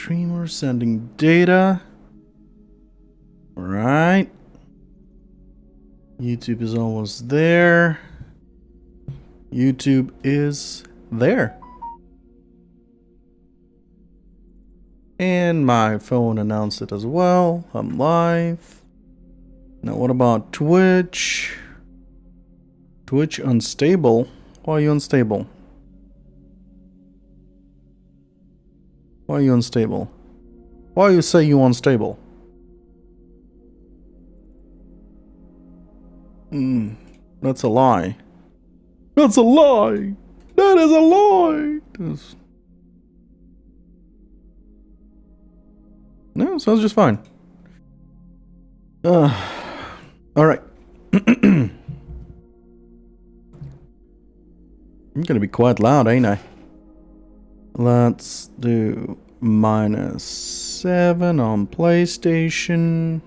streamer sending data. All right. YouTube is almost there. YouTube is there. And my phone announced it as well. I'm live. Now what about Twitch? Twitch unstable? Why are you unstable? Why are you unstable? Why you say you unstable? That's a lie. That's a lie! That is a lie! No, sounds just fine. Alright. I'm gonna be quite loud, ain't I? Let's do -7 on PlayStation.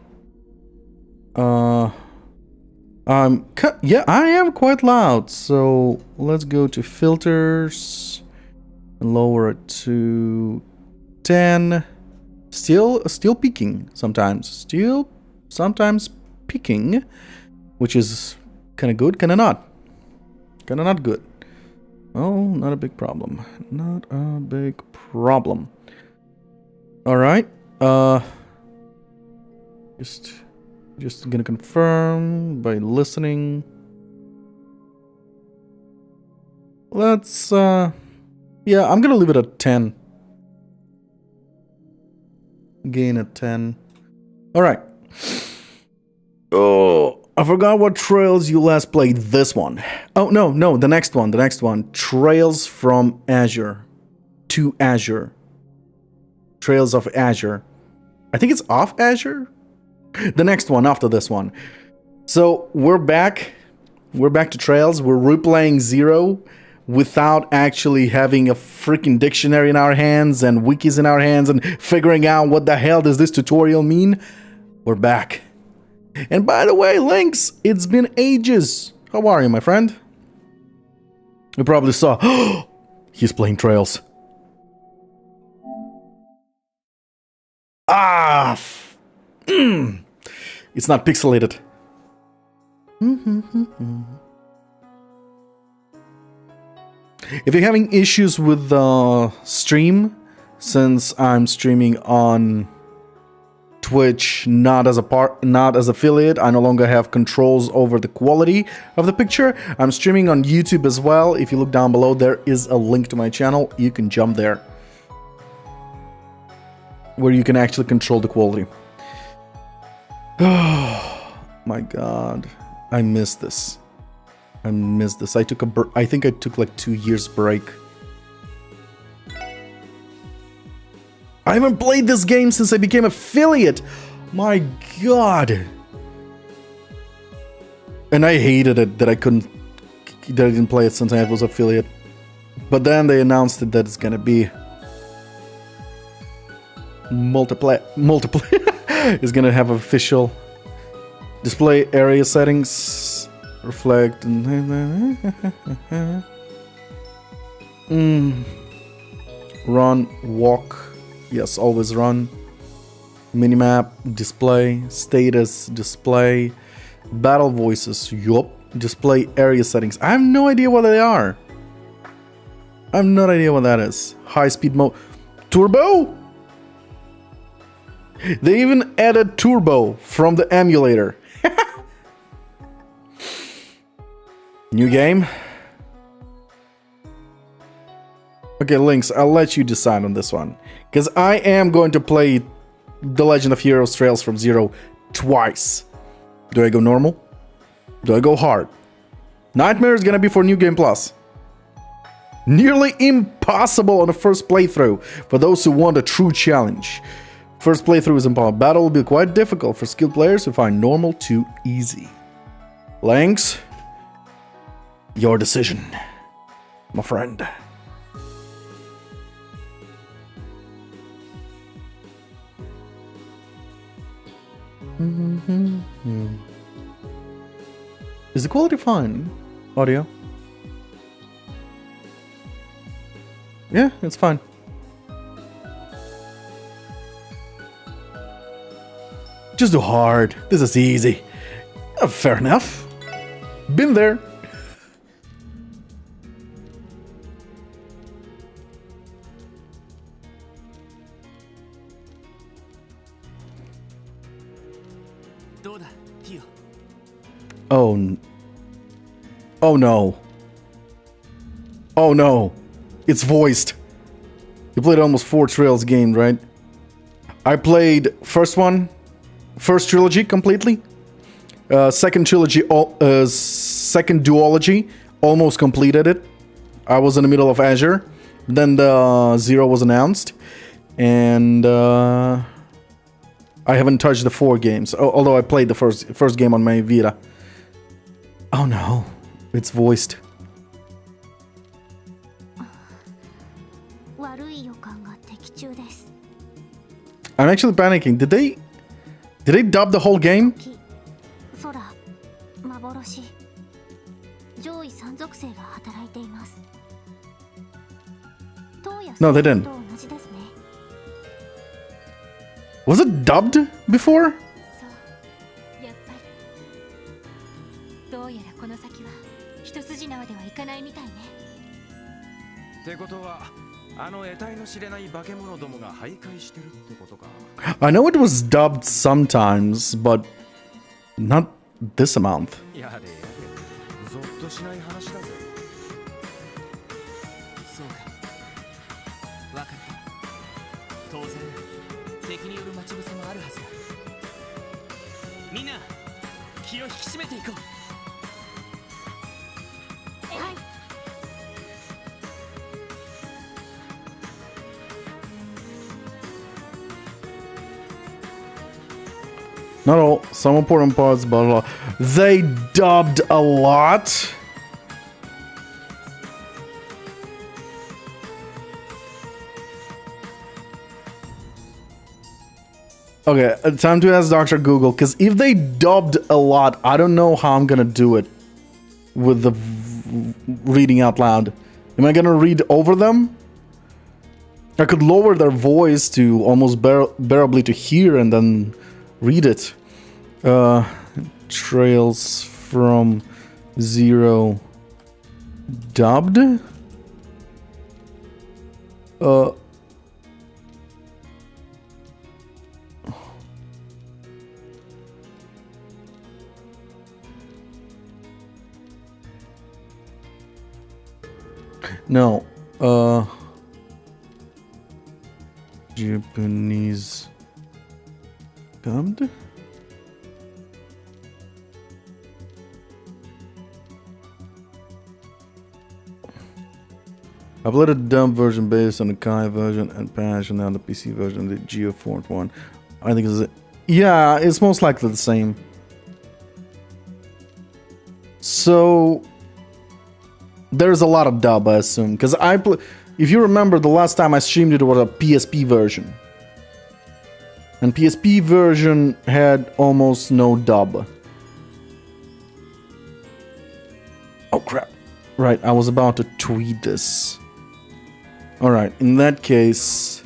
Yeah, I am quite loud, so let's go to filters and lower it to 10. Still peaking sometimes. Still sometimes peaking, which is kind of good, kind of not. Kind of not good. Oh, not a big problem. Not a big problem. All right. Just gonna confirm by listening. Let's yeah, I'm gonna leave it at 10. Gain at 10. All right. Oh, I forgot what Trails you last played. This one. Oh, no, the next one. Trails from Azure to Azure. Trails of Azure. I think it's off Azure? The next one after this one. So, we're back. We're back to Trails. We're replaying 0 without actually having a freaking dictionary in our hands and wikis in our hands and figuring out what the hell does this tutorial mean. We're back. And by the way, Lynx, it's been ages. How are you, my friend? You probably saw. He's playing Trails. Ah! It's not pixelated. If you're having issues with the stream, since I'm streaming on Twitch, not as affiliate, I no longer have controls over the quality of the picture. I'm streaming on YouTube as well. If you look down below, there is a link to my channel. You can jump there, where you can actually control the quality. Oh my god, I miss this. I think I took like 2 years break. I haven't played this game since I became affiliate. My god. And I hated it that I didn't play it since I was affiliate. But then they announced it that it's gonna be multiplayer. It's gonna have official display area settings, reflect, and run, walk. Yes, always run. Minimap, display, status, display, battle voices, yup, display area settings. I have no idea what they are. I have no idea what that is. High speed mode. Turbo? They even added turbo from the emulator. New game. Okay, Lynx, I'll let you decide on this one. Because I am going to play The Legend of Heroes Trails from 0 twice. Do I go normal? Do I go hard? Nightmare is gonna be for New Game Plus. Nearly impossible on the first playthrough for those who want a true challenge. First playthrough is impossible. Battle will be quite difficult for skilled players who find normal too easy. Lynx, your decision, my friend. Is the quality fine? Audio? Yeah, it's fine. Just do hard. This is easy. Fair enough. Been there. Oh. Oh no. Oh no. It's voiced. You played almost 4 Trails games, right? I played first trilogy completely. Second trilogy, second duology, almost completed it. I was in the middle of Azure. Then the Zero was announced. And I haven't touched the 4 games. Although I played the first game on my Vita. Oh no, it's voiced. I'm actually panicking. Did they dub the whole game? No, they didn't. Was it dubbed before? I know it was dubbed sometimes, but not this amount. Not all, some important parts, blah, blah, blah. They dubbed a lot. Okay, time to ask Dr. Google, because if they dubbed a lot, I don't know how I'm gonna do it with the reading out loud. Am I gonna read over them? I could lower their voice to almost bearably to hear and then read it. Trails from Zero dubbed? No. Japanese dubbed? I played a dumb version based on the Kai version and patch, and now the PC version, the Geofort one. I think it's yeah, it's most likely the same. So there's a lot of dub, I assume, because if you remember, the last time I streamed it was a PSP version, and PSP version had almost no dub. Oh crap! Right, I was about to tweet this. All right, in that case,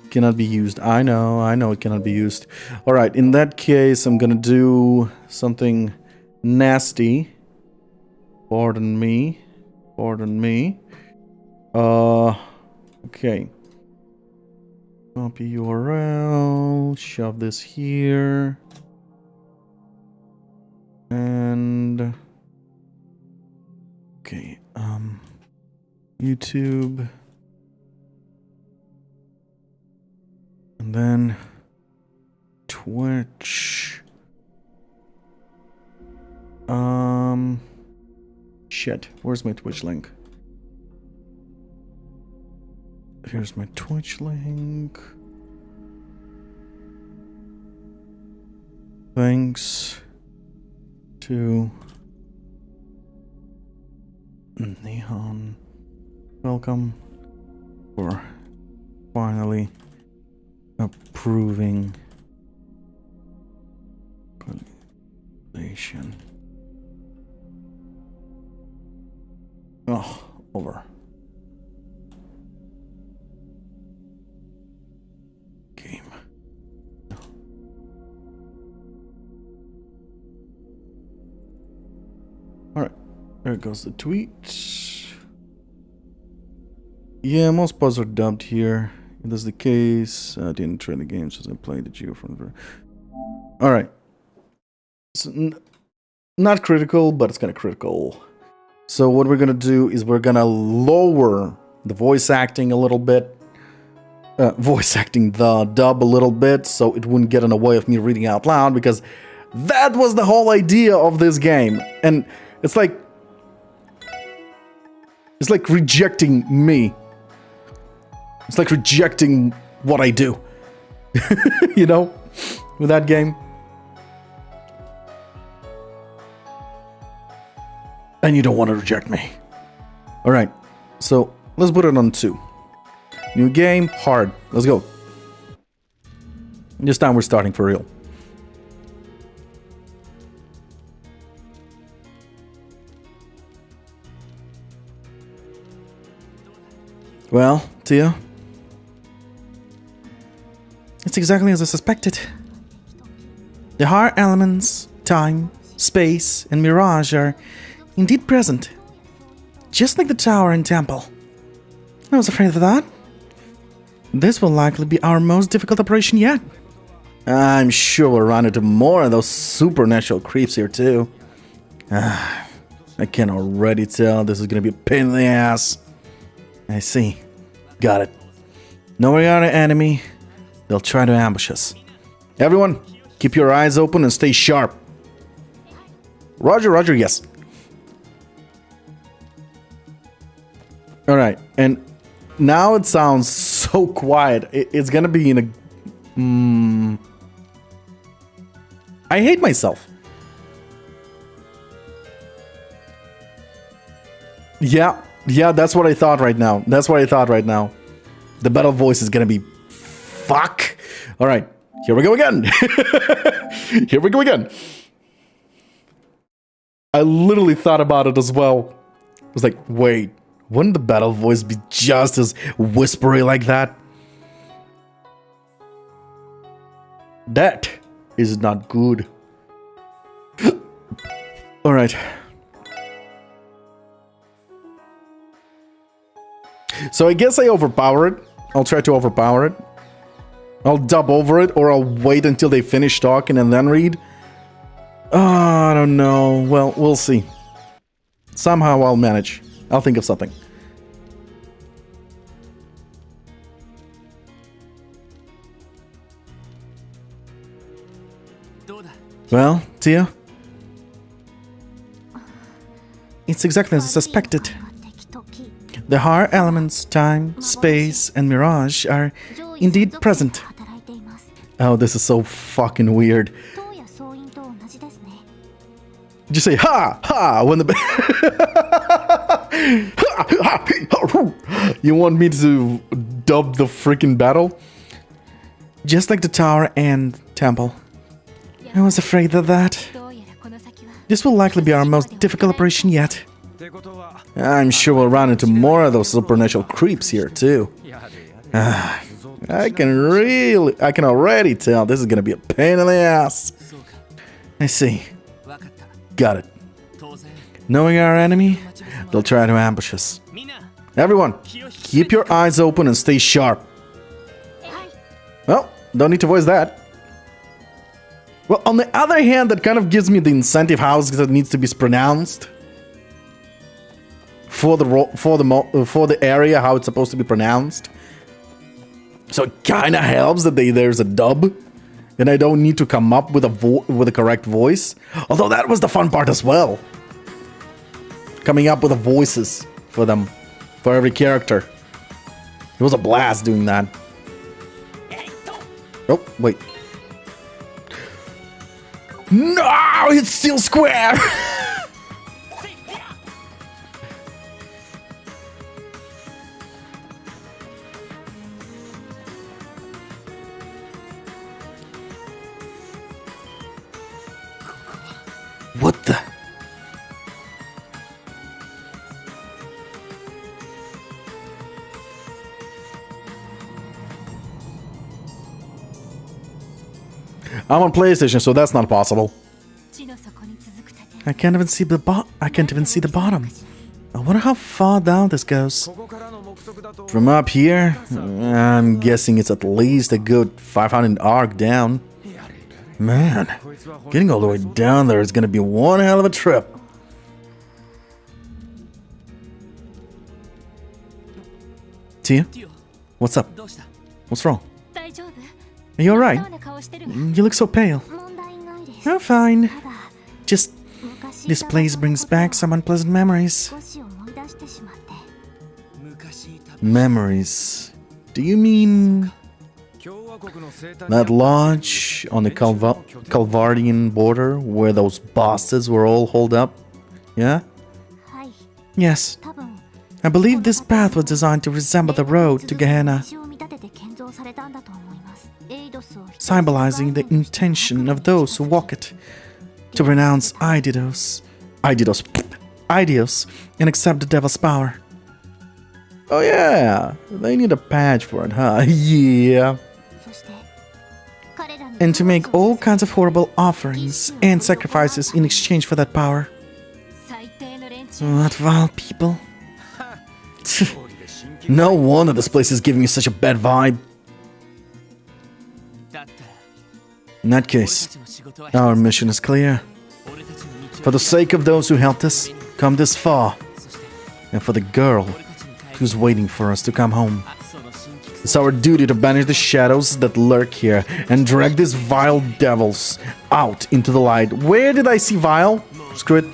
cannot be used. I know it cannot be used. All right, in that case, I'm gonna do something nasty. Pardon me. Okay. Copy URL, shove this here. And okay, YouTube. And then Twitch. Shit, where's my Twitch link? Here's my Twitch link. Thanks to Neon. Welcome for finally approving consolidation. Oh, over. Game. There goes the tweet. Yeah, most pods are dubbed here. If that's the case, I didn't train the game since I played the Geo from. Alright. Not critical, but it's kind of critical. So what we're gonna do is we're gonna lower the voice acting a little bit. Voice acting the dub a little bit, so it wouldn't get in the way of me reading out loud, because that was the whole idea of this game. And it's like rejecting me. It's like rejecting what I do. You know? With that game. And you don't want to reject me. Alright, so let's put it on 2. New game, hard. Let's go. This time we're starting for real. Well, Tia? It's exactly as I suspected. The hard elements, time, space, and mirage are indeed present. Just like the tower and temple. I was afraid of that. This will likely be our most difficult operation yet. I'm sure we'll run into more of those supernatural creeps here too. I can already tell this is gonna be a pain in the ass. I see. Got it. Knowing our enemy, they'll try to ambush us. Everyone, keep your eyes open and stay sharp. Roger, roger, yes. Alright, and now it sounds so quiet. It's gonna be in a... I hate myself. Yeah, that's what I thought right now. The battle voice is gonna be... Fuck! Alright, here we go again. Here we go again. I literally thought about it as well. I was like, wait. Wouldn't the battle voice be just as whispery like that? That is not good. Alright. So I guess I overpower it. I'll try to overpower it. I'll dub over it, or I'll wait until they finish talking and then read. I don't know. Well, we'll see. Somehow I'll manage. I'll think of something. Well, Tia? It's exactly as I suspected. The hard elements, time, space, and mirage are indeed present. Oh, this is so fucking weird. Did you say ha ha when the You want me to dub the freaking battle? Just like the tower and temple. I was afraid of that. This will likely be our most difficult operation yet. I'm sure we'll run into more of those supernatural creeps here too. I can already tell this is gonna be a pain in the ass. I see. Got it. Knowing our enemy, they'll try to ambush us. Everyone, keep your eyes open and stay sharp. Well, don't need to voice that. Well, on the other hand, that kind of gives me the incentive how it needs to be pronounced. For the area, how it's supposed to be pronounced. So it kind of helps that there's a dub. And I don't need to come up with a correct voice. Although that was the fun part as well. Coming up with the voices for them. For every character. It was a blast doing that. Oh, wait. No, it's still square! What the? I'm on PlayStation, so that's not possible. I can't even see the bottom. I wonder how far down this goes. From up here, I'm guessing it's at least a good 500 arc down. Man, getting all the way down there is gonna be one hell of a trip. Tia? What's up? What's wrong? Are you alright? You look so pale. I'm fine. Just, this place brings back some unpleasant memories. Memories? Do you mean that lodge on the Calvardian border where those bastards were all holed up? Yeah? Yes. I believe this path was designed to resemble the road to Gehenna, symbolizing the intention of those who walk it to renounce Eidos, and accept the devil's power. Oh yeah, they need a patch for it, huh? Yeah. And to make all kinds of horrible offerings and sacrifices in exchange for that power. What vile people. No wonder this place is giving you such a bad vibe. In that case, our mission is clear. For the sake of those who helped us come this far, and for the girl who's waiting for us to come home, it's our duty to banish the shadows that lurk here and drag these vile devils out into the light. Where did I see vile? Screw it.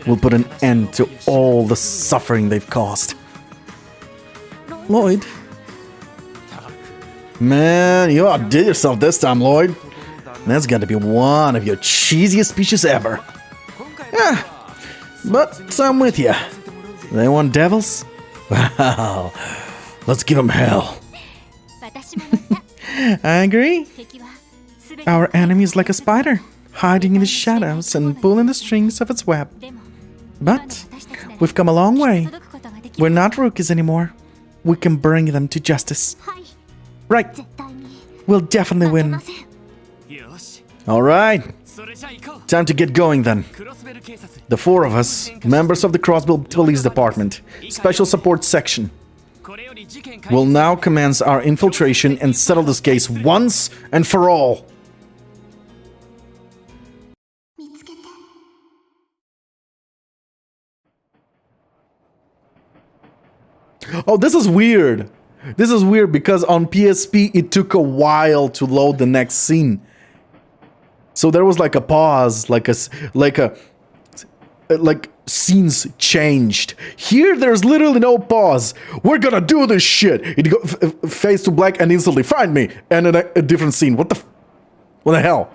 We'll put an end to all the suffering they've caused. Lloyd? Man, you outdid yourself this time, Lloyd. That's got to be one of your cheesiest speeches ever. Yeah, but I'm with you. They want devils? Wow, let's give them hell. I agree. Our enemy is like a spider, hiding in the shadows and pulling the strings of its web. But we've come a long way. We're not rookies anymore. We can bring them to justice. Right. We'll definitely win. Alright. Time to get going then. The four of us, members of the Crossbell Police Department, Special Support Section, will now commence our infiltration and settle this case once and for all. Oh, this is weird. This is weird because on PSP it took a while to load the next scene. So there was like a pause, like scenes changed. Here there's literally no pause. We're gonna do this shit. It fades to black and instantly find me, and then a different scene. What the hell?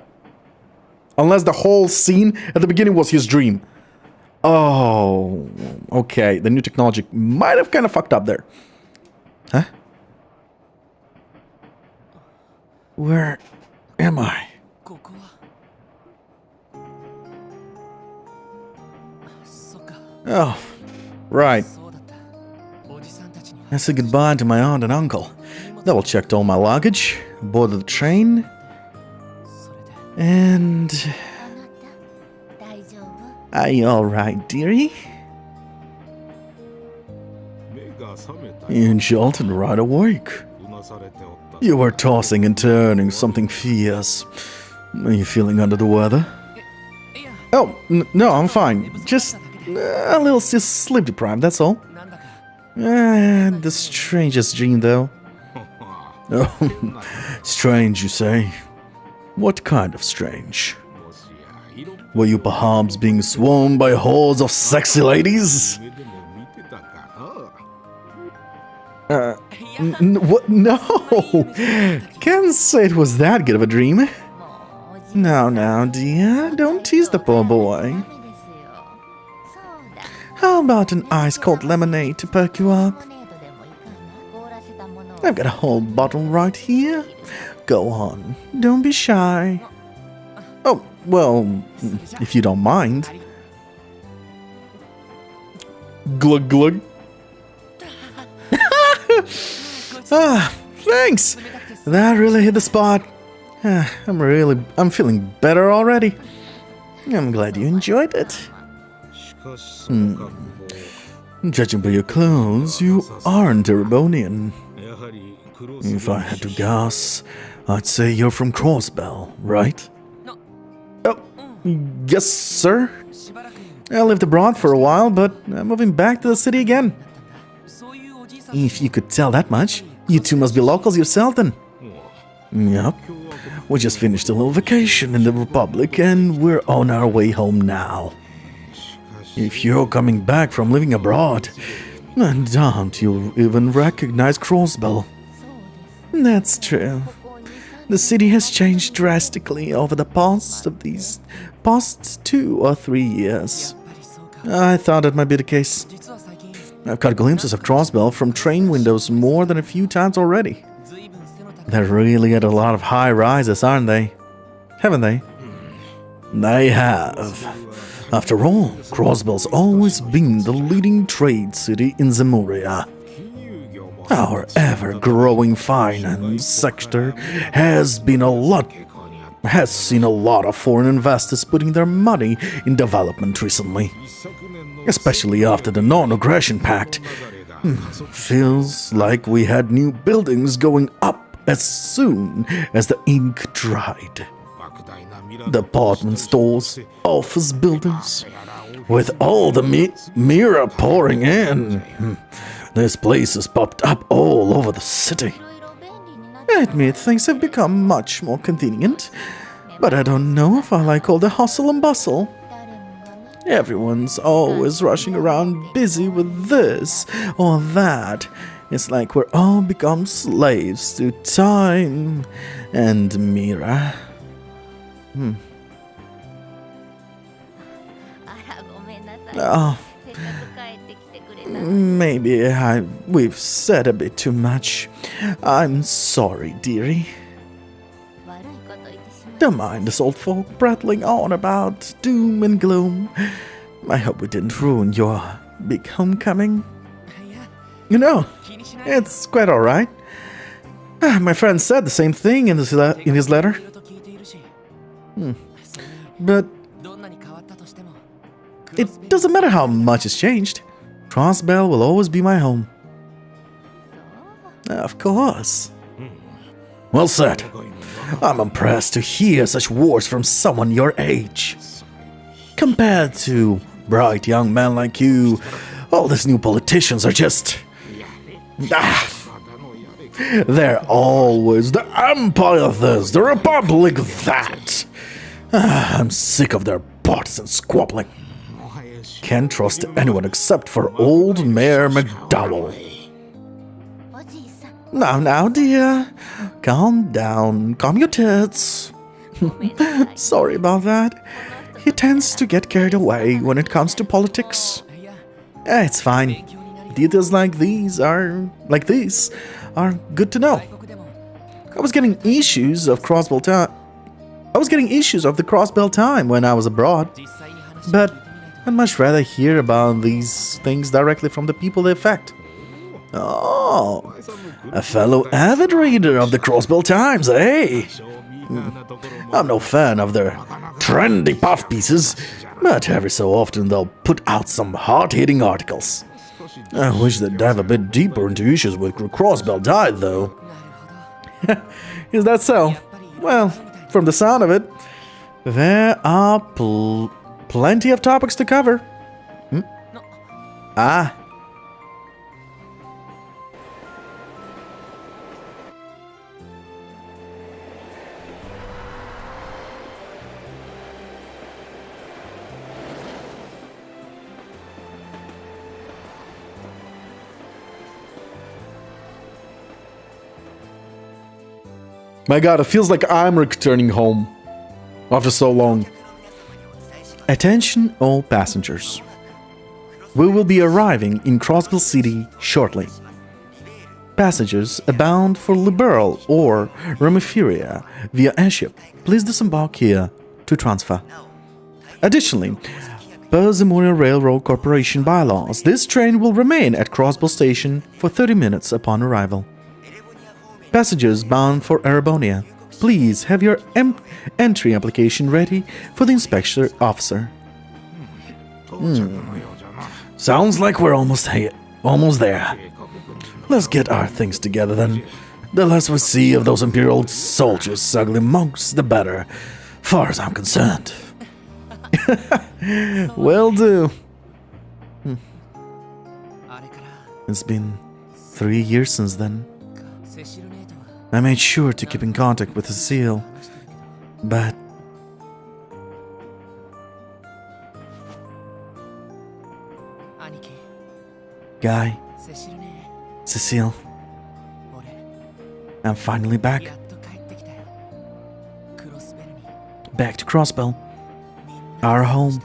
Unless the whole scene at the beginning was his dream. Oh, okay. The new technology might have kind of fucked up there. Huh? Where am I? Oh, right. I said goodbye to my aunt and uncle. Double-checked all my luggage, boarded the train, and... Are you alright, dearie? You jolted right awake. You were tossing and turning something fierce. Are you feeling under the weather? Oh, no, I'm fine. Just a little sleep deprived, that's all. The strangest dream, though. Oh, strange, you say? What kind of strange? Were you perhaps being swarmed by hordes of sexy ladies? What? No! Can't say it was that good of a dream. Now, dear, don't tease the poor boy. How about an ice-cold lemonade to perk you up? I've got a whole bottle right here. Go on, don't be shy. Oh, well, if you don't mind. Glug glug. Thanks! That really hit the spot. I'm feeling better already. I'm glad you enjoyed it. Judging by your clothes, you aren't Erebonian. If I had to guess, I'd say you're from Crossbell, right? Oh, yes, sir. I lived abroad for a while, but I'm moving back to the city again. If you could tell that much, you two must be locals yourself then. Yep. We just finished a little vacation in the Republic and we're on our way home now. If you're coming back from living abroad, I doubt you'll even recognize Crossbell. That's true. The city has changed drastically over the past 2 or 3 years. I thought it might be the case. I've caught glimpses of Crossbell from train windows more than a few times already. They're really at a lot of high rises, aren't they? Haven't they? They have. After all, Crossbell's always been the leading trade city in Zemuria. Our ever-growing finance sector has seen a lot of foreign investors putting their money in development recently, especially after the non-aggression pact. Feels like we had new buildings going up as soon as the ink dried. Department stores, office buildings, with all the mirror pouring in. This place has popped up all over the city. I admit things have become much more convenient, but I don't know if I like all the hustle and bustle. Everyone's always rushing around busy with this or that. It's like we're all become slaves to time and Mira. Oh, maybe we've said a bit too much. I'm sorry, dearie. Don't mind us old folk prattling on about doom and gloom. I hope we didn't ruin your big homecoming. You know, it's quite alright. My friend said the same thing in his letter. But it doesn't matter how much has changed. Crossbell will always be my home. Of course. Well said. I'm impressed to hear such words from someone your age. Compared to bright young men like you, all these new politicians are just... They're always the empire this, the republic that. I'm sick of their partisan squabbling. Can't trust anyone except for old Mayor McDowell. Now, dear. Calm down. Calm your tits. Sorry about that. He tends to get carried away when it comes to politics. It's fine. Details like these are good to know. I was getting issues of the Crossbell time when I was abroad, but I'd much rather hear about these things directly from the people they affect. Oh, a fellow avid reader of the Crossbell Times, eh? I'm no fan of their trendy puff pieces, but every so often they'll put out some hard-hitting articles. I wish they'd dive a bit deeper into issues where Crossbell died, though. Is that so? Well, from the sound of it, there are plenty of topics to cover. Ah. My god, it feels like I'm returning home after so long. Attention all passengers. We will be arriving in Crossbell City shortly. Passengers bound for Liberal or Remiferia via airship, please disembark here to transfer. Additionally, per Zemuria Railroad Corporation bylaws, this train will remain at Crossbell Station for 30 minutes upon arrival. Passengers bound for Erebonia, please have your entry application ready for the inspection officer. Sounds like we're almost there. Let's get our things together then. The less we see of those Imperial soldiers, ugly monks, the better, far as I'm concerned. Will do. It's been 3 years since then. I made sure to keep in contact with Cecile, but... Guy, Cecile, I'm finally back. Back to Crossbell, our home.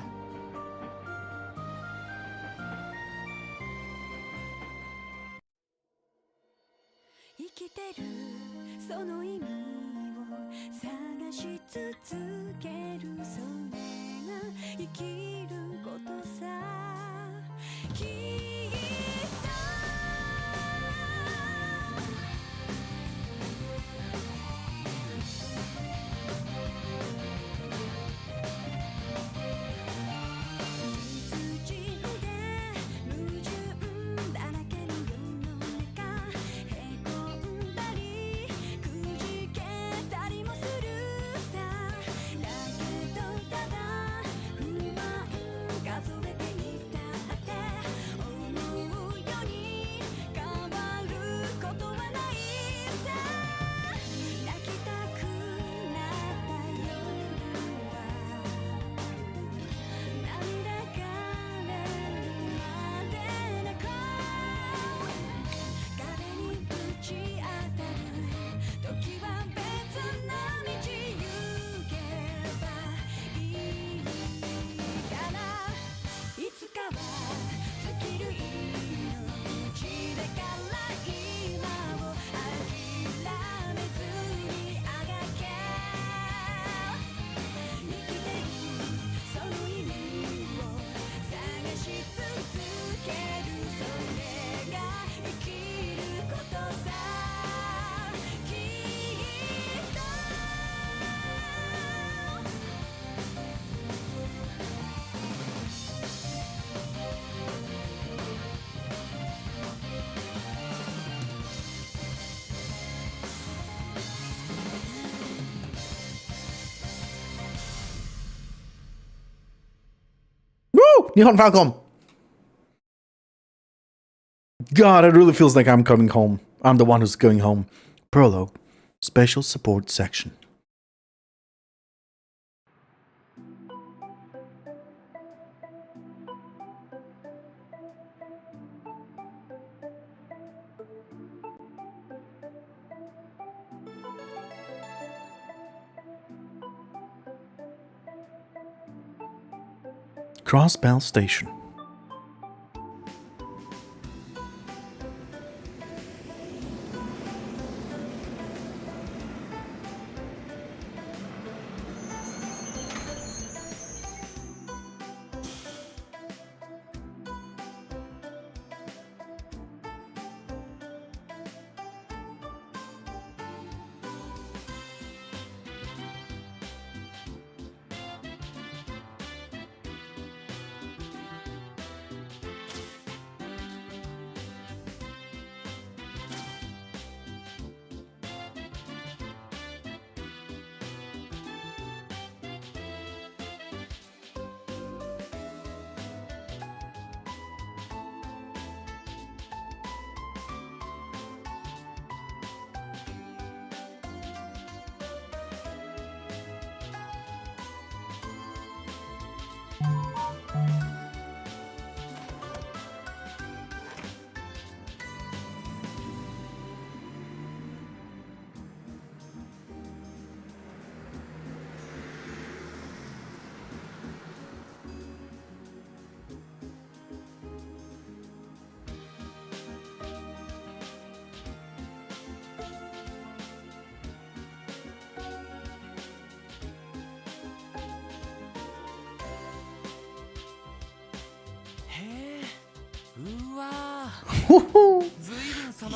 Nihon Falcom! God, it really feels like I'm coming home. I'm the one who's going home. Prologue. Special Support Section. Crossbell Station.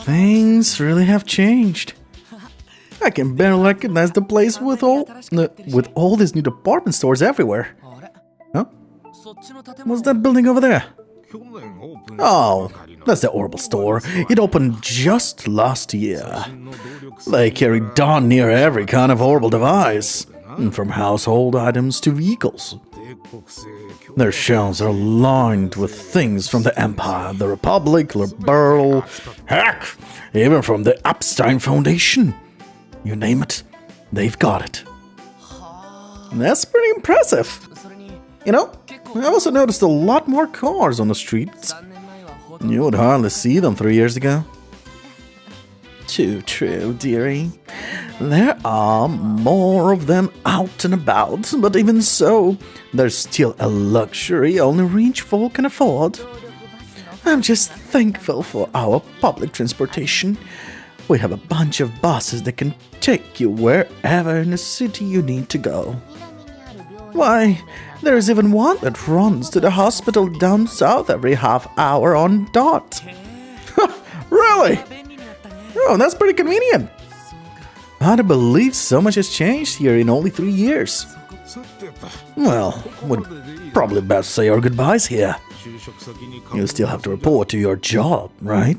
Things really have changed. I can barely recognize the place with all these new department stores everywhere. Huh? What's that building over there? Oh, that's the Orbital store. It opened just last year. They carry darn near every kind of Orbital device, from household items to vehicles. Their shelves are lined with things from the Empire, the Republic, Liberal, heck, even from the Epstein Foundation. You name it, they've got it. That's pretty impressive. You know, I also noticed a lot more cars on the streets. You would hardly see them 3 years ago. Too true, dearie. There are more of them out and about, but even so, there's still a luxury only rich folk can afford. I'm just thankful for our public transportation. We have a bunch of buses that can take you wherever in the city you need to go. Why, there's even one that runs to the hospital down south every half hour on dot. Really? Oh, that's pretty convenient. Hard to believe so much has changed here in only 3 years. Well, we'd probably best say our goodbyes here. You still have to report to your job, right?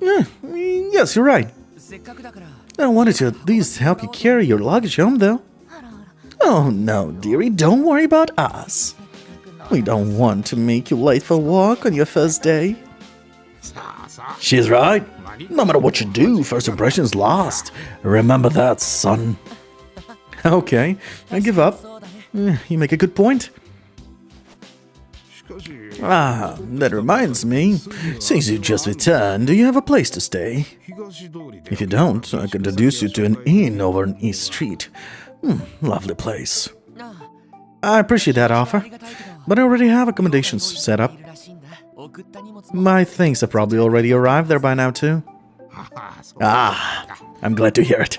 Yes, you're right. I wanted to at least help you carry your luggage home, though. Oh no, dearie, don't worry about us. We don't want to make you late for work on your first day. She's right. No matter what you do, first impressions last. Remember that, son. Okay, I give up. You make a good point. Ah, that reminds me. Since you just returned, do you have a place to stay? If you don't, I can introduce you to an inn over on East Street. Lovely place. I appreciate that offer, but I already have accommodations set up. My things have probably already arrived there by now too. Ah, I'm glad to hear it.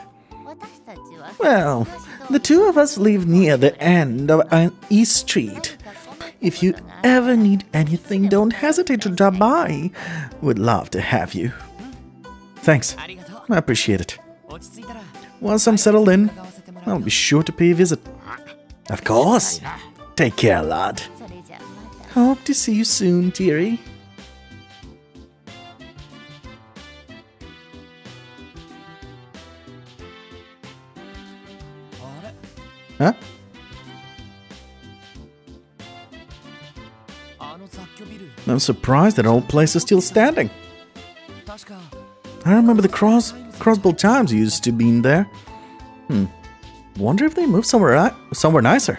Well, the two of us live near the end of East Street. If you ever need anything, don't hesitate to drop by. We'd love to have you. Thanks, I appreciate it. Once I'm settled in, I'll be sure to pay a visit. Of course. Take care, lad. Hope to see you soon, dearie. Huh? I'm surprised that old place is still standing. I remember the Crossbell times used to be in there. Wonder if they moved somewhere nicer.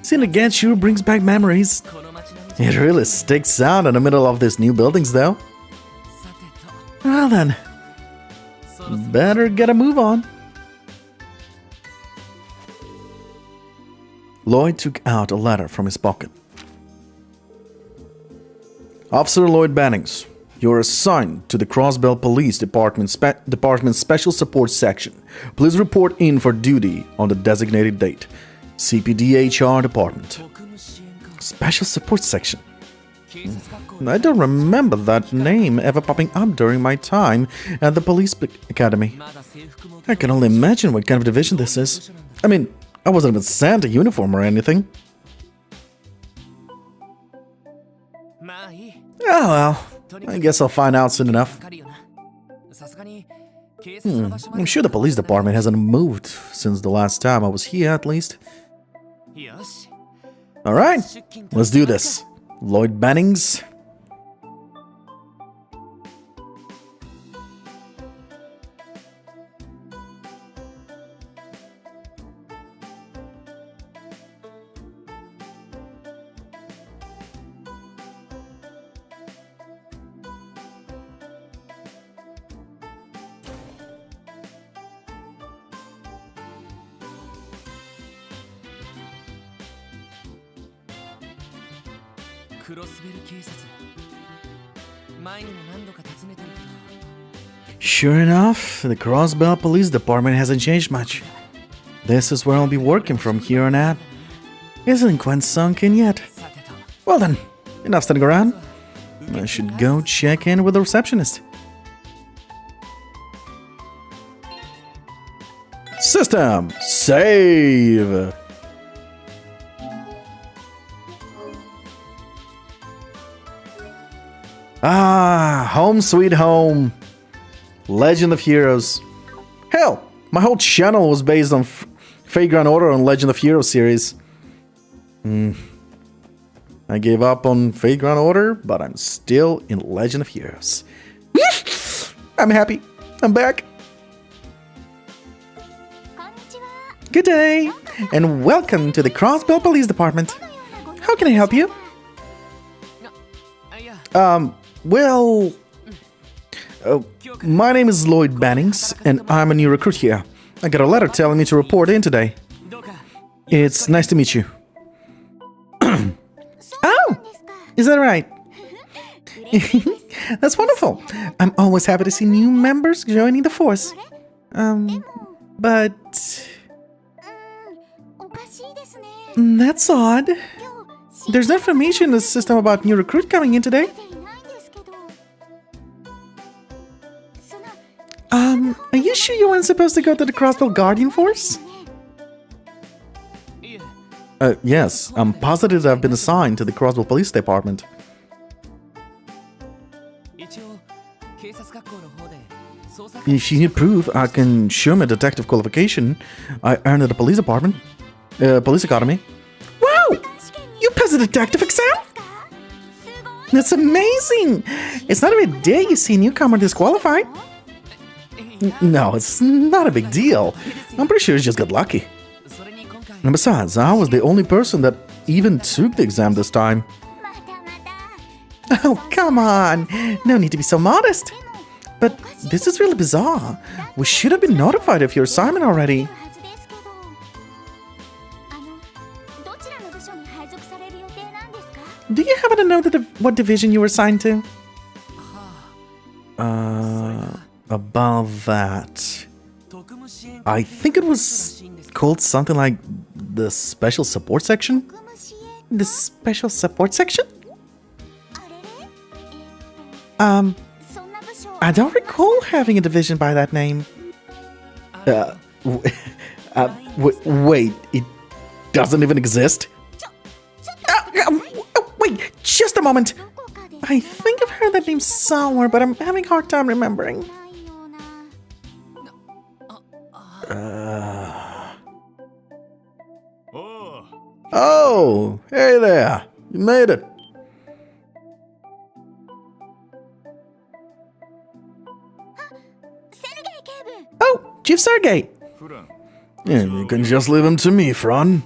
Seeing it again sure brings back memories. It really sticks out in the middle of these new buildings, though. Well then, better get a move on. Lloyd took out a letter from his pocket. Officer Lloyd Bannings, you're assigned to the Crossbell Police Department's Special Support Section. Please report in for duty on the designated date. CPDHR Department. Special Support Section. I don't remember that name ever popping up during my time at the police academy. I can only imagine what kind of division this is. I mean, I wasn't even sent a uniform or anything. Oh well, I guess I'll find out soon enough. I'm sure the police department hasn't moved since the last time I was here, at least. Alright, let's do this. Lloyd Bannings. Sure enough, the Crossbell Police Department hasn't changed much. This is where I'll be working from here on out. Isn't quite sunk in yet. Well then, enough standing around. I should go check in with the receptionist. System. Save. Ah, home sweet home. Legend of Heroes. Hell, my whole channel was based on Fate/Grand Order and Legend of Heroes series. I gave up on Fate/Grand Order, but I'm still in Legend of Heroes. I'm happy. I'm back. Good day, and welcome to the Crossbell Police Department. How can I help you? Well... my name is Lloyd Bannings, and I'm a new recruit here. I got a letter telling me to report in today. It's nice to meet you. Oh! Is that right? That's wonderful. I'm always happy to see new members joining the force. But... that's odd. There's no information in the system about new recruit coming in today. Are you sure you weren't supposed to go to the Crossbell Guardian Force? Yes, I'm positive that I've been assigned to the Crossbell Police Department. If you need proof, I can show my detective qualification I earned at the police department. Police Academy. Wow! You passed the detective exam? That's amazing! It's not a big day you see a newcomer disqualified. No, it's not a big deal. I'm pretty sure you just got lucky. And besides, I was the only person that even took the exam this time. Oh, come on! No need to be so modest. But this is really bizarre. We should have been notified of your assignment already. Do you happen to know what division you were assigned to? About that... I think it was called something like the Special Support Section? The Special Support Section? I don't recall having a division by that name. Wait, it doesn't even exist? Wait, just a moment. I think I've heard that name somewhere, but I'm having a hard time remembering. Oh, hey there. You made it. Oh, Chief Sergey. Yeah, you can just leave him to me, Fran.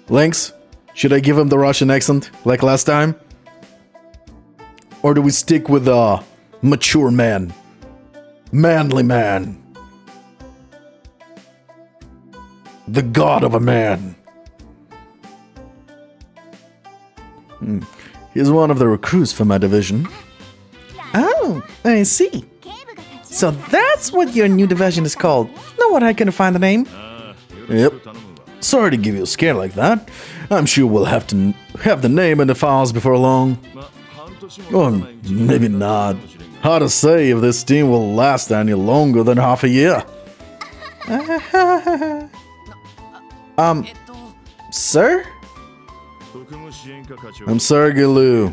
Lynx, should I give him the Russian accent, like last time? Or do we stick with a mature man? Manly man. The god of a man. He's one of the recruits for my division. Oh, I see. So that's what your new division is called. No wonder I couldn't find the name. Yep. Sorry to give you a scare like that. I'm sure we'll have to have the name in the files before long. Or maybe not. Hard to say if this team will last any longer than half a year. Sir? I'm Sergey Liu,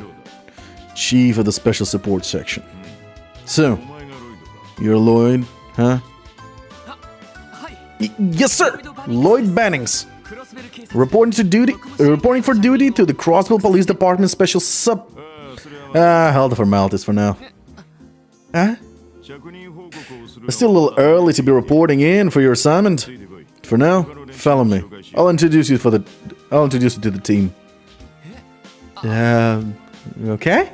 Chief of the Special Support Section. So, you're Lloyd, huh? Yes, sir! Lloyd Bannings. Reporting for duty to the Crossbell Police Department Special Sub... hell the formalities for now. Huh? It's still a little early to be reporting in for your assignment. For now, follow me. I'll introduce you to the team. Okay?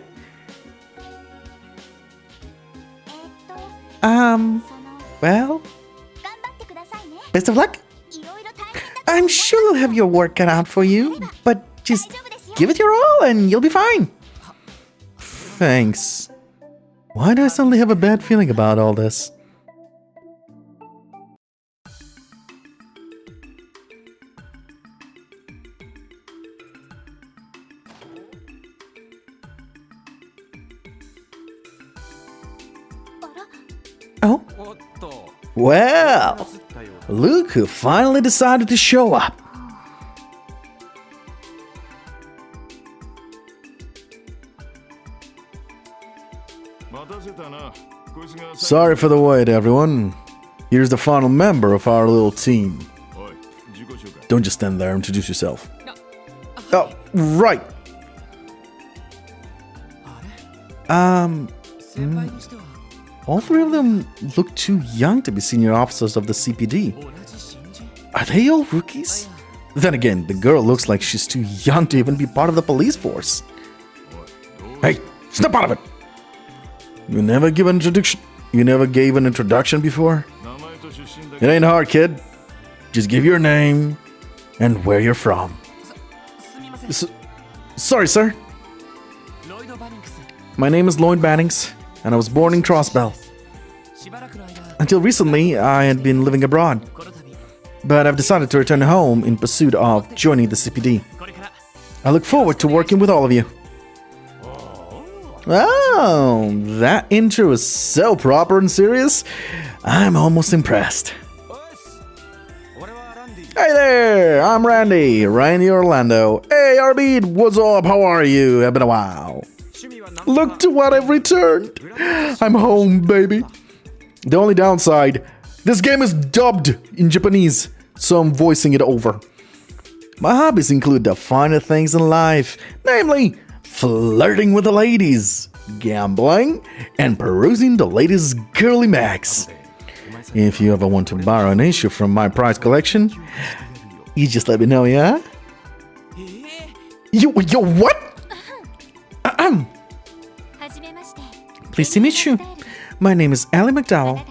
Well... best of luck. I'm sure you'll have your work cut out for you, but just give it your all and you'll be fine. Thanks. Why do I suddenly have a bad feeling about all this? Oh? Well, look who finally decided to show up. Sorry for the wait, everyone. Here's the final member of our little team. Don't just stand there, introduce yourself. Oh, right. All three of them look too young to be senior officers of the CPD. Are they all rookies? Then again, the girl looks like she's too young to even be part of the police force. Hey, step out of it! You never gave an introduction? You never gave an introduction before? It ain't hard, kid. Just give your name and where you're from. Sorry, sir. My name is Lloyd Bannings, and I was born in Crossbell. Until recently, I had been living abroad, but I've decided to return home in pursuit of joining the CPD. I look forward to working with all of you. Oh, that intro is so proper and serious. I'm almost impressed. Hey there, I'm Randy Orlando. Hey, Arbid, what's up? How are you? It's been a while. Look to what I've returned. I'm home, baby. The only downside, this game is dubbed in Japanese, so I'm voicing it over. My hobbies include the finer things in life, namely flirting with the ladies, gambling, and perusing the latest girly mags. If you ever want to borrow an issue from my prize collection, you just let me know, yeah? You what? Pleased to meet you. My name is Ellie McDowell.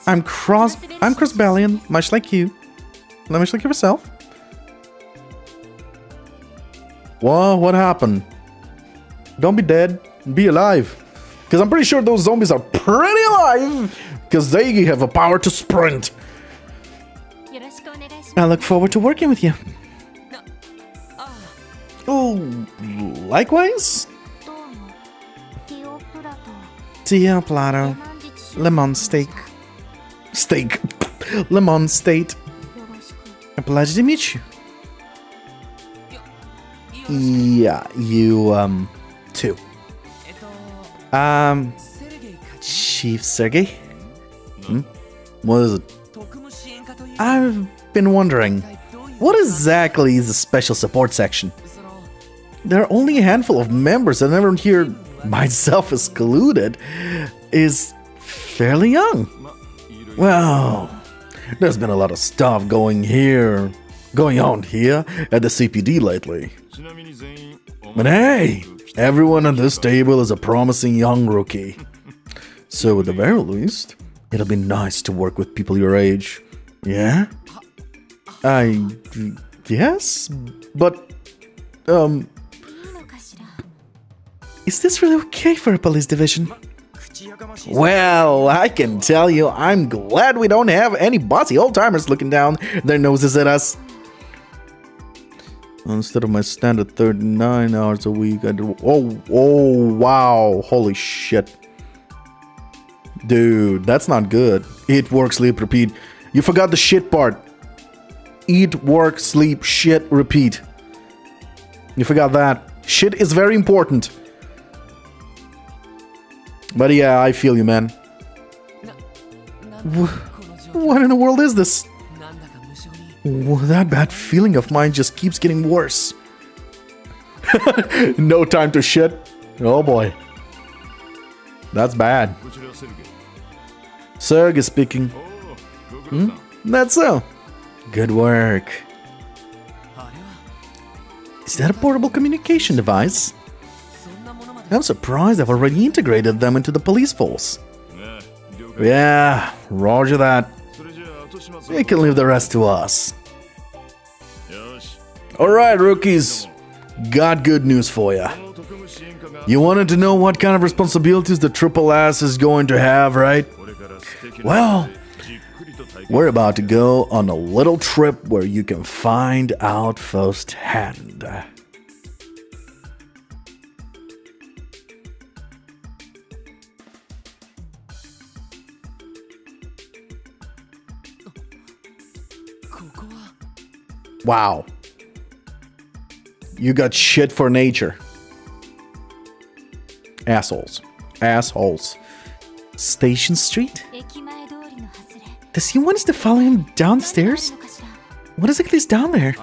I'm Crossbellian, much like you. Much like yourself. Whoa, what happened? Don't be dead, be alive. Because I'm pretty sure those zombies are pretty alive. Because they have a power to sprint. I look forward to working with you. Oh, likewise? Tia Plato. Lemon steak. Lemon state. A pleasure to meet you. Yeah, you, too. Chief Sergey? What is it? I've been wondering, what exactly is the special support section? There are only a handful of members, and everyone here, myself excluded, is fairly young. Well, there's been a lot of stuff going on here at the CPD lately. But hey, everyone at this table is a promising young rookie. So at the very least, it'll be nice to work with people your age. Yeah? Yes? But, is this really okay for a police division? Well, I can tell you, I'm glad we don't have any bossy old-timers looking down their noses at us. Instead of my standard 39 hours a week, I do... Oh, wow. Holy shit. Dude, that's not good. Eat, work, sleep, repeat. You forgot the shit part. Eat, work, sleep, shit, repeat. You forgot that. Shit is very important. But yeah, I feel you, man. What in the world is this? That bad feeling of mine just keeps getting worse. No time to shit. Oh boy. That's bad. Sergey speaking. That's so. Good work. Is that a portable communication device? I'm surprised I've already integrated them into the police force. Yeah, roger that. You can leave the rest to us. Alright, rookies. Got good news for you. You wanted to know what kind of responsibilities the Triple S is going to have, right? Well, we're about to go on a little trip where you can find out firsthand. Wow. You got shit for nature. Assholes. Assholes. Station Street? Does he want us to follow him down the stairs? What exactly is down there?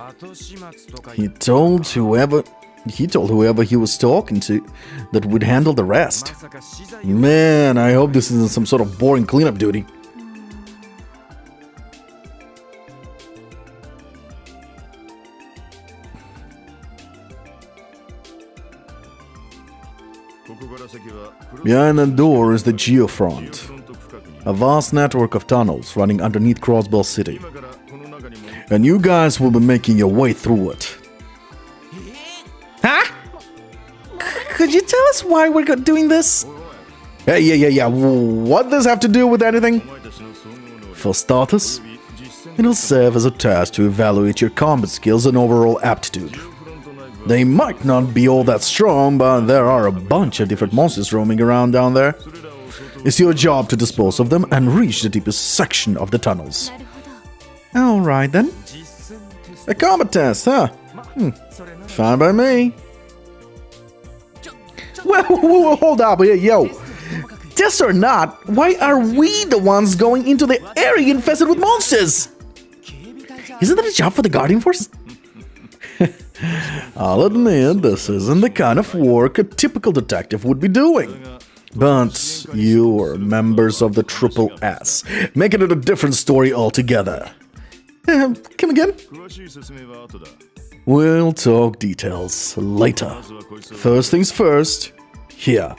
He told whoever he was talking to that would handle the rest. Man, I hope this isn't some sort of boring cleanup duty. Behind the door is the Geofront, a vast network of tunnels running underneath Crossbell City. And you guys will be making your way through it. Huh? Could you tell us why we're doing this? Yeah. What does have to do with anything? For starters, it'll serve as a test to evaluate your combat skills and overall aptitude. They might not be all that strong, but there are a bunch of different monsters roaming around down there. It's your job to dispose of them and reach the deepest section of the tunnels. Alright then. A combat test, huh? Fine by me. Well, hold up, yo. Test or not, why are we the ones going into the area infested with monsters? Isn't that a job for the Guardian Force? I'll admit, this isn't the kind of work a typical detective would be doing. But you're members of the Triple S, making it a different story altogether. Come again? We'll talk details later. First things first, here.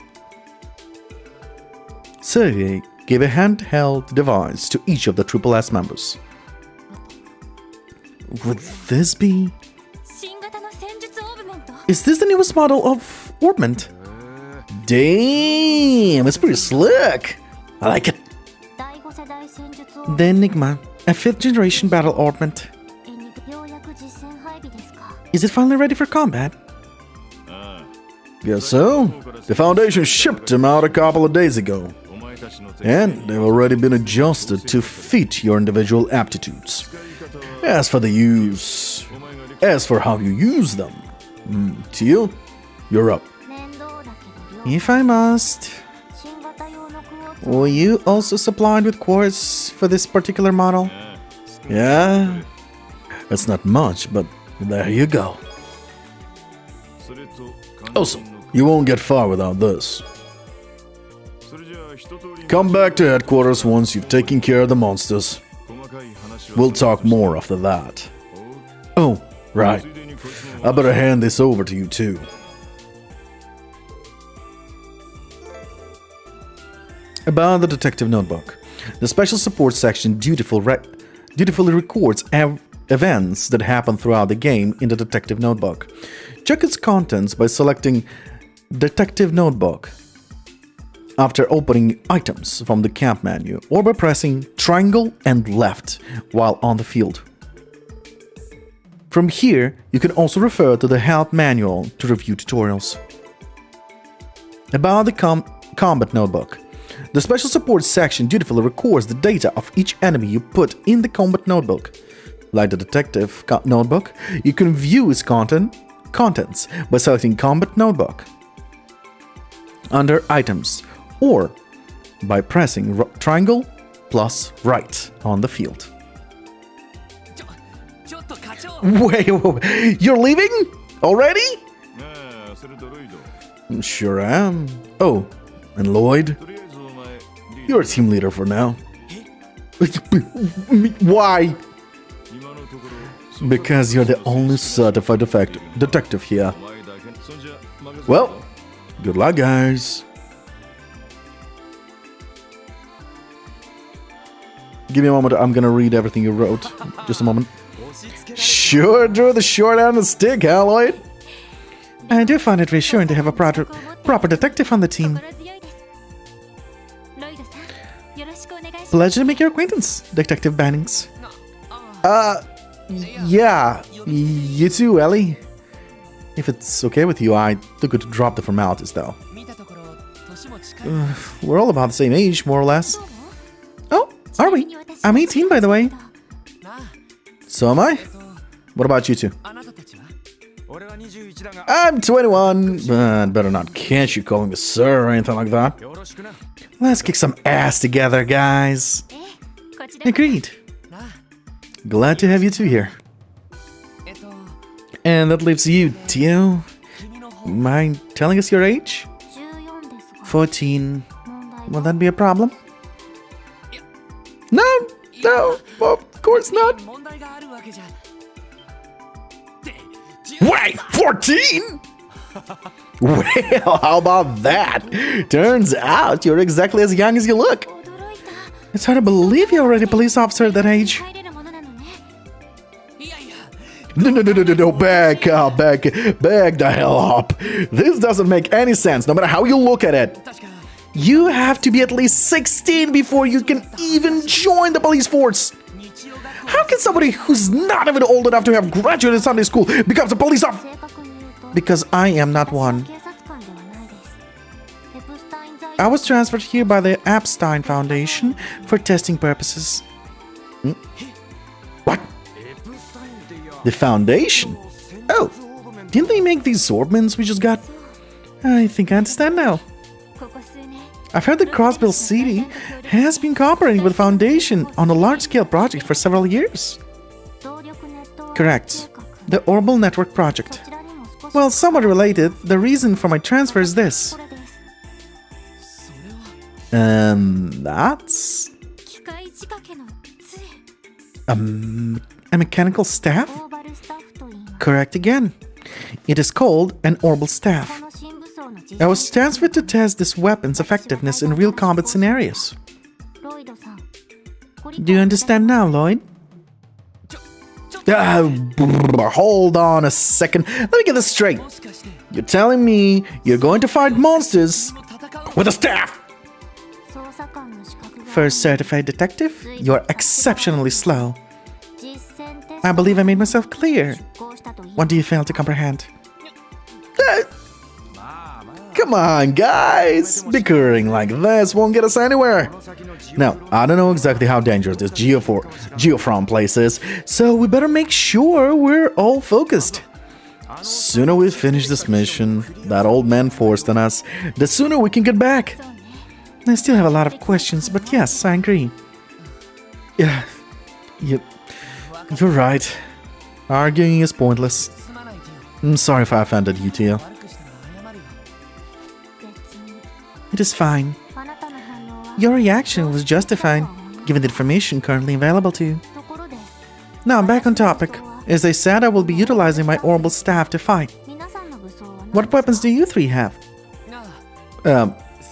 Sergei gave a handheld device to each of the Triple S members. Would this be... Is this the newest model of Orbment? Damn, it's pretty slick. I like it. The Enigma, a 5th generation battle Orbment. Is it finally ready for combat? Guess so. The Foundation shipped them out a couple of days ago. And they've already been adjusted to fit your individual aptitudes. As for how you use them, to you, you're up. If I must, were you also supplied with quartz for this particular model? Yeah, it's not much, but there you go. Also, you won't get far without this. Come back to headquarters once you've taken care of the monsters. We'll talk more after that. Oh, right. I better hand this over to you too. About the detective notebook. The special support section dutifully records events that happen throughout the game in the detective notebook. Check its contents by selecting Detective Notebook after opening items from the camp menu or by pressing triangle and left while on the field. From here, you can also refer to the help manual to review tutorials. About the combat notebook. The special support section dutifully records the data of each enemy you put in the combat notebook. Like the detective notebook, you can view its contents by selecting combat notebook under items or by pressing triangle plus right on the field. Wait, you're leaving? Already? Sure am. Oh, and Lloyd? You're a team leader for now. Why? Because you're the only certified detective here. Well, good luck, guys. Give me a moment, I'm gonna read everything you wrote. Just a moment. Sure drew the short end of the stick, huh, Lloyd? I do find it reassuring to have a proper detective on the team. Pleasure to make your acquaintance, Detective Bannings. Yeah, you too, Ellie. If it's okay with you, I'd look good to drop the formalities, though. We're all about the same age, more or less. Oh, are we? I'm 18, by the way. So am I. What about you two? I'm 21, but better not catch you calling me sir or anything like that. Let's kick some ass together, guys. Agreed. Glad to have you two here. And that leaves you, Tio. Mind telling us your age? 14. Will that be a problem? No, of course not. Wait, 14? Well, how about that? Turns out you're exactly as young as you look. It's hard to believe you're already a police officer at that age. No, back the hell up. This doesn't make any sense, no matter how you look at it. You have to be at least 16 before you can even join the police force. How can somebody who's not even old enough to have graduated Sunday school becomes a police officer? Because I am not one. I was transferred here by the Epstein Foundation for testing purposes. What? The Foundation? Oh, didn't they make these swordmans we just got? I think I understand now. I've heard that Crossbell City has been cooperating with the Foundation on a large-scale project for several years. Correct. The Orbital Network Project. Well, somewhat related, the reason for my transfer is this. And that's... a mechanical staff? Correct again. It is called an orbital staff. I was transferred to test this weapon's effectiveness in real combat scenarios. Do you understand now, Lloyd? Hold on a second. Let me get this straight. You're telling me you're going to fight monsters with a staff? For a certified detective, you're exceptionally slow. I believe I made myself clear. What do you fail to comprehend? Come on, guys! Bickering like this won't get us anywhere. Now, I don't know exactly how dangerous this geofront place is, so we better make sure we're all focused. Sooner we finish this mission that old man forced on us, the sooner we can get back. I still have a lot of questions, but yes, I agree. Yeah, you're right. Arguing is pointless. I'm sorry if I offended you, Tio. It is fine. Your reaction was justified, given the information currently available to you. Now, back on topic. As I said, I will be utilizing my orbital staff to fight. What weapons do you three have?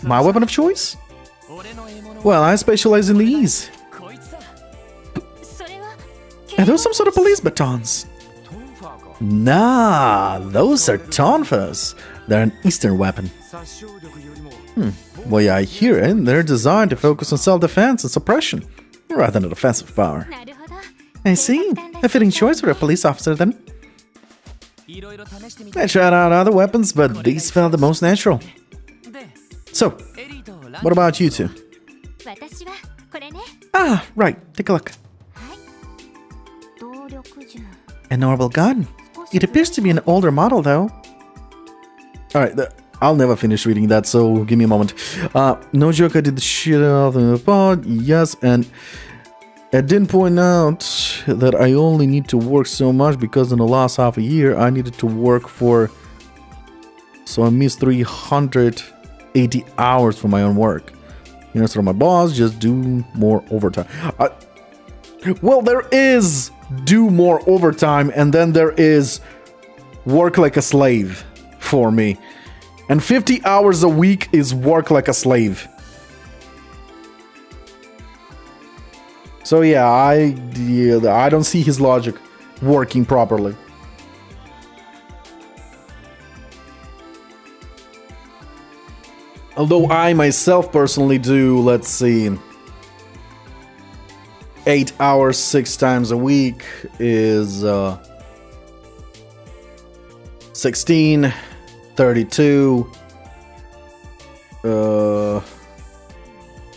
My weapon of choice? Well, I specialize in these. Are those some sort of police batons? Nah, those are tonfas. They're an Eastern weapon. Well, yeah, I hear it. They're designed to focus on self-defense and suppression, rather than offensive power. I see. A fitting choice for a police officer, then. I tried out other weapons, but these felt the most natural. So, what about you two? Ah, right. Take a look. An orbital gun. It appears to be an older model, though. Alright, I'll never finish reading that, so give me a moment. No joke, I did the shit out of the pod. Yes, and I didn't point out that I only need to work so much because in the last half a year I needed to work for... So I missed 380 hours for my own work. You know, so my boss just do more overtime. Well, there is do more overtime, and then there is work like a slave for me. And 50 hours a week is work like a slave. So yeah, I don't see his logic working properly. Although I myself personally do, let's see, 8 hours 6 times a week is 16, 32,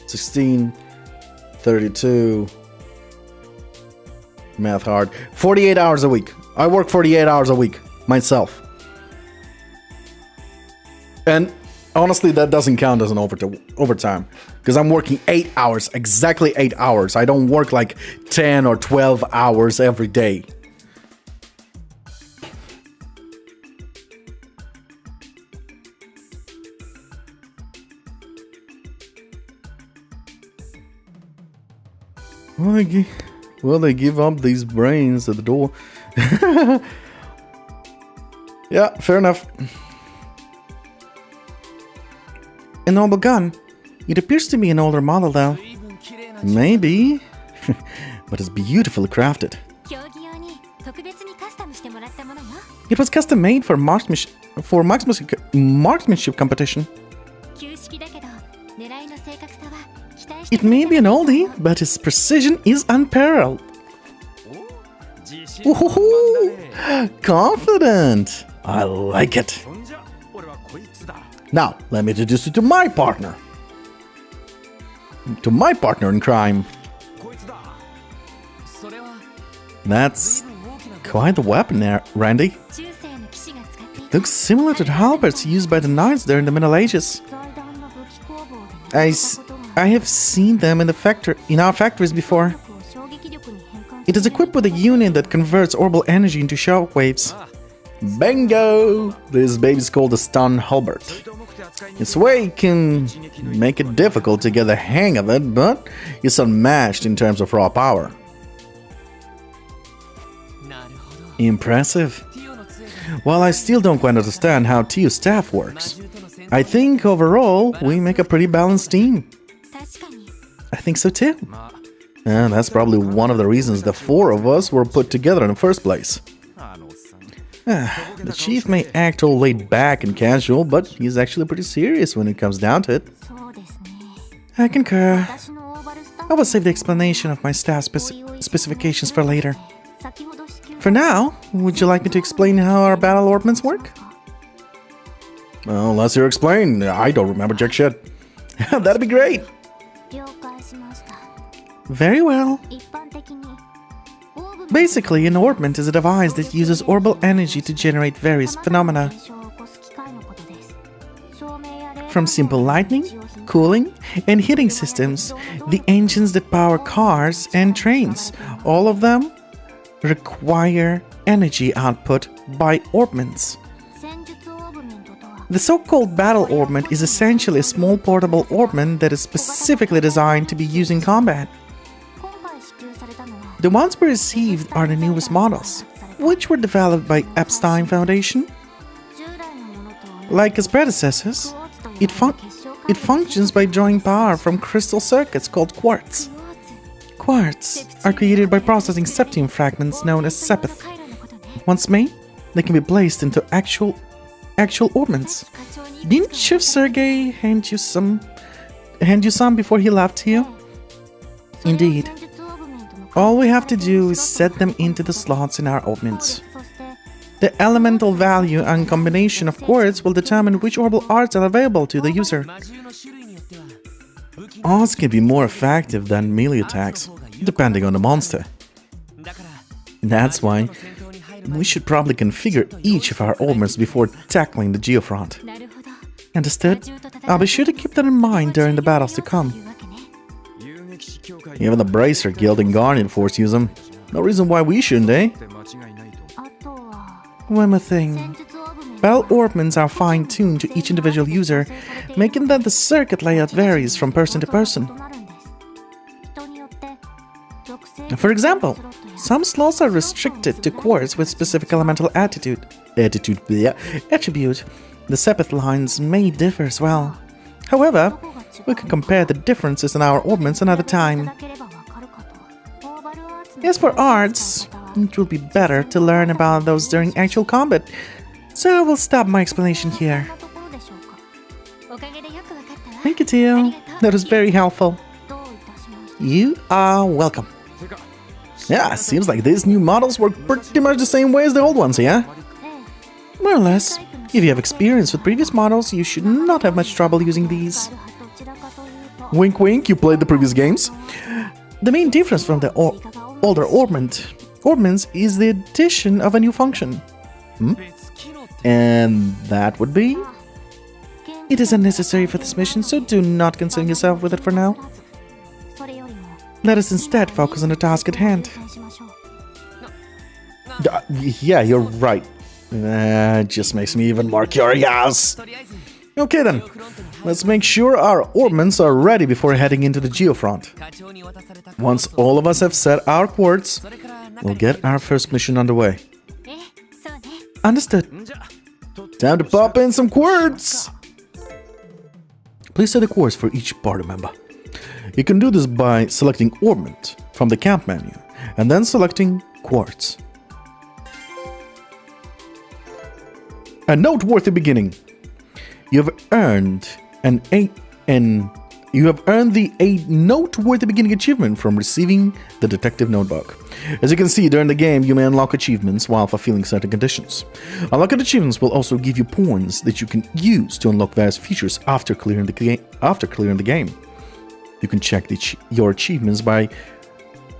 16, 32, Math hard. 48 hours a week. I work 48 hours a week myself. And honestly, that doesn't count as an overtime. Because I'm working 8 hours, exactly 8 hours. I don't work like 10 or 12 hours every day. Well, they give up these brains at the door. Yeah, fair enough. A noble gun. It appears to be an older model, though. Maybe. But it's beautifully crafted. It was custom made for marksmanship competition. It may be an oldie, but its precision is unparalleled. Ooh, confident! I like it. Now, let me introduce you to my partner. To my partner in crime. That's quite the weapon there, Randy. It looks similar to the halberds used by the knights during the Middle Ages. I have seen them in our factories before. It is equipped with a unit that converts orbital energy into shockwaves. Bingo! This baby's called the stun halberd. Its weight can make it difficult to get the hang of it, but it's unmatched in terms of raw power. Impressive. While I still don't quite understand how Tio's staff works, I think overall we make a pretty balanced team. I think so too. And that's probably one of the reasons the four of us were put together in the first place. The chief may act all laid back and casual, but he's actually pretty serious when it comes down to it. I concur. I will save the explanation of my staff specifications for later. For now, would you like me to explain how our battle orbments work? Well, unless you explain, I don't remember jack shit. That'd be great. Very well. Basically, an orbment is a device that uses orbital energy to generate various phenomena. From simple lighting, cooling, and heating systems, the engines that power cars and trains, all of them require energy output by orbments. The so-called battle orbment is essentially a small portable orbment that is specifically designed to be used in combat. The ones we received are the newest models, which were developed by Epstein Foundation. Like its predecessors, it functions by drawing power from crystal circuits called quartz. Quartz are created by processing septium fragments known as sepith. Once made, they can be placed into actual orbments. Didn't Chief Sergey hand you some before he left here? Indeed. All we have to do is set them into the slots in our orbments. The elemental value and combination of quartz will determine which orbital arts are available to the user. Arts can be more effective than melee attacks, depending on the monster. That's why we should probably configure each of our orbments before tackling the Geofront. Understood? I'll be sure to keep that in mind during the battles to come. Even the Bracer Guild and Guardian Force use them. No reason why we shouldn't, eh? One more thing. Battle orbments are fine-tuned to each individual user, making that the circuit layout varies from person to person. For example, some slots are restricted to quartz with specific elemental attribute. The sepith lines may differ as well. However, we can compare the differences in our orbments another time. As for arts, it will be better to learn about those during actual combat, so I will stop my explanation here. Thank you, Tio. That was very helpful. You are welcome. Yeah, seems like these new models work pretty much the same way as the old ones, yeah? More or less. If you have experience with previous models, you should not have much trouble using these. Wink wink, you played the previous games? The main difference from the older orbment Ordnance is the addition of a new function. And that would be? It is unnecessary for this mission, so do not concern yourself with it for now. Let us instead focus on the task at hand. Yeah, you're right. That just makes me even more curious. Okay then, let's make sure our ordnance are ready before heading into the Geofront. Once all of us have set our quartz, we'll get our first mission underway. Understood. Time to pop in some quartz! Please set the quartz for each party member. You can do this by selecting Ornament from the camp menu, and then selecting Quartz. A noteworthy beginning. You have earned the 8 noteworthy beginning achievement from receiving the detective notebook. As you can see, during the game, you may unlock achievements while fulfilling certain conditions. Unlocked achievements will also give you points that you can use to unlock various features after clearing the game. You can check your achievements by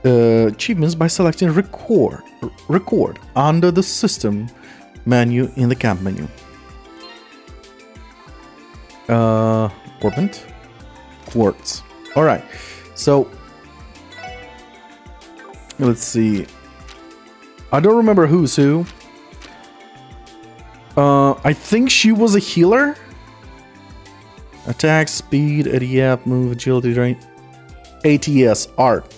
selecting record under the system menu in the camp menu. Ornament, quartz. All right, so let's see. I don't remember who's who. I think she was a healer. Attack, speed, ADF, move, agility, right? ATS, art.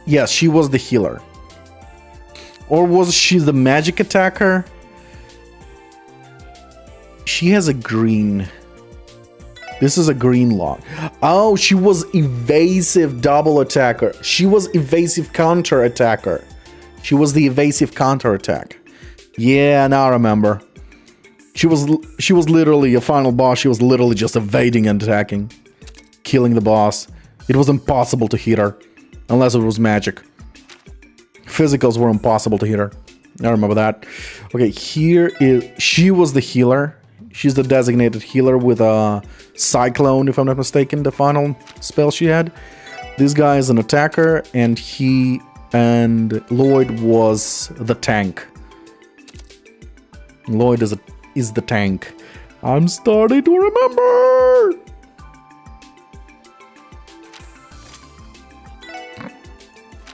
Yes, she was the healer. Or was she the magic attacker? She has a green. This is a green lock. Oh, she was evasive double attacker. She was evasive counter attacker. She was the evasive counter attack. Yeah, now I remember. She was literally a final boss. She was literally just evading and attacking, killing the boss. It was impossible to hit her, unless it was magic. Physicals were impossible to hit her. I remember that. Okay, she was the healer. She's the designated healer with a cyclone, if I'm not mistaken, the final spell she had. This guy is an attacker, and Lloyd was the tank. Lloyd is the tank. I'm starting to remember.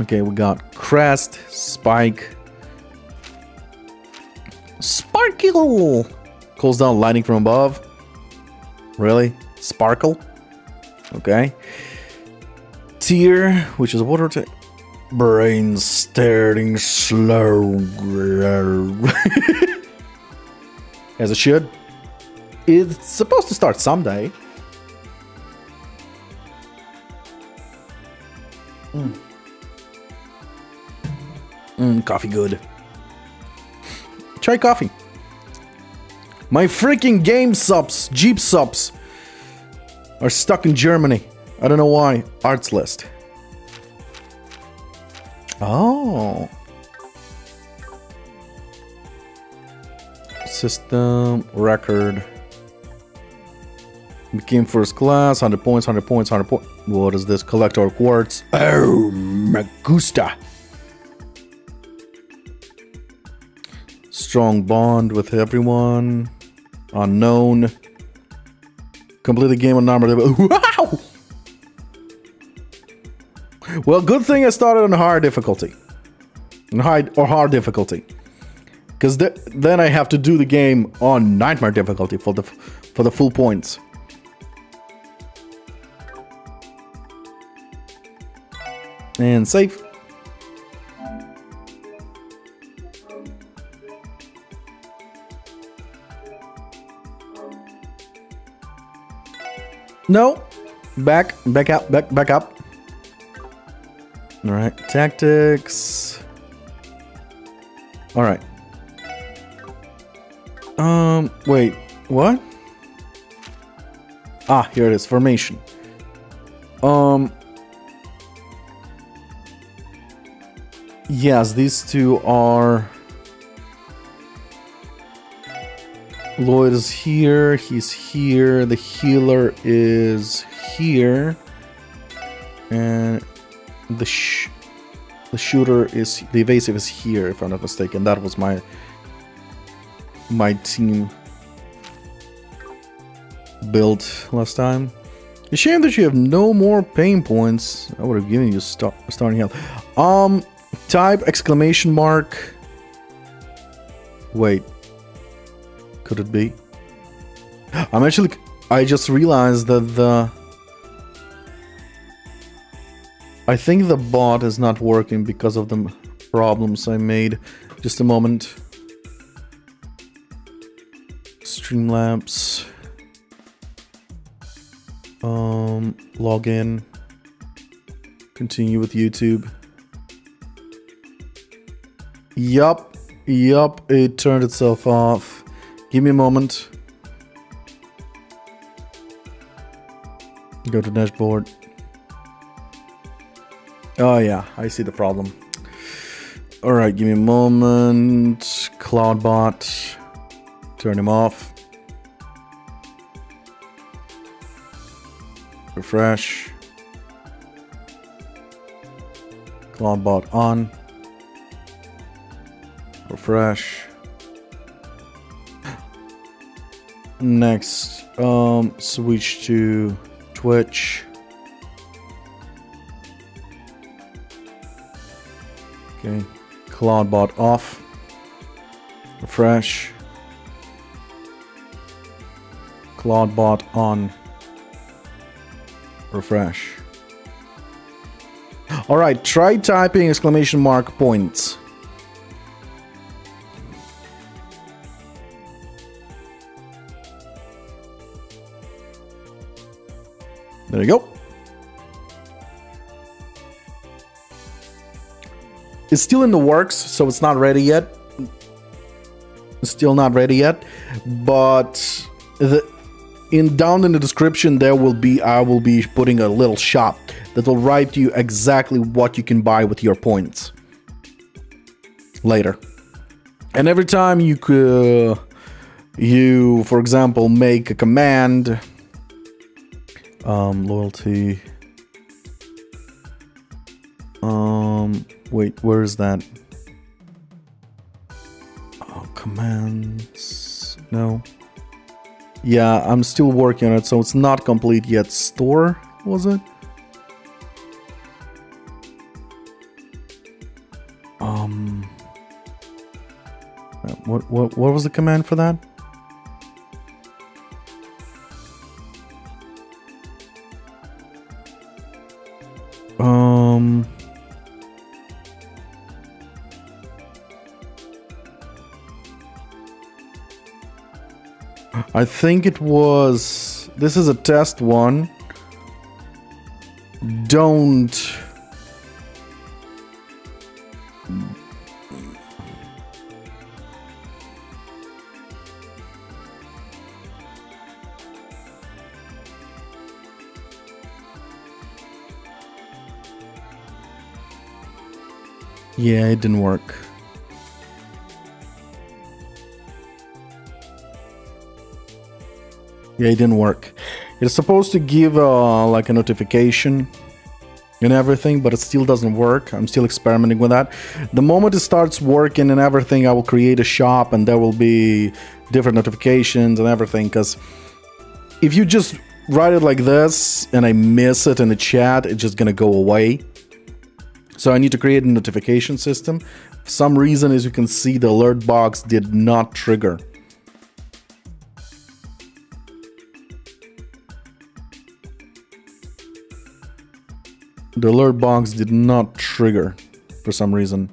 Okay, we got Crest, Spike, Sparkle. Calls down lightning from above. Really? Sparkle? Okay. Tear, which is a water attack. Brain staring slow. As it should. It's supposed to start someday. Coffee good. Try coffee. My freaking game subs, Jeep subs, are stuck in Germany. I don't know why. Arts list. Oh. System record. Became first class. 100 points. 100 points. 100 points. What is this? Collector quartz. Oh, me gusta. Strong bond with everyone. Unknown. Complete the game on normal. Wow! Well, good thing I started on hard difficulty. Hard difficulty. Because then I have to do the game on nightmare difficulty for the full points. And save. No. Back up. All right, tactics. All right. Wait, what? Ah, here it is, formation. Yes, these two are... Lloyd is here, he's here, the healer is here, and the The shooter is... The evasive is here, if I'm not mistaken. That was my team build last time. It's a shame that you have no more pain points. I would have given you starting health. Type exclamation mark. Wait. Could it be? I just realized that I think the bot is not working because of the problems I made. Just a moment. Streamlabs. Log in. Continue with YouTube. Yup, it turned itself off. Give me a moment. Go to dashboard. Oh yeah, I see the problem. Alright, give me a moment. Cloudbot. Turn him off. Refresh. Cloudbot on. Refresh. Next, switch to Twitch. Okay, Cloudbot off. Refresh. Cloudbot on. Refresh. Alright, try typing exclamation mark points. There you go. It's still in the works, so it's not ready yet. It's still not ready yet, but down in the description there will be, I will be putting a little shop that will write to you exactly what you can buy with your points later. And every time you for example, make a command, loyalty, wait, where is that? Oh, commands, no. Yeah, I'm still working on it, so it's not complete yet. Store, was it? What was the command for that? I think it was... This is a test one. Don't... Yeah, it didn't work. Yeah, it didn't work. It's supposed to give like a notification and everything, but it still doesn't work. I'm still experimenting with that. The moment it starts working and everything, I will create a shop and there will be different notifications and everything. Because if you just write it like this and I miss it in the chat, it's just gonna go away. So I need to create a notification system. For some reason, as you can see, the alert box did not trigger. The alert box did not trigger for some reason.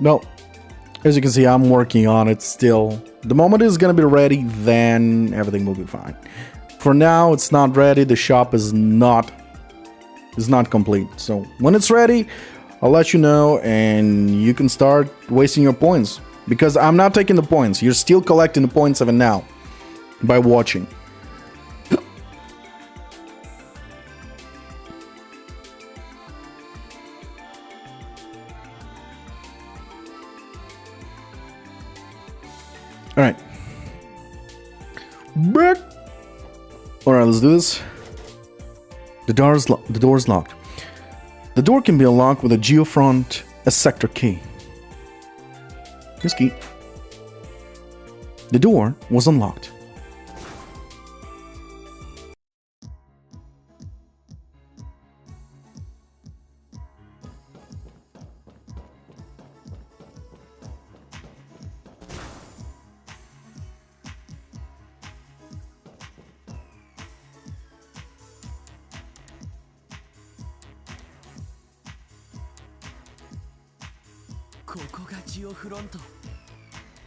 No, as you can see, I'm working on it still. The moment it's gonna be ready, then everything will be fine. For now, it's not ready. The shop is not complete. So when it's ready, I'll let you know and you can start wasting your points. Because I'm not taking the points. You're still collecting the points even now. By watching. Alright. Alright, let's do this. The door is locked. The door can be unlocked with a geofront, a sector key. This key. The door was unlocked.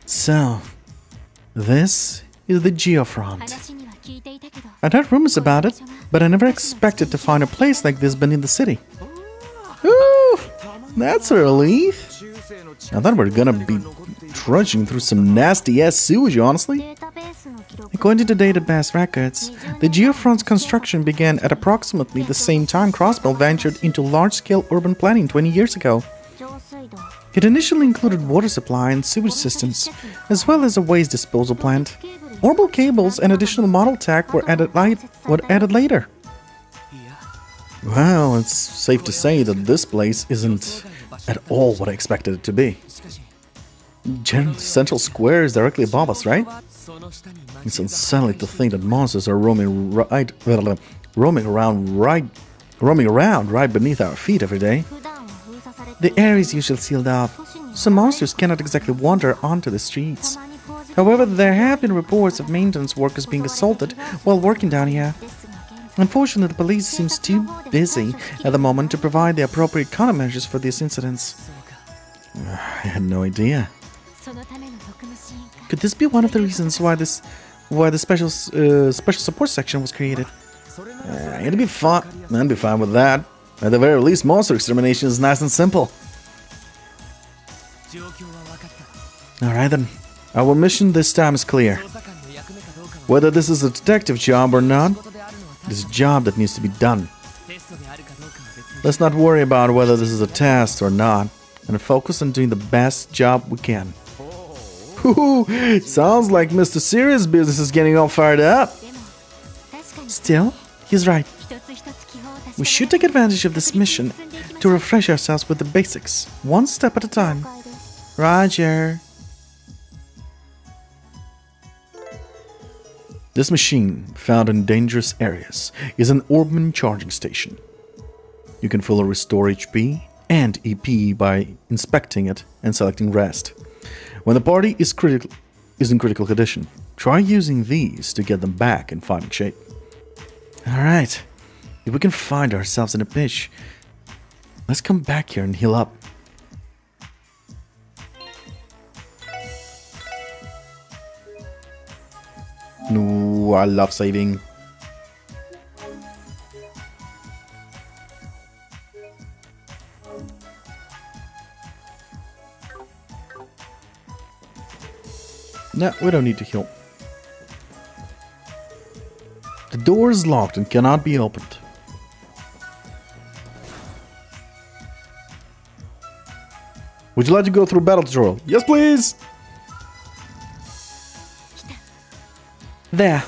So, this is the geofront. I'd heard rumors about it, but I never expected to find a place like this beneath the city. Ooh, that's a relief. I thought we were gonna be trudging through some nasty-ass sewage, honestly. According to database records, the geofront's construction began at approximately the same time Crossbell ventured into large-scale urban planning 20 years ago. It initially included water supply and sewage systems, as well as a waste disposal plant. Orbital cables and additional model tech were added later. Well, it's safe to say that this place isn't at all what I expected it to be. Central Square is directly above us, right? It's unsettling to think that monsters are roaming around right beneath our feet every day. The area is usually sealed off, so monsters cannot exactly wander onto the streets. However, there have been reports of maintenance workers being assaulted while working down here. Unfortunately, the police seems too busy at the moment to provide the appropriate countermeasures for these incidents. I had no idea. Could this be one of the reasons why the special support section was created? It'd be fun. I'd be fine with that. At the very least, monster extermination is nice and simple. Alright then. Our mission this time is clear. Whether this is a detective job or not, it's a job that needs to be done. Let's not worry about whether this is a test or not, and focus on doing the best job we can. Ooh, sounds like Mr. Serious Business is getting all fired up. Still, he's right. We should take advantage of this mission to refresh ourselves with the basics, one step at a time. Roger. This machine, found in dangerous areas, is an urban charging station. You can fully restore HP and EP by inspecting it and selecting rest. When the party is in critical condition, try using these to get them back in fighting shape. Alright, if we can find ourselves in a pinch, let's come back here and heal up. No, I love saving. No, we don't need to heal. The door is locked and cannot be opened. Would you like to go through battle tutorial? Yes, please! There.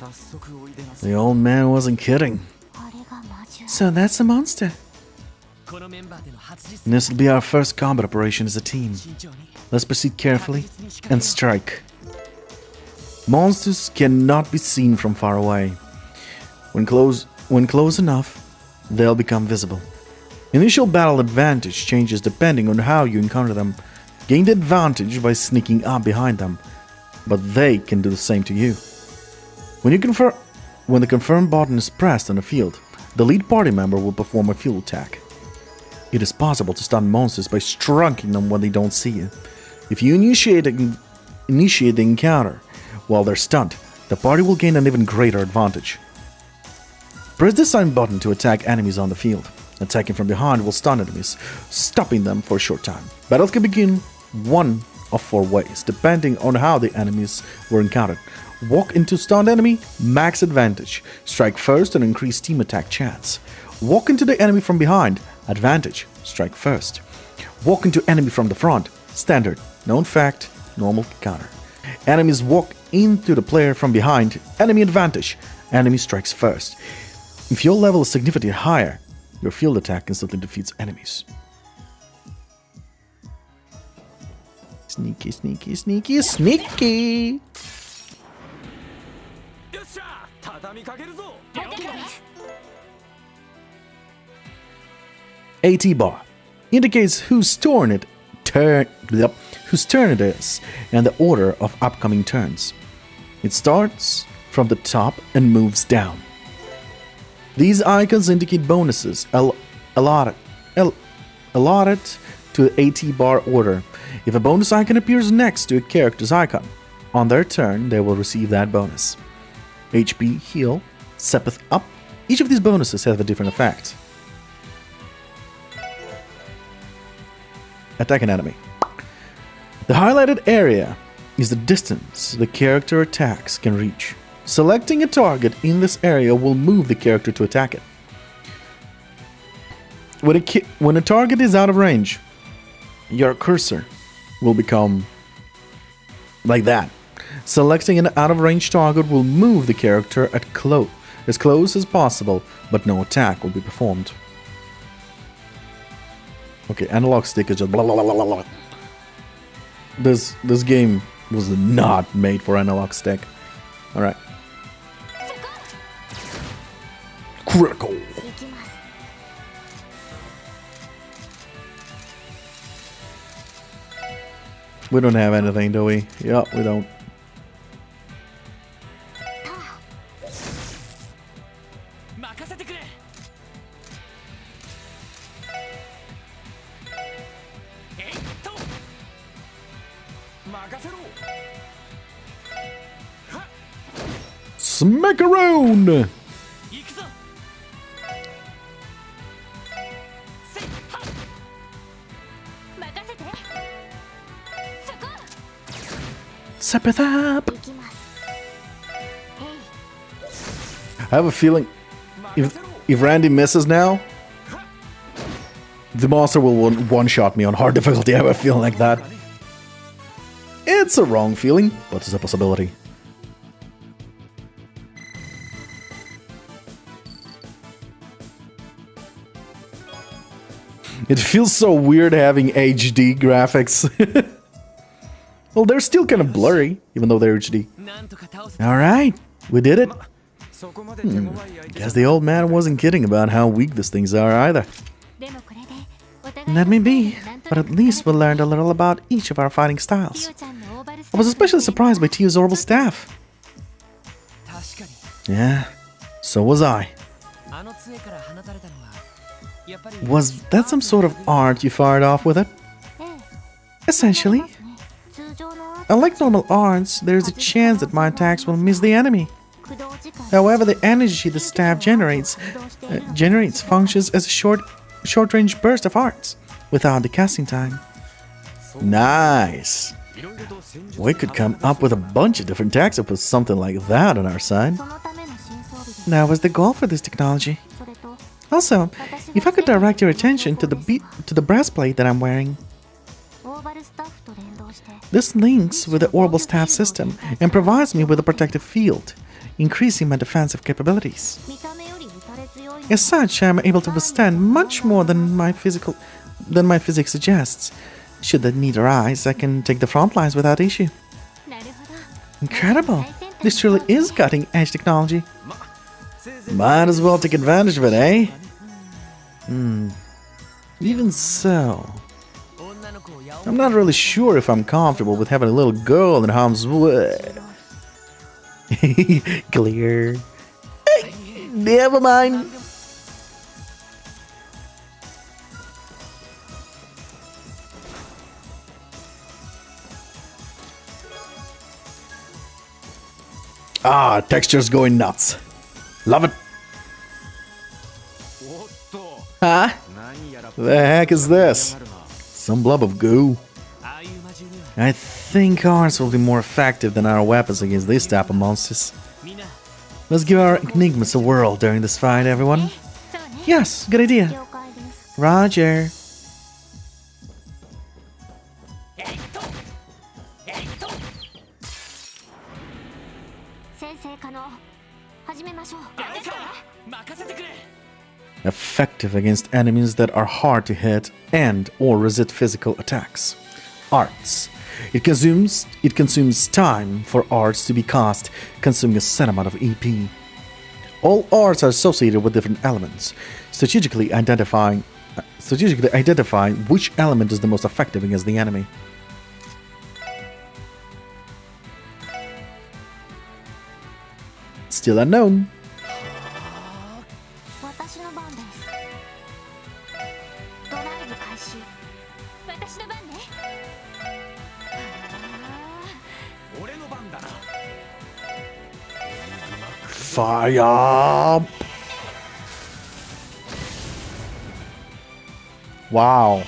The old man wasn't kidding. So that's a monster. This will be our first combat operation as a team. Let's proceed carefully and strike. Monsters cannot be seen from far away. When close enough, they'll become visible. Initial battle advantage changes depending on how you encounter them. Gain the advantage by sneaking up behind them, but they can do the same to you. When the confirm button is pressed on the field, the lead party member will perform a field attack. It is possible to stun monsters by striking them when they don't see you. If you initiate the encounter while they're stunned, the party will gain an even greater advantage. Press the sign button to attack enemies on the field. Attacking from behind will stun enemies, stopping them for a short time. Battles can begin one of 4 ways, depending on how the enemies were encountered. Walk into stunned enemy, max advantage. Strike first and increase team attack chance. Walk into the enemy from behind, advantage. Strike first. Walk into enemy from the front, standard. Known fact, normal counter. Enemies walk into the player from behind, enemy advantage. Enemy strikes first. If your level is significantly higher, your field attack instantly defeats enemies. Sneaky, sneaky, sneaky, sneaky! AT bar indicates whose turn it is and the order of upcoming turns. It starts from the top and moves down. These icons indicate bonuses allotted to the AT bar order. If a bonus icon appears next to a character's icon, on their turn they will receive that bonus. HP, heal, steppeth up. Each of these bonuses have a different effect. Attack an enemy. The highlighted area is the distance the character attacks can reach. Selecting a target in this area will move the character to attack it. When a target is out of range, your cursor will become like that. Selecting an out-of-range target will move the character as close as possible, but no attack will be performed. Okay, analog stick is just blah blah blah blah blah. This game was not made for analog stick. Alright. Critical. We don't have anything, do we? Yup, we don't. Smackaroon! Step it up! I have a feeling if Randy misses now, the monster will one-shot me on hard difficulty. I have a feeling like that. It's a wrong feeling, but it's a possibility. It feels so weird having HD graphics. Well, they're still kind of blurry, even though they're HD. Alright, we did it. Guess the old man wasn't kidding about how weak these things are either. That may be, but at least we learned a little about each of our fighting styles. I was especially surprised by Tio's orbital staff. Yeah, so was I. Was that some sort of art you fired off with it? Essentially. Unlike normal arts, there is a chance that my attacks will miss the enemy. However, the energy the staff generates functions as a short-range burst of arts without the casting time. Nice! We could come up with a bunch of different attacks and put something like that on our side. That was the goal for this technology. Also, if I could direct your attention to the breastplate that I'm wearing. This links with the orbital staff system and provides me with a protective field, increasing my defensive capabilities. As such, I am able to withstand much more than my physics suggests. Should the need arise, I can take the front lines without issue. Incredible! This truly is cutting-edge technology. Might as well take advantage of it, eh? Even so, I'm not really sure if I'm comfortable with having a little girl in harm's way. Clear. Never mind. Ah, texture's going nuts. Love it. Huh? The heck is this? Some blob of goo. I think ours will be more effective than our weapons against this type of monsters. Let's give our enigmas a whirl during this fight, everyone. Yes, good idea. Roger. Effective against enemies that are hard to hit and or resist physical attacks. Arts. It consumes time for arts to be cast, consuming a set amount of EP. All arts are associated with different elements. Strategically identify which element is the most effective against the enemy. Still unknown. Fire! Wow.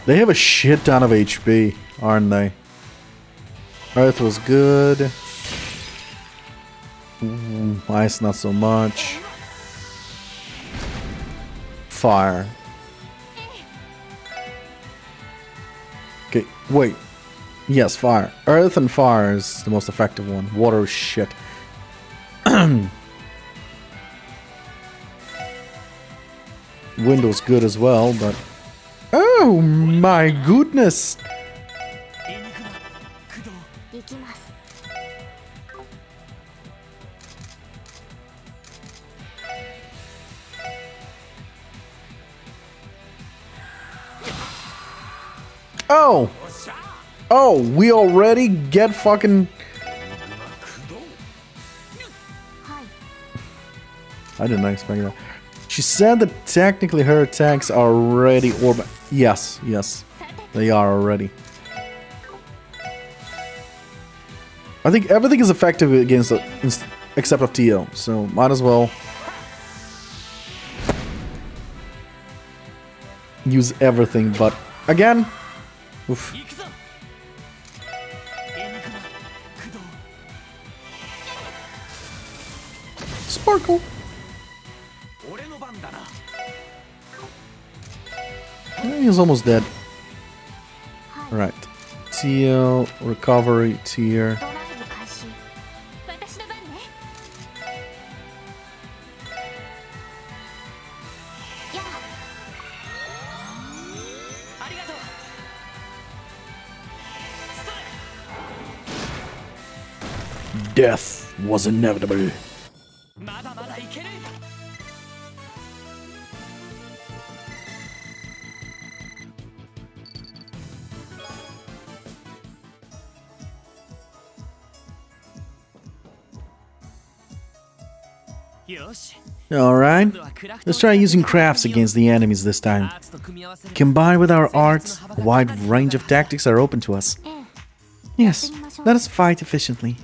They have a shit ton of HP, aren't they? Earth was good. Ice not so much. Fire. Okay, wait. Yes, fire. Earth and fire is the most effective one. Water is shit. Wind was good as well, but... Oh my goodness! Oh! Oh, we already get fucking... I didn't expect that. She said that technically her attacks are already orb... Yes, yes. They are already. I think everything is effective against except of TO, so might as well use everything, but again... Oof. Sparkle. He's almost dead. Alright. TL, recovery, tier. Death was inevitable. Alright, let's try using crafts against the enemies this time. Combined with our arts, a wide range of tactics are open to us. Yes, let us fight efficiently.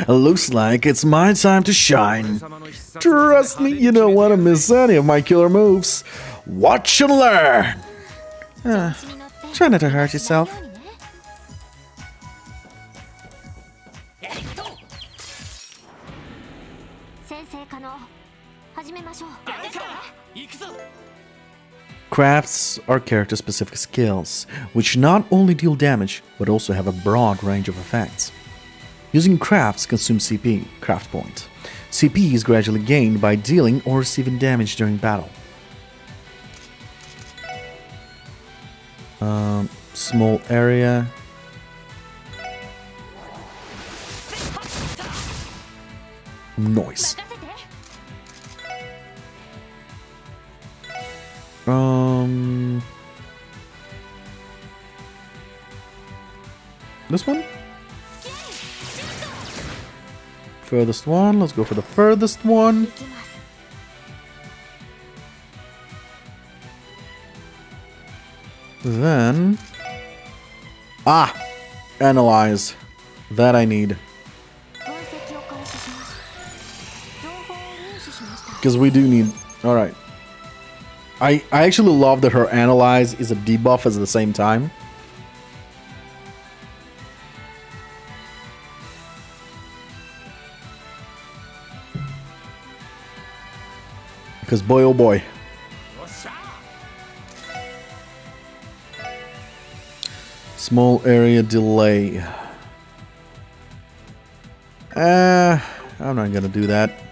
Looks like it's my time to shine. Trust me, you don't want to miss any of my killer moves. Watch and learn! Try not to hurt yourself. Crafts are character-specific skills, which not only deal damage, but also have a broad range of effects. Using crafts consumes CP, craft point. CP is gradually gained by dealing or receiving damage during battle. Small area. Noise. This one? Furthest one, let's go for the furthest one. Then... Analyze. That I need. Because we do need... Alright. I actually love that her analyze is a debuff at the same time. Because boy oh boy. Small area delay. I'm not gonna do that.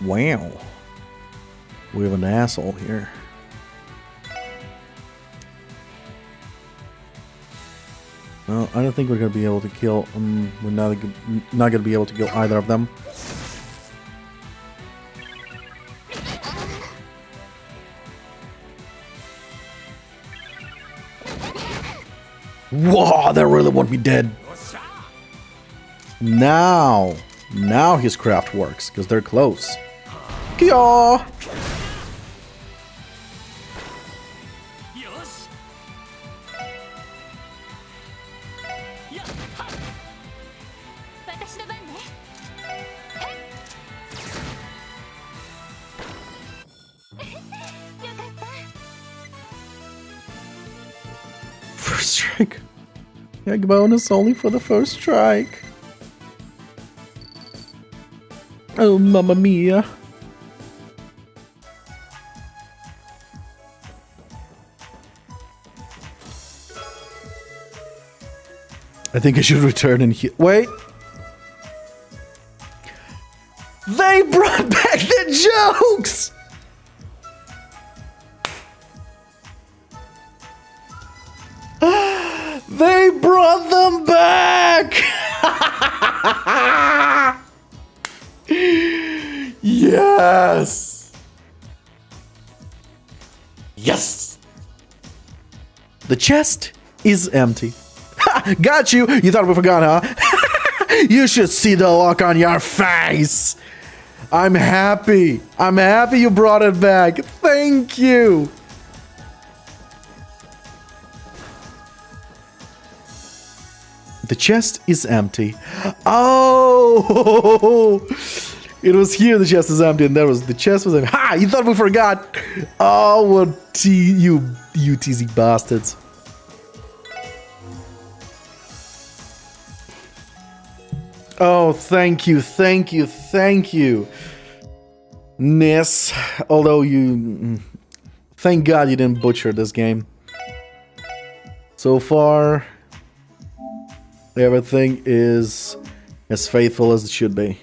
Wow. We have an asshole here. Well, I don't think we're gonna be able to kill. We're not gonna be able to kill either of them. Whoa! That really won't be dead. Now his craft works because they're close. Kyo! First strike. Egg bonus only for the first strike. Oh, mamma mia. I think I should return and wait. They brought back the jokes! They brought them back! Yes! Yes! The chest is empty. Ha! Got you! You thought we forgot, huh? You should see the look on your face! I'm happy! I'm happy you brought it back! Thank you! The chest is empty. Oh! It was here the chest is empty and there was the chest was empty. Ha! You thought we forgot! Oh, what you teasing bastards. Oh, thank you, thank you, thank you. Nis, although you... Thank God you didn't butcher this game. So far, everything is as faithful as it should be.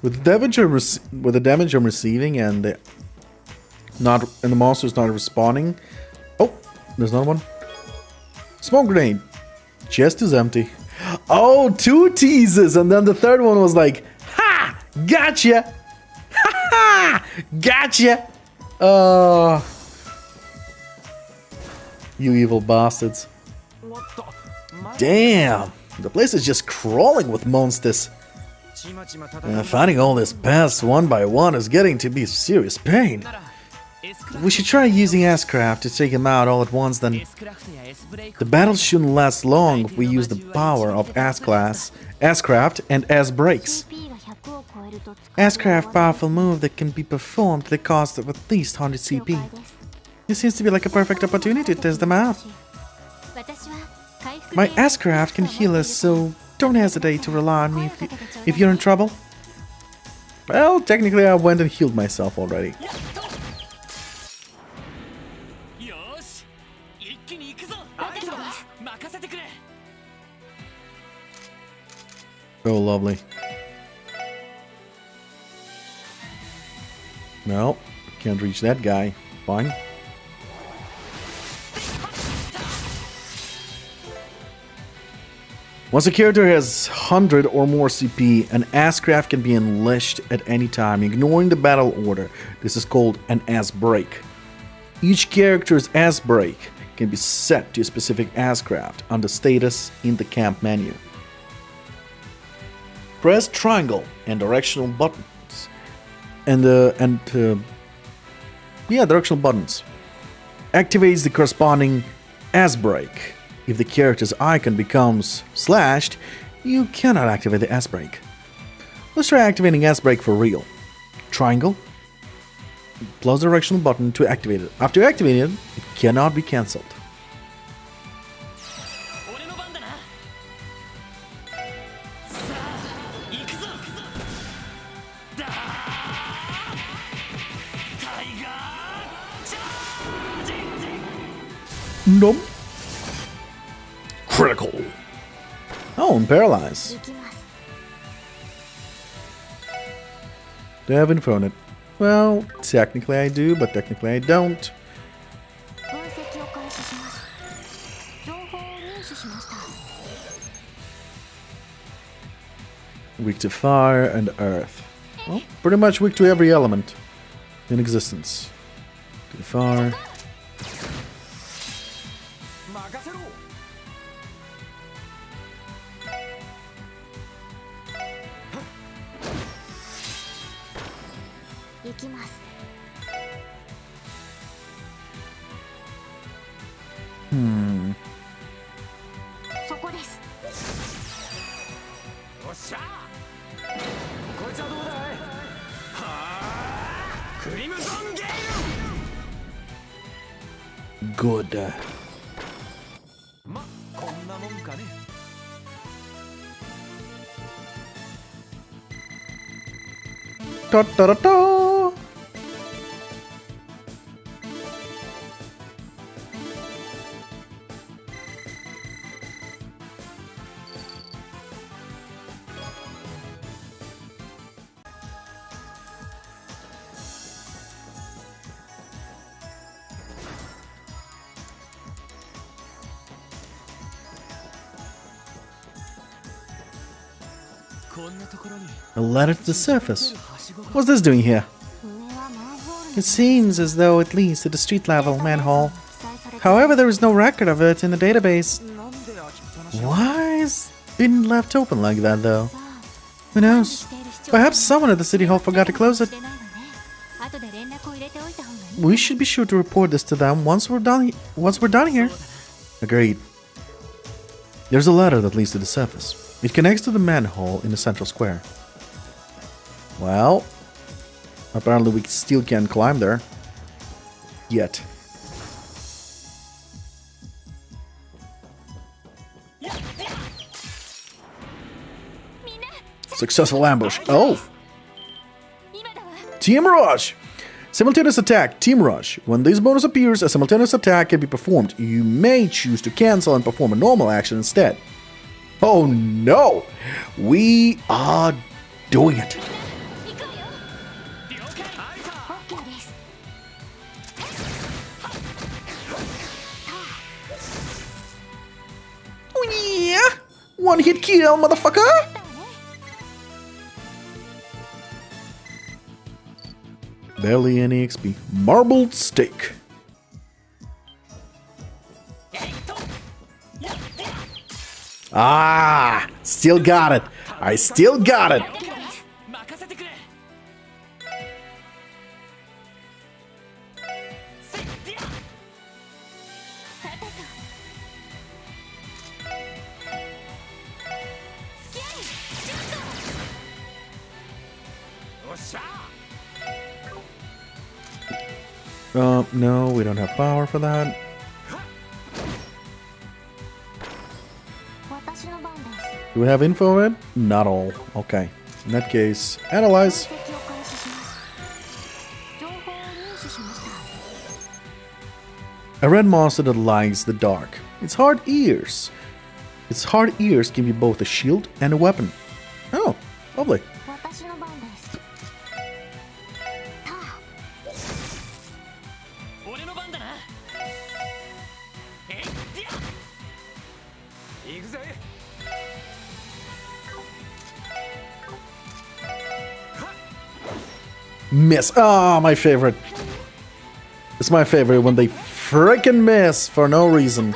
With the damage I'm receiving and the monster's not respawning. Oh, there's another one. Smoke grenade. Chest is empty. Oh, 2 teases, and then the third one was like, "Ha! Gotcha! Ha ha! Gotcha! You evil bastards! Damn, the place is just crawling with monsters. Finding all this past one by one is getting to be a serious pain. We should try using S-Craft to take him out all at once then. The battle shouldn't last long if we use the power of S-Craft and S-Brakes. S-Craft powerful move that can be performed at the cost of at least 100 CP. This seems to be like a perfect opportunity to test them out. My S-Craft can heal us, so don't hesitate to rely on me if you're in trouble. Well, technically I went and healed myself already. Oh, lovely. No, can't reach that guy. Fine. Once a character has 100 or more CP, an S-craft can be unleashed at any time, ignoring the battle order. This is called an S-break. Each character's S-break can be set to a specific S-craft under status in the camp menu. Press triangle and directional buttons, directional buttons. Activates the corresponding S-break. If the character's icon becomes slashed, you cannot activate the S-break. Let's try activating S-break for real. Triangle plus directional button to activate it. After activating it, it cannot be cancelled. Nope. Critical. Oh, and paralyze. Do I have info on it? Well, technically I do, but technically I don't. Weak to fire and earth. Well, pretty much weak to every element in existence. To fire. Good. Ta ta ta ta. A ladder to the surface. What's this doing here? It seems as though it leads to the street level manhole. However, there is no record of it in the database. Why is it been left open like that, though? Who knows? Perhaps someone at the city hall forgot to close it. We should be sure to report this to them once we're done here. Agreed. There's a ladder that leads to the surface. It connects to the manhole in the central square. Well, apparently we still can't climb there. Yet. Successful ambush. Oh! Team Rush! Simultaneous attack, Team Rush. When this bonus appears, a simultaneous attack can be performed. You may choose to cancel and perform a normal action instead. Oh no! We are doing it! Oh yeah! One hit kill, motherfucker! Barely any XP. Marbled steak. Ah! Still got it. I still got it. No, we don't have power for that. Do we have info on it? Not all. Okay. In that case, analyze. A red monster that likes the dark. Its hard ears. Its hard ears can be both a shield and a weapon. Oh, lovely. Miss. Ah, my favorite. It's my favorite when they frickin' miss for no reason.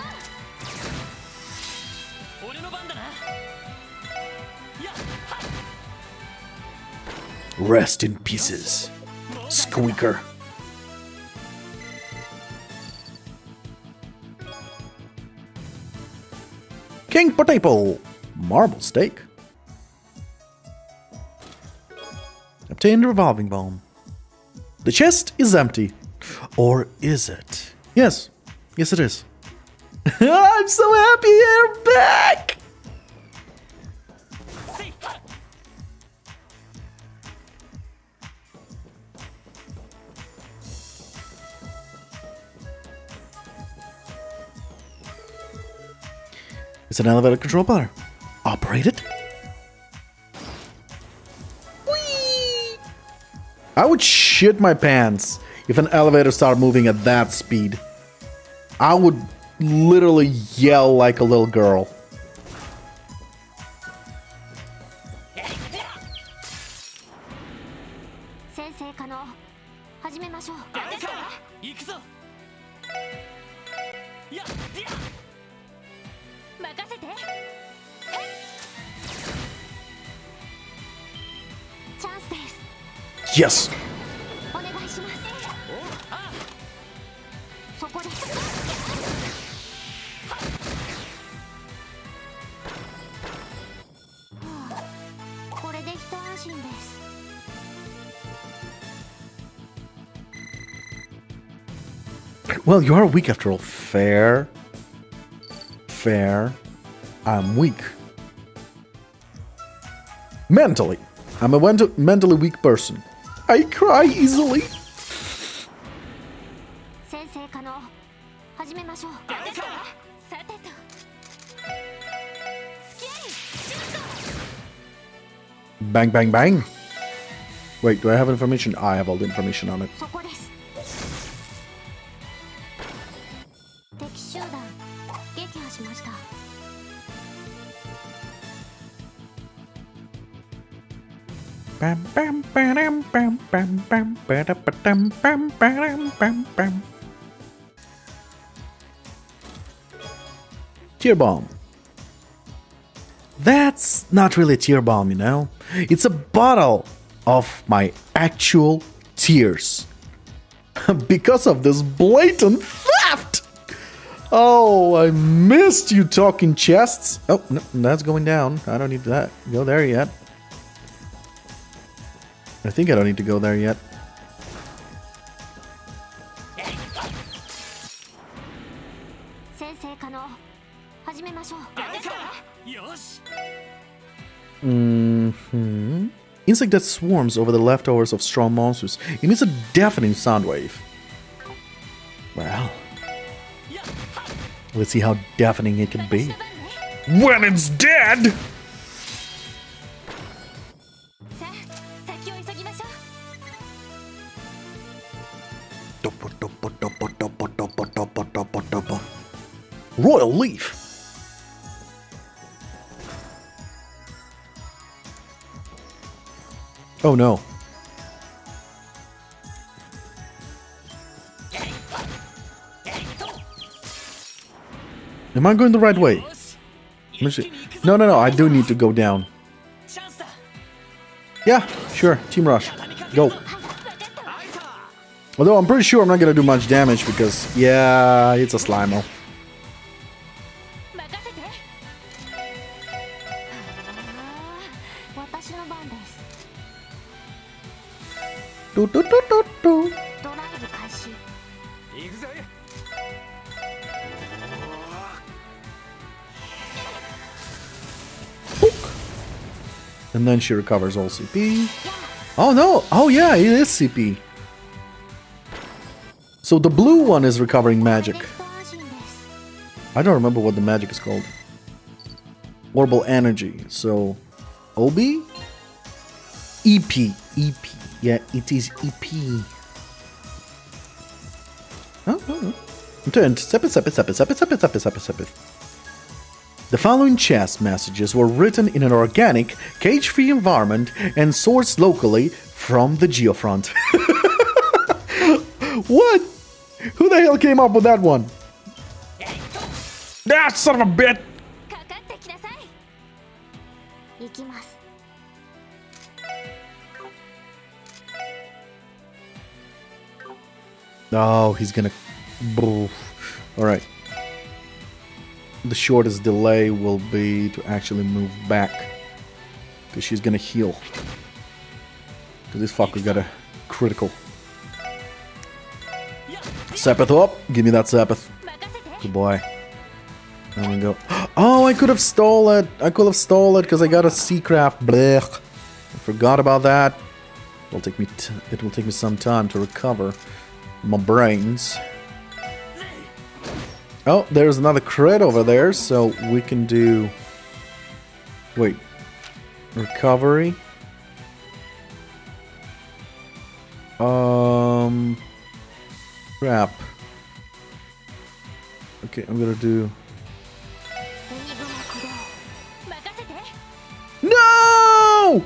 Rest in pieces, Squeaker. King Potato, marble steak. Obtain the revolving bomb. The chest is empty. Or is it? Yes. Yes, it is. I'm so happy you're back! It's an elevator control bar. Operate it. Whee! I would shit my pants if an elevator started moving at that speed. I would literally yell like a little girl. Yes! Well, you are weak after all. Fair. Fair. I'm weak. Mentally. I'm a mentally weak person. I cry easily. Bang, bang, bang. Wait, do I have information? I have all the information on it. Bam, bam, bam, bam, bam, bam, bam, bam, bam, bam, bam. Tear bomb. That's not really a tear bomb, you know? It's a bottle of my actual tears. Because of this blatant theft! Oh, I missed you talking chests. Oh, no, that's going down. I don't need that. Go there yet. I think I don't need to go there yet. Insect that swarms over the leftovers of strong monsters emits a deafening sound wave. Well, let's see how deafening it can be. When it's dead! Royal Leaf. Oh no. Am I going the right way? No, no, no, I do need to go down. Yeah, sure. Team Rush. Go. Although I'm pretty sure I'm not gonna do much damage because, yeah, it's a Slimo. Do, do, do, do, do. And then she recovers all CP. Oh no! Oh yeah, it is CP. So the blue one is recovering magic. I don't remember what the magic is called. Orbital energy. So OB? EP. EP. Yeah, it is EP. Oh. The following chess messages were written in an organic, cage-free environment and sourced locally from the geofront. What? Who the hell came up with that one? Ah, son of a bitch! Oh, he's gonna... Alright. The shortest delay will be to actually move back. Because she's gonna heal. Because this fucker got a critical. Sepith up! Give me that Sepith. Good boy. There we go. Oh, I could have stole it! I could have stole it because I got a Seacraft. Blech. I forgot about that. It will take me some time to recover my brains. Oh, there's another crit over there, so we can do... Wait. Recovery. Crap. Okay, I'm gonna do... No!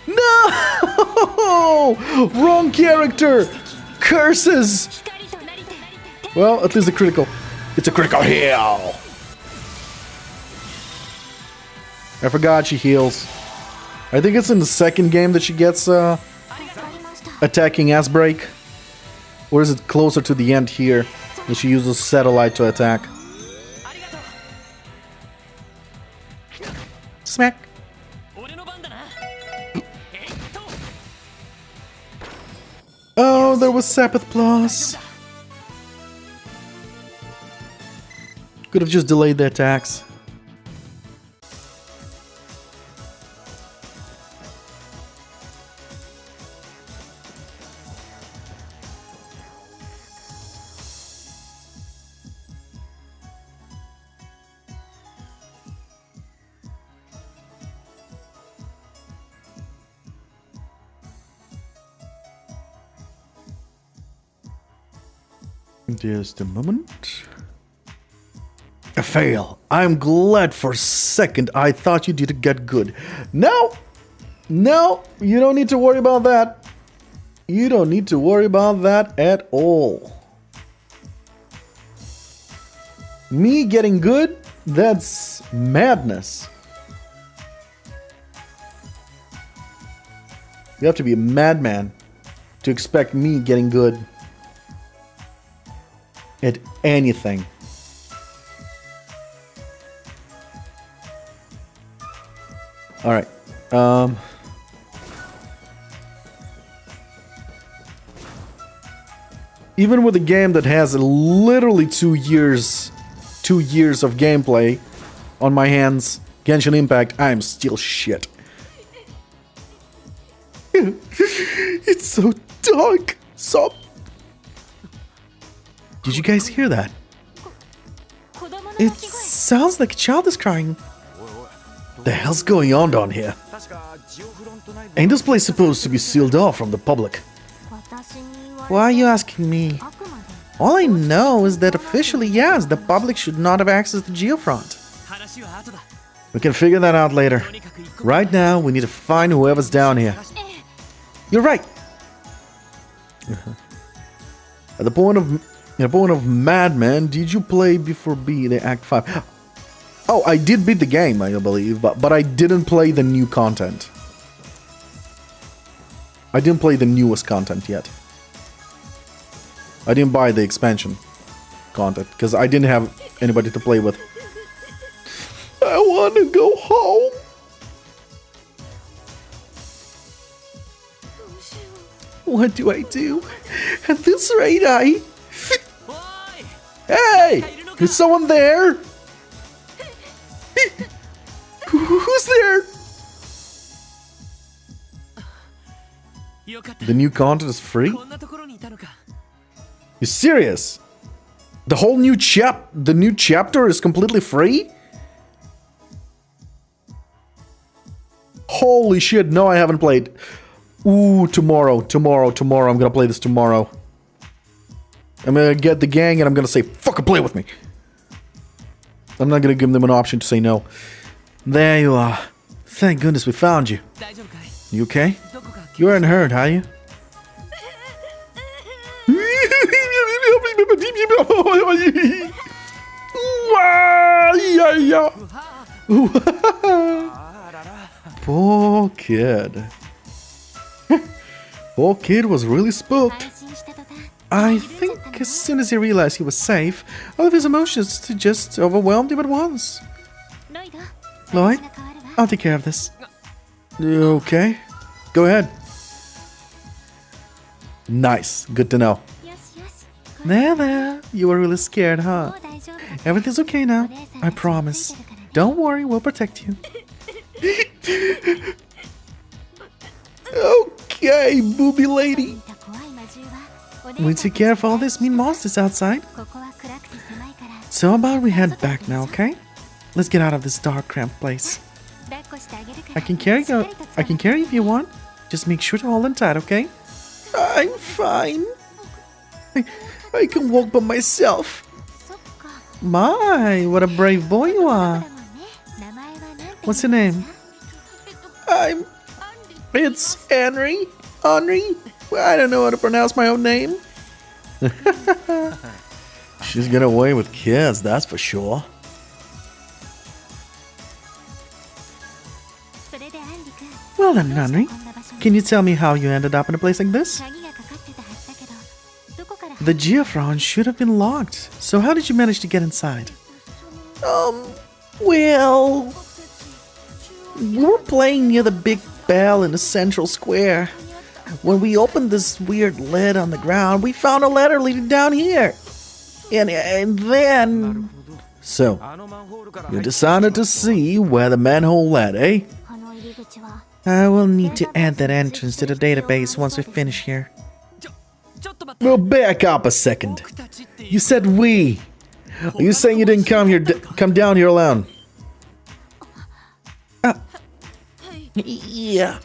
No! Wrong character! Curses! Well, at least a critical. It's a critical heal! I forgot she heals. I think it's in the second game that she gets attacking ass break. Or is it closer to the end here? And she uses satellite to attack. Smack. Oh, there was Sepith Plus. Could have just delayed the attacks. Just a moment. A fail. I'm glad for a second I thought you did get good. No! No! You don't need to worry about that. You don't need to worry about that at all. Me getting good? That's madness. You have to be a madman to expect me getting good at anything. Alright. Even with a game that has literally 2 years of gameplay on my hands, Genshin Impact, I'm still shit. It's so dark. So... Did you guys hear that? It sounds like a child is crying. The hell's going on down here? Ain't this place supposed to be sealed off from the public? Why are you asking me? All I know is that officially, yes, the public should not have access to Geofront. We can figure that out later. Right now, we need to find whoever's down here. You're right. At the point of Madman, did you play before the Act 5? Oh, I did beat the game, I believe, but I didn't play the new content. I didn't play the newest content yet. I didn't buy the expansion content, because I didn't have anybody to play with. I want to go home. What do I do? At this rate, Hey! Is someone there? Who's there? The new content is free? You serious? The whole new chapter is completely free? Holy shit, no, I haven't played. Ooh, tomorrow, I'm gonna play this tomorrow. I'm gonna get the gang and I'm gonna say, fucking play with me. I'm not gonna give them an option to say no. There you are. Thank goodness we found you. You okay? You weren't hurt, are you? Poor kid. Poor kid was really spooked. I think as soon as he realized he was safe, all of his emotions just overwhelmed him at once. Lloyd, I'll take care of this. Okay, go ahead. Nice, good to know. There, you were really scared, huh? Everything's okay now, I promise. Don't worry, we'll protect you. Okay, booby lady. We take care of all these mean monsters outside. So how about we head back now, okay? Let's get out of this dark, cramped place. I can carry if you want. Just make sure to hold on tight, okay? I'm fine. I can walk by myself. My, what a brave boy you are. What's your name? It's Henry. Henry? I don't know how to pronounce my own name. She's getting away with kids, that's for sure. Well then, Henry, can you tell me how you ended up in a place like this? The geofront should have been locked, so how did you manage to get inside? Well, we were playing near the big bell in the central square. When we opened this weird lid on the ground, we found a ladder leading down here. And then... So, you decided to see where the manhole led, eh? I will need to add that entrance to the database once we finish here. Well, back up a second. You said we. Are you saying you didn't come down here alone? Yeah.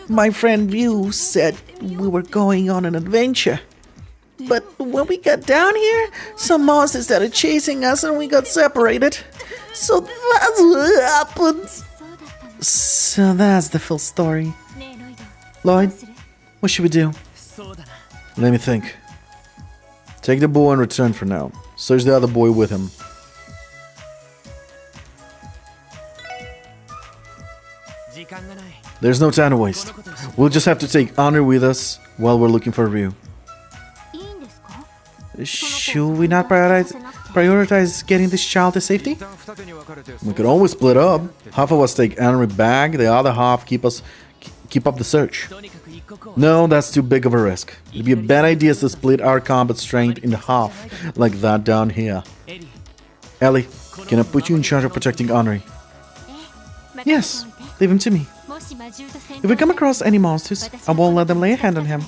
My friend Ryu said we were going on an adventure. But when we got down here, some monsters started chasing us and we got separated. So that's what happened. So that's the full story. Lloyd, what should we do? Let me think. Take the boy and return for now. Search the other boy with him. There's no time to waste. We'll just have to take Honor with us while we're looking for Ryu. Should we not prioritize getting this child to safety? We could always split up. Half of us take Henry back, the other half keep up the search. No, that's too big of a risk. It'd be a bad idea to split our combat strength in half, like that down here. Ellie, can I put you in charge of protecting Henry? Yes, leave him to me. If we come across any monsters, I won't let them lay a hand on him.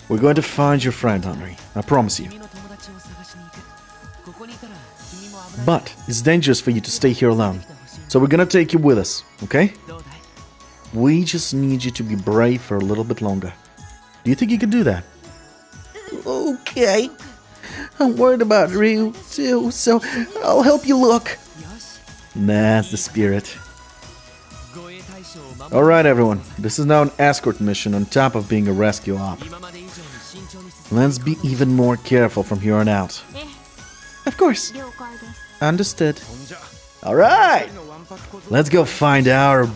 We're going to find your friend, Henry. I promise you. But it's dangerous for you to stay here alone. So we're gonna take you with us, okay? We just need you to be brave for a little bit longer. Do you think you can do that? Okay. I'm worried about Ryu too, so I'll help you look. That's the spirit. Alright everyone, this is now an escort mission on top of being a rescue op. Let's be even more careful from here on out. Of course. Understood. Alright! Let's go find our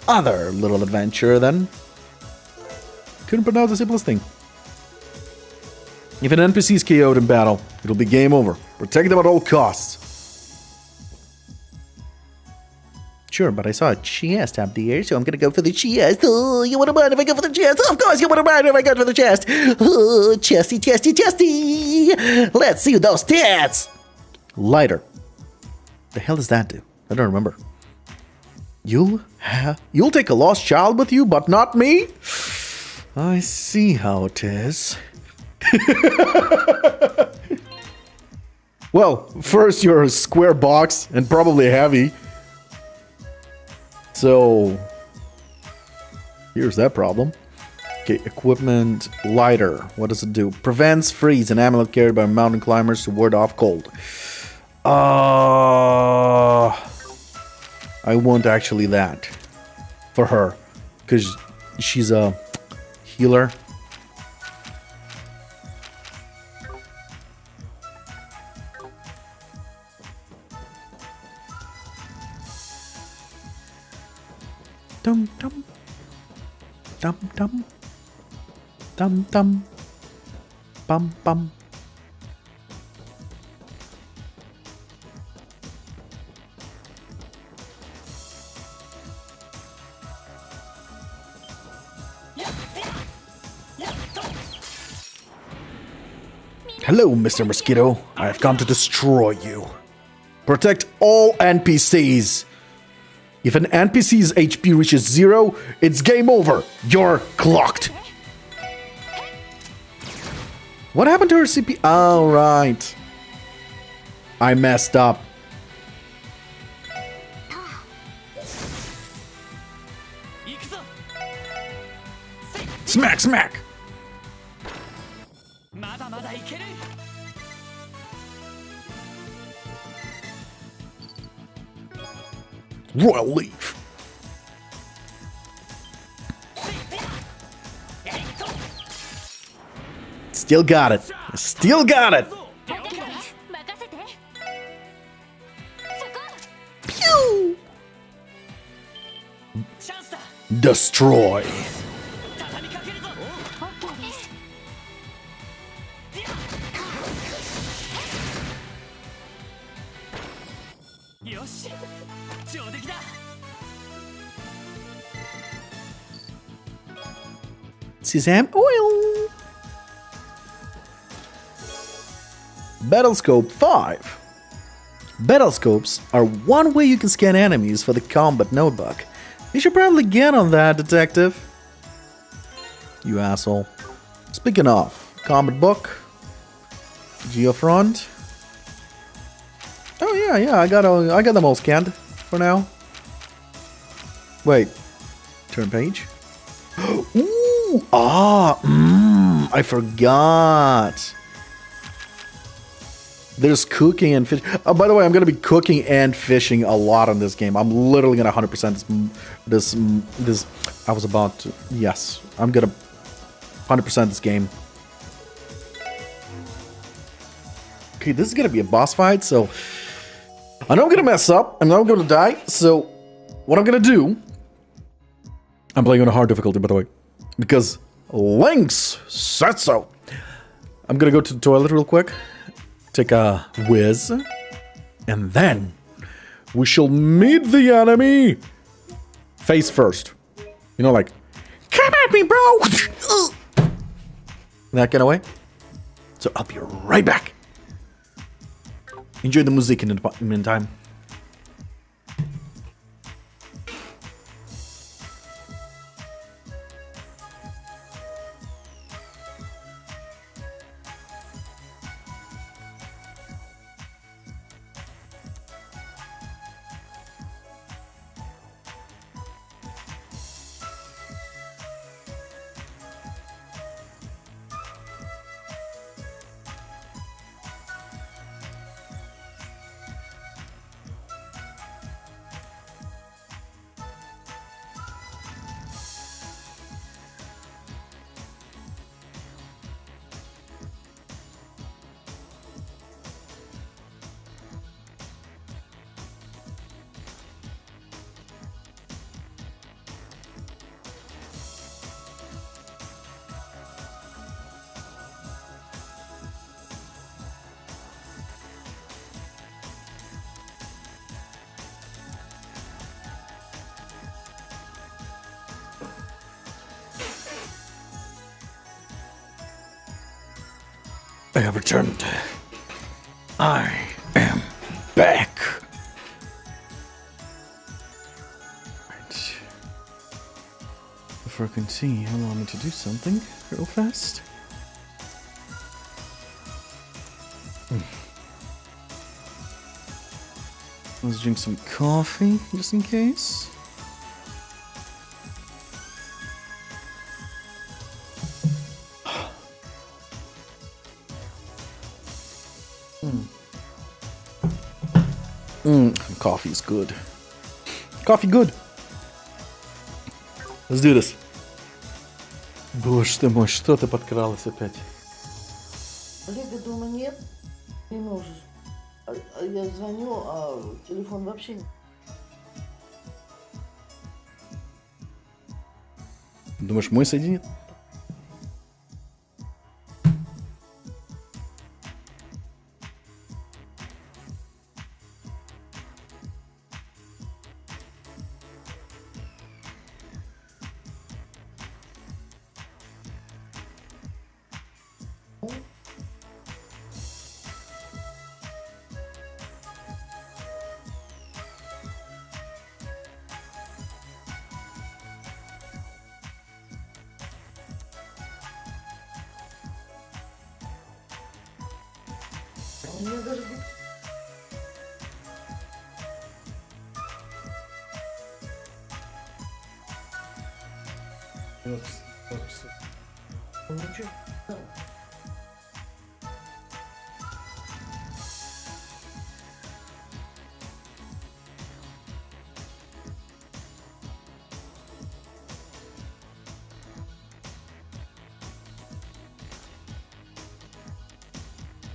other little adventure then. Couldn't pronounce the simplest thing. If an NPC is KO'd in battle, it'll be game over. Protect them at all costs. Sure, but I saw a chest up there, so I'm gonna go for the chest. Oh, you wouldn't mind if I go for the chest? Of course you wouldn't mind if I go for the chest. Oh, chesty, chesty, chesty. Let's see those tits. Lighter. The hell does that do? I don't remember. You'll take a lost child with you, but not me? I see how it is. Well, first you're a square box and probably heavy. So, here's that problem. Okay, equipment, lighter. What does it do? Prevents freeze, an amulet carried by mountain climbers to ward off cold. I want actually that for her, because she's a healer. Dum dum dum dum dum dum bum bum. Hello, Mr. Mosquito. I have come to destroy you. Protect all NPCs. If an NPC's HP reaches 0, it's game over. You're clocked. What happened to her CP? Oh, right. I messed up. Smack, smack. Royal Leaf. Still got it. Still got it. Pew! Destroy. Sesame oil. Battlescope 5. Battlescopes are one way you can scan enemies for the combat notebook. You should probably get on that, detective. You asshole. Speaking of, combat book. Geofront. Oh yeah, I got them all scanned for now. Wait. Turn page. Ooh, I forgot. There's cooking and fish. Oh, by the way, I'm gonna be cooking and fishing a lot in this game. I'm literally gonna 100% this. I was about to. Yes, I'm gonna 100% this game. Okay, this is gonna be a boss fight, so I know I'm gonna mess up. I know I'm gonna die. So what I'm gonna do? I'm playing on a hard difficulty, by the way, because Lynx said so. I'm gonna go to the toilet real quick. Take a whiz, and then we shall meet the enemy face first. You know, like, come at me, bro! That kind of way. So I'll be right back. Enjoy the music in the meantime. I have returned. I am back. Right. Before I continue, allow me to do something real fast. Let's drink some coffee, just in case. Coffee is good. Coffee good. Let's do this. Боже ты мой, что ты подкралась опять? Олега дома нет, не можешь. Я звоню, а телефон вообще нет. Думаешь, мой соединит? У меня даже... Ну что?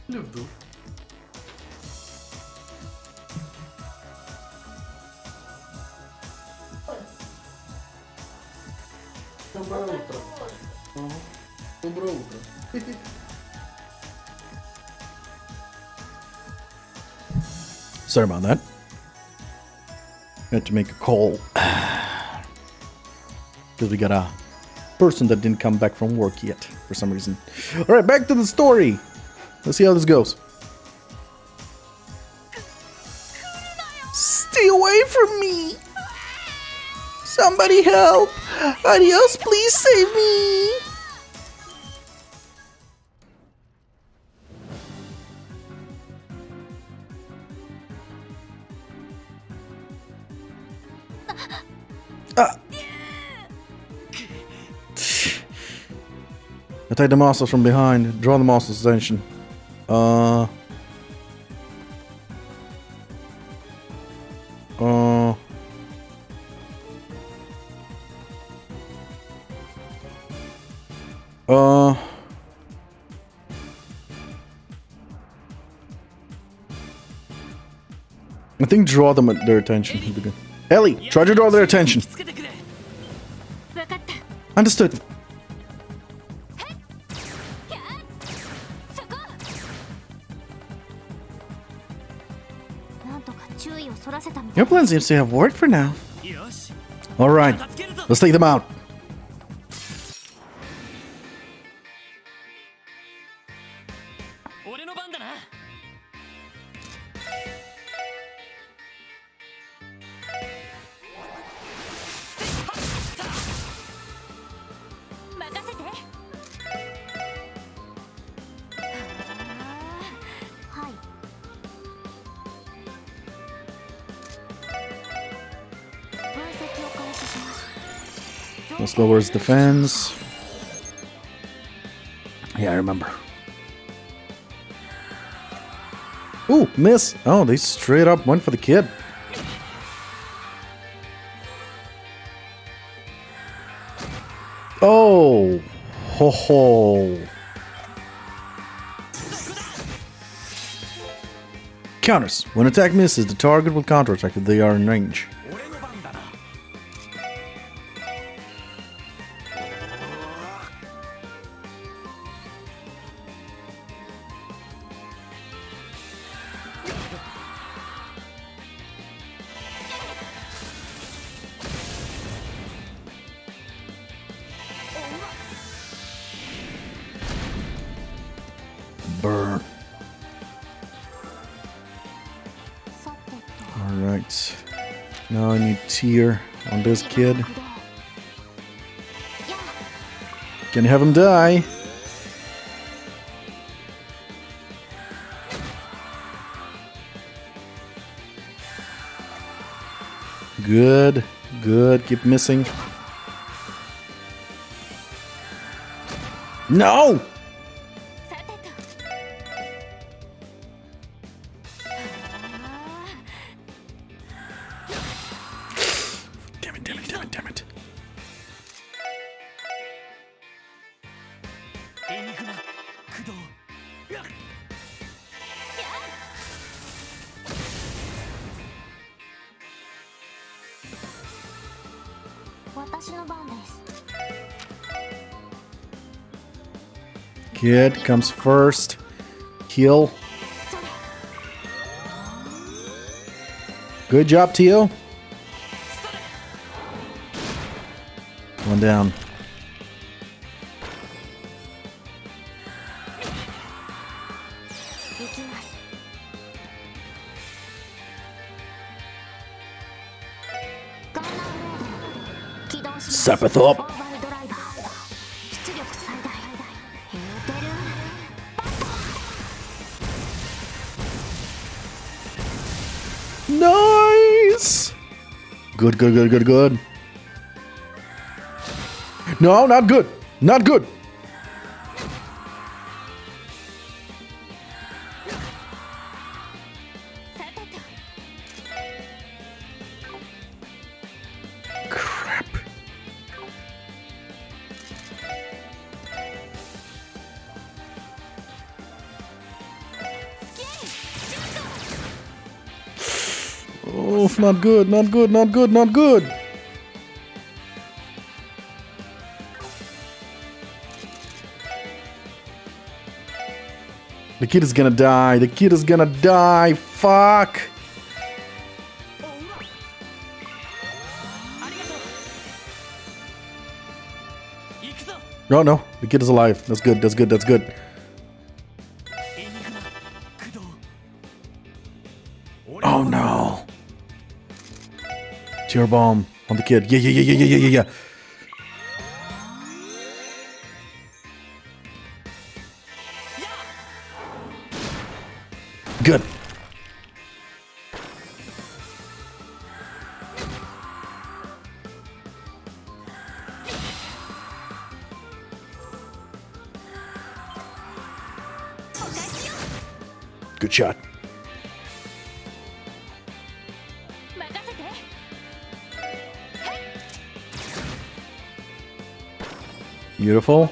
Люблю. Доброе утро. Доброе утро. Sorry about that. Had to make a call because we got a person that didn't come back from work yet for some reason. All right, back to the story. Let's see how this goes. Stay away from me! Somebody help! Adios, please save me! Attack the monsters from behind. Draw the monster's attention. Uh, I think draw them their attention. Ellie, try to draw their attention. Understood. Your plan seems to have worked for now. Alright, let's take them out. This lowers defense. Yeah, I remember. Ooh, miss. Oh, they straight up went for the kid. Oh, ho ho. Counters. When attack misses, the target will counterattack if they are in range. Burn. Alright. Now I need tier on this kid. Can you have him die? Good. Good. Keep missing. No! Kid comes first. Heal. Good job, Tio. One down. Sabbath up. Nice. Good, good, good, good, good. No, not good. Not good. Crap. Oh, not good, not good, not good, not good. The kid is gonna die. The kid is gonna die. Fuck. No, no. The kid is alive. That's good. That's good. That's good. Oh no. Tear bomb on the kid. Yeah, yeah, yeah, yeah, yeah, yeah, yeah. Good. Good shot. Beautiful.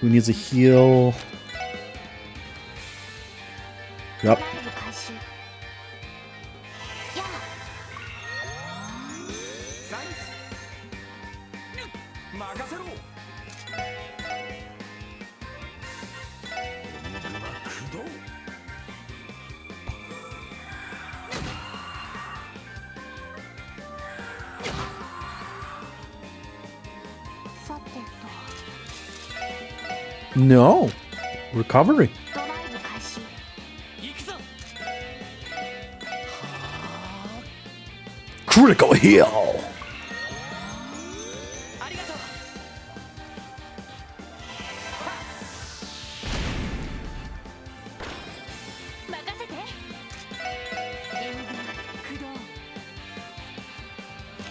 Who needs a heal? Yep. No. Recovery. Critical heal.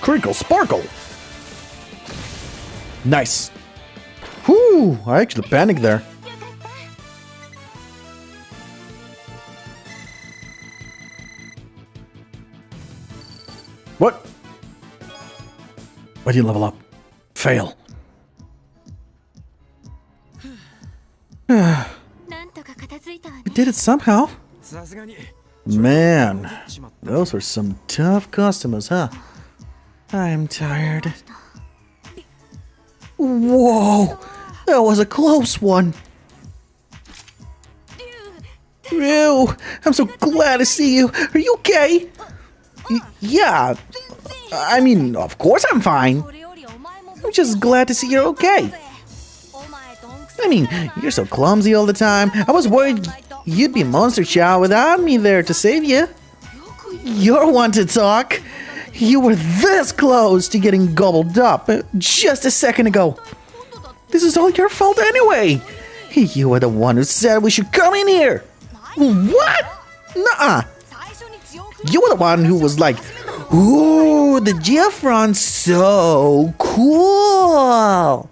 Critical sparkle. Nice. Whew, I actually panicked there. What? Why did you level up? Fail. We did it somehow. Man, those were some tough customers, huh? I'm tired. Whoa, that was a close one. Ew, I'm so glad to see you. Are you okay? Yeah, I mean, of course I'm fine. I'm just glad to see you're okay. I mean, you're so clumsy all the time. I was worried you'd be monster chow without me there to save you. You're one to talk. You were this close to getting gobbled up just a second ago. This is all your fault anyway. You were the one who said we should come in here. What? Nuh-uh. You were the one who was like, ooh, the Geoffron's so cool.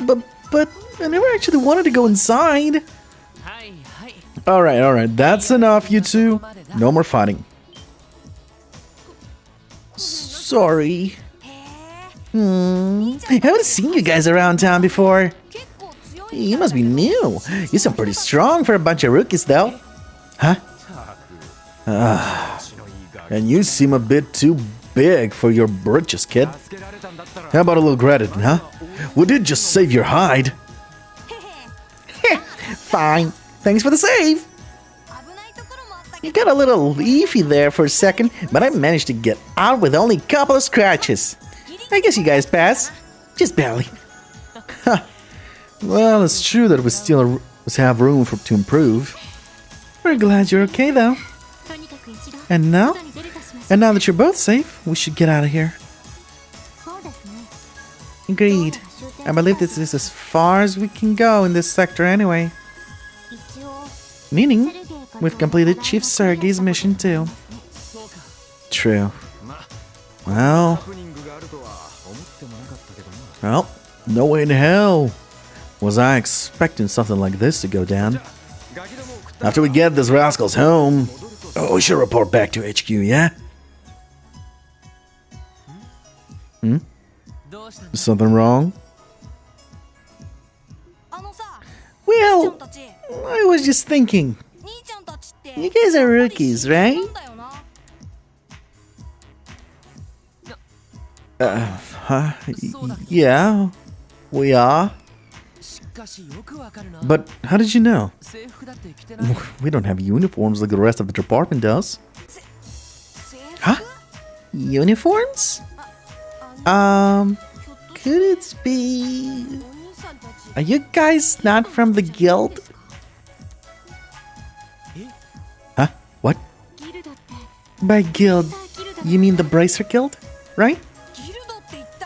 But I never actually wanted to go inside. Alright, that's enough, you two. No more fighting. Sorry. I haven't seen you guys around town before. You must be new. You sound pretty strong for a bunch of rookies, though. Huh? And you seem a bit too big for your britches, kid. How about a little credit, huh? We did just save your hide. Fine. Thanks for the save. You got a little leafy there for a second, but I managed to get out with only a couple of scratches. I guess you guys pass. Just barely. Well, it's true that we still have room to improve. We're glad you're okay, though. And now that you're both safe, we should get out of here. Agreed. I believe this is as far as we can go in this sector anyway. Meaning, we've completed Chief Sergei's mission too. True. Well, no way in hell was I expecting something like this to go down. After we get these rascals home, we should report back to HQ, yeah? Is something wrong? Well, I was just thinking. You guys are rookies, right? Yeah, we are. But how did you know? We don't have uniforms like the rest of the department does. Huh? Uniforms? Could it be... Are you guys not from the guild? Huh? What? By guild, you mean the Bracer Guild, right?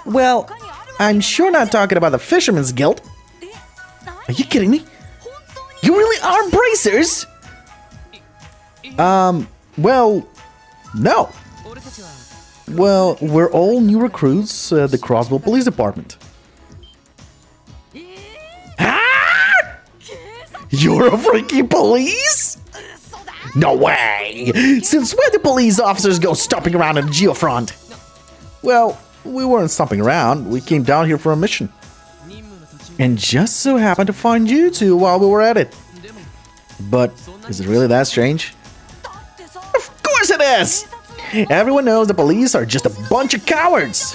Well, I'm sure not talking about the Fisherman's Guild. Are you kidding me? You really are bracers? Well, no. Well, we're all new recruits at the Crossbell Police Department. Ah! You're a freaking police? No way! Since when do police officers go stomping around in the geofront? Well, we weren't stomping around. We came down here for a mission. And just so happened to find you two while we were at it. But is it really that strange? Of course it is! Everyone knows the police are just a bunch of cowards.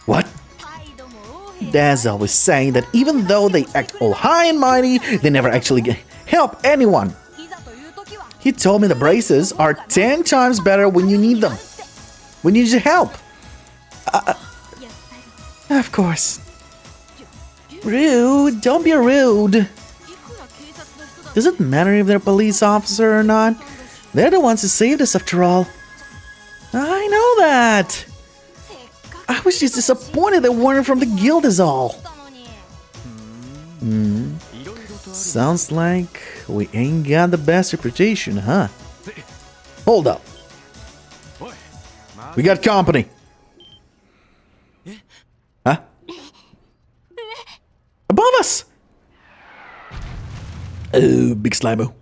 What? Dad's always saying that even though they act all high and mighty, they never actually help anyone. He told me the braces are 10 times better when you need them. When you need help. Of course. Rude, don't be rude. Does it matter if they're a police officer or not? They're the ones who saved us after all. I know that. I was just disappointed they weren't from the guild is all. Sounds like we ain't got the best reputation, huh? Hold up. We got company. Huh? Above us! Oh, big slimo.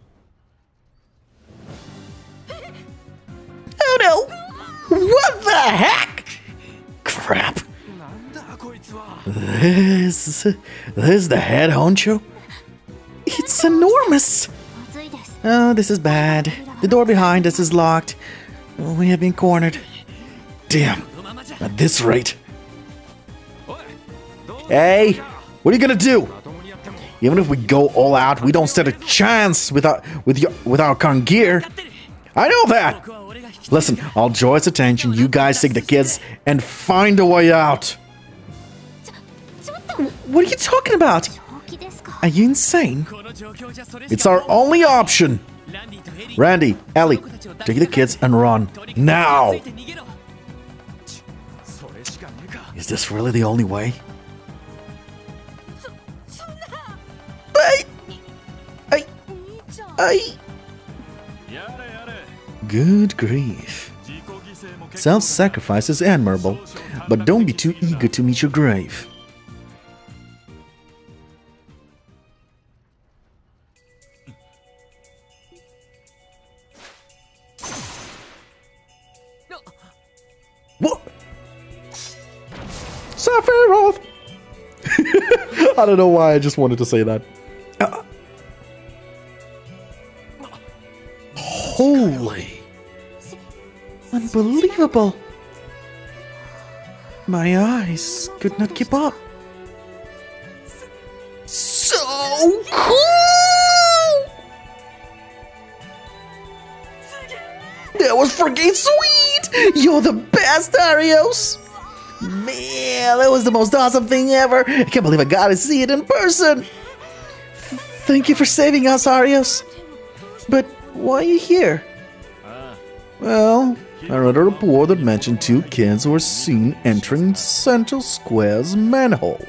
Oh no! What the heck? Crap. This is the head honcho? It's enormous! Oh, this is bad. The door behind us is locked. We have been cornered. Damn, at this rate. Hey, what are you gonna do? Even if we go all out, we don't stand a chance with our current gear. I know that! Listen, I'll draw its attention, you guys take the kids, and find a way out. What are you talking about? Are you insane? It's our only option. Randy, Ellie, take the kids and run. Now! Is this really the only way? Good grief. Self-sacrifice is admirable, but don't be too eager to meet your grave. What? Sephiroth! I don't know why, I just wanted to say that. Holy! Unbelievable! My eyes could not keep up. So cool! That was freaking sweet! You're the best, Arios! Man, that was the most awesome thing ever! I can't believe I got to see it in person! Thank you for saving us, Arios. But why are you here? Well, I read a report that mentioned 2 kids were seen entering Central Square's manhole,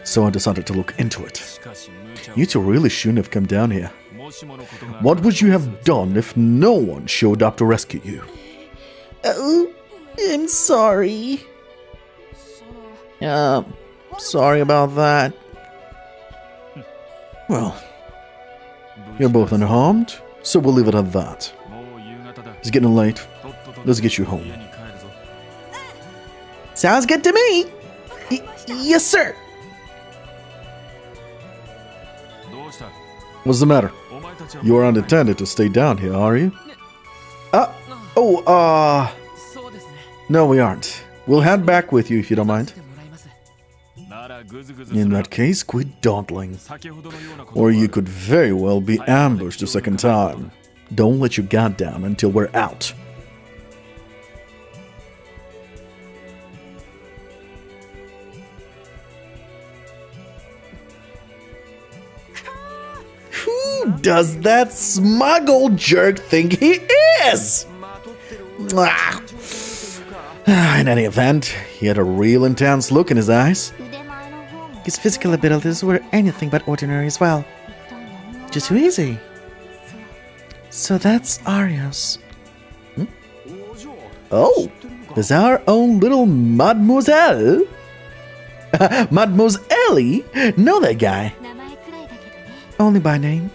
so I decided to look into it. You two really shouldn't have come down here. What would you have done if no one showed up to rescue you? Oh, I'm sorry. Sorry about that. Well, you're both unharmed, so we'll leave it at that. It's getting late. Let's get you home. Sounds good to me. Yes, sir. What's the matter? You aren't intended to stay down here, are you? No, we aren't. We'll head back with you if you don't mind. In that case, quit dawdling. Or you could very well be ambushed a second time. Don't let your guard down until we're out. Who does that smug old jerk think he is? In any event, he had a real intense look in his eyes. His physical abilities were anything but ordinary as well. Just too easy. So that's Arios. Oh, there's our own little Mademoiselle. Mademoiselle? Know that guy. Only by name.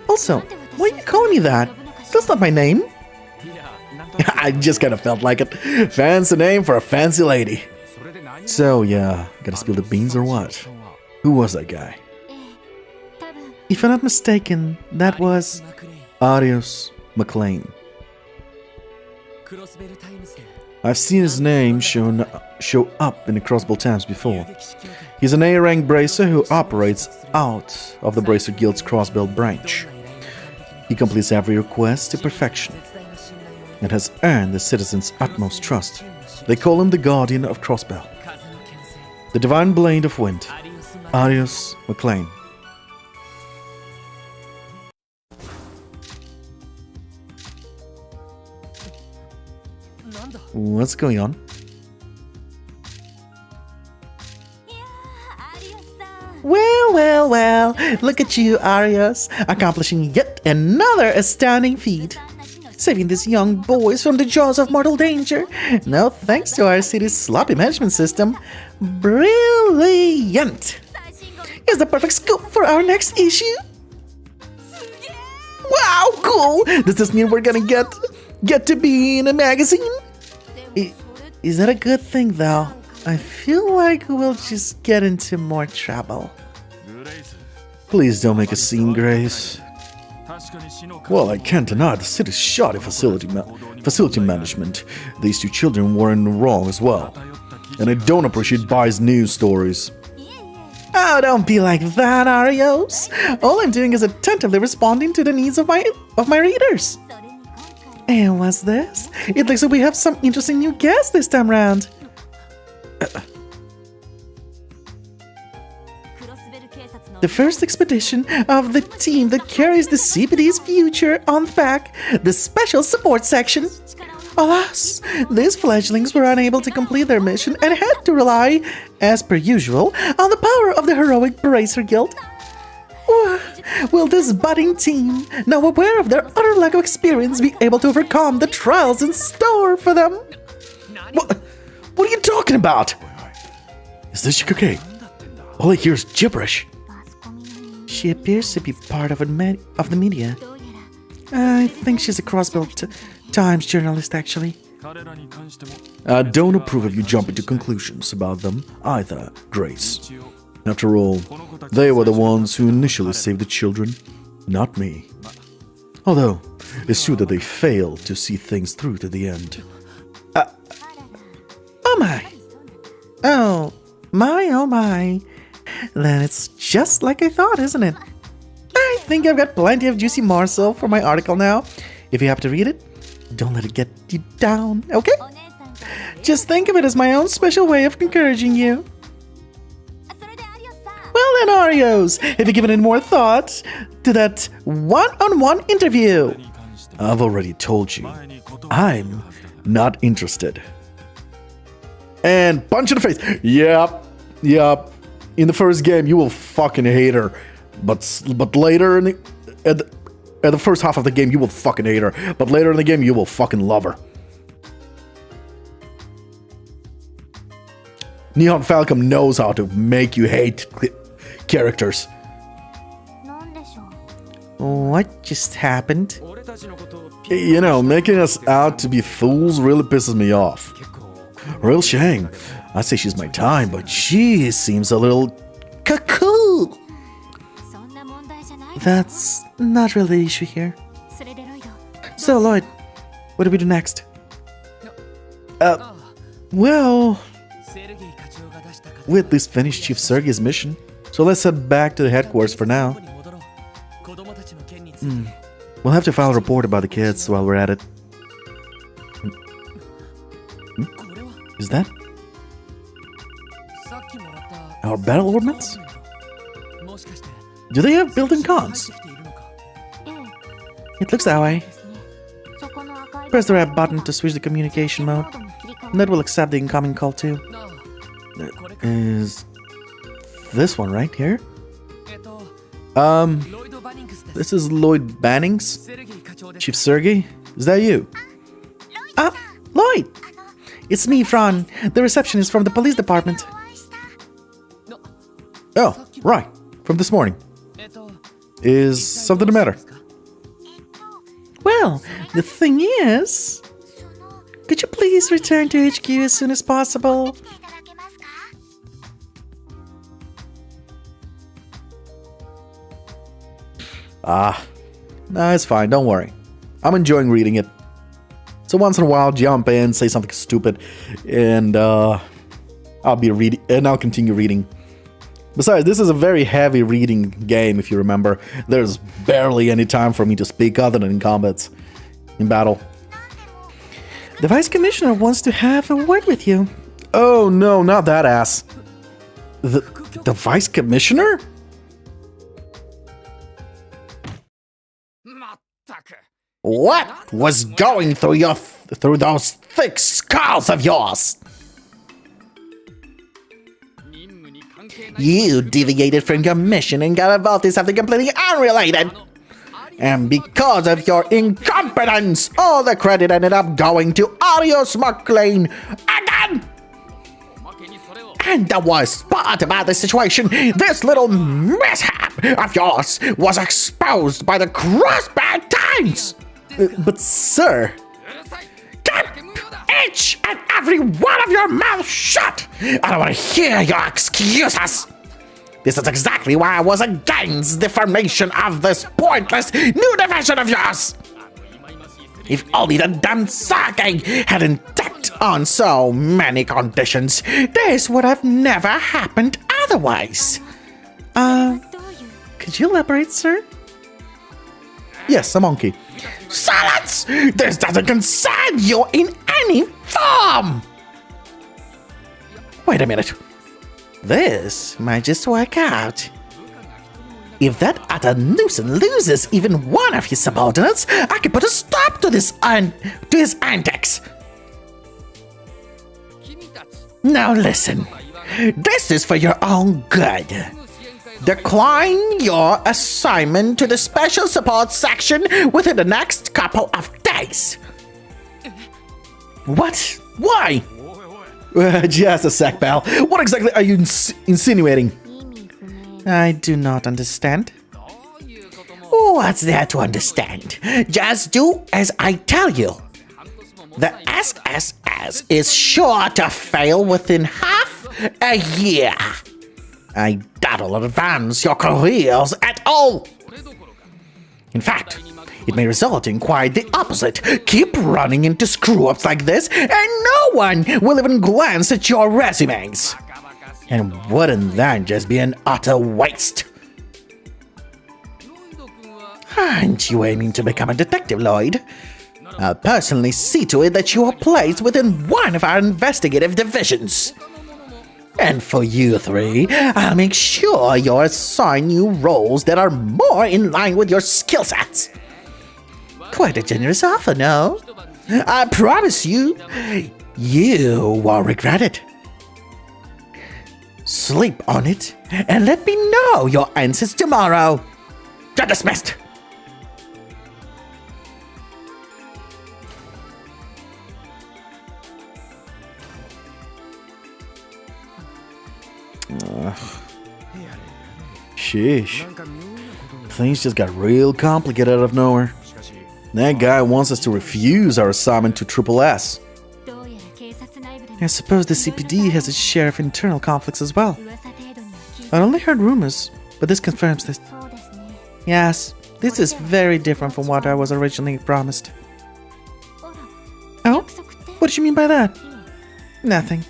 Also, why are you calling me that? That's not my name. I just kind of felt like it. Fancy name for a fancy lady. So, yeah, gotta spill the beans or what? Who was that guy? If I'm not mistaken, that was Arios McLean. I've seen his name show up in the Crossbell Times before. He's an A-rank bracer who operates out of the Bracer Guild's Crossbell branch. He completes every request to perfection and has earned the citizens' utmost trust. They call him the Guardian of Crossbell, the Divine Blade of Wind, Arios McLean. What's going on? Well, look at you, Arios, accomplishing yet another astounding feat. Saving these young boys from the jaws of mortal danger. No thanks to our city's sloppy management system. Brilliant! Here's the perfect scoop for our next issue. Wow, cool! Does this mean we're gonna get to be in a magazine? Is that a good thing, though? I feel like we'll just get into more trouble. Please don't make a scene, Grace. Well, I can't deny the city's shoddy facility management. These 2 children were in the wrong as well. And I don't appreciate biased news stories. Oh, don't be like that, Arios. All I'm doing is attentively responding to the needs of my readers. And what's this? It looks like we have some interesting new guests this time round. The first expedition of the team that carries the CPD's future on the back, the Special Support Section. Alas, these fledglings were unable to complete their mission and had to rely, as per usual, on the power of the heroic Bracer Guild. Will this budding team, now aware of their utter lack of experience, be able to overcome the trials in store for them? What are you talking about? Is this Shikake? All I hear is gibberish. She appears to be part of the media. I think she's a Crossbell Times journalist, actually. I don't approve of you jumping to conclusions about them either, Grace. After all, they were the ones who initially saved the children, not me. Although, It's true that they fail to see things through to the end. Oh my. Oh my. Then it's just like I thought, isn't it? I think I've got plenty of juicy morsel for my article now. If you have to read it, don't let it get you down, okay? Just think of it as my own special way of encouraging you. Well then, Arios, have you given any more thought to that one-on-one interview? I've already told you, I'm not interested. And punch in the face. Yep. In the first game, you will fucking hate her, but later in at the first half of the game, you will fucking hate her, but later in the game, you will fucking love her. Neon Falcom knows how to make you hate characters. What just happened? You know, making us out to be fools really pisses me off. Real shame. I say she's my time, but she seems a little cuckoo. That's not really the issue here. So, Lloyd, what do we do next? Well, we at least finished Chief Sergey's mission, so let's head back to the headquarters for now. We'll have to file a report about the kids while we're at it. Is that our battle ordnance? Do they have built-in cons? It looks that way. Press the red button to switch the communication mode. That will accept the incoming call too. Is this one right here? This is Lloyd Bannings. Chief Sergey, is that you? Lloyd! It's me, Fran, the receptionist from the police department. Oh, right, from this morning. Is something the matter? Well, the thing is, could you please return to HQ as soon as possible? No, it's fine, don't worry. I'm enjoying reading it. So once in a while, jump in, say something stupid, and I'll continue reading. Besides, this is a very heavy reading game, if you remember. There's barely any time for me to speak other than in battle. The Vice Commissioner wants to have a word with you. Oh no, not that ass. The Vice Commissioner? What was going through those thick skulls of yours? You deviated from your mission and got involved in something completely unrelated. And because of your incompetence, all the credit ended up going to Arios McLean again! And the worst part about the situation, this little mishap of yours was exposed by the Crossbell Times! But sir... Keep each and every one of your mouths shut! I don't want to hear your excuses! This is exactly why I was against the formation of this pointless new division of yours! If only the damn Saga hadn't tacked on so many conditions, this would have never happened otherwise. Could you elaborate, sir? Yes, a monkey. Silence! This doesn't concern you in any form! Wait a minute. This might just work out. If that utter nuisance loses even one of his subordinates, I can put a stop to his antics. Now listen, this is for your own good. Decline your assignment to the special support section within the next couple of days. What? Why? Just a sec, pal. What exactly are you insinuating? I do not understand. What's there to understand? Just do as I tell you. The SSS is sure to fail within half a year. I doubt it'll advance your careers at all. In fact, it may result in quite the opposite. Keep running into screw-ups like this, and no one will even glance at your resumes. And wouldn't that just be an utter waste? Aren't you aiming to become a detective, Lloyd? I'll personally see to it that you are placed within one of our investigative divisions. And for you three, I'll make sure you're assigned new roles that are more in line with your skill sets. Quite a generous offer, no? I promise you, you won't regret it. Sleep on it and let me know your answers tomorrow. You're dismissed. Sheesh. Things just got real complicated out of nowhere. That guy wants us to refuse our assignment to Triple S. I suppose the CPD has its share of internal conflicts as well. I only heard rumors, but this confirms this. Yes, this is very different from what I was originally promised. Oh? What do you mean by that? Nothing.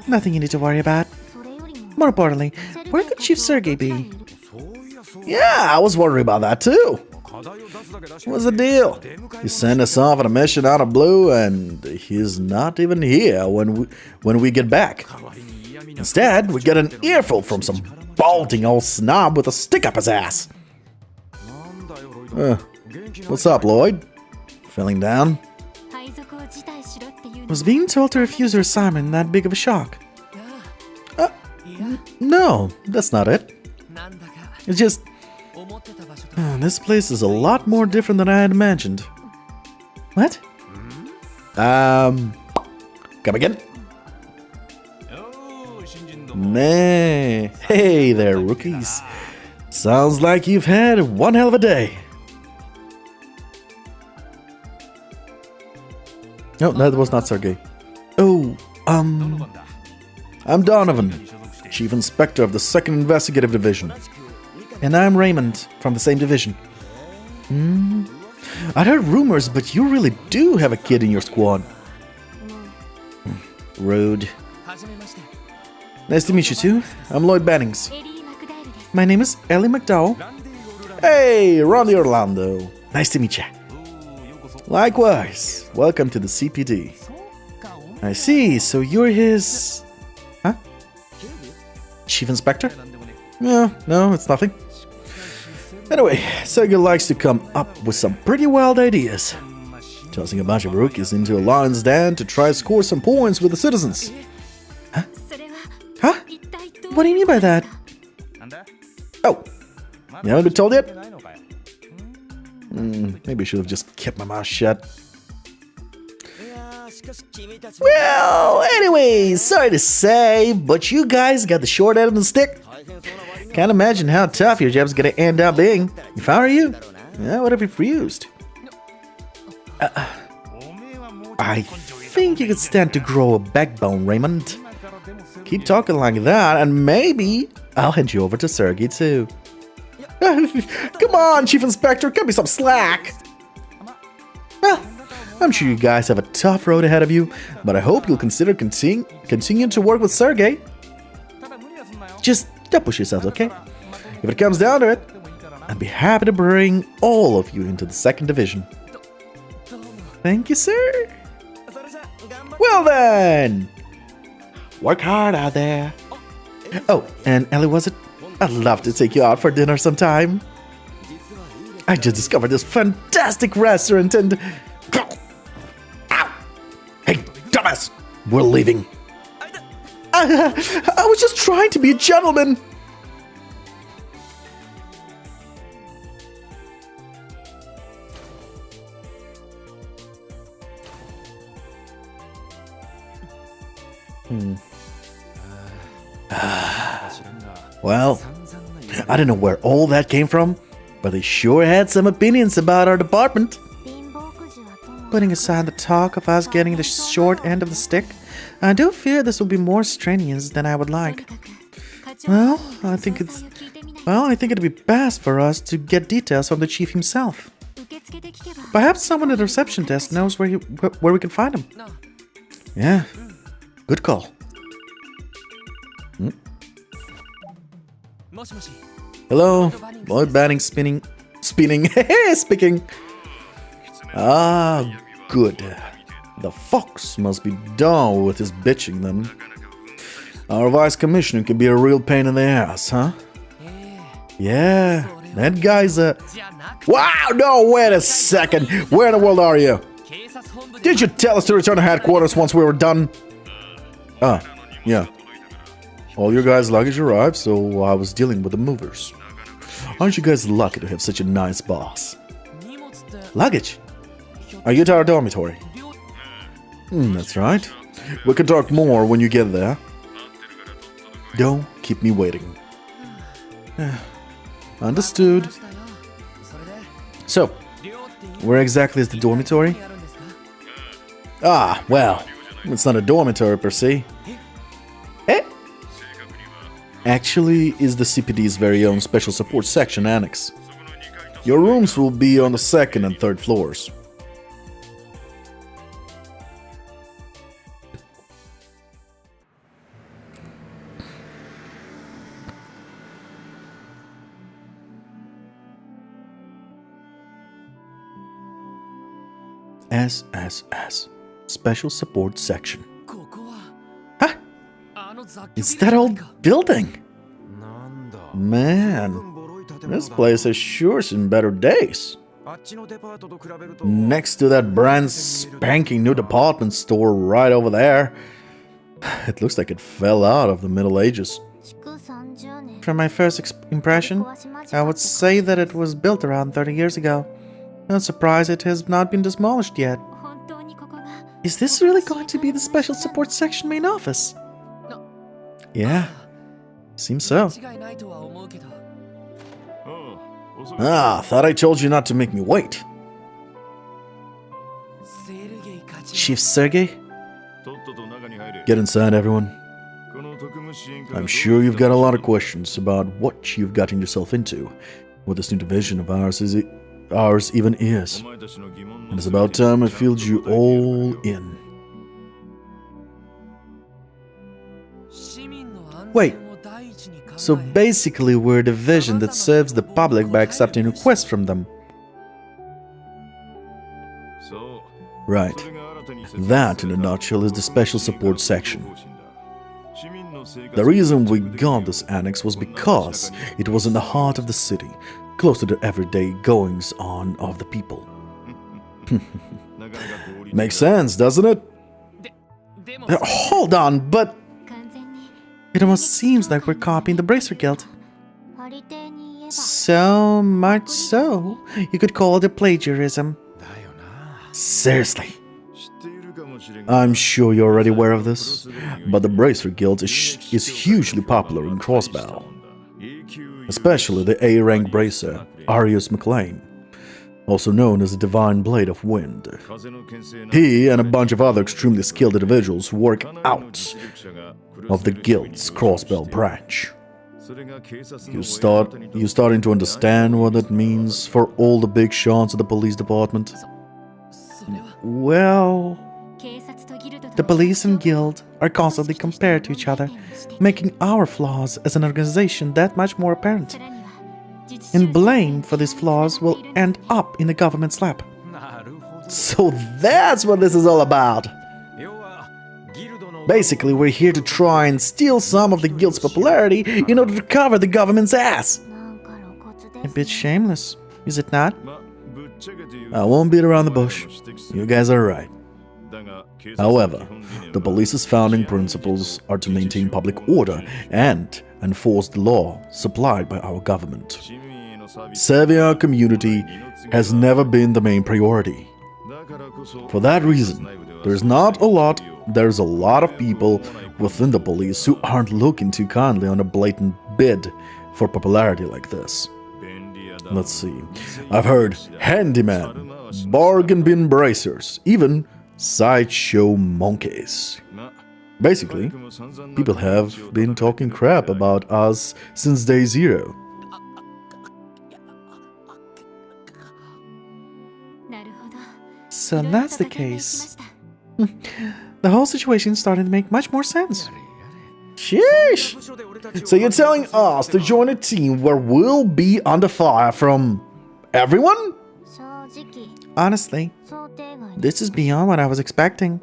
Nothing you need to worry about. More importantly, where could Chief Sergey be? Yeah, I was worried about that too. What's the deal? He sent us off on a mission out of blue, and he's not even here when we get back. Instead, we get an earful from some balding old snob with a stick up his ass. What's up, Lloyd? Feeling down? Was being told to refuse your assignment that big of a shock? No, that's not it. It's just... this place is a lot more different than I had imagined. What? Come again? Nah. Hey there, rookies. Sounds like you've had one hell of a day. No, that was not Sergey. Oh, I'm Donovan, Chief Inspector of the 2nd Investigative Division. And I'm Raymond, from the same division. I'd heard rumors, but you really do have a kid in your squad. Rude. Nice to meet you too. I'm Lloyd Bannings. My name is Ellie McDowell. Hey, Ronnie Orlando. Nice to meet you. Likewise. Welcome to the CPD. I see, so you're his... Huh? Chief Inspector? No, it's nothing. Anyway, Saga likes to come up with some pretty wild ideas. Tossing a bunch of rookies into a lion's den to try to score some points with the citizens. Huh? What do you mean by that? Oh, you haven't been told yet? Maybe I should have just kept my mouth shut. Well, anyways, sorry to say, but you guys got the short end of the stick. Can't imagine how tough your job's gonna end up being. If I were you, I would have refused. I think you could stand to grow a backbone, Raymond. Keep talking like that, and maybe I'll hand you over to Sergey too. Come on, Chief Inspector, cut me some slack. Well, I'm sure you guys have a tough road ahead of you, but I hope you'll consider continuing to work with Sergey. Just don't push yourselves, okay? If it comes down to it, I'd be happy to bring all of you into the 2nd Division. Thank you, sir. Well then, work hard out there. Oh, and Ellie, was it? I'd love to take you out for dinner sometime. I just discovered this fantastic restaurant and... Ow! Hey, dumbass! We're leaving. I was just trying to be a gentleman. Well, I don't know where all that came from, but they sure had some opinions about our department. Putting aside the talk of us getting the short end of the stick, I do fear this will be more strenuous than I would like. Well, I think it'd be best for us to get details from the chief himself. Perhaps someone at the reception desk knows where we can find him. Yeah, good call. Hmm? Hello, boy batting, spinning, speaking. Ah, good. The fox must be dull with his bitching then. Our vice commissioner can be a real pain in the ass, huh? Yeah, that guy's a... Wow, no, wait a second. Where in the world are you? Did you tell us to return to headquarters once we were done? Ah, yeah. All your guys' luggage arrived, so I was dealing with the movers. Aren't you guys lucky to have such a nice boss? Luggage? Are you at our dormitory? That's right. We can talk more when you get there. Don't keep me waiting. Understood. So, where exactly is the dormitory? Ah, well, it's not a dormitory per se. Actually, is the CPD's very own special support section annex. Your rooms will be on the second and third floors. SSS, Special Support Section. Huh? It's that old building. Man, this place has sure seen better days. Next to that brand spanking new department store right over there, it looks like it fell out of the Middle Ages. From my first impression, I would say that it was built around 30 years ago. Not surprised it has not been demolished yet. Is this really going to be the Special Support Section main office? Yeah, seems so. Ah, thought I told you not to make me wait. Chief Sergey? Get inside, everyone. I'm sure you've got a lot of questions about what you've gotten yourself into, what this new division of ours even is. And it's about time I filled you all in. Wait, so basically we're a division that serves the public by accepting requests from them. Right. That, in a nutshell, is the Special Support Section. The reason we got this annex was because it was in the heart of the city, close to the everyday goings-on of the people. Makes sense, doesn't it? Hold on, but... It almost seems like we're copying the Bracer Guild. So much so, you could call it a plagiarism. Seriously. I'm sure you're already aware of this, but the Bracer Guild is hugely popular in Crossbell. Especially the A-rank bracer, Arius McLean, also known as the Divine Blade of Wind. He and a bunch of other extremely skilled individuals work out of the guild's Crossbell branch. You're starting to understand what that means for all the big shots at the police department? Well, the police and guild are constantly compared to each other, making our flaws as an organization that much more apparent. And blame for these flaws will end up in the government's lap. So that's what this is all about. Basically, we're here to try and steal some of the guild's popularity in order to cover the government's ass. A bit shameless, is it not? I won't beat around the bush. You guys are right. However, the police's founding principles are to maintain public order and enforce the law supplied by our government. Serving our community has never been the main priority. For that reason, there's a lot of people within the police who aren't looking too kindly on a blatant bid for popularity like this. Let's see. I've heard handyman, bargain bin bracers, even sideshow monkeys. Basically, people have been talking crap about us since day zero. So that's the case. The whole situation started to make much more sense. Sheesh! So you're telling us to join a team where we'll be under fire from everyone? Honestly, this is beyond what I was expecting.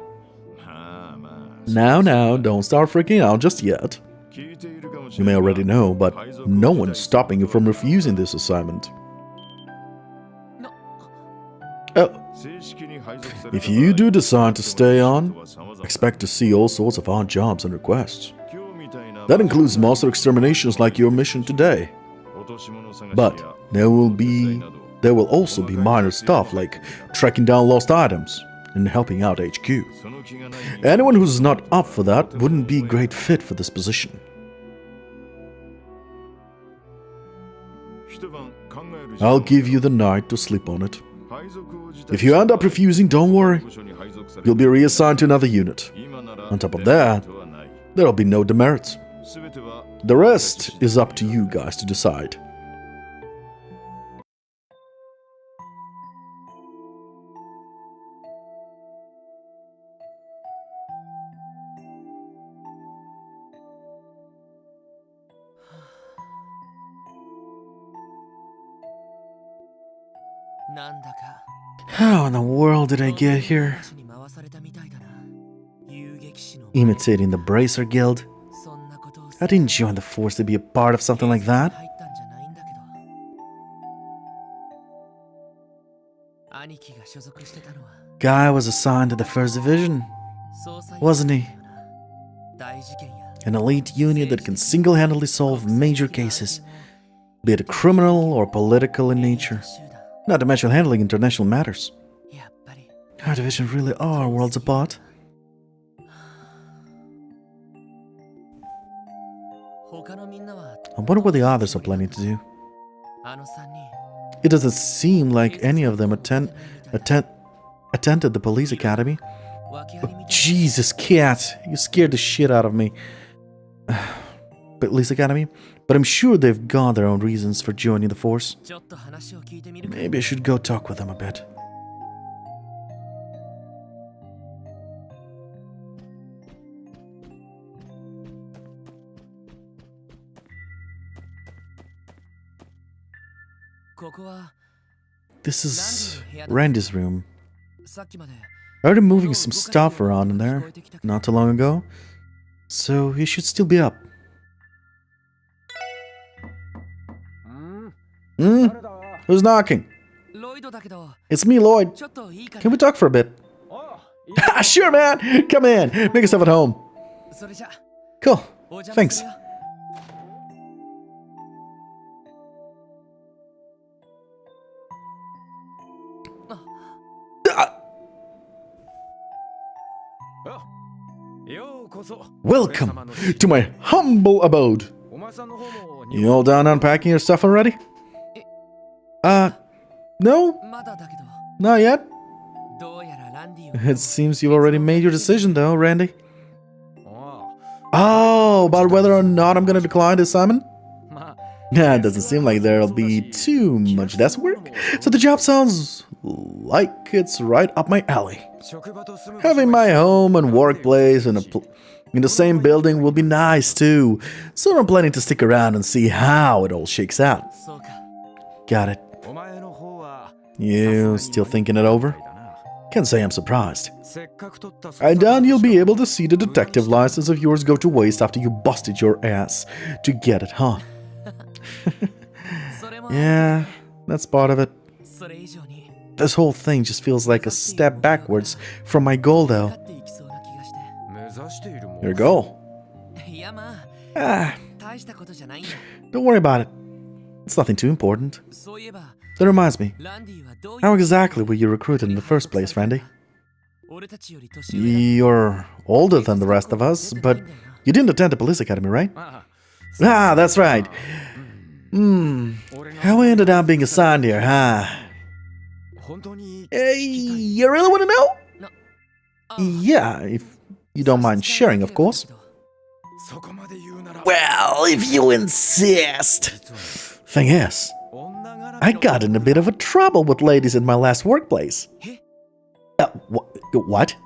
Now, don't start freaking out just yet. You may already know, but no one's stopping you from refusing this assignment. Oh. If you do decide to stay on, expect to see all sorts of odd jobs and requests. That includes monster exterminations like your mission today. But there will also be minor stuff like tracking down lost items and helping out HQ. Anyone who's not up for that wouldn't be a great fit for this position. I'll give you the night to sleep on it. If you end up refusing, don't worry. You'll be reassigned to another unit. On top of that, there'll be no demerits. The rest is up to you guys to decide. How in the world did I get here? Imitating the Bracer Guild? I didn't join the force to be a part of something like that. Guy was assigned to the 1st Division, wasn't he? An elite unit that can single-handedly solve major cases, be it criminal or political in nature. Not to mention handling international matters. Our division really are worlds apart. I wonder what the others are planning to do. It doesn't seem like any of them attended the police academy. Oh, Jesus, cat! You scared the shit out of me. Police academy? But I'm sure they've got their own reasons for joining the force. Maybe I should go talk with them a bit. This is Randy's room. I heard him moving some stuff around in there not too long ago, so he should still be up. Who's knocking? It's me, Lloyd. Can we talk for a bit? Sure, man. Come in. Make yourself at home. Cool. Thanks. Welcome to my humble abode. You all done unpacking your stuff already? No? Not yet? It seems you've already made your decision though, Randy. Oh, about whether or not I'm gonna decline the assignment? Nah, it doesn't seem like there'll be too much desk work, so the job sounds like it's right up my alley. Having my home and workplace in the same building will be nice too, so I'm planning to stick around and see how it all shakes out. Got it. You still thinking it over? Can't say I'm surprised. I doubt you'll be able to see the detective license of yours go to waste after you busted your ass to get it, huh? Yeah, that's part of it. This whole thing just feels like a step backwards from my goal, though. Your goal? Don't worry about it. It's nothing too important. That reminds me, how exactly were you recruited in the first place, Randy? You're older than the rest of us, but you didn't attend the police academy, right? Ah, that's right. How I ended up being assigned here, huh? Hey, you really want to know? Yeah, if you don't mind sharing, of course. Well, if you insist. Thing is, I got in a bit of a trouble with ladies in my last workplace. What?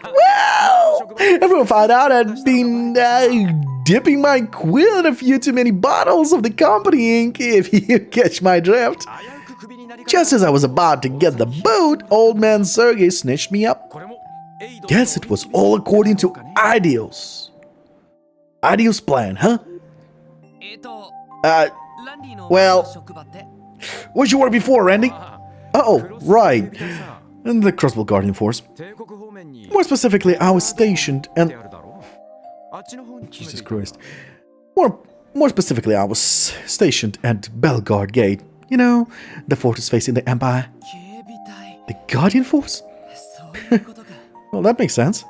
Well, everyone found out I'd been dipping my quill in a few too many bottles of the company ink, if you catch my drift. Just as I was about to get the boot, old man Sergey snitched me up. Guess it was all according to Ideal's plan, huh? Well, where'd you work before, Randy? Oh, right. In the Crossbell Guardian Force. More specifically, I was stationed and... Jesus Christ. More specifically, I was stationed at Belgard Gate. You know, the fortress facing the Empire. The Guardian Force? Well, that makes sense.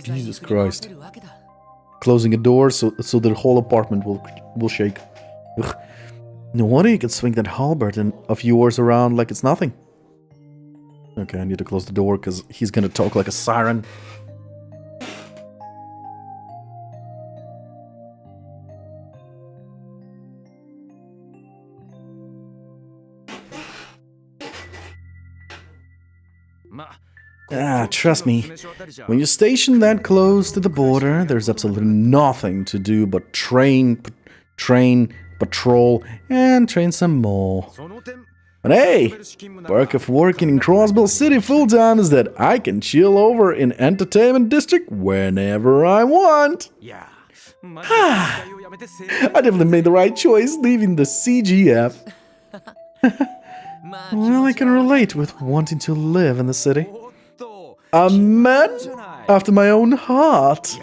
Jesus Christ. Closing a door so the whole apartment will shake. Ugh. No wonder you can swing that halberd of yours around like it's nothing. Okay, I need to close the door because he's gonna talk like a siren. Trust me, when you're stationed that close to the border, there's absolutely nothing to do but train, patrol, and train some more. But hey, perk of working in Crossbell City full-time is that I can chill over in Entertainment District whenever I want. I definitely made the right choice leaving the CGF. Well, I can relate with wanting to live in the city. A man after my own heart.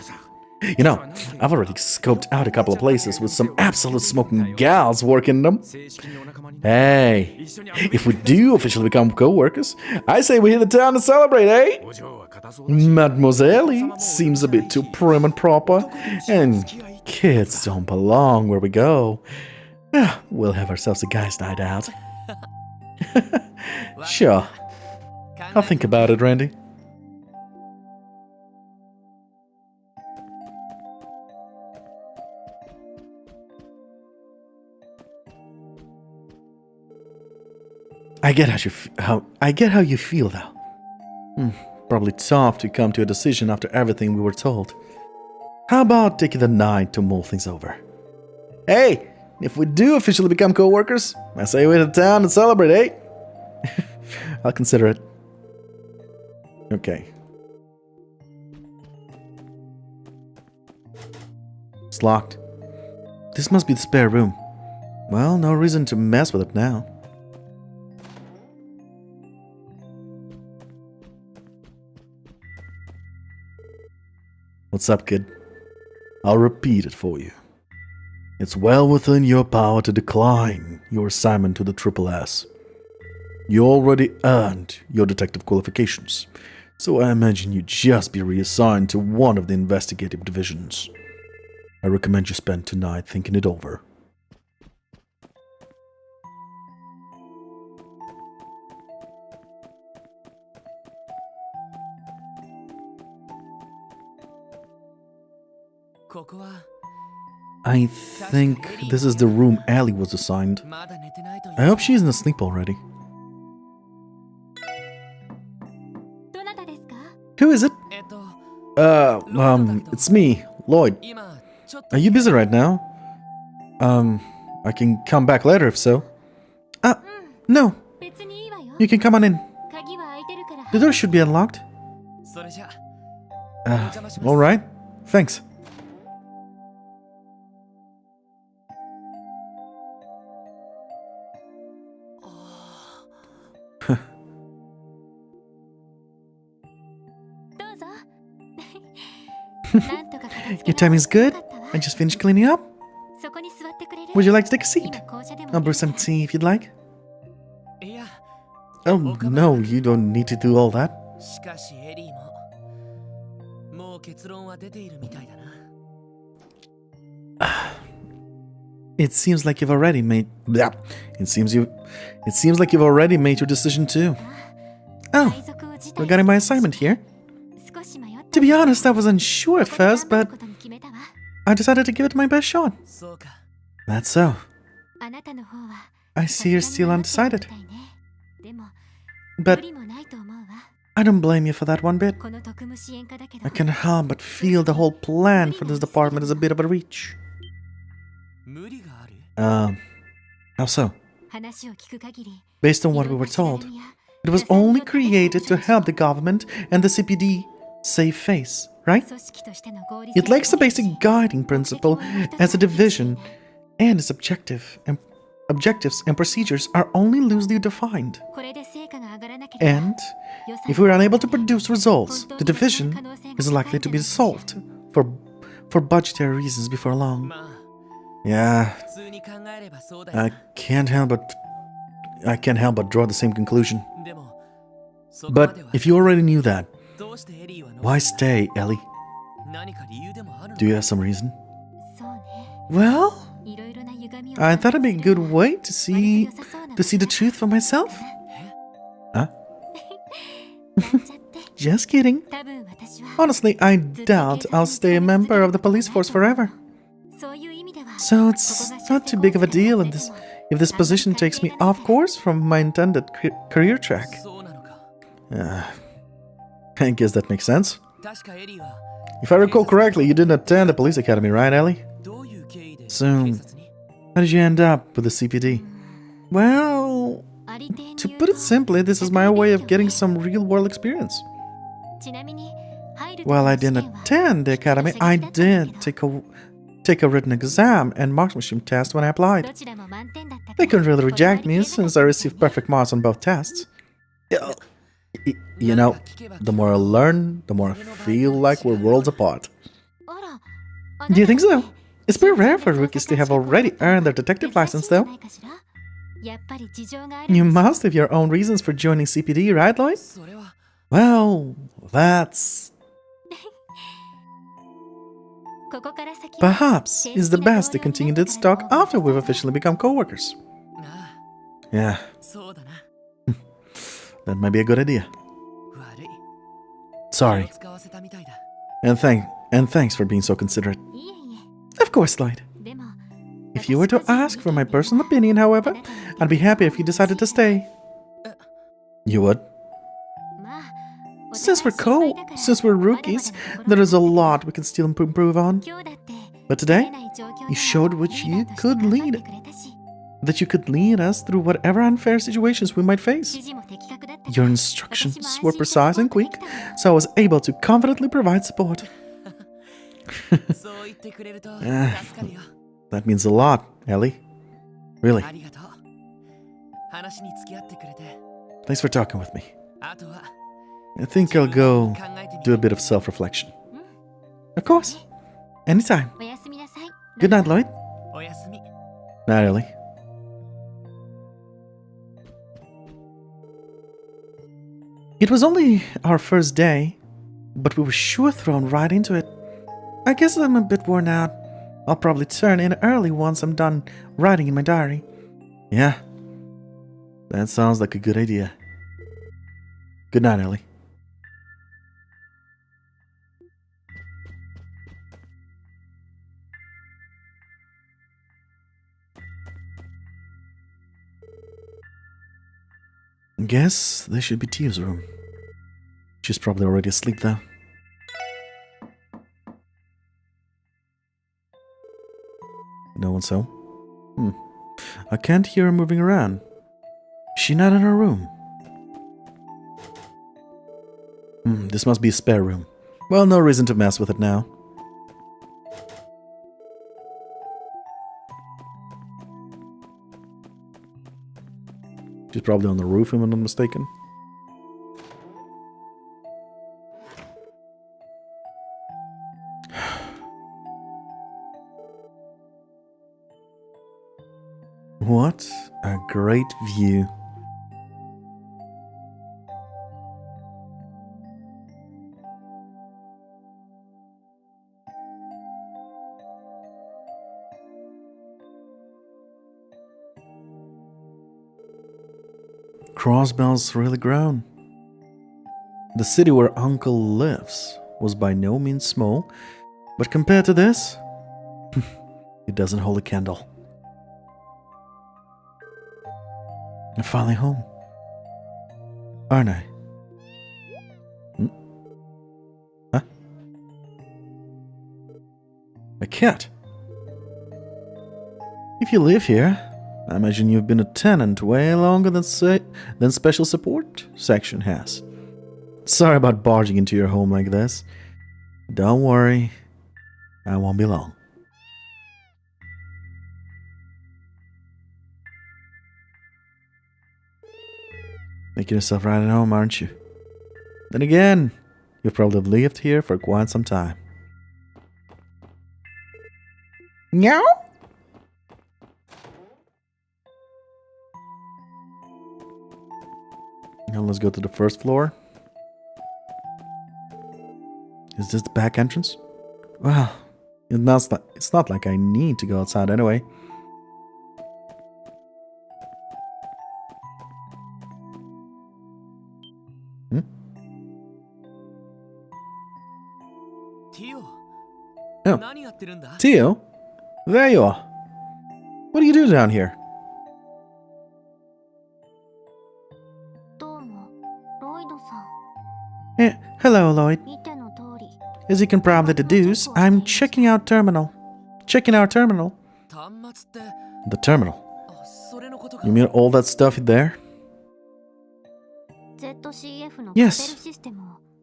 You know, I've already scoped out a couple of places with some absolute smoking gals working them. Hey, if we do officially become co-workers, I say we hit the town to celebrate, eh? Mademoiselle seems a bit too prim and proper, and kids don't belong where we go. We'll have ourselves a guys' night out. Sure. I'll think about it, Randy. I get how you feel, though. Probably tough to come to a decision after everything we were told. How about taking the night to mull things over? Hey, if we do officially become co-workers, I say we hit the town and celebrate, eh? I'll consider it. Okay. It's locked. This must be the spare room. Well, no reason to mess with it now. What's up, kid? I'll repeat it for you. It's well within your power to decline your assignment to the Triple S. You already earned your detective qualifications, so I imagine you'd just be reassigned to one of the investigative divisions. I recommend you spend tonight thinking it over. I think this is the room Allie was assigned. I hope she isn't asleep already. Who is it? It's me, Lloyd. Are you busy right now? I can come back later if so. No. You can come on in. The door should be unlocked. Alright. Thanks. Your timing's good. I just finished cleaning up. Would you like to take a seat? I'll brew some tea if you'd like. Oh, no, you don't need to do all that. It seems like you've already made... It seems like you've already made your decision too. Oh, regarding my assignment here. To be honest, I was unsure at first, but I decided to give it my best shot. That's so. I see you're still undecided. But I don't blame you for that one bit. I can't help but feel the whole plan for this department is a bit of a reach. How so? Based on what we were told, it was only created to help the government and the CPD save face, right? It lacks the basic guiding principle as a division, and its objectives and procedures are only loosely defined. And if we're unable to produce results, the division is likely to be dissolved for budgetary reasons before long. Yeah, I can't help but draw the same conclusion. But if you already knew that, why stay, Ellie? Do you have some reason? Well, I thought it'd be a good way to see the truth for myself. Huh? Just kidding. Honestly, I doubt I'll stay a member of the police force forever. So it's not too big of a deal if this position takes me off course from my intended career track. I guess that makes sense. If I recall correctly, you didn't attend the police academy, right, Ellie? So, how did you end up with the CPD? Well, to put it simply, this is my way of getting some real-world experience. While I didn't attend the academy, I did take a written exam and marksmanship test when I applied. They couldn't really reject me since I received perfect marks on both tests. You know, the more I learn, the more I feel like we're worlds apart. Do you think so? It's pretty rare for rookies to have already earned their detective license, though. You must have your own reasons for joining CPD, right, Lloyd? Well, that's... Perhaps it's the best to continue this talk after we've officially become co-workers. Yeah. That might be a good idea. Sorry. And thanks for being so considerate. Of course, Lloyd. If you were to ask for my personal opinion, however, I'd be happy if you decided to stay. You would? Since we're rookies, there is a lot we can still improve on. But today, you showed that you could lead us through whatever unfair situations we might face. Your instructions were precise and quick, so I was able to confidently provide support. That means a lot, Ellie. Really. Thanks for talking with me. I think I'll go do a bit of self-reflection. Of course. Anytime. Good night, Lloyd. Night, Ellie. It was only our first day, but we were sure thrown right into it. I guess I'm a bit worn out. I'll probably turn in early once I'm done writing in my diary. Yeah, that sounds like a good idea. Good night, Ellie. Guess this should be Tia's room. She's probably already asleep though. No one's home? I can't hear her moving around. Is she not in her room? This must be a spare room. Well, no reason to mess with it now. She's probably on the roof, if I'm not mistaken. What a great view. Crossbell's really grown. The city where Uncle lives was by no means small, but compared to this, it doesn't hold a candle. I'm finally home. aren't I? Hmm? Huh? A cat? If you live here, I imagine you've been a tenant way longer than special support section has. Sorry about barging into your home like this. Don't worry, I won't be long. Making yourself right at home, aren't you? Then again, you've probably lived here for quite some time. Meow? Now let's go to the first floor. Is this the back entrance? Well, it's not like I need to go outside anyway. Hmm? Oh. Tio? There you are. What do you do down here? Hello, Lloyd. As you can probably deduce, I'm checking our terminal. The terminal? You mean all that stuff there? Yes.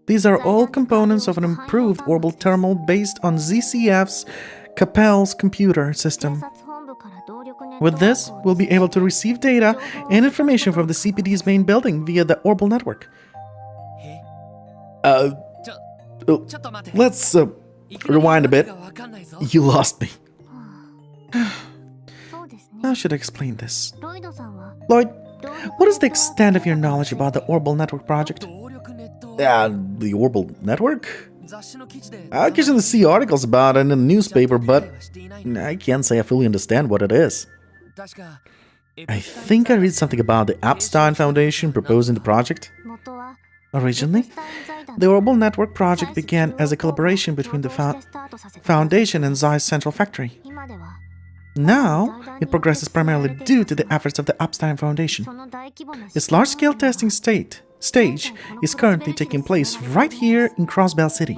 These are all components of an improved orbital terminal based on ZCF's Capel's computer system. With this, we'll be able to receive data and information from the CPD's main building via the orbital network. Let's rewind a bit. You lost me. How should I explain this? Lloyd, what is the extent of your knowledge about the orbital network project? The orbital network? I occasionally see articles about it in the newspaper, but I can't say I fully understand what it is. I think I read something about the Epstein Foundation proposing the project. Originally, the Orbital Network project began as a collaboration between the Foundation and Zeiss Central Factory. Now, it progresses primarily due to the efforts of the Epstein Foundation. Its large-scale testing stage is currently taking place right here in Crossbell City.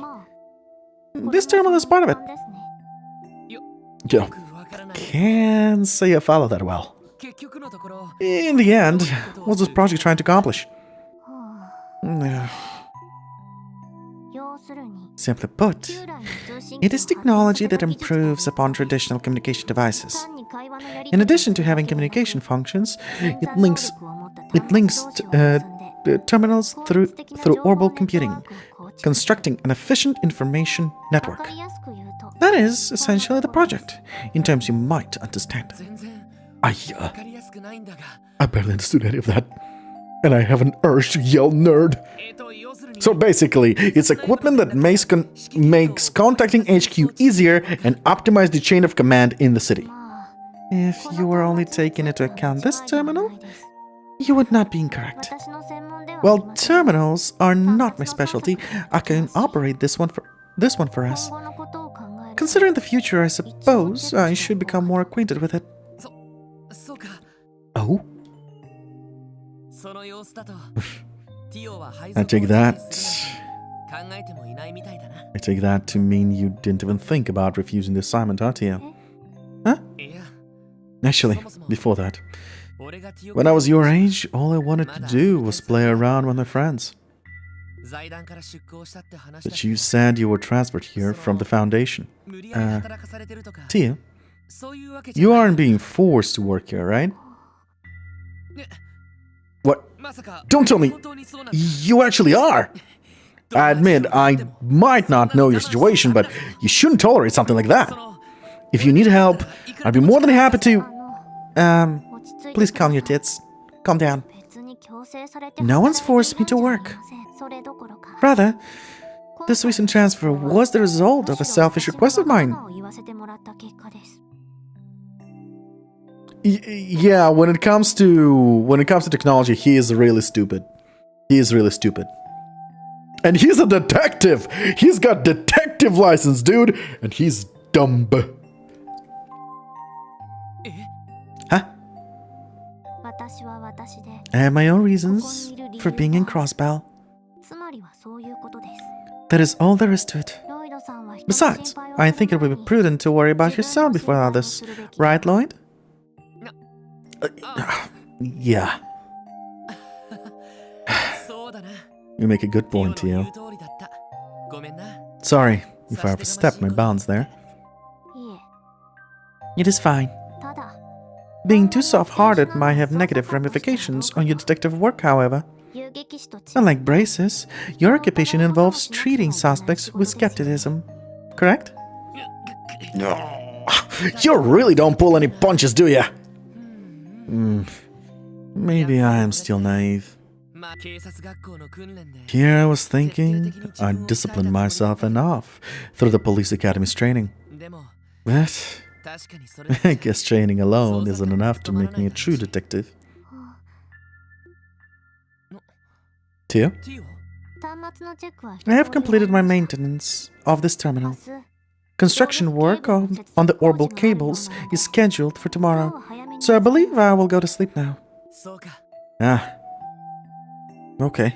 This terminal is part of it. Can't say I follow that well. In the end, what's this project trying to accomplish? Simply put, it is technology that improves upon traditional communication devices. In addition to having communication functions, it links terminals through orbital computing, constructing an efficient information network. That is essentially the project, in terms you might understand. I barely understood any of that, and I have an urge to yell nerd. So basically, it's equipment that makes contacting HQ easier and optimize the chain of command in the city. If you were only taking into account this terminal, you would not be incorrect. Well, terminals are not my specialty. I can operate this one for us. Considering the future, I suppose I should become more acquainted with it. Oh? I take that to mean you didn't even think about refusing the assignment, huh, Tio? Huh? Actually, before that, when I was your age, all I wanted to do was play around with my friends. But you said you were transferred here from the Foundation. Tio, you aren't being forced to work here, right? What? Don't tell me! You actually are! I admit, I might not know your situation, but you shouldn't tolerate something like that. If you need help, I'd be more than happy to... Please calm your tits. Calm down. No one's forced me to work. Rather, this recent transfer was the result of a selfish request of mine. Yeah, when it comes to technology, he is really stupid. And he's a detective. He's got detective license, dude, and he's dumb. Huh? I have my own reasons for being in Crossbell. That is all there is to it. Besides, I think it would be prudent to worry about yourself before others. Right, Lloyd? Yeah. You make a good point, Tio. Sorry if I overstepped my bounds there. It is fine. Being too soft-hearted might have negative ramifications on your detective work, however. Unlike Braces, your occupation involves treating suspects with skepticism, correct? You really don't pull any punches, do ya? Maybe I am still naive. Here I was thinking I disciplined myself enough through the police academy's training. But I guess training alone isn't enough to make me a true detective. Tio? I have completed my maintenance of this terminal. Construction work on the orbital cables is scheduled for tomorrow, so I believe I will go to sleep now. Ah. Okay.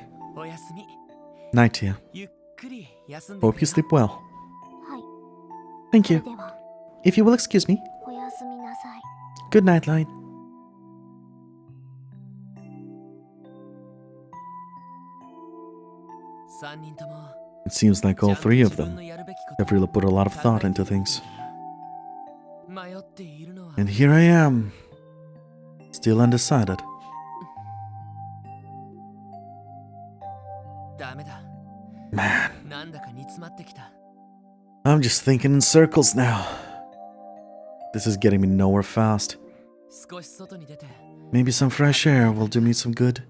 Night, Tio. Hope you sleep well. Thank you. If you will excuse me. Good night, Lloyd. It seems like all three of them have really put a lot of thought into things. And here I am, still undecided. Man, I'm just thinking in circles now. This is getting me nowhere fast. Maybe some fresh air will do me some good.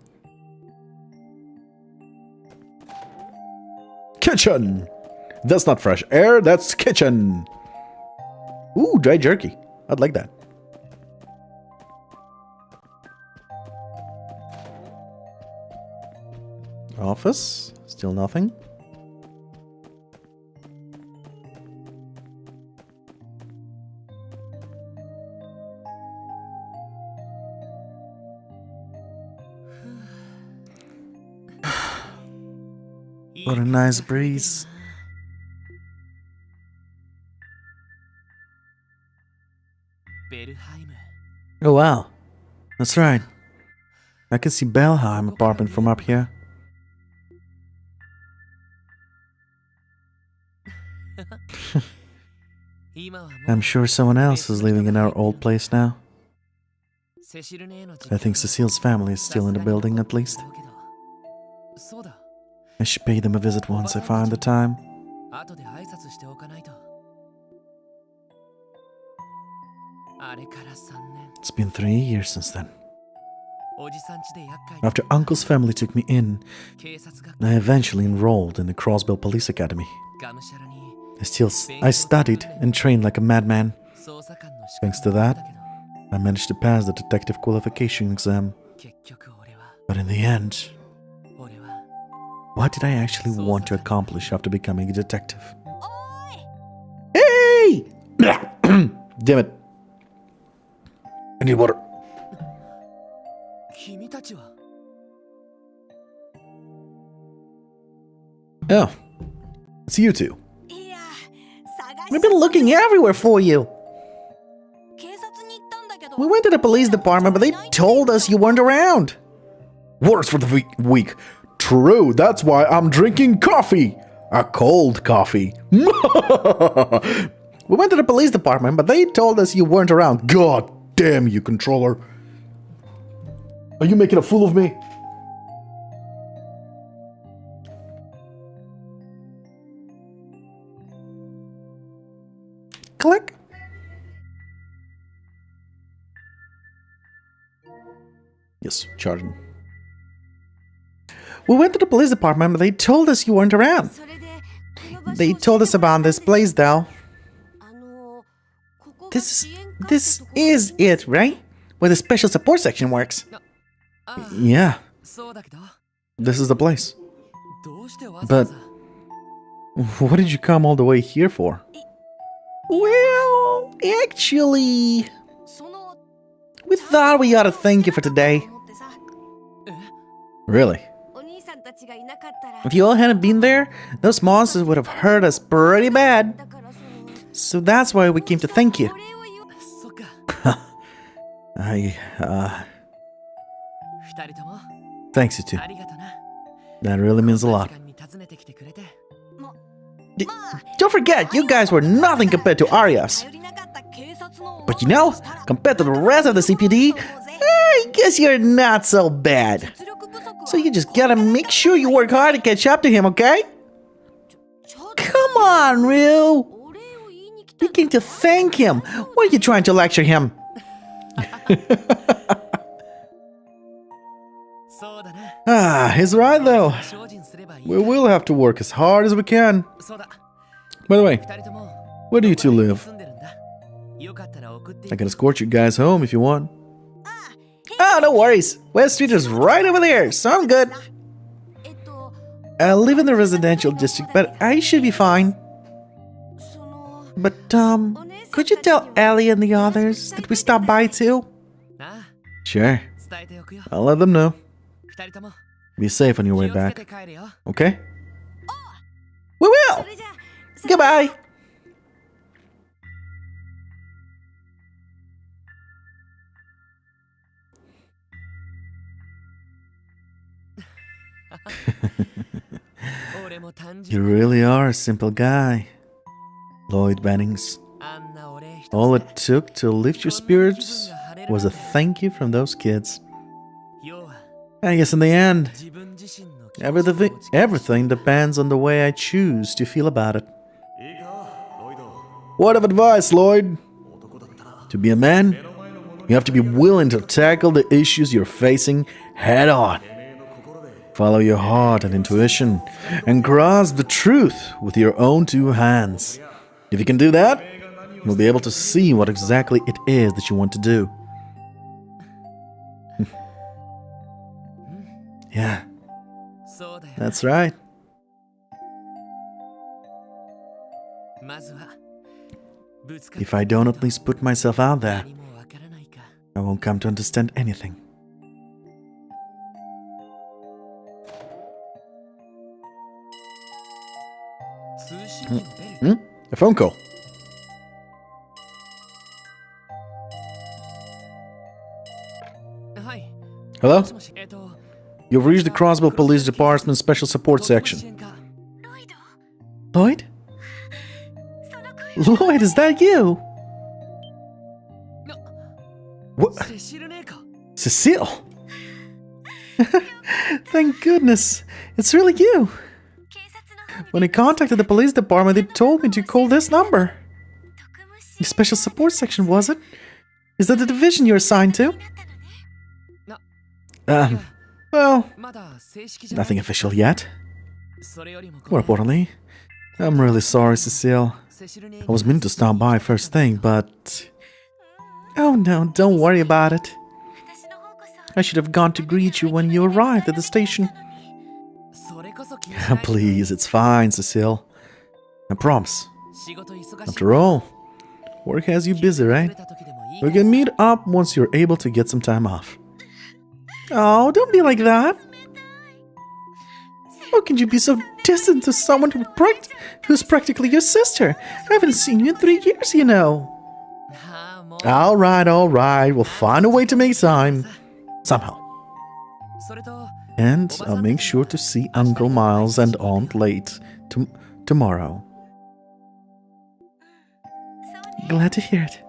Kitchen! That's not fresh air, that's kitchen! Ooh, dry jerky. I'd like that. Office? Still nothing? What a nice breeze. Oh wow, that's right. I can see Belheim apartment from up here. I'm sure someone else is living in our old place now. I think Cecile's family is still in the building at least. I should pay them a visit once I find the time. It's been 3 years since then. After Uncle's family took me in, I eventually enrolled in the Crossbell Police Academy. I studied and trained like a madman. Thanks to that, I managed to pass the detective qualification exam. But in the end, what did I actually want to accomplish after becoming a detective? Hey! Damn it. I need water. Oh, it's you two. We've been looking everywhere for you. We went to the police department, but they told us you weren't around. Words for the week. True, that's why I'm drinking coffee. A cold coffee. We went to the police department, but they told us you weren't around. God damn you, controller. Are you making a fool of me? Click. Yes, charging. We went to the police department, but they told us you weren't around. They told us about this place, though. This is it, right? Where the special support section works. Yeah. This is the place. But what did you come all the way here for? Well, actually, we thought we ought to thank you for today. Really? If you all hadn't been there, those monsters would have hurt us pretty bad. So that's why we came to thank you. Thanks you too. That really means a lot. Don't forget, you guys were nothing compared to Arias. But you know, compared to the rest of the CPD, I guess you're not so bad. So you just gotta make sure you work hard to catch up to him, okay? Come on, Ryu! You came to thank him. Why are you trying to lecture him? He's right though. We will have to work as hard as we can. By the way, where do you two live? I can escort you guys home if you want. Oh, no worries. West Street is right over there, so I'm good. I live in the residential district, but I should be fine. But, could you tell Ellie and the others that we stopped by too? Sure. I'll let them know. Be safe on your way back. Okay? We will! Goodbye! You really are a simple guy, Lloyd Bennings. All it took to lift your spirits was a thank you from those kids. I guess in the end, everything depends on the way I choose to feel about it. Word of advice, Lloyd. To be a man, you have to be willing to tackle the issues you're facing head on. Follow your heart and intuition, and grasp the truth with your own two hands. If you can do that, you'll be able to see what exactly it is that you want to do. Yeah, that's right. If I don't at least put myself out there, I won't come to understand anything. A phone call. Hello? You've reached the Crossbell Police Department Special Support Section. Lloyd? Lloyd, is that you? What? Cecile? Thank goodness. It's really you. When I contacted the police department, they told me to call this number. The Special Support Section, was it? Is that the division you're assigned to? Well, nothing official yet. More importantly, I'm really sorry, Cecile. I was meant to stop by first thing, but... Oh no, don't worry about it. I should have gone to greet you when you arrived at the station. Please, it's fine, Cecile. I promise. After all, work has you busy, right? We can meet up once you're able to get some time off. Oh, don't be like that. How can you be so distant to someone who's practically your sister? I haven't seen you in 3 years, you know. Alright. We'll find a way to make time. Somehow. And I'll make sure to see Uncle Miles and Aunt Late tomorrow. Glad to hear it.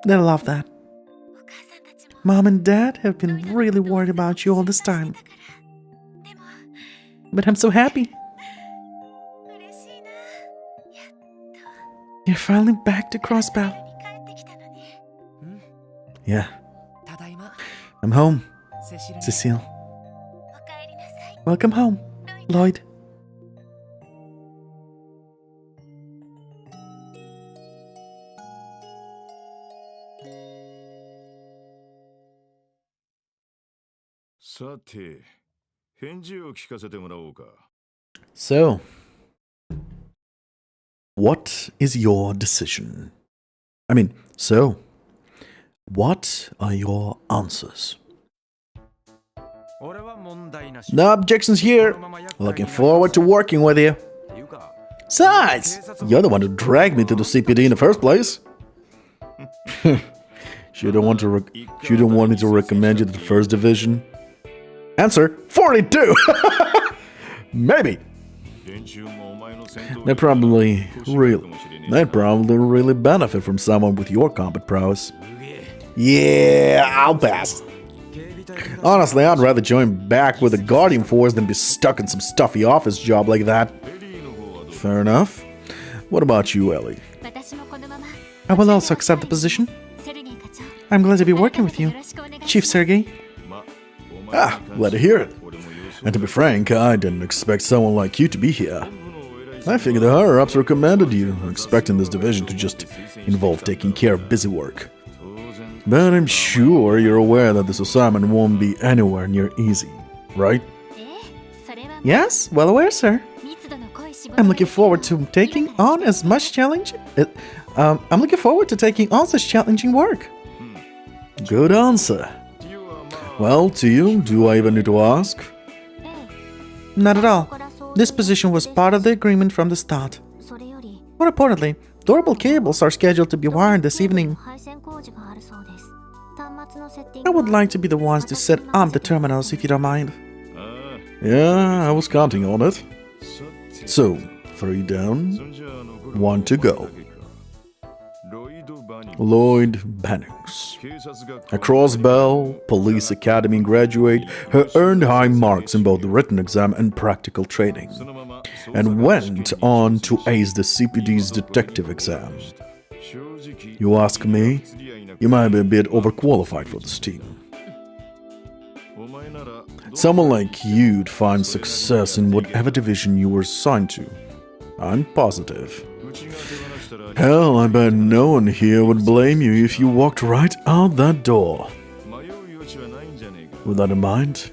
They'll love that. Mom and Dad have been really worried about you all this time. But I'm so happy. You're finally back to Crossbell. Yeah. I'm home, Cecile. Welcome home, Lloyd. So, what is your decision? What are your answers? No objections here. Looking forward to working with you. Besides, you're the one who dragged me to the CPD in the first place. You don't want me to recommend you to the first division? Answer: 42. Maybe. They'd probably really benefit from someone with your combat prowess. Yeah, I'll pass. Honestly, I'd rather join back with the Guardian Force than be stuck in some stuffy office job like that. Fair enough. What about you, Ellie? I will also accept the position. I'm glad to be working with you, Chief Sergey. Glad to hear it. And to be frank, I didn't expect someone like you to be here. I figured the higher-ups recommended you, expecting this division to just involve taking care of busy work. But I'm sure you're aware that this assignment won't be anywhere near easy, right? Yes, well aware, sir. I'm looking forward to taking on as much challenge. I'm looking forward to taking on such challenging work. Good answer. Well, to you, do I even need to ask? Not at all. This position was part of the agreement from the start. More importantly, durable cables are scheduled to be wired this evening. I would like to be the ones to set up the terminals if you don't mind. Yeah, I was counting on it. So, 3 down, 1 to go. Lloyd Bannings, a Crossbell Police Academy graduate who earned high marks in both the written exam and practical training, and went on to ace the CPD's detective exam. You ask me, you might be a bit overqualified for this team. Someone like you'd find success in whatever division you were assigned to. I'm positive. Hell, I bet no one here would blame you if you walked right out that door. With that in mind,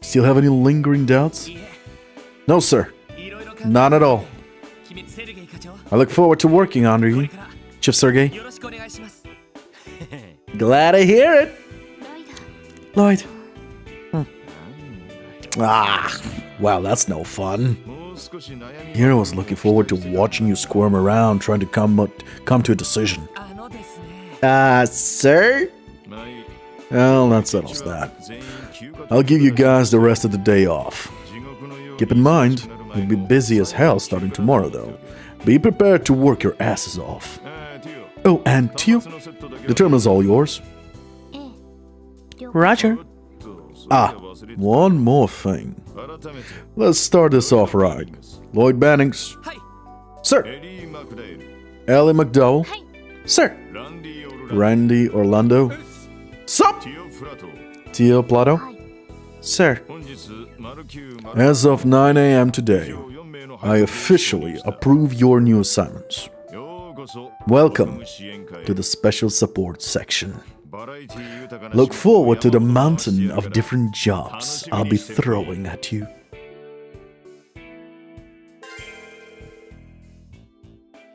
still have any lingering doubts? No, sir. None at all. I look forward to working under you, Chief Sergey. Glad to hear it. Lloyd. Well, that's no fun. Here I was looking forward to watching you squirm around trying to come to a decision. Sir? Well, that settles that. I'll give you guys the rest of the day off. Keep in mind, you'll be busy as hell starting tomorrow, though. Be prepared to work your asses off. Oh, and Tio, the terminal's all yours. Roger. One more thing. Let's start this off right. Lloyd Bannings. Sir. Ellie McDowell. Sir. Randy Orlando. Sup? Tio Plato. Sir. As of 9 a.m. today, I officially approve your new assignments. Welcome to the Special Support Section. Look forward to the mountain of different jobs I'll be throwing at you.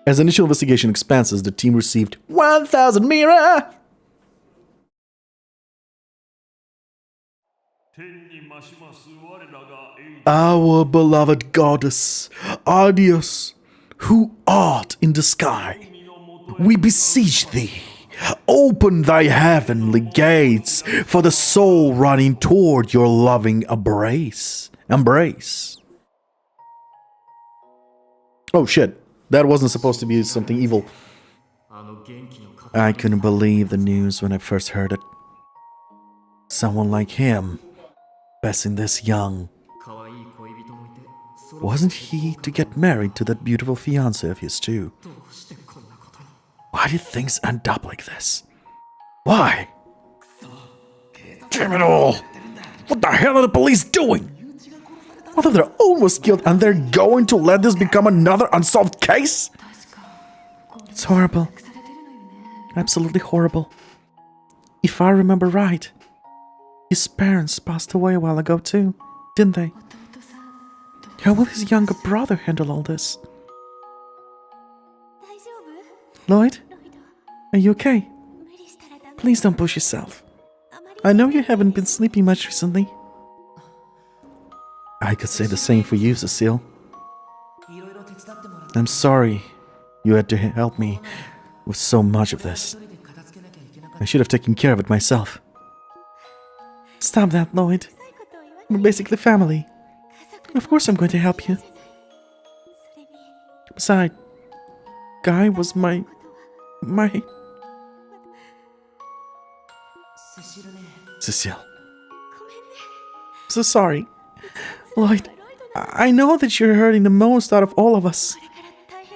As initial investigation expenses, the team received 1,000 Mira! Our beloved goddess, Adios, who art in the sky, we beseech thee, open thy heavenly gates for the soul running toward your loving embrace. Oh shit, that wasn't supposed to be something evil. I couldn't believe the news when I first heard it. Someone like him, passing this young. Wasn't he to get married to that beautiful fiancée of his too? Why did things end up like this? Why? Damn it all! What the hell are the police doing? One of their own was killed and they're going to let this become another unsolved case? It's horrible. Absolutely horrible. If I remember right, his parents passed away a while ago too, didn't they? How will his younger brother handle all this? Lloyd? Are you okay? Please don't push yourself. I know you haven't been sleeping much recently. I could say the same for you, Cecile. I'm sorry you had to help me with so much of this. I should have taken care of it myself. Stop that, Lloyd. We're basically family. Of course I'm going to help you. Besides, Guy was my... Cecile. So sorry. Lloyd, I know that you're hurting the most out of all of us.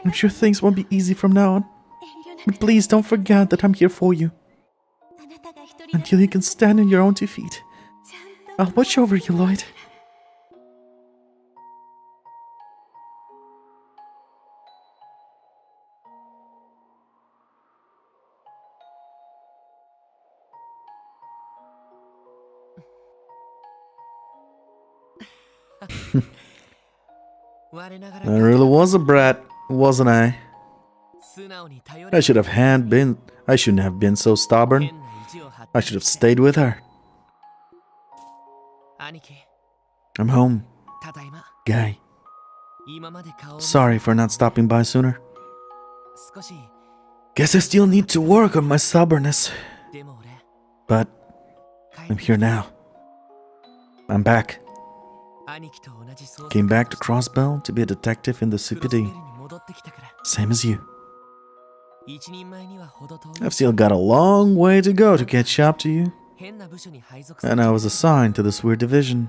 I'm sure things won't be easy from now on. But please don't forget that I'm here for you. Until you can stand on your own 2 feet. I'll watch over you, Lloyd. I really was a brat, wasn't I? I shouldn't have been so stubborn. I should have stayed with her. I'm home. Guy. Sorry for not stopping by sooner. Guess I still need to work on my stubbornness. But I'm here now. I'm back. Came back to Crossbell to be a detective in the CPD. Same as you. I've still got a long way to go to catch up to you. And I was assigned to this weird division.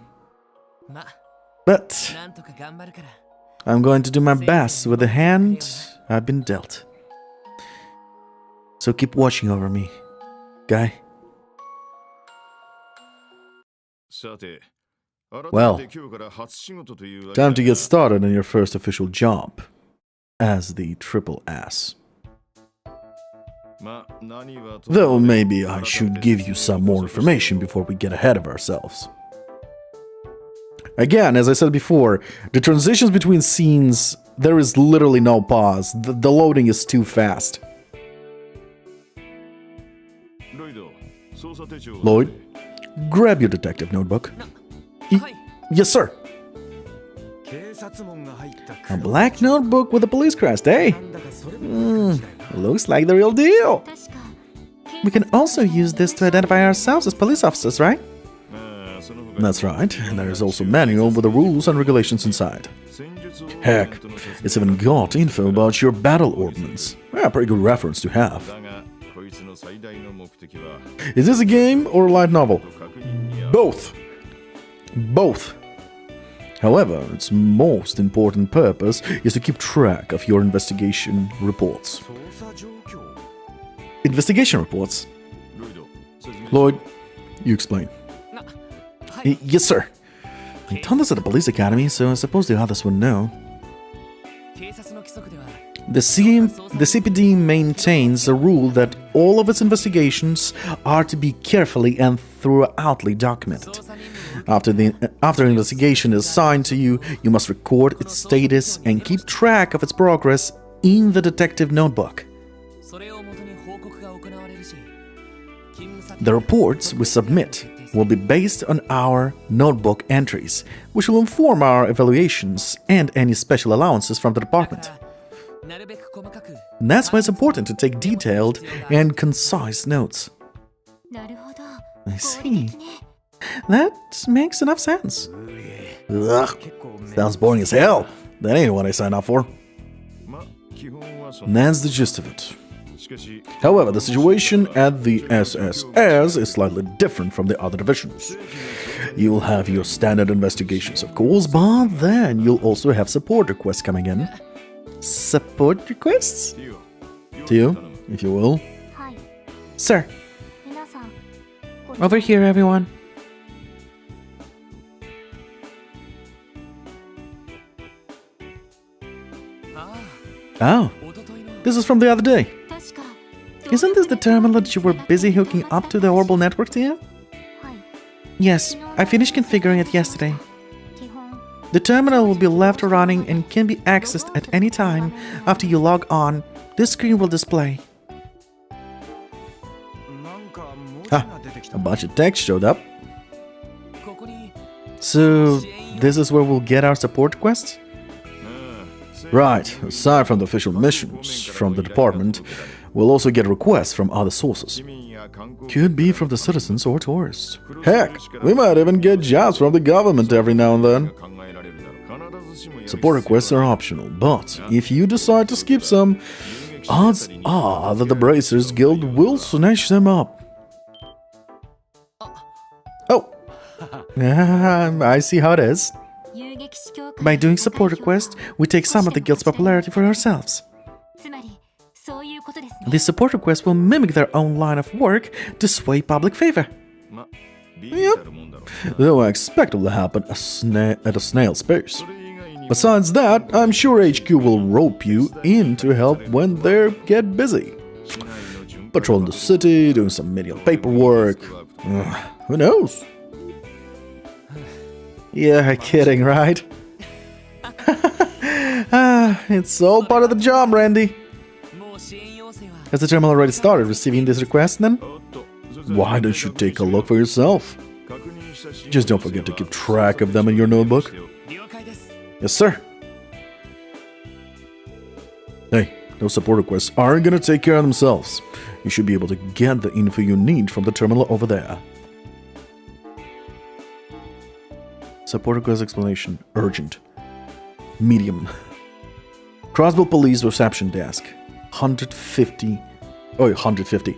But I'm going to do my best with the hand I've been dealt. So keep watching over me, Guy. Well, time to get started on your first official job as the Triple Ass. Though maybe I should give you some more information before we get ahead of ourselves. Again, as I said before, the transitions between scenes, there is literally no pause. The loading is too fast. Lloyd, grab your detective notebook. Yes, sir. A black notebook with a police crest, eh? Looks like the real deal. We can also use this to identify ourselves as police officers, right? That's right. And there is also a manual with the rules and regulations inside. Heck, it's even got info about your battle ordnance. Yeah, pretty good reference to have. Is this a game or a light novel? Both. Both. However, its most important purpose is to keep track of your investigation reports. Investigation reports? Lloyd, you explain. Yes, sir. I taught this at the police academy, so I suppose the others would know. The CPD maintains a rule that all of its investigations are to be carefully and thoroughly documented. After an investigation is assigned to you, you must record its status and keep track of its progress in the detective notebook. The reports we submit will be based on our notebook entries, which will inform our evaluations and any special allowances from the department. And that's why it's important to take detailed and concise notes. I see. That makes enough sense. Ugh, sounds boring as hell. That ain't what I signed up for. And that's the gist of it. However, the situation at the SSS is slightly different from the other divisions. You'll have your standard investigations, of course, but then you'll also have support requests coming in. Support requests? To you, if you will. Sir. Over here, everyone. Oh, this is from the other day. Isn't this the terminal that you were busy hooking up to the Orbital network to? Yes, I finished configuring it yesterday. The terminal will be left running and can be accessed at any time after you log on. This screen will display. A bunch of text showed up. So, this is where we'll get our support quests? Right, aside from the official missions from the department, we'll also get requests from other sources. Could be from the citizens or tourists. Heck, we might even get jobs from the government every now and then. Support requests are optional, but if you decide to skip some, odds are that the Bracers Guild will snatch them up. Oh, I see how it is. By doing support requests, we take some of the guild's popularity for ourselves. These support requests will mimic their own line of work to sway public favor. Yep. Though I expect it will happen at a snail's pace. Besides that, I'm sure HQ will rope you in to help when they get busy. Patrolling the city, doing some menial paperwork. Who knows? Yeah, kidding, right? It's all part of the job, Randy. Has the terminal already started receiving these requests then? Why don't you take a look for yourself? Just don't forget to keep track of them in your notebook. Yes, sir. Hey, those support requests aren't gonna take care of themselves. You should be able to get the info you need from the terminal over there. Support request explanation. Urgent. Medium. Crossbell Police Reception Desk. 150. Oh, 150.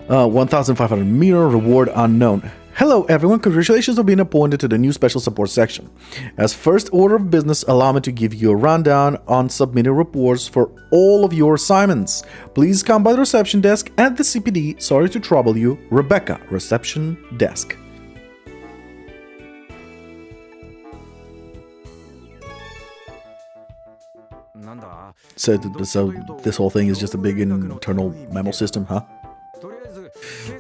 1,500 meter reward unknown. Hello everyone, congratulations on being appointed to the new special support section. As first order of business, allow me to give you a rundown on submitted reports for all of your assignments. Please come by the reception desk at the CPD. Sorry to trouble you. Rebecca, reception desk. So this whole thing is just a big internal memo system, huh?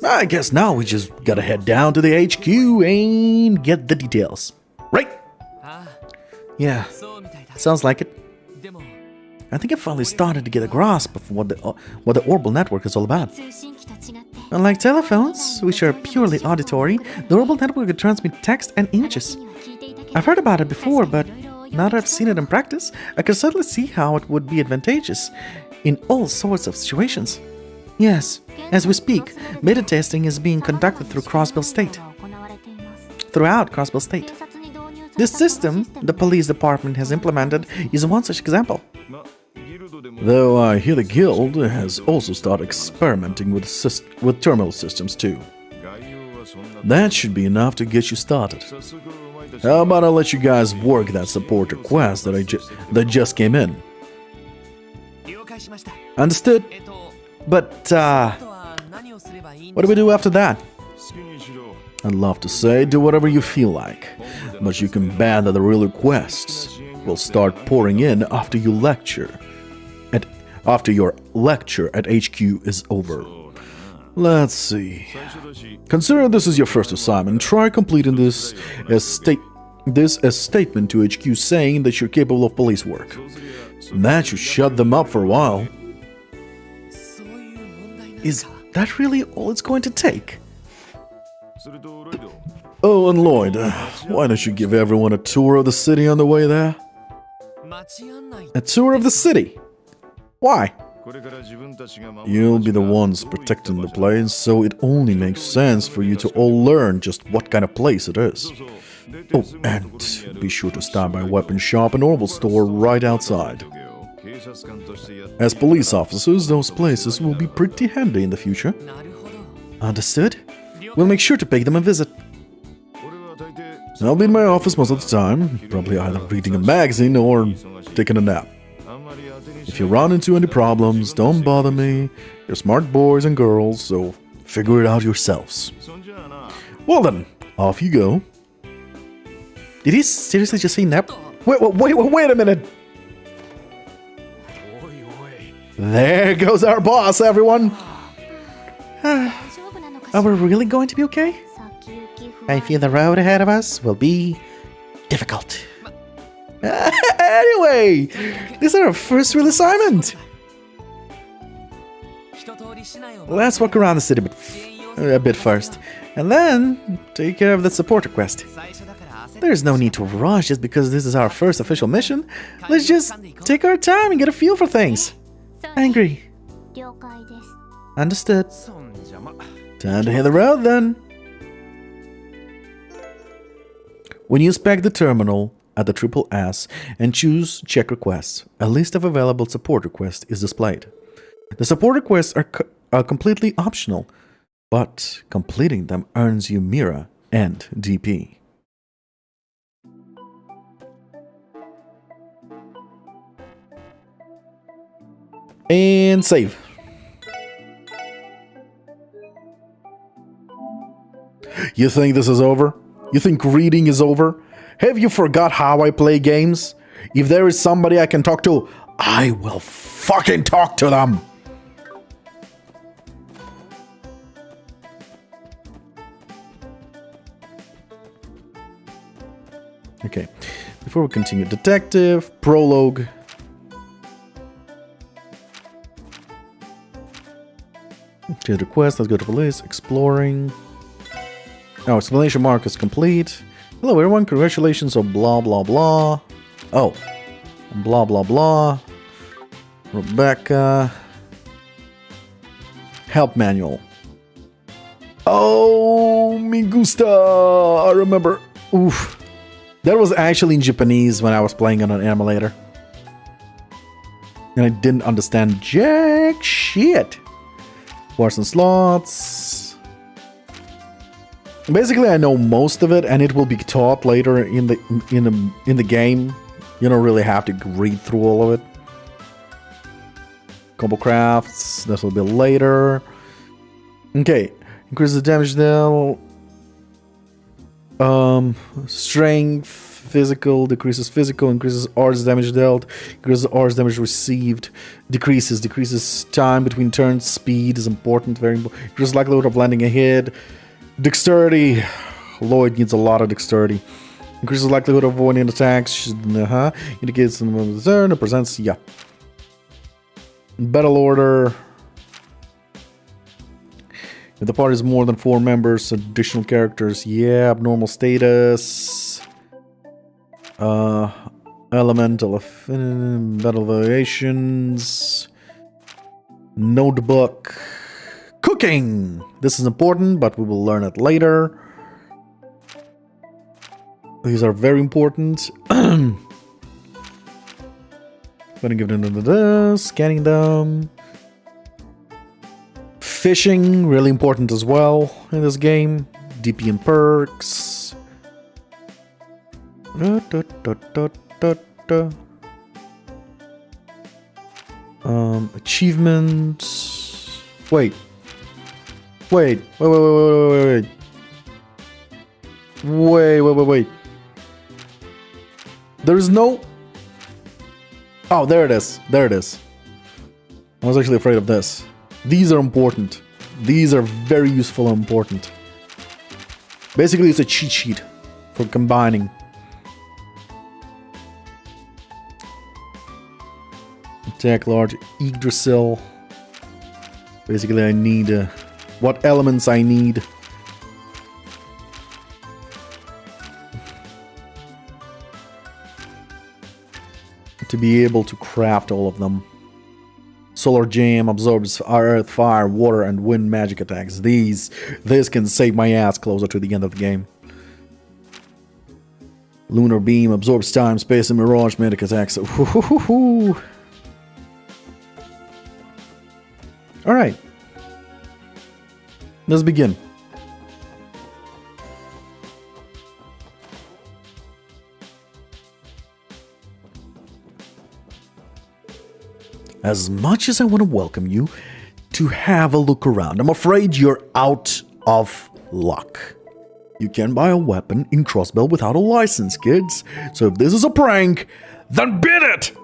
I guess now we just gotta head down to the HQ and get the details. Right? Yeah, sounds like it. I think I finally started to get a grasp of what the Orbital network is all about. Unlike telephones, which are purely auditory, the Orbital network can transmit text and images. I've heard about it before, but now that I've seen it in practice, I can certainly see how it would be advantageous in all sorts of situations. Yes, as we speak, beta testing is being conducted throughout Crossbell State. This system the police department has implemented is one such example. Though I hear the guild has also started experimenting with terminal systems too. That should be enough to get you started. How about I let you guys work that support request that just came in? Understood? But, what do we do after that? I'd love to say do whatever you feel like, but you can bet that the real requests will start pouring in after your lecture at HQ is over. Let's see. Considering this is your first assignment, try completing this as statement to HQ saying that you're capable of police work. That should shut them up for a while. Is that really all it's going to take? Oh, and Lloyd, why don't you give everyone a tour of the city on the way there? A tour of the city? Why? You'll be the ones protecting the place, so it only makes sense for you to all learn just what kind of place it is. Oh, and be sure to stop by Weapon Shop and Orbital Store right outside. As police officers, those places will be pretty handy in the future. Understood? We'll make sure to pay them a visit. I'll be in my office most of the time, probably either reading a magazine or taking a nap. If you run into any problems, don't bother me. You're smart boys and girls, so figure it out yourselves. Well then, off you go. Did he seriously just say nap? Wait a minute! There goes our boss, everyone! Are we really going to be okay? I fear the road ahead of us will be difficult. Anyway, this is our first real assignment. Let's walk around the city a bit first, and then take care of the support request. There's no need to rush just because this is our first official mission. Let's just take our time and get a feel for things. Angry. Understood. Time to hit the road then. When you inspect the terminal at the Triple S and choose Check Requests, a list of available support requests is displayed. The support requests are completely optional, but completing them earns you Mira and DP. And save. You think this is over? You think reading is over? Have you forgot how I play games? If there is somebody I can talk to, I will fucking talk to them! Okay, before we continue, detective, prologue. Change request, let's go to police, exploring. Oh, explanation mark is complete. Hello everyone, congratulations on blah blah blah. Oh, blah blah blah. Rebecca. Help manual. Oh, me gusta. I remember. Oof. That was actually in Japanese when I was playing on an emulator. And I didn't understand jack shit. Wars and slots. Basically, I know most of it, and it will be taught later in the game. You don't really have to read through all of it. Combo crafts. This will be later. Okay, increase the damage dealt. Strength, physical, decreases physical, increases arts damage dealt, increases arts damage received, decreases time between turns, speed is important, very important, increases likelihood of landing a hit, dexterity, Lloyd needs a lot of dexterity, increases likelihood of avoiding attacks, indicates the turn, it presents, yeah. Battle order. If the party is more than 4 members, additional characters, yeah, abnormal status, elemental battle variations, notebook, cooking. This is important, but we will learn it later. These are very important. Gonna give them the scanning them. Fishing, really important as well in this game. DP and perks. Achievements. Wait. Wait. There's no... Oh, there it is. There it is. I was actually afraid of this. These are important. These are very useful and important. Basically, it's a cheat sheet for combining. Attack large Yggdrasil. Basically, I need what elements I need. To be able to craft all of them. Solar Jam absorbs earth, fire, water, and wind magic attacks. This can save my ass closer to the end of the game. Lunar Beam absorbs time, space, and mirage magic attacks. Alright. Let's begin. As much as I want to welcome you to have a look around, I'm afraid you're out of luck. You can buy a weapon in Crossbell without a license, kids. So if this is a prank, then bid it!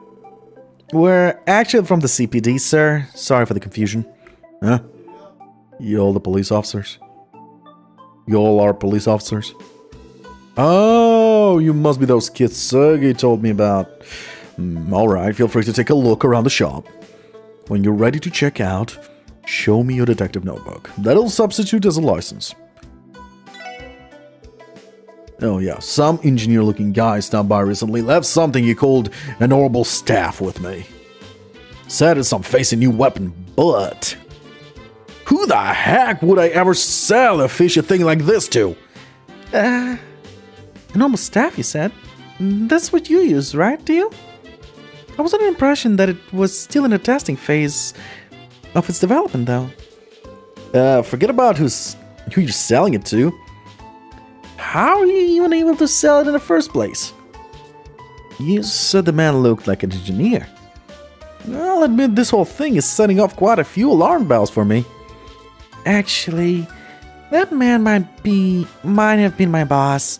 We're actually from the CPD, sir. Sorry for the confusion. Huh? You all the police officers? You all are police officers? Oh, you must be those kids Saga told me about. Alright, feel free to take a look around the shop. When you're ready to check out, show me your detective notebook. That'll substitute as a license. Oh yeah, some engineer-looking guy stopped by recently, left something he called an orbital staff with me. Said it's some fancy new weapon, but who the heck would I ever sell a fishy thing like this to? A normal staff, you said? That's what you use, right, do you? I was under the impression that it was still in the testing phase of its development, though. Forget about who you're selling it to. How are you even able to sell it in the first place? You said the man looked like an engineer. I'll admit this whole thing is setting off quite a few alarm bells for me. Actually, that man might have been my boss.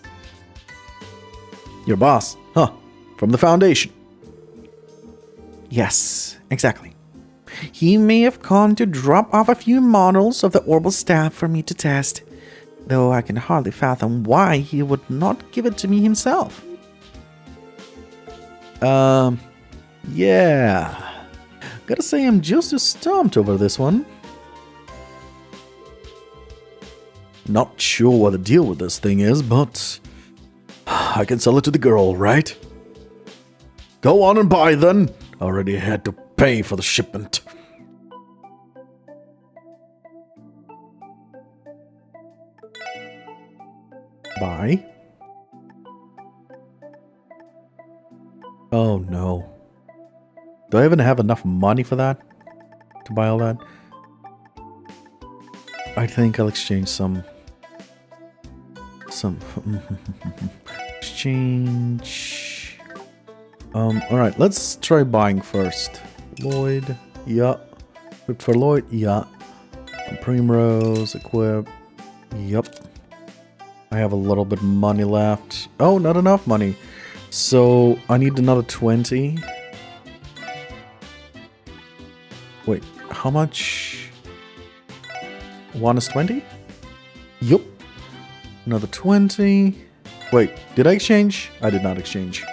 Your boss? Huh. From the Foundation? Yes, exactly. He may have come to drop off a few models of the orbital staff for me to test, though I can hardly fathom why he would not give it to me himself. Yeah. Gotta say I'm just as stumped over this one. Not sure what the deal with this thing is, but I can sell it to the girl, right? Go on and buy then. Already had to pay for the shipment. Buy. Oh no. Do I even have enough money for that? To buy all that? I think I'll exchange some exchange. Alright, let's try buying first. Lloyd, yeah. Equip for Lloyd, yeah. Primrose, equip. Yep. I have a little bit of money left. Oh, not enough money. So I need another 20. Wait, how much? 1 is 20? Yup. Another 20. Wait, did I exchange? I did not exchange.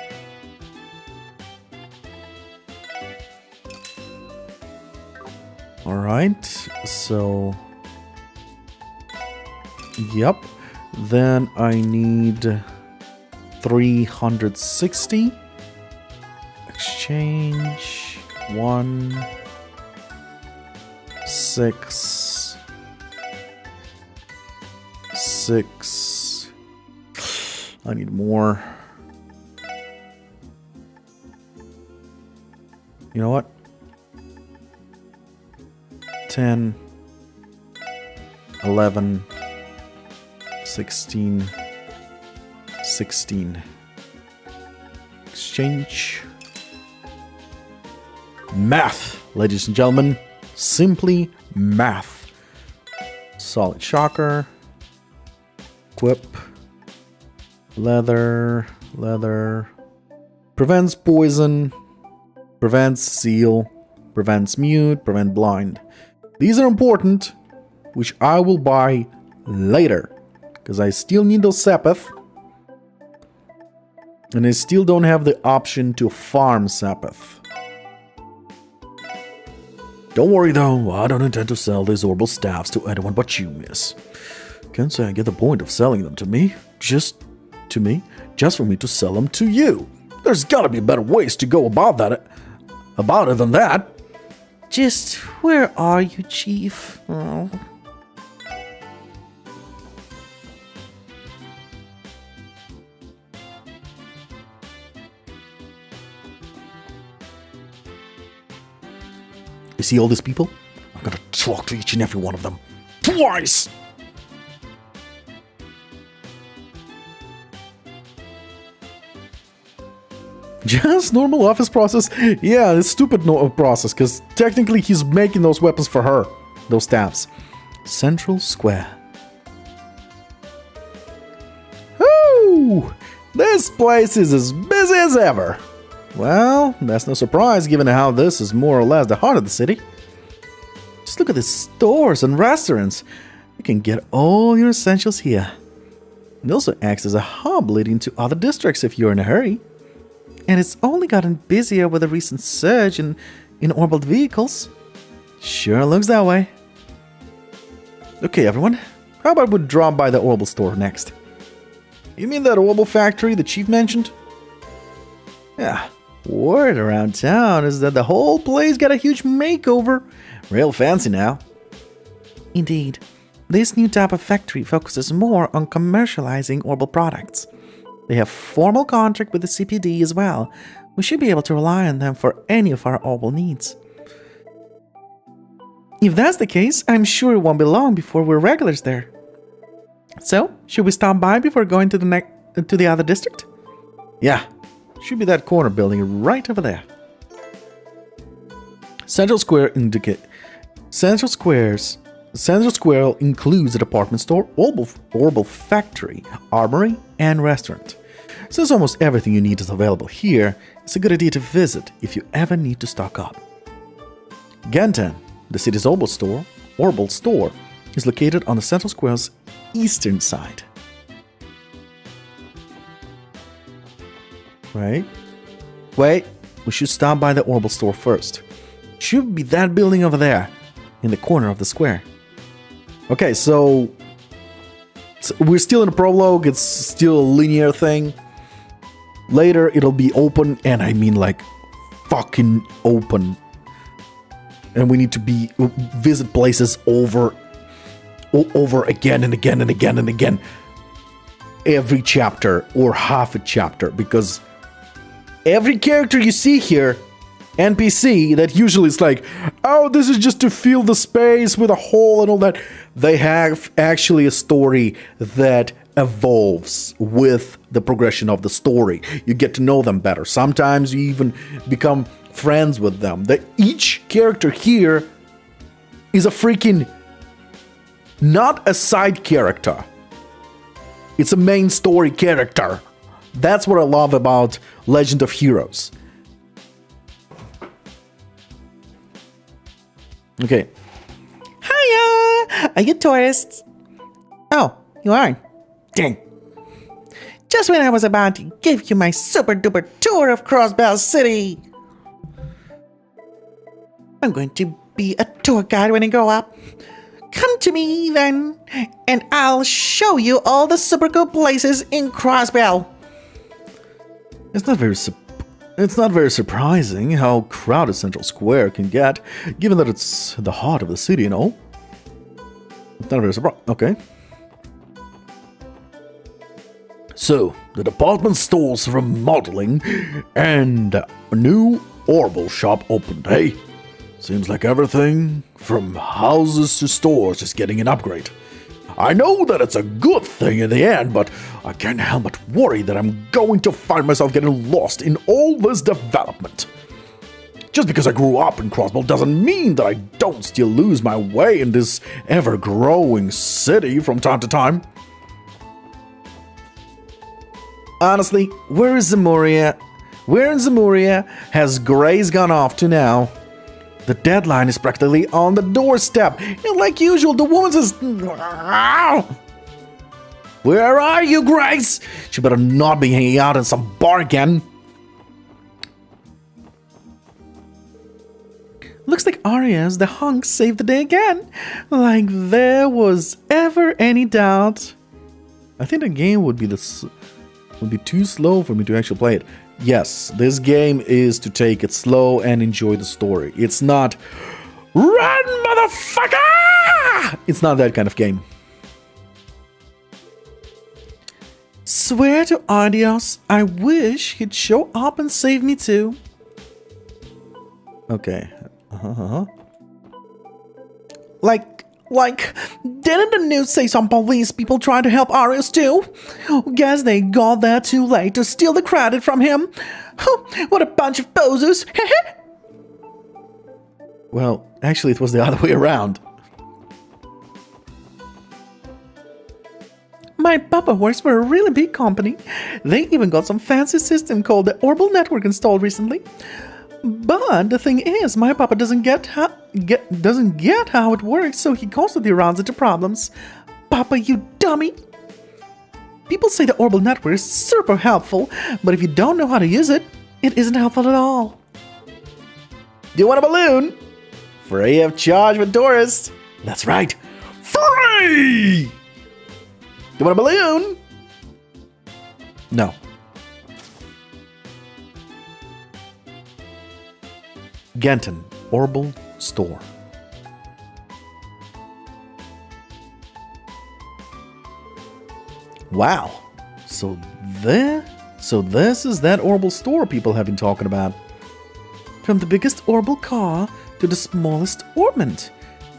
Alright, so... Yep. Then I need 360. Exchange. 1... 6... 6... I need more. You know what? 10... 11... 16... 16. Exchange. Math, ladies and gentlemen. Simply math. Solid shocker. Equip. Leather. Leather. Prevents poison. Prevents seal. Prevents mute. Prevent blind. These are important, which I will buy later. Because I still need those Sepith. And I still don't have the option to farm Sepith. Don't worry though, I don't intend to sell these orbital staffs to anyone but you, miss. Can't say I get the point of selling them to me. Just for me to sell them to you. There's gotta be better ways to go about it than that. Just where are you, Chief? Oh. You see all these people? I'm gonna talk to each and every one of them. Twice! Just normal office process? Yeah, it's stupid process, because technically he's making those weapons for her. Those staffs. Central Square. Woo! This place is as busy as ever. Well, that's no surprise given how this is more or less the heart of the city. Just look at the stores and restaurants. You can get all your essentials here. It also acts as a hub leading to other districts if you're in a hurry. And it's only gotten busier with the recent surge in orbital vehicles. Sure looks that way. Okay, everyone. How about we drop by the orbital store next? You mean that orbital factory the chief mentioned? Yeah. Word around town is that the whole place got a huge makeover. Real fancy now. Indeed. This new type of factory focuses more on commercializing orbital products. They have formal contract with the CPD as well. We should be able to rely on them for any of our orbital needs. If that's the case, I'm sure it won't be long before we're regulars there. So, should we stop by before going to the other district? Yeah. Should be that corner building right over there. Central Square includes a department store, orbital factory, armory, and restaurant. Since almost everything you need is available here, it's a good idea to visit if you ever need to stock up. Gentan, the city's orbital store, is located on the Central Square's eastern side. Right? Wait, we should stop by the orbital store first. Should be that building over there, in the corner of the square. Okay, so we're still in the prologue, it's still a linear thing. Later it'll be open, and I mean like fucking open. And we need to visit places over again and again and again and again. Every chapter or half a chapter, because every character you see here, NPC, that usually is like, oh, this is just to fill the space with a hole and all that. They have actually a story that evolves with the progression of the story. You get to know them better. Sometimes you even become friends with them. That each character here is a freaking, not a side character. It's a main story character. That's what I love about Legend of Heroes. Okay. Hiya! Are you tourists? Oh, you aren't. Dang. Just when I was about to give you my super duper tour of Crossbell City. I'm going to be a tour guide when I grow up. Come to me then, and I'll show you all the super cool places in Crossbell. It's not very surprising how crowded Central Square can get, given that it's the heart of the city and all. It's not very surprising. Okay. So, the department store's remodeling and a new orbital shop opened, hey? Seems like everything from houses to stores is getting an upgrade. I know that it's a good thing in the end, but I can't help but worry that I'm going to find myself getting lost in all this development. Just because I grew up in Crossbell doesn't mean that I don't still lose my way in this ever-growing city from time to time. Honestly, where is Zemuria? Where in Zemuria has Grace gone off to now? The deadline is practically on the doorstep, and like usual, the woman says, "Where are you, Grace? She better not be hanging out in some bar again." Looks like Arias, the hunk, saved the day again. Like there was ever any doubt. I think the game would be too slow for me to actually play it. Yes, this game is to take it slow and enjoy the story. It's not run, motherfucker! It's not that kind of game. Swear to Adios, I wish he'd show up and save me too. Okay. Like, didn't the news say some police people tried to help Arias too? Guess they got there too late to steal the credit from him. What a bunch of posers. Well, actually it was the other way around. My papa works for a really big company. They even got some fancy system called the Orbital Network installed recently. But the thing is, my papa doesn't get how it works, so he constantly runs into problems. Papa, you dummy! People say the Orbital Network is super helpful, but if you don't know how to use it, it isn't helpful at all. Do you want a balloon? Free of charge for tourists. That's right. Free! Do you want a balloon? No. Genton, Orbital Store. Wow. So this is that Orbital Store people have been talking about. From the biggest orbital car to the smallest orbment.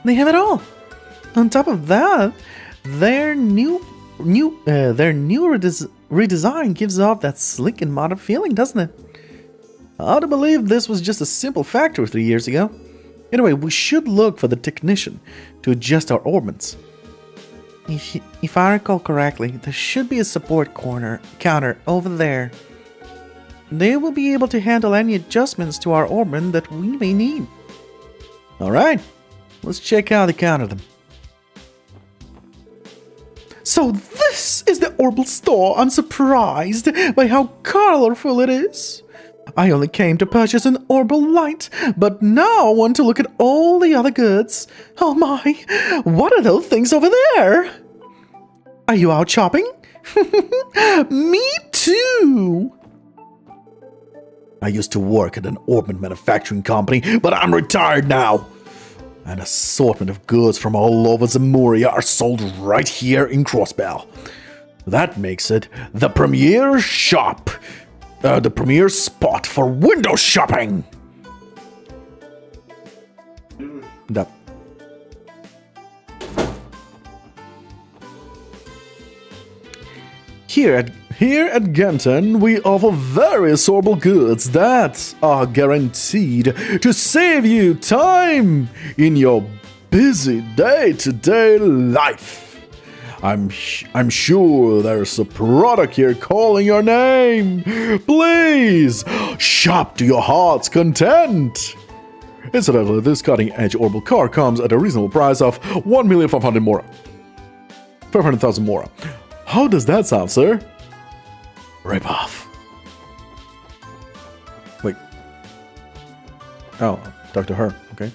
They have it all. On top of that, their new redesign gives off that slick and modern feeling, doesn't it? Hard to believe this was just a simple factory 3 years ago. Anyway, we should look for the technician to adjust our orbits. If I recall correctly, there should be a support counter over there. They will be able to handle any adjustments to our orbit that we may need. Alright, let's check out the counter then. So this is the orbital store. I'm surprised by how colorful it is. I only came to purchase an orbital light, but now I want to look at all the other goods. Oh my, what are those things over there? Are you out shopping? Me too. I used to work at an orbit manufacturing company, but I'm retired now. An assortment of goods from all over Zemuria are sold right here in Crossbell. That makes it the premier shop. The premier spot for window shopping. Да. Here at Genton, we offer various orbital goods that are guaranteed to save you time in your busy day-to-day life. I'm sure there's a product here calling your name. Please, shop to your heart's content. Incidentally, this cutting-edge orbital car comes at a reasonable price of 1,500,000 Mora. 500,000 Mora. How does that sound, sir? Rip off. Wait. Oh, talk to her, okay.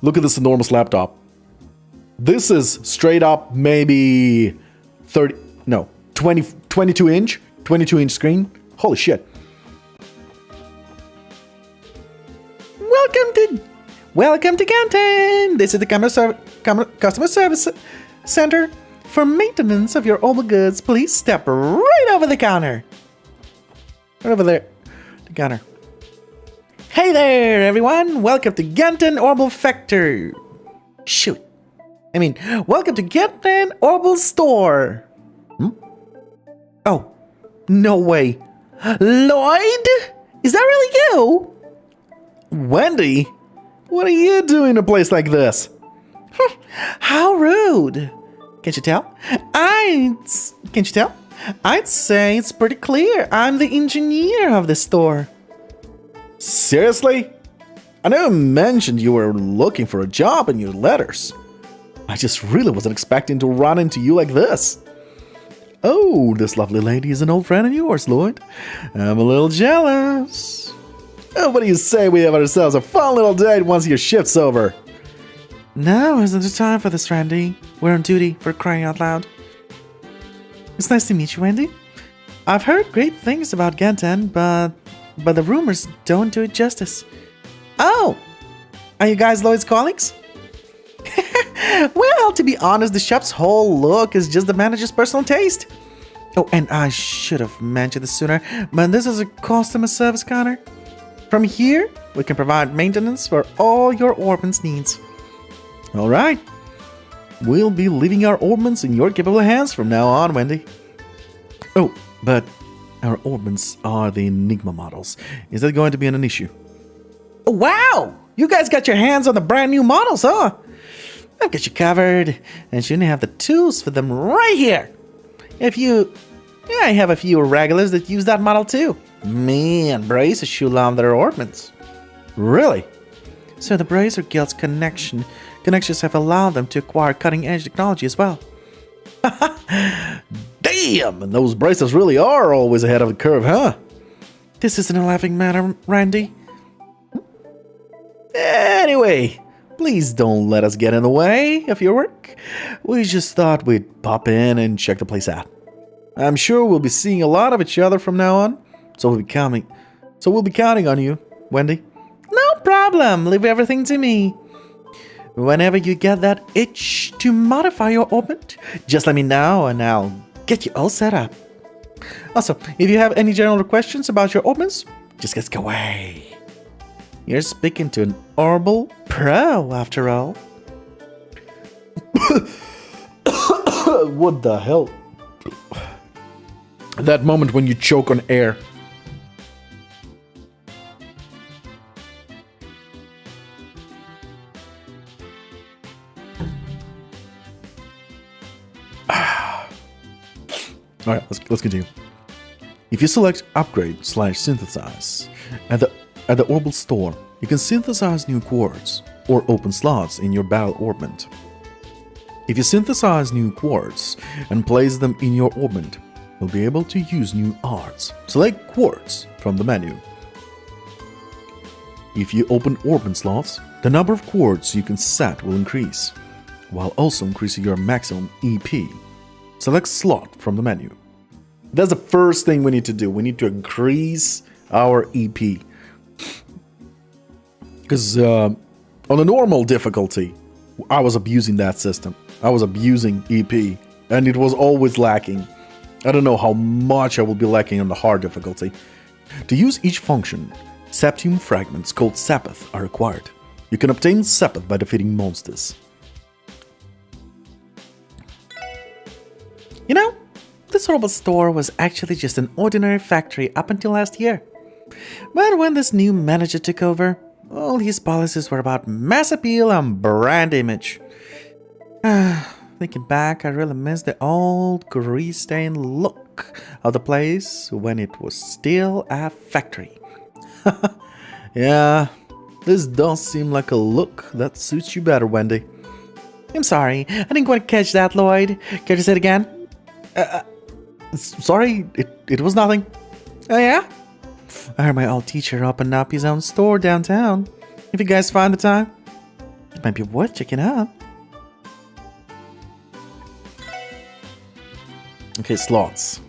Look at this enormous laptop. This is straight up maybe 22 inch screen. Holy shit. Welcome to Genton. This is the customer service center. For maintenance of your orbital goods, please step right over the counter. Right over there. The counter. Hey there, everyone! Welcome to Genton Orbital Factor. Welcome to Genton Orbital Store. Oh, no way. Lloyd? Is that really you? Wendy? What are you doing in a place like this? How rude. Can't you tell? I'd say it's pretty clear. I'm the engineer of this store. Seriously? I never mentioned you were looking for a job in your letters. I just really wasn't expecting to run into you like this. Oh, this lovely lady is an old friend of yours, Lloyd. I'm a little jealous. Oh, what do you say we have ourselves a fun little date once your shift's over? Now isn't the time for this, Randy. We're on duty, for crying out loud. It's nice to meet you, Randy. I've heard great things about Genton, but the rumors don't do it justice. Oh! Are you guys Lloyd's colleagues? Well, to be honest, the shop's whole look is just the manager's personal taste. Oh, and I should have mentioned this sooner, but this is a customer service counter. From here, we can provide maintenance for all your orbits needs. Alright. We'll be leaving our orbits in your capable hands from now on, Wendy. Oh, but our orbits are the Enigma models. Is that going to be an issue? Oh, wow! You guys got your hands on the brand new models, huh? I've got you covered, and you have the tools for them right here. I have a few regulars that use that model too. Me and Bracer shoot on their orbits. Really? So the Bracer Guild's connections have allowed them to acquire cutting-edge technology as well. Damn! And those bracers really are always ahead of the curve, huh? This isn't a laughing matter, Randy. Anyway, Please don't let us get in the way of your work. We just thought we'd pop in and check the place out. I'm sure we'll be seeing a lot of each other from now on, so we'll be counting on you, Wendy. No problem. Leave everything to me. Whenever you get that itch to modify your orbit, just let me know and I'll get you all set up. Also, if you have any general questions about your orbits, just ask away. You're speaking to an Orbital Pro, after all. What the hell? That moment when you choke on air. Alright, let's continue. If you select Upgrade/Synthesize at the Orbital Store, you can synthesize new quartz or open slots in your battle orbit. If you synthesize new quartz and place them in your orbit, you'll be able to use new arts. Select quartz from the menu. If you open orbit slots, the number of quartz you can set will increase, while also increasing your maximum EP. Select slot from the menu. That's the first thing we need to do. We need to increase our EP. Because on a normal difficulty, I was abusing that system. I was abusing EP, and it was always lacking. I don't know how much I will be lacking on the hard difficulty. To use each function, Septium fragments called Sepith are required. You can obtain Sepith by defeating monsters. You know, this Orbital Store was actually just an ordinary factory up until last year. But when this new manager took over, all his policies were about mass appeal and brand image. Thinking back, I really miss the old grease-stained look of the place when it was still a factory. Yeah, this does seem like a look that suits you better, Wendy. I'm sorry, I didn't quite catch that, Lloyd. Can you say it again? Sorry, it was nothing. Oh yeah? I heard my old teacher opened up his own store downtown. If you guys find the time, it might be worth checking out. Okay, slots.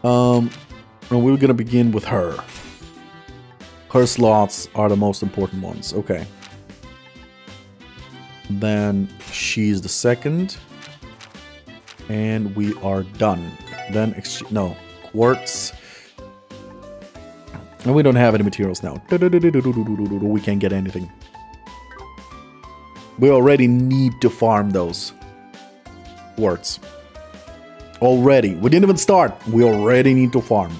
And we're gonna begin with her. Her slots are the most important ones. Okay. Then she's the second. And we are done. Then quartz. And we don't have any materials now. We can't get anything. We already need to farm those quartz. Already. We didn't even start. We already need to farm.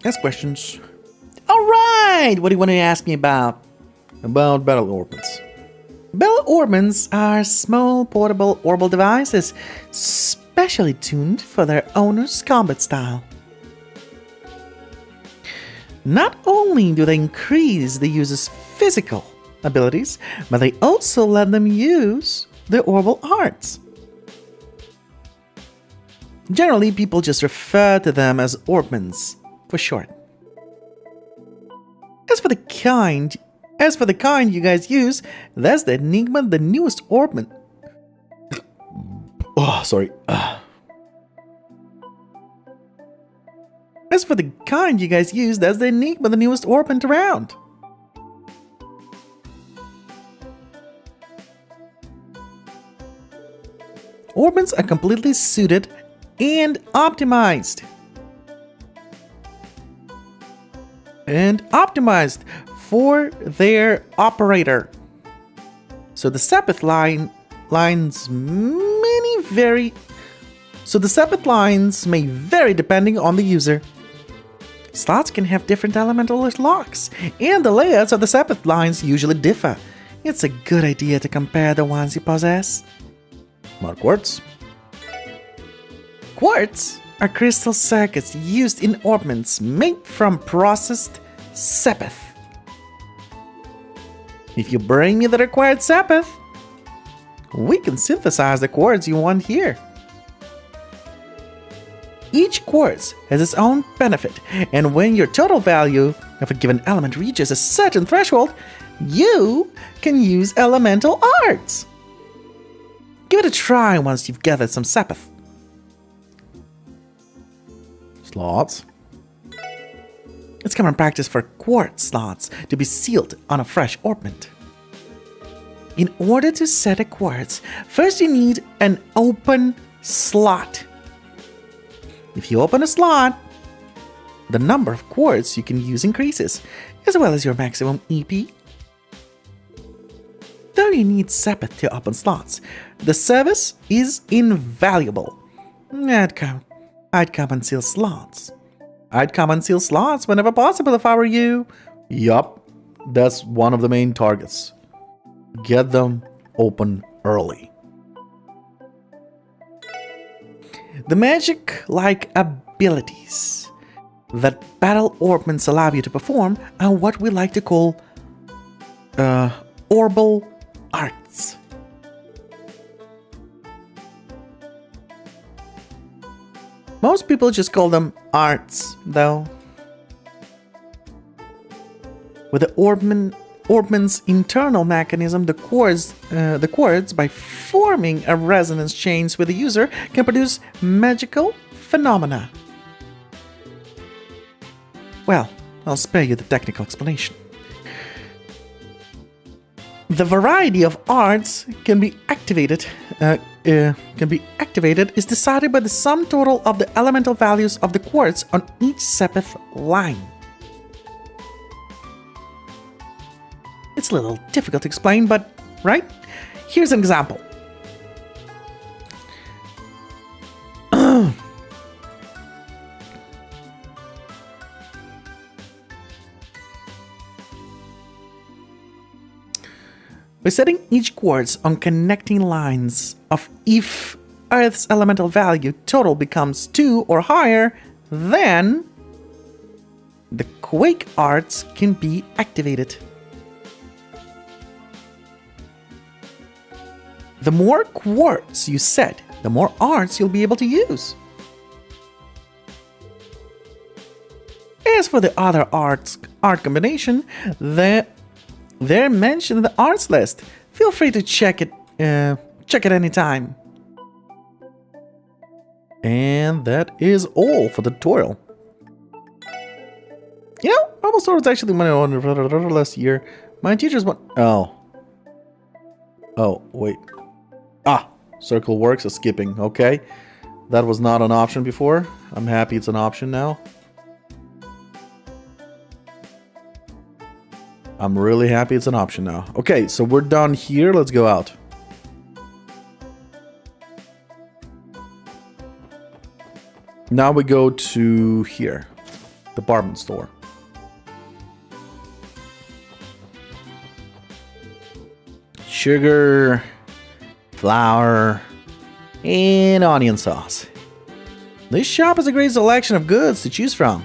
Ask questions. Alright! What do you want to ask me about? About battle orbits. Battle orbits are small portable orbital devices specially tuned for their owner's combat style. Not only do they increase the user's physical abilities, but they also let them use the orbital arts. Generally, people just refer to them as orbmans for short. As for the kind you guys use, that's the Enigma, the newest orbman. Oh, sorry. As for the kind you guys use, that's the Enigma, the newest orbment around. Orbmans are completely suited and optimized. For their operator. So the Sepith lines may vary depending on the user. Slots can have different elemental locks, and the layouts of the Sepith lines usually differ. It's a good idea to compare the ones you possess. More quartz. Quartz are crystal circuits used in orbments made from processed Sepith. If you bring me the required Sepith, we can synthesize the quartz you want here. Each quartz has its own benefit, and when your total value of a given element reaches a certain threshold, you can use elemental arts. Give it a try once you've gathered some sapphire. Slots. It's common practice for quartz slots to be sealed on a fresh ornament. In order to set a quartz, first you need an open slot. If you open a slot, the number of quartz you can use increases, as well as your maximum EP. Though you need sapphire to open slots, the service is invaluable. I'd come and seal slots. I'd come and seal slots whenever possible if I were you. Yup, that's one of the main targets. Get them open early. The magic-like abilities that battle orbments allow you to perform are what we like to call orbal arts. Most people just call them arts, though. With the orbman's internal mechanism, the quartz, by forming a resonance chains with the user, can produce magical phenomena. Well, I'll spare you the technical explanation. The variety of arts can be activated is decided by the sum total of the elemental values of the quartz on each separate line. It's a little difficult to explain, but right? Here's an example. By setting each quartz on connecting lines of if Earth's elemental value total becomes 2 or higher, then the quake arts can be activated. The more quartz you set, the more arts you'll be able to use. As for the other art combination, they're mentioned in the arts list. Feel free to check it anytime. And that is all for the tutorial. You know, Rebel Sword was actually my own last year. My teachers want. Oh, wait. Circle works as skipping. Okay. That was not an option before. I'm happy it's an option now. I'm really happy it's an option now. Okay, so we're done here. Let's go out. Now we go to here. Department store. Sugar, flour, and onion sauce. This shop has a great selection of goods to choose from.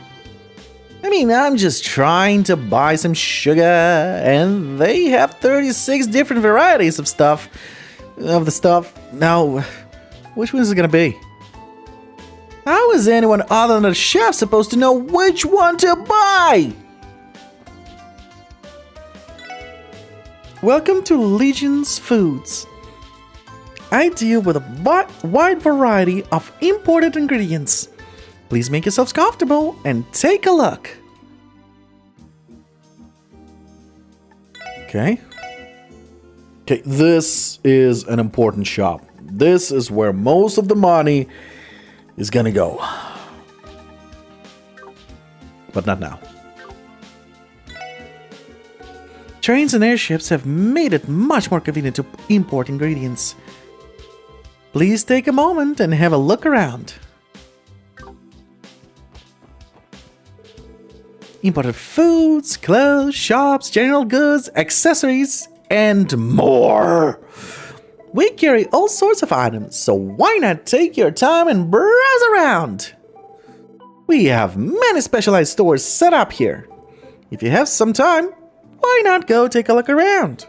I mean, I'm just trying to buy some sugar, and they have 36 different varieties of the stuff. Now, which one is it gonna be? How is anyone other than a chef supposed to know which one to buy? Welcome to Legion's Foods. I deal with a wide variety of imported ingredients. Please make yourselves comfortable and take a look. Okay, this is an important shop. This is where most of the money is gonna go. But not now. Trains and airships have made it much more convenient to import ingredients. Please take a moment and have a look around. Imported foods, clothes, shops, general goods, accessories, and more. We carry all sorts of items, so why not take your time and browse around? We have many specialized stores set up here. If you have some time, why not go take a look around?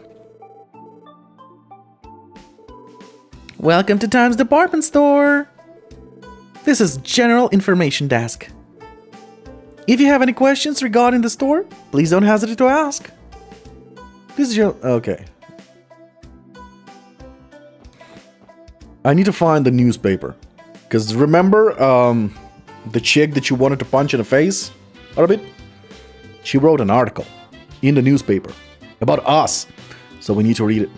Welcome to Time's department store. This is General Information Desk. If you have any questions regarding the store, please don't hesitate to ask. This is your... Okay. I need to find the newspaper. Because remember, the chick that you wanted to punch in the face? A bit? She wrote an article in the newspaper about us. So we need to read it.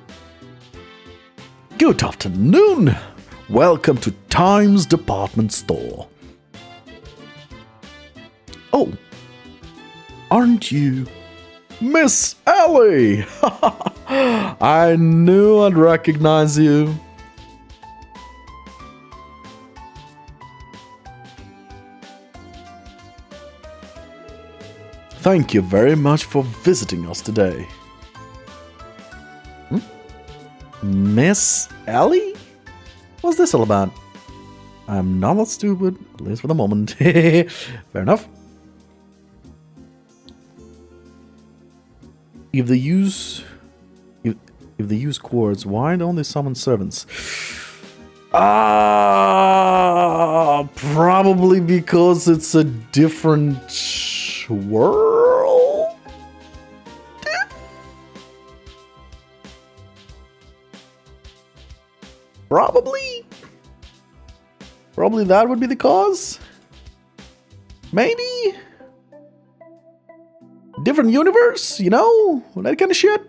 Good afternoon. Welcome to Times Department Store. Oh, aren't you Miss Ellie? I knew I'd recognize you. Thank you very much for visiting us today. Miss Ellie? What's this all about? I'm not that stupid, at least for the moment. Fair enough. If they use quartz, why don't they summon servants? Probably because it's a different world. Probably that would be the cause. Maybe. Different universe, you know? That kind of shit.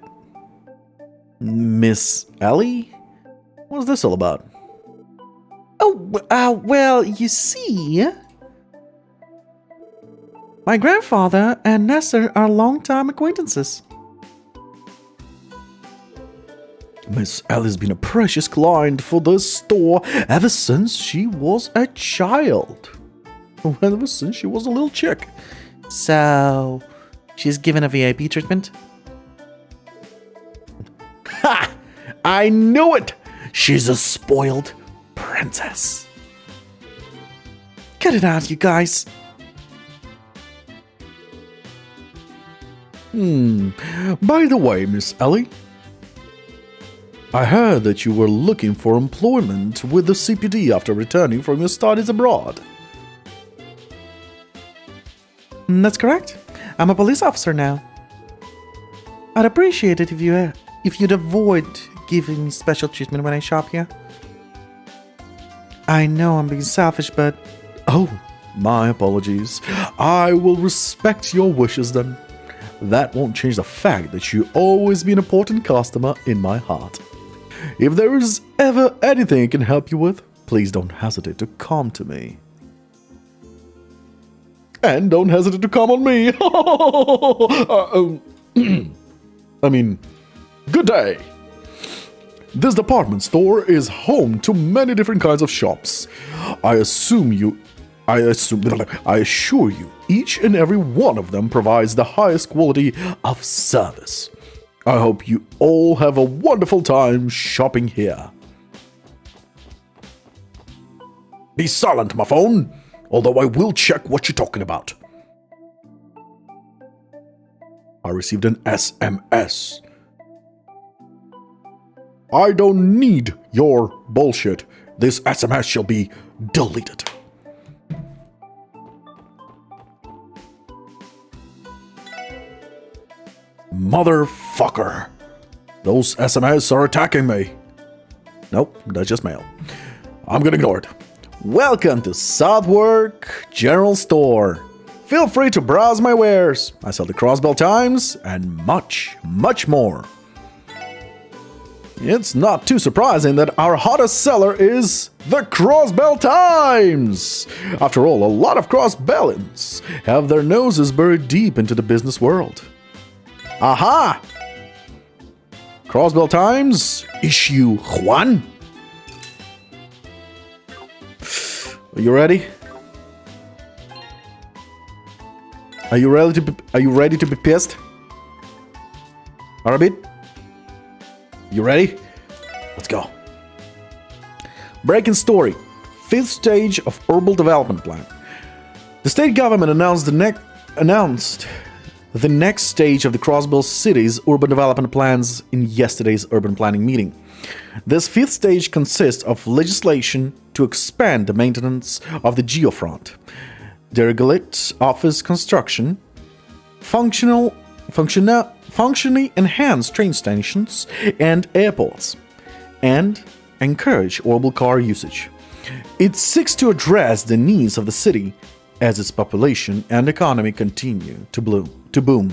Miss Ellie? What's this all about? Oh, well, you see... My grandfather and Nestor are longtime acquaintances. Miss Ellie's been a precious client for this store ever since she was a child. Ever since she was a little chick. So, she's given a VIP treatment? Ha! I knew it! She's a spoiled princess. Cut it out, you guys. By the way, Miss Ellie, I heard that you were looking for employment with the CPD after returning from your studies abroad. That's correct. I'm a police officer now. I'd appreciate it if you'd avoid giving me special treatment when I shop here. I know I'm being selfish, but... Oh, my apologies. I will respect your wishes then. That won't change the fact that you'll always be an important customer in my heart. If there is ever anything I can help you with, please don't hesitate to come to me. And don't hesitate to come on me. I mean, good day. This department store is home to many different kinds of shops. I assure you, each and every one of them provides the highest quality of service. I hope you all have a wonderful time shopping here. Be silent, my phone, although I will check what you're talking about. I received an SMS. I don't need your bullshit. This SMS shall be deleted. Motherfucker. Those SMS are attacking me. Nope, that's just mail. I'm gonna ignore it. Welcome to Southwark General Store. Feel free to browse my wares. I sell the Crossbell Times and much, much more. It's not too surprising that our hottest seller is the Crossbell Times. After all, a lot of Crossbellians have their noses buried deep into the business world. Aha! Crossbell Times, issue 1. Are you ready? Are you ready to be pissed? Arabic? You ready? Let's go. Breaking story. 5th stage of Urban Development Plan. The state government announced the next stage of the Crossbell City's urban development plans in yesterday's urban planning meeting. This 5th stage consists of legislation to expand the maintenance of the geofront, deregulate office construction, functionally enhance train stations and airports, and encourage orbital car usage. It seeks to address the needs of the city as its population and economy continue to boom.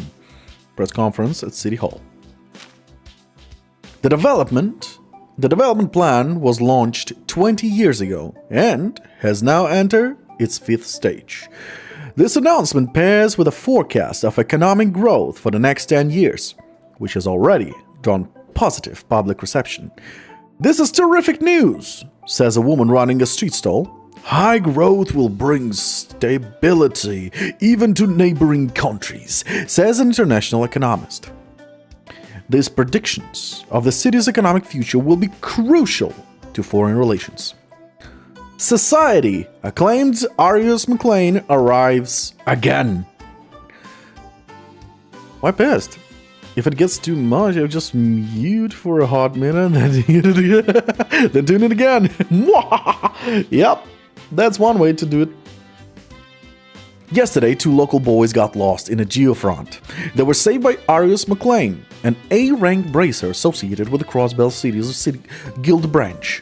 Press conference at City Hall. The development plan was launched 20 years ago and has now entered its 5th stage. This announcement pairs with a forecast of economic growth for the next 10 years, which has already drawn positive public reception. "This is terrific news," says a woman running a street stall. "High growth will bring stability even to neighboring countries," says an international economist. These predictions of the city's economic future will be crucial to foreign relations. Society acclaimed Arius McLean arrives again. Why pissed? If it gets too much, I'll just mute for a hot minute and then tune it again. Yep, that's one way to do it. Yesterday, 2 local boys got lost in a geofront. They were saved by Arius McLean, an A-rank bracer associated with the Crossbell City Guild branch,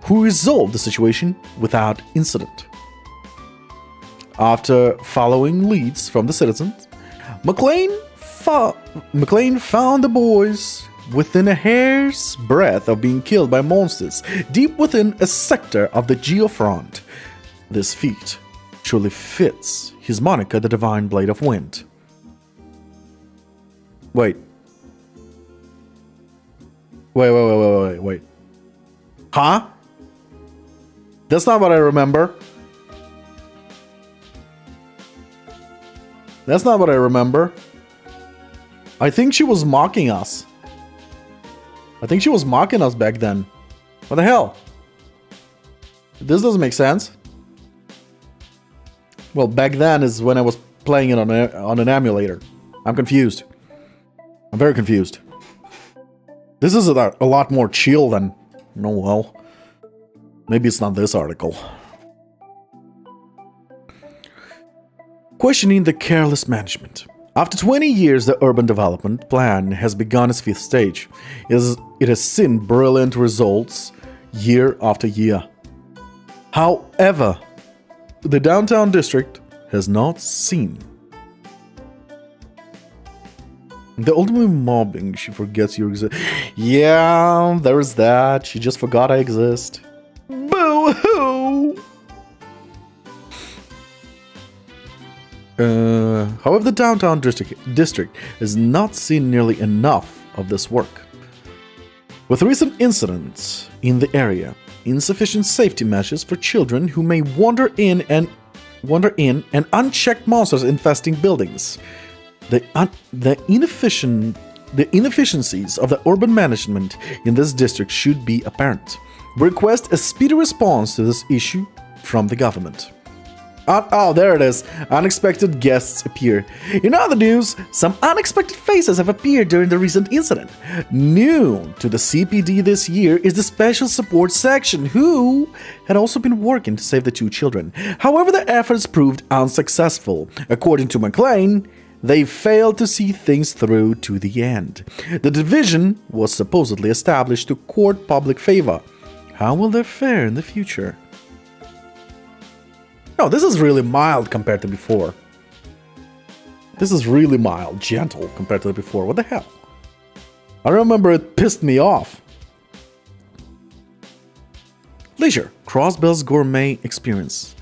who resolved the situation without incident. After following leads from the citizens, McLean found the boys within a hair's breadth of being killed by monsters deep within a sector of the geofront. This feat truly fits his moniker, the Divine Blade of Wind. Wait. Huh? That's not what I remember. That's not what I remember. I think she was mocking us. I think she was mocking us back then. What the hell? This doesn't make sense. Well, back then is when I was playing it on an emulator. I'm confused. I'm very confused. This is a lot more chill than... Oh well. Maybe it's not this article. Questioning the careless management. After 20 years, the urban development plan has begun its 5th stage. It has seen brilliant results year after year. However, the downtown district has not seen. The ultimate mobbing, she forgets you exist. Yeah, there is that. She just forgot I exist. Boo-hoo! However, the downtown district has not seen nearly enough of this work. With recent incidents in the area, insufficient safety measures for children who may wander in and unchecked monsters infesting buildings, the inefficiencies of the urban management in this district should be apparent. We request a speedy response to this issue from the government. Oh, there it is. Unexpected guests appear. In other news, some unexpected faces have appeared during the recent incident. New to the CPD this year is the Special Support Section, who had also been working to save the 2 children. However, their efforts proved unsuccessful. According to McLean, they failed to see things through to the end. The division was supposedly established to court public favor. How will they fare in the future? No, this is really mild compared to before. This is really mild, gentle compared to before. What the hell? I remember it pissed me off. Leisure, Crossbell's gourmet experience.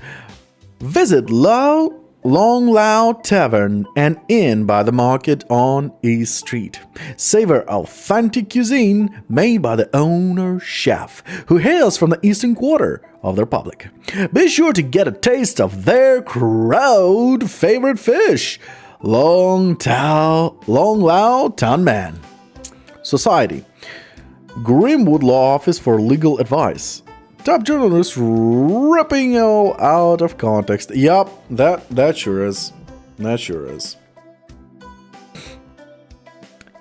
Visit Long Lao Tavern, an inn by the market on East Street. Savor authentic cuisine made by the owner chef, who hails from the eastern quarter of the Republic. Be sure to get a taste of their crowd favorite fish, Long Lao Town Man. Society. Grimwood Law Office for legal advice. Top journalist ripping all out of context. Yup, that sure is. That sure is.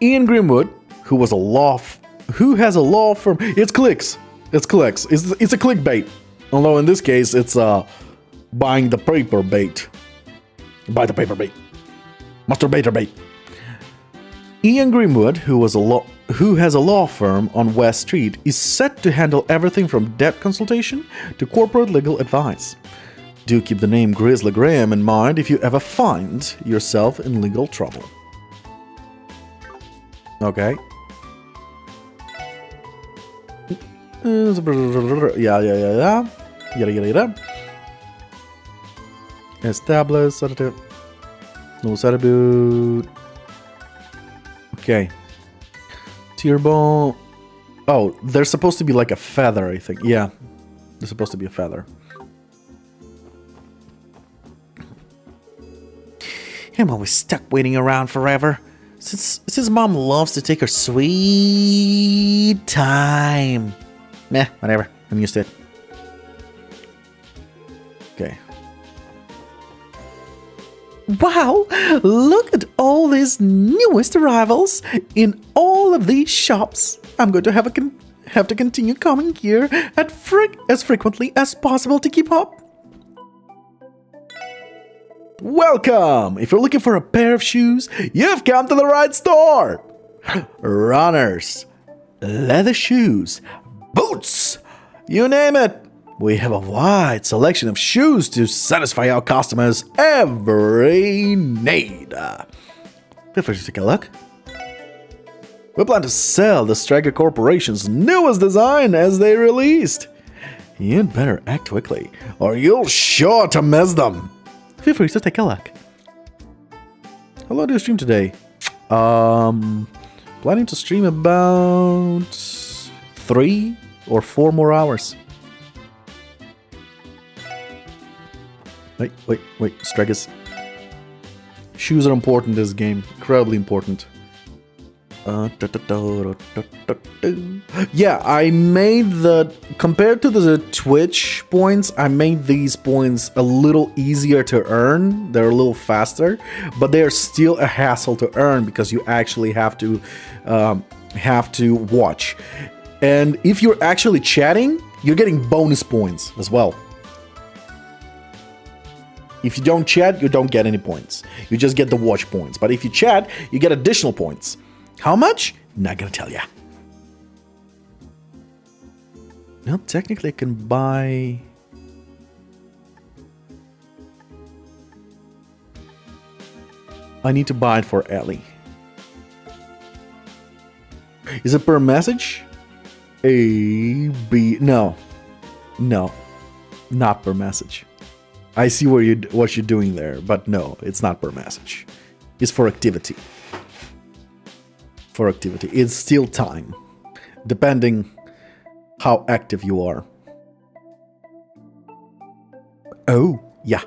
Ian Grimwood, who has a law firm. It's clicks. It's clicks. It's a clickbait. Although in this case, it's buying the paper bait. Buy the paper bait. Masturbator bait. Ian Greenwood, who has a law firm on West Street, is set to handle everything from debt consultation to corporate legal advice. Do keep the name Grizzly Graham in mind if you ever find yourself in legal trouble. Okay. Yeah. Yada. Establish. No attribute. Okay. Turbo. Oh, there's supposed to be like a feather, I think. Yeah. There's supposed to be a feather. I'm always stuck waiting around forever. Since Mom loves to take her sweet time. Meh, whatever. I'm used to it. Okay. Wow! Look at all these newest arrivals in all of these shops. I'm going to have to continue coming here as frequently as possible to keep up. Welcome! If you're looking for a pair of shoes, you've come to the right store! Runners, leather shoes, boots, you name it! We have a wide selection of shoes to satisfy our customers' every need. Feel free to take a look. We plan to sell the Striker Corporation's newest design as they released. You'd better act quickly, or you'll sure to miss them. Feel free to take a look. How long do you stream today? Planning to stream about 3 or 4 more hours. Wait, Strikers. Shoes are important in this game. Incredibly important. Yeah, I made compared to the Twitch points, I made these points a little easier to earn. They're a little faster, but they're still a hassle to earn because you actually have to watch. And if you're actually chatting, you're getting bonus points as well. If you don't chat, you don't get any points. You just get the watch points. But if you chat, you get additional points. How much? Not gonna tell ya. Well, technically I can buy... I need to buy it for Ellie. Is it per message? A, B... No. No. Not per message. I see what you're doing there, but no, it's not per message. It's for activity. For activity. It's still time, depending how active you are. Oh, yeah.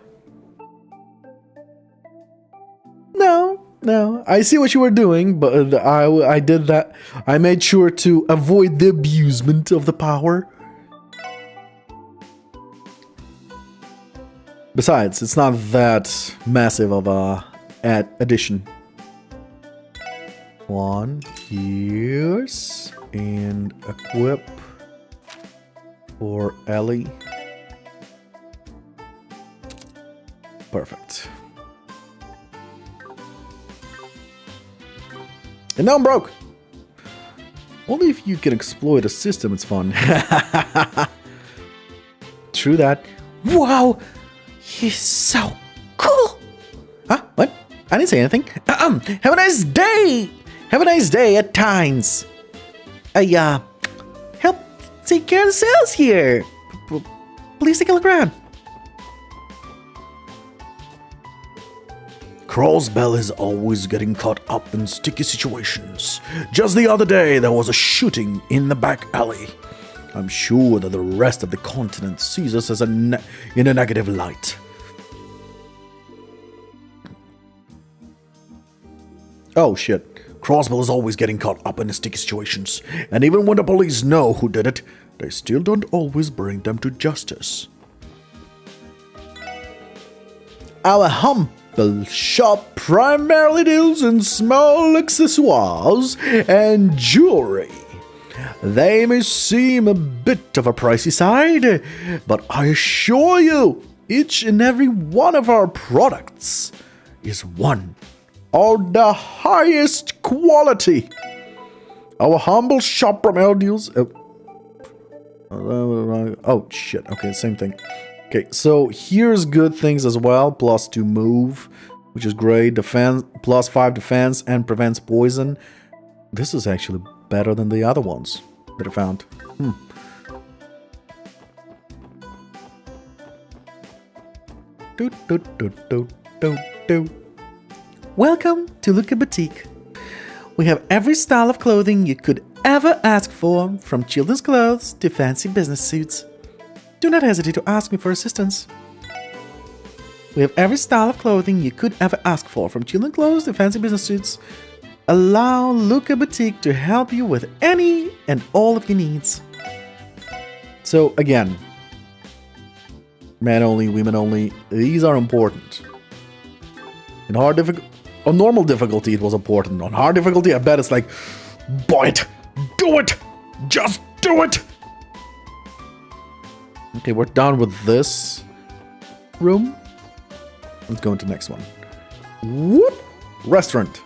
No, I see what you were doing, but I did that. I made sure to avoid the abusement of the power. Besides, it's not that massive of a addition. 1 years and equip for Ellie. Perfect. And now I'm broke. Only if you can exploit a system, it's fun. True that. Wow! He's so cool! Huh? What? I didn't say anything. Have a nice day! Have a nice day at times. I, help take care of the sales here. Please take a look around. Crossbell is always getting caught up in sticky situations. Just the other day, there was a shooting in the back alley. I'm sure that the rest of the continent sees us as in a negative light. Oh shit. Crossbell is always getting caught up in sticky situations, and even when the police know who did it, they still don't always bring them to justice. Our humble shop primarily deals in small accessoires and jewelry. They may seem a bit of a pricey side, but I assure you, each and every one of our products is one of the highest quality. Our humble shop from deals. Oh shit. Okay, same thing. Okay, so here's good things as well. +2 move, which is great. Defense, +5 defense, and prevents poison. This is actually better than the other ones that I found. Welcome to Luca Boutique. We have every style of clothing you could ever ask for, from children's clothes to fancy business suits. Do not hesitate to ask me for assistance. We have every style of clothing you could ever ask for, from children's clothes to fancy business suits. Allow Luca Boutique to help you with any and all of your needs. So again, men only, women only, these are important. In on normal difficulty it was important. On hard difficulty I bet it's like, buy it, do it, just do it. Okay, we're done with this room. Let's go into the next one. Whoop! Restaurant.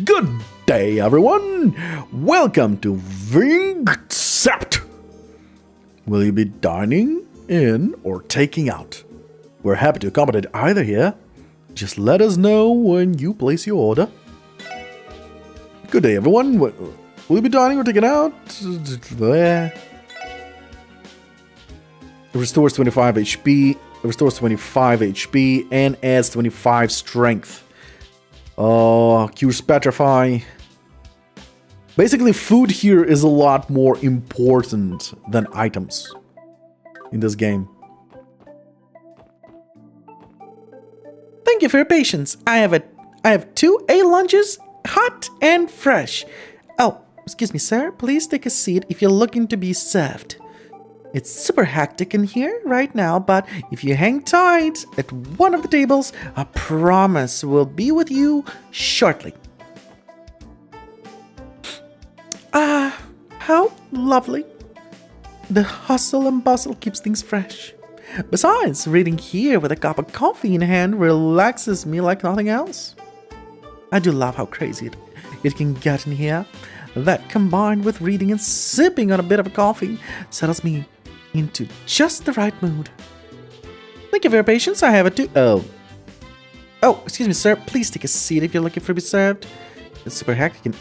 Good day, everyone. Welcome to Vingsept. Will you be dining in or taking out? We're happy to accommodate either here. Just let us know when you place your order. Good day, everyone. Will you be dining or taking out? It restores 25 HP. It restores 25 HP and adds 25 strength. Cures Petrify. Basically, food here is a lot more important than items in this game. Thank you for your patience. I have 2 A lunches, hot and fresh. Oh, excuse me, sir. Please take a seat if you're looking to be served. It's super hectic in here right now, but if you hang tight at one of the tables, I promise we'll be with you shortly. Ah, how lovely. The hustle and bustle keeps things fresh. Besides, reading here with a cup of coffee in hand relaxes me like nothing else. I do love how crazy it can get in here. That, combined with reading and sipping on a bit of a coffee, settles me into just the right mood. Thank you for your patience. I have a excuse me, sir. Please take a seat if you're looking for to be served. It's super hectic. And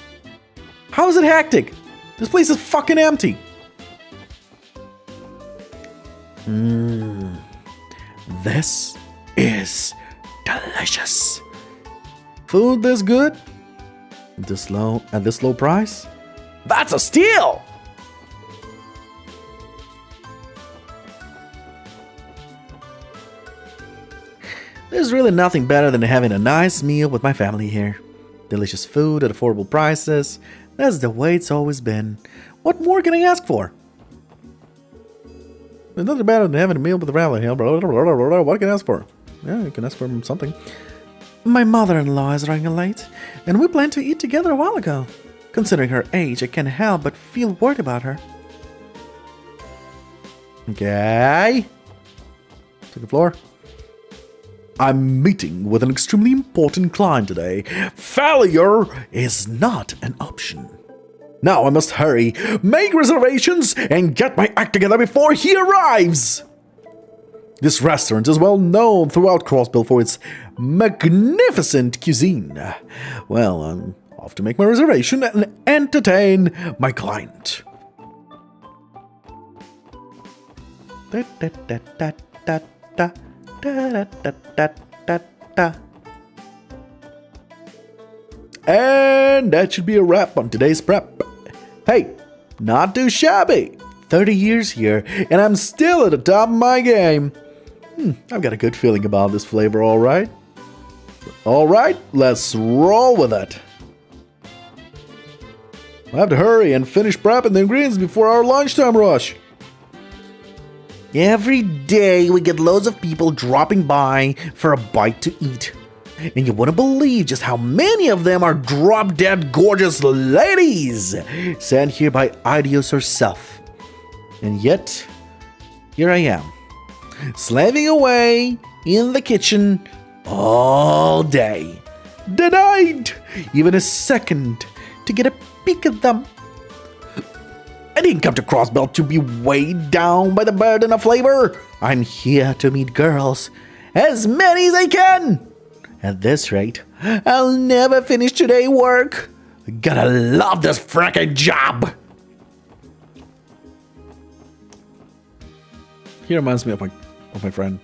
how is it hectic? This place is fucking empty. This is delicious. Food this good? At this low price? That's a steal! There's really nothing better than having a nice meal with my family here. Delicious food at affordable prices. That's the way it's always been. What more can I ask for? There's nothing better than having a meal with the family here. What can I ask for? Yeah, you can ask for something. My mother-in-law is running late, and we planned to eat together a while ago. Considering her age, I can't help but feel worried about her. Okay. To the floor. I'm meeting with an extremely important client today. Failure is not an option. Now I must hurry, make reservations, and get my act together before he arrives. This restaurant is well known throughout Crossbell for its magnificent cuisine. Well, I'm off to make my reservation and entertain my client. And that should be a wrap on today's prep. Hey, not too shabby. 30 years here, and I'm still at the top of my game. I've got a good feeling about this flavor, all right? All right, let's roll with it. I have to hurry and finish prepping the ingredients before our lunchtime rush. Every day we get loads of people dropping by for a bite to eat. And you wouldn't believe just how many of them are drop-dead gorgeous ladies sent here by Hiatus herself. And yet, here I am, slaving away in the kitchen all day, denied even a second to get a peek at them. I didn't come to Crossbell to be weighed down by the burden of flavor. I'm here to meet girls, as many as I can. At this rate, I'll never finish today's work. I gotta love this frickin' job. He reminds me of my friend.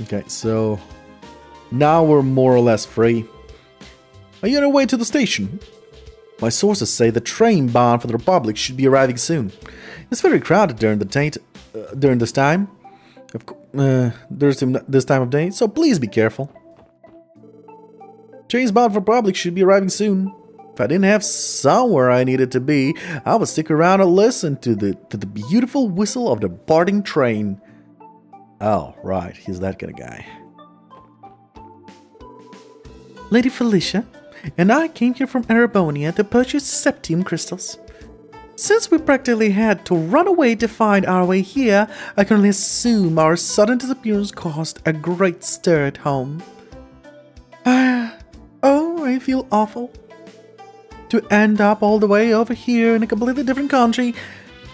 Okay, so now we're more or less free. Are you on your way to the station? My sources say the train bound for the Republic should be arriving soon. It's very crowded during this time. This time of day, so please be careful. Trains bound for Republic should be arriving soon. If I didn't have somewhere I needed to be, I would stick around and listen to the beautiful whistle of the departing train. Oh, right, he's that kind of guy. Lady Felicia and I came here from Arabonia to purchase septium crystals. Since we practically had to run away to find our way here, I can only assume our sudden disappearance caused a great stir at home. Oh, I feel awful. To end up all the way over here in a completely different country,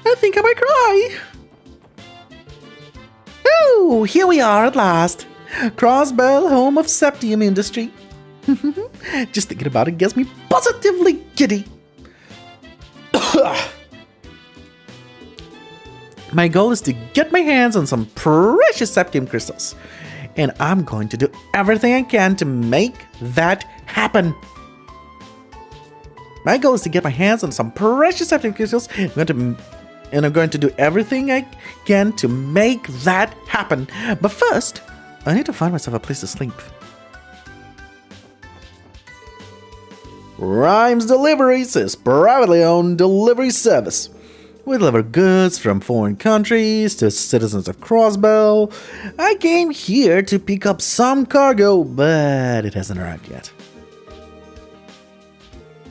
I think I might cry. Oh, here we are at last. Crossbell, home of septium industry. Just thinking about it gets me positively giddy. My goal is to get my hands on some precious septium crystals, and I'm going to do everything I can to make that happen. My goal is to get my hands on some precious septium crystals, and I'm going to do everything I can to make that happen. But first, I need to find myself a place to sleep. Rhymes Deliveries is privately owned delivery service. We deliver goods from foreign countries to citizens of Crossbell. I came here to pick up some cargo, but it hasn't arrived yet.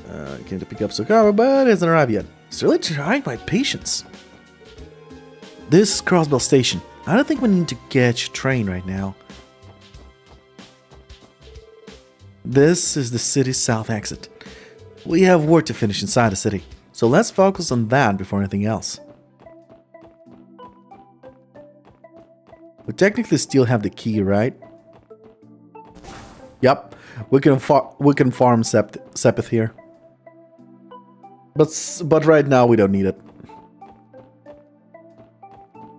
I came to pick up some cargo, but it hasn't arrived yet. It's really trying my patience. This is Crossbell Station. I don't think we need to catch a train right now. This is the city's south exit. We have work to finish inside the city, so let's focus on that before anything else. We technically still have the key, right? Yep, we can farm Sepith here. But right now we don't need it.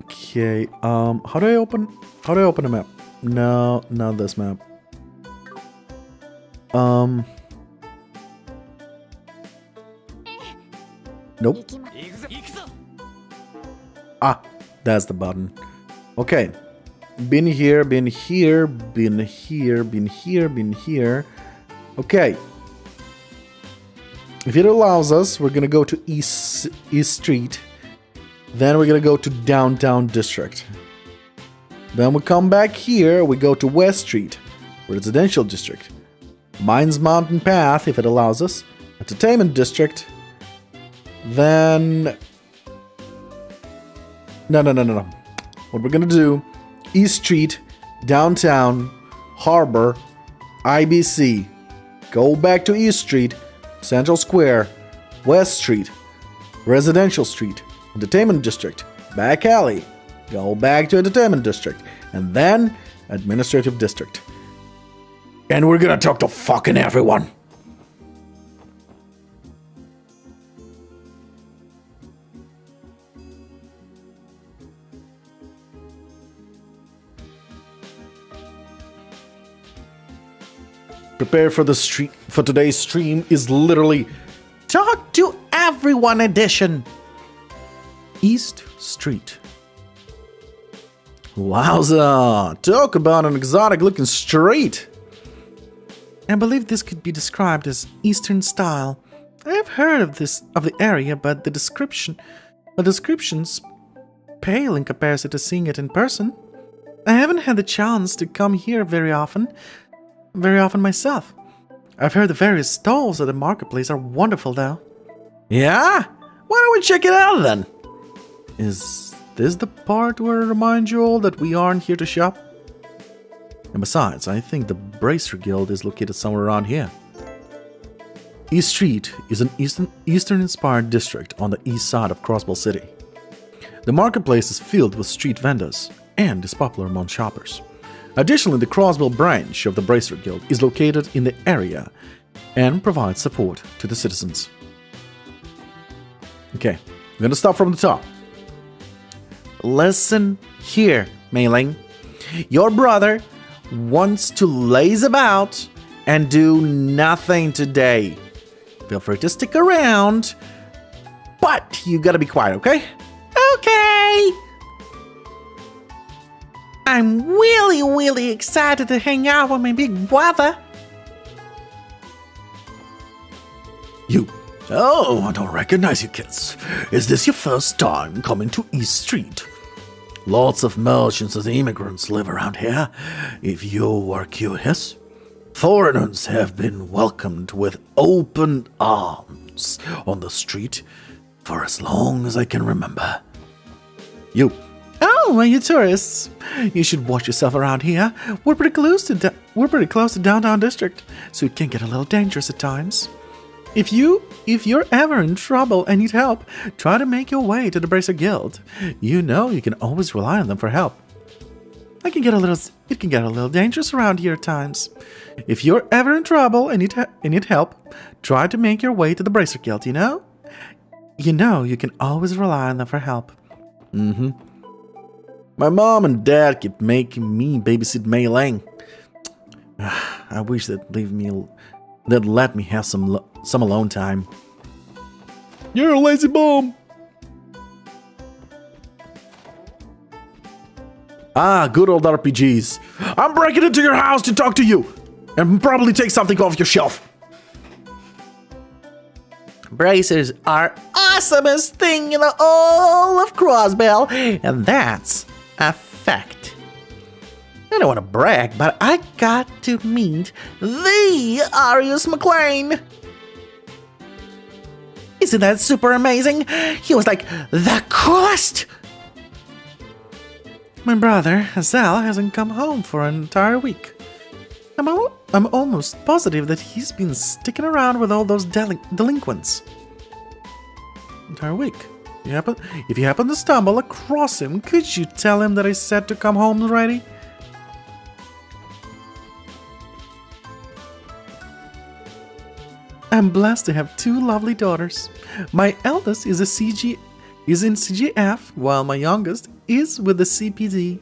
Okay, how do I open a map? No, not this map. Nope. Ah, that's the button. Okay. Been here, been here, been here, been here, been here. Okay. If it allows us, we're gonna go to East Street. Then we're gonna go to Downtown District. Then we come back here, we go to West Street, Residential District. Mines Mountain Path, if it allows us. Entertainment District. Then... No. What we're gonna do, East Street, Downtown, Harbor, IBC. Go back to East Street, Central Square, West Street, Residential Street, Entertainment District, Back Alley. Go back to Entertainment District. And then Administrative District. And we're gonna talk to fucking everyone. Prepare for today's stream is literally Talk to Everyone edition. East Street. Wowza! Talk about an exotic looking street. I believe this could be described as Eastern style. I have heard of the area, but the descriptions pale in comparison to seeing it in person. I haven't had the chance to come here very often myself. I've heard the various stalls at the marketplace are wonderful, though. Yeah? Why don't we check it out then? Is this the part where I remind you all that we aren't here to shop? And besides, I think the Bracer Guild is located somewhere around here. East Street is an Eastern-inspired district on the east side of Crossbell City. The marketplace is filled with street vendors and is popular among shoppers. Additionally, the Crossbell branch of the Bracer Guild is located in the area and provides support to the citizens. Okay, I'm gonna start from the top. Listen here, Mei-Ling. Your brother wants to laze about and do nothing today. Feel free to stick around, but you gotta be quiet, okay? Okay! I'm really excited to hang out with my big brother. You. Oh, I don't recognize you kids. Is this your first time coming to East Street? Lots of merchants and immigrants live around here. If you are curious, foreigners have been welcomed with open arms on the street for as long as I can remember. You. Oh, are you tourists? You should watch yourself around here. We're pretty close to downtown district, so it can get a little dangerous at times. If you're ever in trouble and need help, try to make your way to the Bracer Guild. You know you can always rely on them for help. It can get a little dangerous around here at times. If you're ever in trouble and need help, try to make your way to the Bracer Guild, you know? You know you can always rely on them for help. Mm-hmm. My mom and dad keep making me babysit Mei-Ling. I wish they'd let me have some alone time. You're a lazy bum. Ah, good old RPGs. I'm breaking into your house to talk to you and probably take something off your shelf. Bracers are awesomest thing in the all of Crossbell, and that's a fact. I don't want to brag, but I got to meet the Arius McLean. Isn't that super amazing? He was like the coolest. My brother, Azal, hasn't come home for an entire week. I'm almost positive that he's been sticking around with all those delinquents. Entire week. If you happen to stumble across him, could you tell him that I said to come home already? I'm blessed to have two lovely daughters. My eldest is in CGF, while my youngest is with the CPD.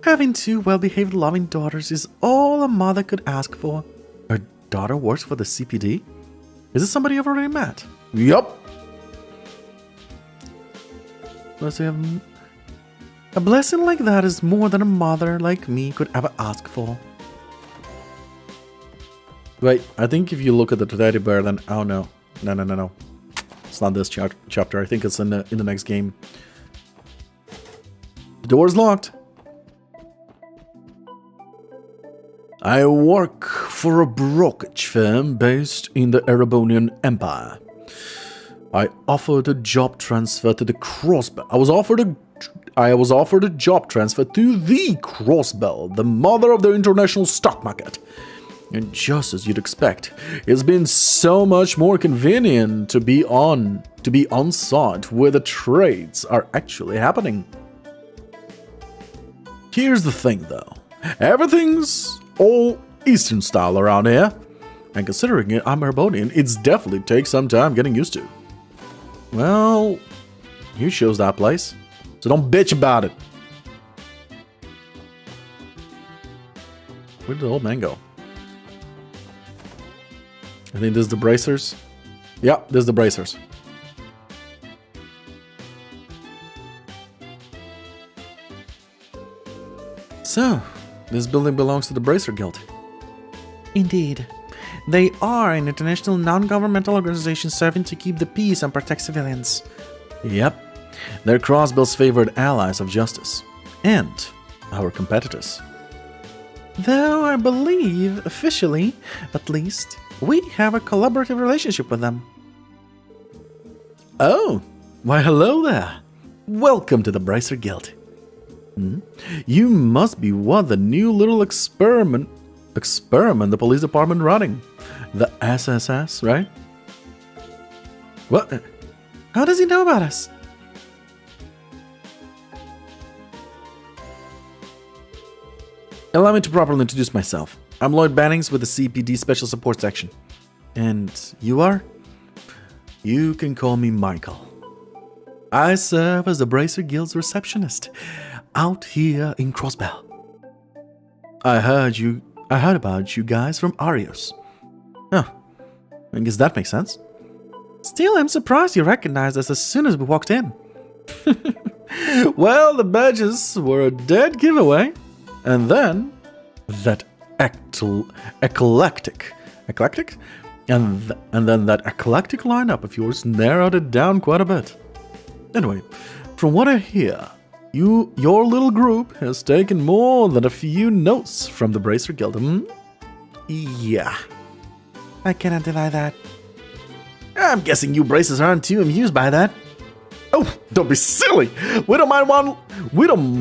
Having two well-behaved, loving daughters is all a mother could ask for. Her daughter works for the CPD? Is it somebody I've already met? Yup. A blessing like that is more than a mother like me could ever ask for. Wait, I think if you look at the teddy bear, then oh no, no. It's not this chapter. I think it's in the next game. The door's locked. I work for a brokerage firm based in the Erebonian Empire. I offered a job transfer to the Crossbell. I was offered a job transfer to the Crossbell, the mother of the international stock market. And just as you'd expect, it's been so much more convenient to be on site where the trades are actually happening. Here's the thing though, everything's all Eastern style around here, and considering I'm Erebonian, it's definitely takes some time getting used to. Well, you chose that place, so don't bitch about it. Where did the old man go? I think this is the bracers. Yeah, this is the bracers. So, this building belongs to the Bracer Guild. Indeed. They are an international non-governmental organization serving to keep the peace and protect civilians. Yep. They're Crossbell's favorite allies of justice, and our competitors. Though I believe, officially, at least, we have a collaborative relationship with them. Oh, why hello there. Welcome to the Bracer Guild. You must be what the new little experiment the police department running. The SSS, right? What? How does he know about us? Allow me to properly introduce myself. I'm Lloyd Bannings with the CPD Special Support Section. And you are? You can call me Michael. I serve as the Bracer Guild's receptionist out here in Crossbell. I heard about you guys from Arios. Huh. I guess that makes sense. Still, I'm surprised you recognized us as soon as we walked in. Well, the badges were a dead giveaway. And then that eclectic? And then that eclectic lineup of yours narrowed it down quite a bit. Anyway, from what I hear, your little group has taken more than a few notes from the Bracer Guild, Yeah. I cannot deny that. I'm guessing you Bracers aren't too amused by that. Oh, don't be silly! We don't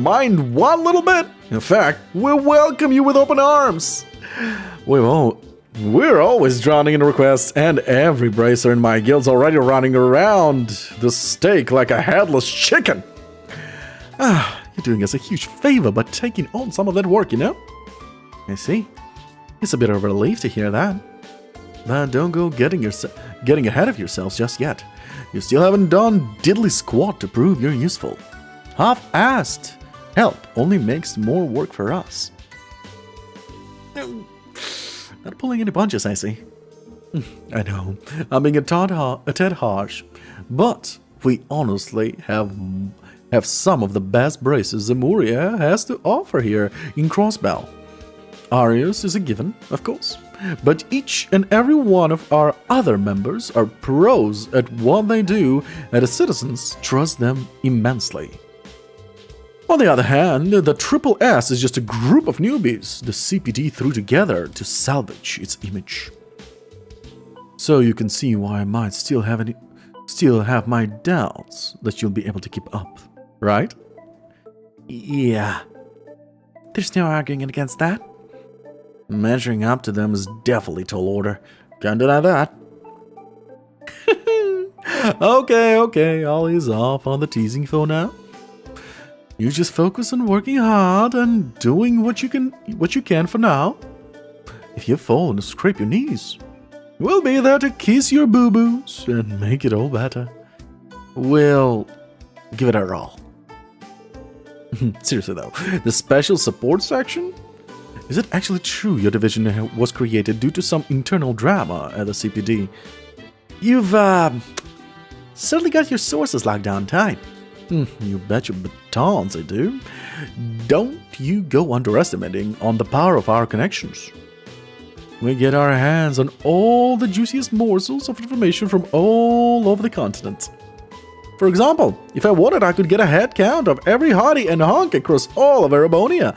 mind one little bit. In fact, we welcome you with open arms. We're always drowning in requests, and every Bracer in my guild's already running around the stake like a headless chicken. You're doing us a huge favor by taking on some of that work, you know? I see. It's a bit of a relief to hear that. But don't go getting ahead of yourselves just yet. You still haven't done diddly squat to prove you're useful. Half-assed help only makes more work for us. Not pulling any punches, I see. I know, I'm being a tad harsh, but we honestly have some of the best braces Zemuria has to offer here in Crossbell. Arios is a given, of course, but each and every one of our other members are pros at what they do, and the citizens trust them immensely. On the other hand, the Triple S is just a group of newbies the CPD threw together to salvage its image. So you can see why I might still have my doubts that you'll be able to keep up, right? Yeah. There's no arguing against that. Measuring up to them is definitely tall order. Can't deny that. Okay, I'll ease off on the teasing for now. You just focus on working hard and doing what you can for now. If you fall and scrape your knees, we'll be there to kiss your boo-boos and make it all better. We'll give it our all. Seriously though, the special support section? Is it actually true your division was created due to some internal drama at the CPD? You've certainly got your sources locked down tight. You bet your batons I do. Don't you go underestimating on the power of our connections. We get our hands on all the juiciest morsels of information from all over the continent. For example, if I wanted, I could get a head count of every hottie and honk across all of Erebonia.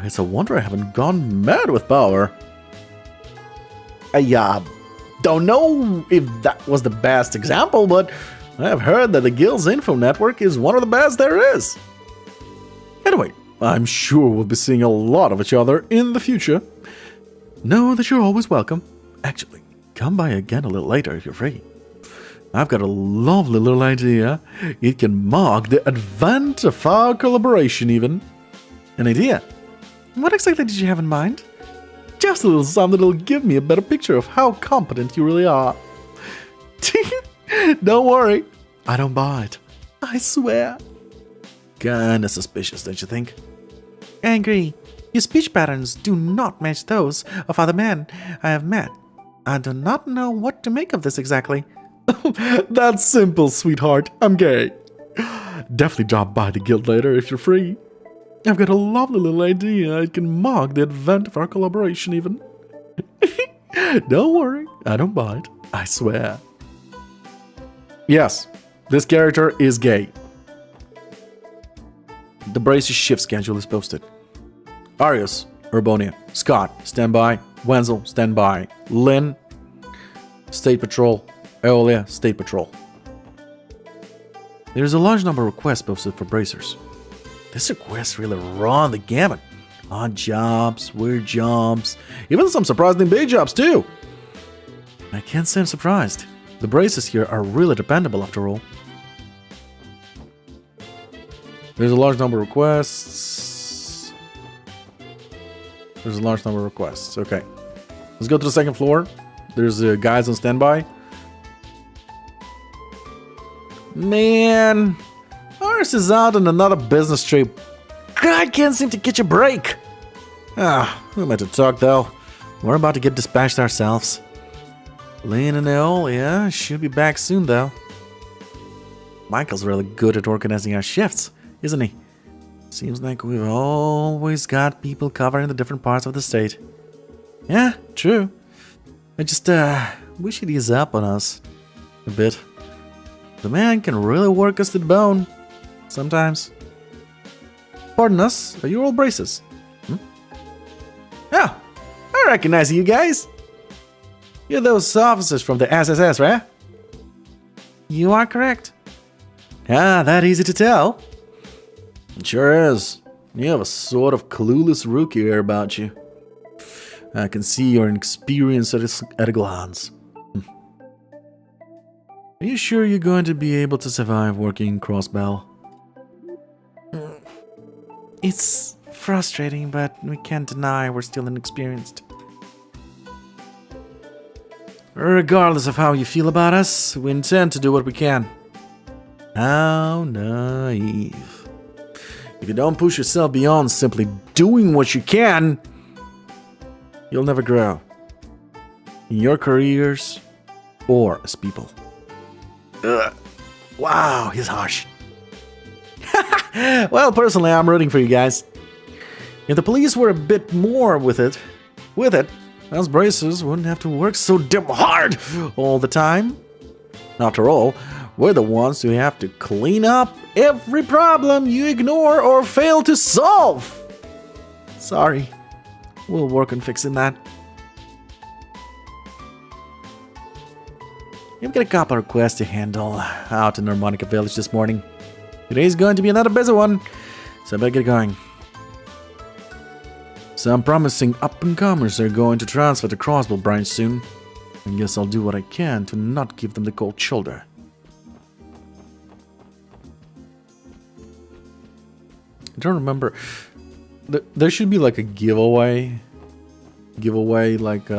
It's a wonder I haven't gone mad with power. I don't know if that was the best example, but I've heard that the Guild's info network is one of the best there is. Anyway, I'm sure we'll be seeing a lot of each other in the future. Know that you're always welcome. Actually, come by again a little later if you're free. I've got a lovely little idea. It can mark the advent of our collaboration even. An idea? What exactly did you have in mind? Just a little something that'll give me a better picture of how competent you really are. Don't worry, I don't bite. I swear. Kinda suspicious, don't you think? I agree. Your speech patterns do not match those of other men I have met. I do not know what to make of this exactly. That's simple, sweetheart. I'm gay. Definitely drop by the guild later if you're free. I've got a lovely little idea. It can mark the advent of our collaboration even. Don't worry, I don't bite. I swear. Yes, this character is gay. The brace's shift schedule is posted. Arius, Urbonia, Scott, standby. Wenzel, standby. Lynn, State Patrol. Eolia, State Patrol. There's a large number of requests posted for bracers. This request really run the gamut. Odd jobs, weird jobs, even some surprisingly big jobs too. I can't say I'm surprised. The braces here are really dependable after all. There's a large number of requests. Okay. Let's go to the second floor. There's guys on standby. Man, ours is out on another business trip. I can't seem to catch a break. Who am I to talk though? We're about to get dispatched ourselves. Lynn and Eol, yeah, should be back soon though. Michael's really good at organizing our shifts, isn't he? Seems like we've always got people covering the different parts of the state. Yeah, true. I just wish he'd ease up on us a bit. The man can really work us to the bone sometimes. Pardon us, are you all braces? Oh, I recognize you guys. You're those officers from the SSS, right? You are correct. That easy to tell. It sure is. You have a sort of clueless rookie air about you. I can see your inexperience at a glance. Are you sure you're going to be able to survive working Crossbell? It's frustrating, but we can't deny we're still inexperienced. Regardless of how you feel about us, we intend to do what we can. How naive. If you don't push yourself beyond simply doing what you can, you'll never grow. In your careers, or as people. Wow, he's harsh. Well, personally, I'm rooting for you guys. If the police were a bit more with it, us bracers wouldn't have to work so damn hard all the time. After all, we're the ones who have to clean up every problem you ignore or fail to solve. Sorry, we'll work on fixing that. We've got a couple of requests to handle out in Harmonica Village this morning. Today's going to be another busy one, so I better get going. Some promising up-and-comers are going to transfer to Crossbell branch soon. I guess I'll do what I can to not give them the cold shoulder. I don't remember. There should be like a giveaway like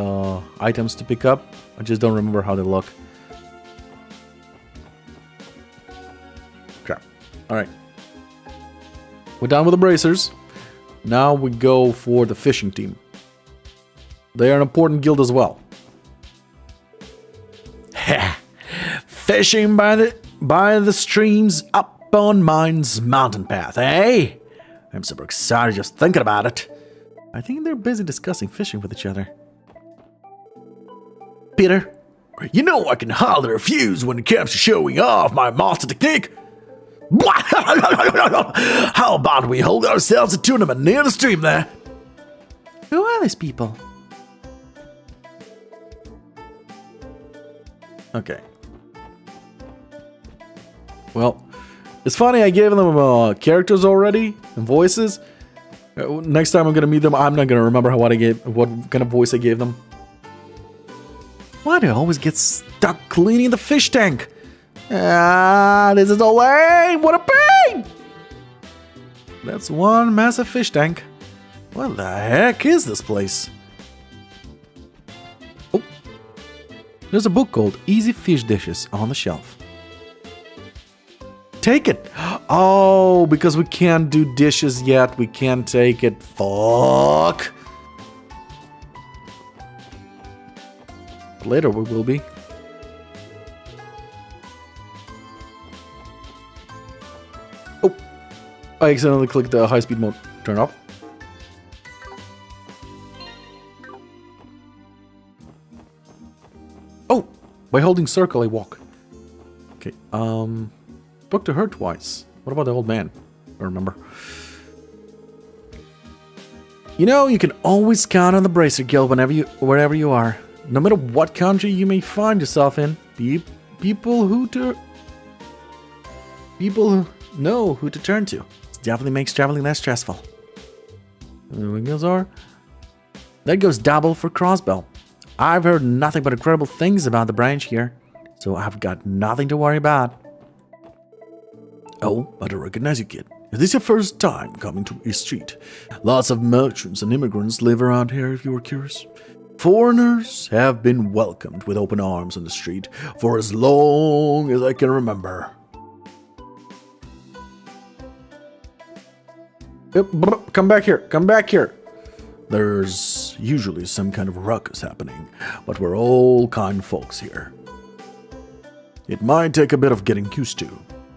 items to pick up. I just don't remember how they look. Crap. Alright. We're done with the bracers. Now we go for the fishing team. They are an important guild as well. Fishing by the streams up on Mine's mountain path, eh? I'm super excited just thinking about it. I think they're busy discussing fishing with each other. Peter, you know I can hardly refuse when it comes to showing off my master technique. How about we hold ourselves a tournament near the stream there? Who are these people? Okay. Well, it's funny I gave them characters already and voices. Next time I'm gonna meet them, I'm not gonna remember what kind of voice I gave them. Why do I always get stuck cleaning the fish tank? This is so lame! What a pain! That's one massive fish tank. What the heck is this place? Oh, there's a book called Easy Fish Dishes on the shelf. Take it! Oh, because we can't do dishes yet, we can't take it. Fuck! Later we will be. Oh! I accidentally clicked the high-speed mode. Turn off. Oh! By holding circle I walk. Okay, spoke to her twice. What about the old man? I remember. You know, you can always count on the Bracer Guild wherever you are. No matter what country you may find yourself in, people who know who to turn to. It definitely makes traveling less stressful. That goes double for Crossbell. I've heard nothing but incredible things about the branch here, so I've got nothing to worry about. Oh, I don't recognize you, kid. Is this your first time coming to East Street? Lots of merchants and immigrants live around here if you were curious. Foreigners have been welcomed with open arms on the street for as long as I can remember. Come back here, come back here. There's usually some kind of ruckus happening, but we're all kind folks here. It might take a bit of getting used to,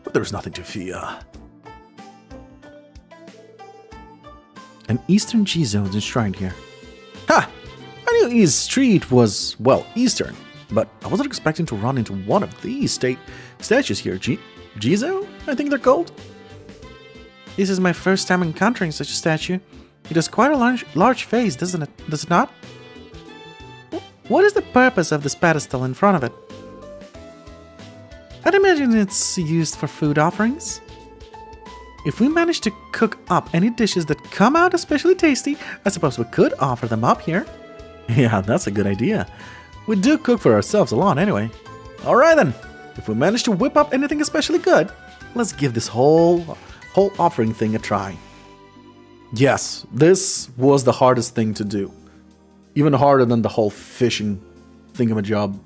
but there's nothing to fear. An Eastern G-Zone's enshrined here. Ha! I knew East Street was, well, Eastern, but I wasn't expecting to run into one of these statues here. G-Zone, I think they're called? This is my first time encountering such a statue. It has quite a large face, doesn't it? Does it not? What is the purpose of this pedestal in front of it? I'd imagine it's used for food offerings. If we manage to cook up any dishes that come out especially tasty, I suppose we could offer them up here. Yeah, that's a good idea. We do cook for ourselves a lot anyway. Alright then, if we manage to whip up anything especially good, let's give this whole offering thing a try. Yes, this was the hardest thing to do. Even harder than the whole fishing thingamajob.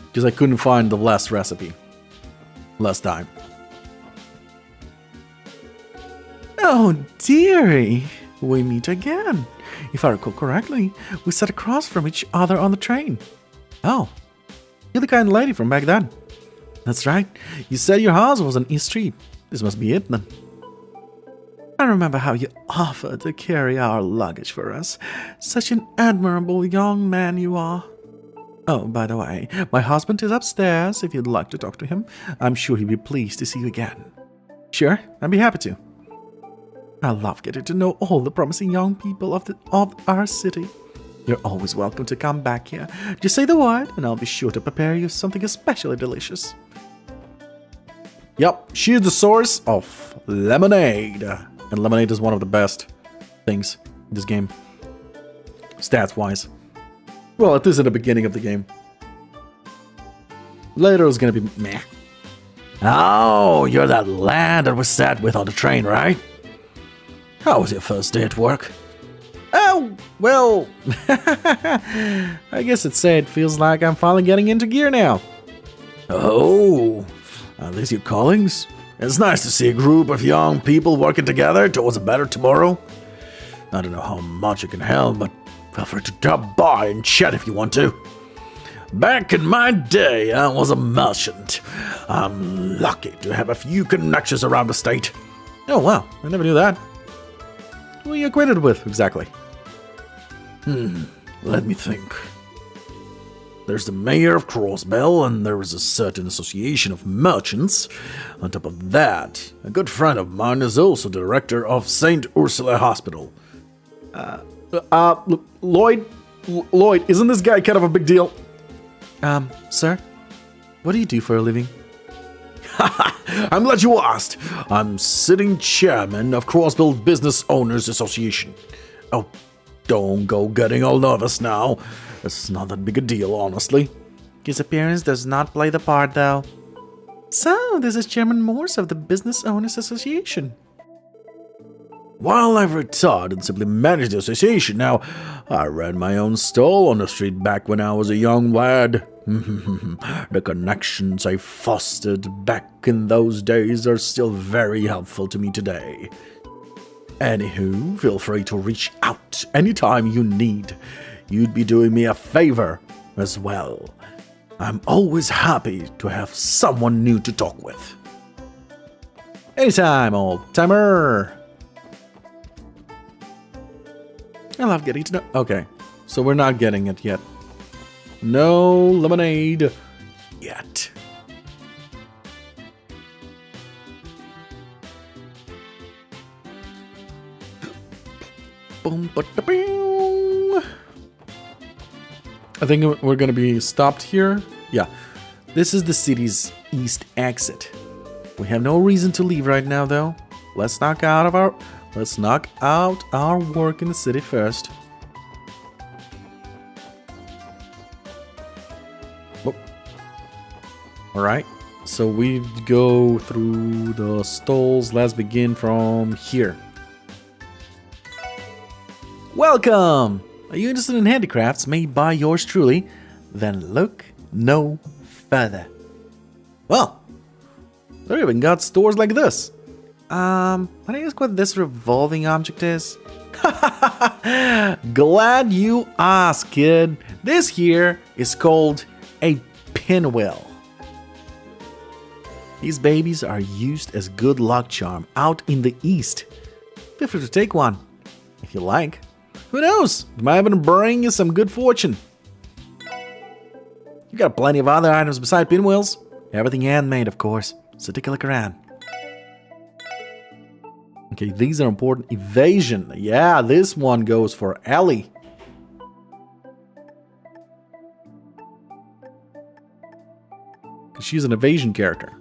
Because I couldn't find the last recipe. Last time. Oh, dearie. We meet again. If I recall correctly, we sat across from each other on the train. Oh, you're the kind lady from back then. That's right. You said your house was on East Street. This must be it then. I remember how you offered to carry our luggage for us. Such an admirable young man you are. Oh, by the way, my husband is upstairs if you'd like to talk to him. I'm sure he'd be pleased to see you again. Sure, I'd be happy to. I love getting to know all the promising young people of our city. You're always welcome to come back here. Just say the word, and I'll be sure to prepare you something especially delicious. Yup, she's the source of lemonade. And lemonade is one of the best things in this game. Stats-wise. Well, at least at the beginning of the game. Later it's gonna be meh. Oh, you're that lad that we sat with on the train, right? How was your first day at work? Oh, well, I guess it's sad. It feels like I'm finally getting into gear now. Oh, at least your callings. It's nice to see a group of young people working together towards a better tomorrow. I don't know how much I can help, but feel free to drop by and chat if you want to. Back in my day, I was a merchant. I'm lucky to have a few connections around the state. Oh, wow, I never knew that. Who are you acquainted with, exactly? Let me think. There's the mayor of Crossbell, and there is a certain association of merchants. On top of that, a good friend of mine is also the director of St. Ursula Hospital. Lloyd, isn't this guy kind of a big deal? Sir? What do you do for a living? I'm glad you asked. I'm sitting chairman of Crossbell Business Owners Association. Oh, don't go getting all nervous now. It's not that big a deal, honestly. His appearance does not play the part, though. So, this is Chairman Morse of the Business Owners Association. While I've retired and simply manage the association now, I ran my own stall on the street back when I was a young lad. The connections I fostered back in those days are still very helpful to me today. Anywho, feel free to reach out anytime you need. You'd be doing me a favor as well. I'm always happy to have someone new to talk with. Anytime, old timer. I love getting to know. Okay, so we're not getting it yet. No lemonade yet. Boom, ba-da-boom. I think we're gonna be stopped here. Yeah, this is the city's east exit. We have no reason to leave right now, though. Let's knock out our work in the city first. Oh. All right. So we go through the stalls. Let's begin from here. Welcome! Are you interested in handicrafts made by yours truly? Then look no further. Well, they even got stores like this. Can I ask what this revolving object is? Glad you asked, kid. This here is called a pinwheel. These babies are used as good luck charm out in the east. Feel free to take one, if you like. Who knows? It might even bring you some good fortune. You got plenty of other items beside pinwheels. Everything handmade, of course. So take a look around. Okay, these are important. Evasion. Yeah, this one goes for Ellie. She's an evasion character.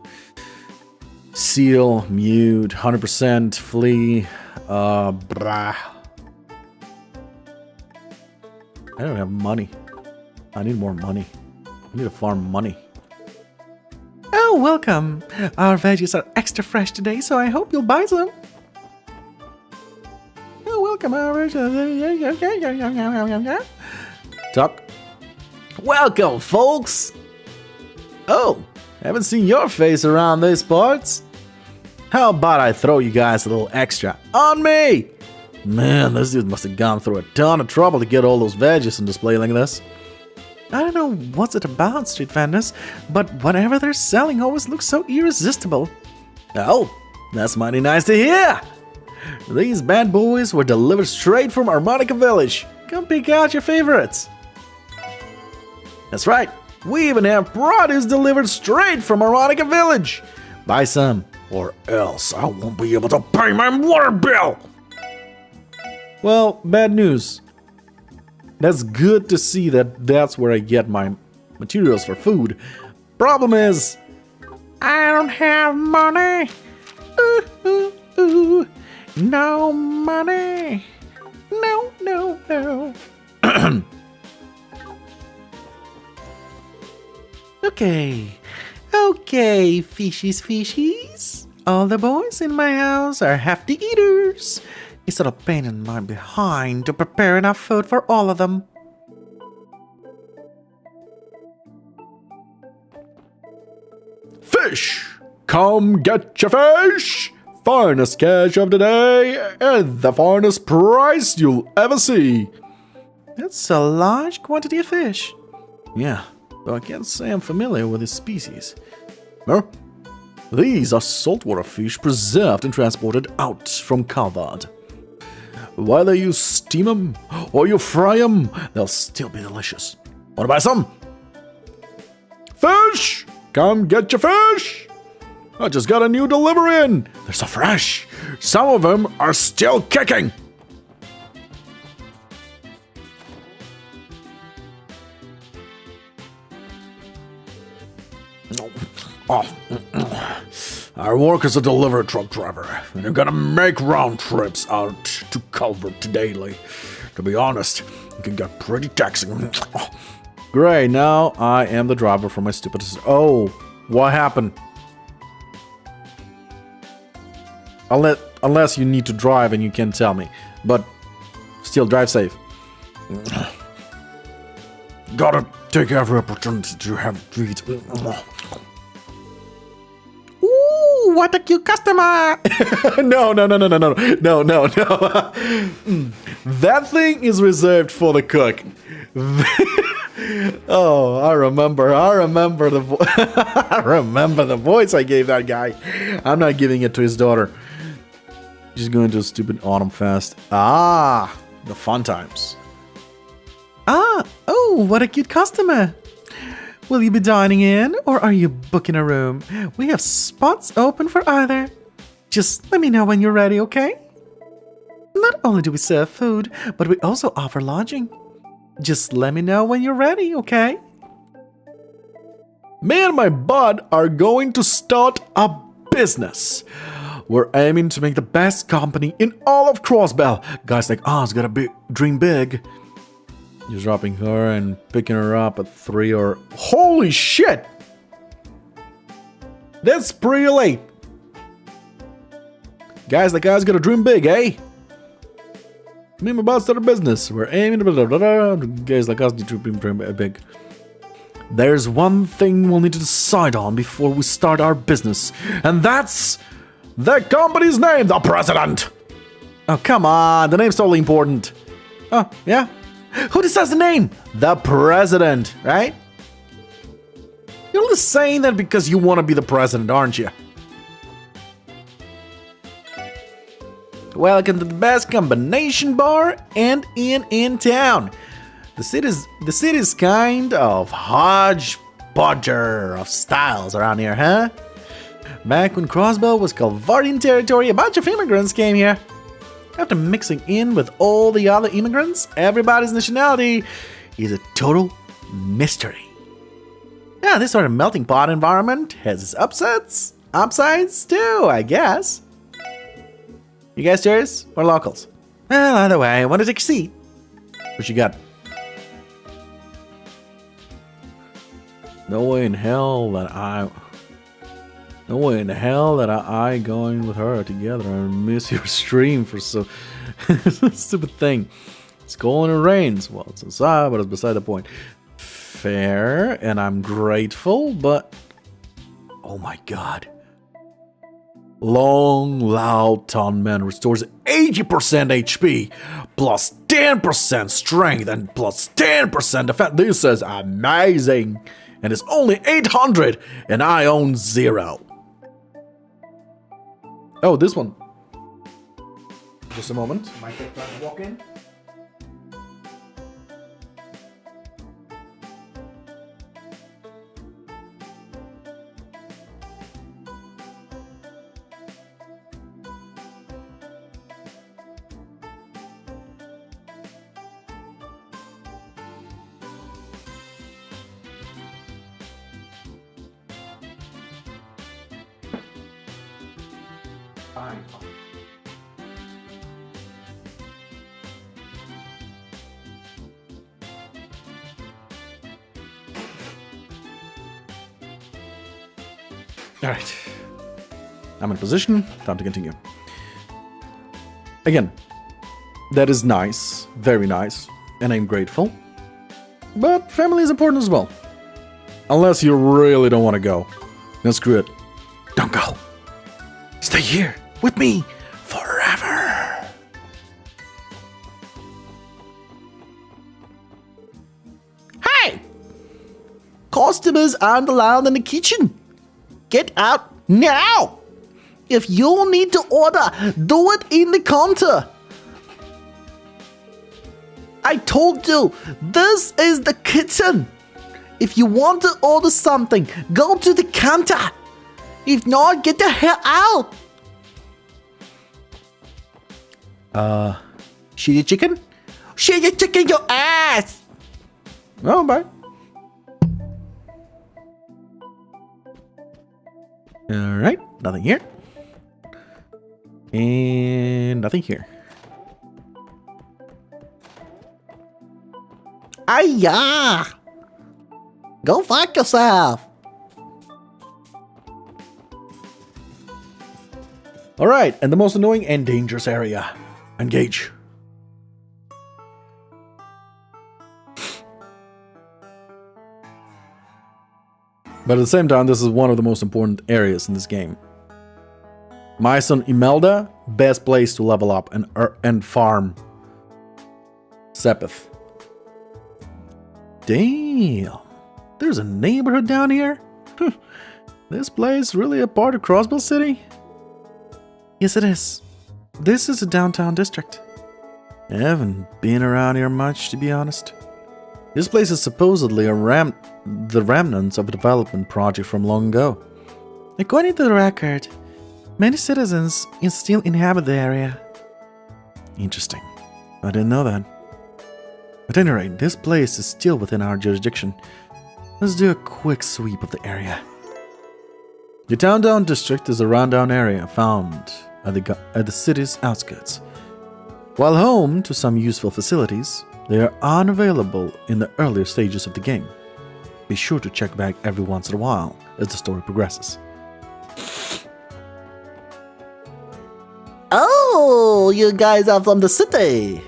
Seal, mute, 100%, flee, brah. I don't have money. I need more money. I need to farm money. Oh, welcome. Our veggies are extra fresh today, so I hope you'll buy some. Oh, welcome. Tuck. Welcome, folks. Oh, haven't seen your face around these parts. How about I throw you guys a little extra on me? Man, this dude must have gone through a ton of trouble to get all those veggies on display like this. I don't know what's it about, street vendors, but whatever they're selling always looks so irresistible. Oh, that's mighty nice to hear. These bad boys were delivered straight from Harmonica Village. Come pick out your favorites. That's right, we even have produce delivered straight from Harmonica Village. Buy some, or else I won't be able to pay my water bill. Well, bad news. That's good to see that that's where I get my materials for food. Problem is, I don't have money. Ooh, ooh, ooh. No money. No, no, no. Okay, fishies. All the boys in my house are hefty eaters. It's a pain in my behind to prepare enough food for all of them. Fish! Come get your fish! Finest catch of the day and the finest price you'll ever see. That's a large quantity of fish. Yeah, though I can't say I'm familiar with this species. Huh? These are saltwater fish preserved and transported out from Calvard. Whether you steam them or you fry them, they'll still be delicious. Want to buy some? Fish! Come get your fish! I just got a new delivery in. They're so fresh. Some of them are still kicking. Our work as a delivery truck driver, and you're gonna make round trips out to Calvert daily. To be honest, it can get pretty taxing. Great, now I am the driver for my stupid... Oh, what happened? Unless you need to drive and you can tell me. But still, drive safe. Gotta take every opportunity to have to eat. Ooh, what a cute customer! No. That thing is reserved for the cook. Oh, I remember the voice I gave that guy. I'm not giving it to his daughter. She's going to a stupid autumn fest. Ah, the fun times. Oh, what a cute customer. Will you be dining in or are you booking a room? We have spots open for either. Just let me know when you're ready, okay? Not only do we serve food, but we also offer lodging. Just let me know when you're ready, okay? Me and my bud are going to start a business. We're aiming to make the best company in all of Crossbell. Guys like us gotta dream big. He's dropping her and picking her up at 3 or... Holy shit! That's pretty late. Guys like us gotta dream big, eh? Me and my bud start a business. We're aiming to... Guys like us need to dream big. There's one thing we'll need to decide on before we start our business, and that's the company's name, the president. Oh, come on. The name's totally important. Oh, yeah? Who decides the name? The president, right? You're only saying that because you want to be the president, aren't you? Welcome to the best combination bar and inn in town. The city's kind of hodgepodge of styles around here, huh? Back when Crossbell was Calvardian territory, a bunch of immigrants came here. After mixing in with all the other immigrants, everybody's nationality is a total mystery. Yeah, this sort of melting pot environment has its upsides too, I guess. You guys serious or locals? Well, either way, I want to take a seat. What you got? No way in hell that I going with her together and miss your stream for so stupid thing. It's cold and it rains. Well, it's inside, but it's beside the point. Fair, and I'm grateful, but oh my god. Long, loud Town Man restores 80% HP, plus 10% strength, and plus 10% defense. This is amazing. And it's only 800, and I own 0. Oh, this one. Just a moment. Might take time to walk in. Fine. All right. I'm in position. Time to continue. Again, that is nice. Very nice. And I'm grateful. But family is important as well. Unless you really don't want to go. Then screw it. Don't go. Stay here with me forever. Hey! Customers aren't allowed in the kitchen. Get out now! If you need to order, do it in the counter. I told you, this is the kitchen. If you want to order something, go to the counter. If not, get the hell out. Shoot your chicken? Shoot your chicken, your ass! Oh, bye. Alright, nothing here. And nothing here. Ayah! Go fuck yourself! Alright, and the most annoying and dangerous area. Engage. But at the same time, this is one of the most important areas in this game. My son Imelda, best place to level up and farm. Sepith. Damn. There's a neighborhood down here? This place really a part of Crossbell City? Yes, it is. This is a downtown district. I haven't been around here much, to be honest. This place is supposedly the remnants of a development project from long ago. According to the record, many citizens still inhabit the area. Interesting. I didn't know that. At any rate, this place is still within our jurisdiction. Let's do a quick sweep of the area. The Downtown District is a rundown area found at the city's outskirts. While home to some useful facilities, they are unavailable in the earlier stages of the game. Be sure to check back every once in a while as the story progresses. Oh, you guys are from the city.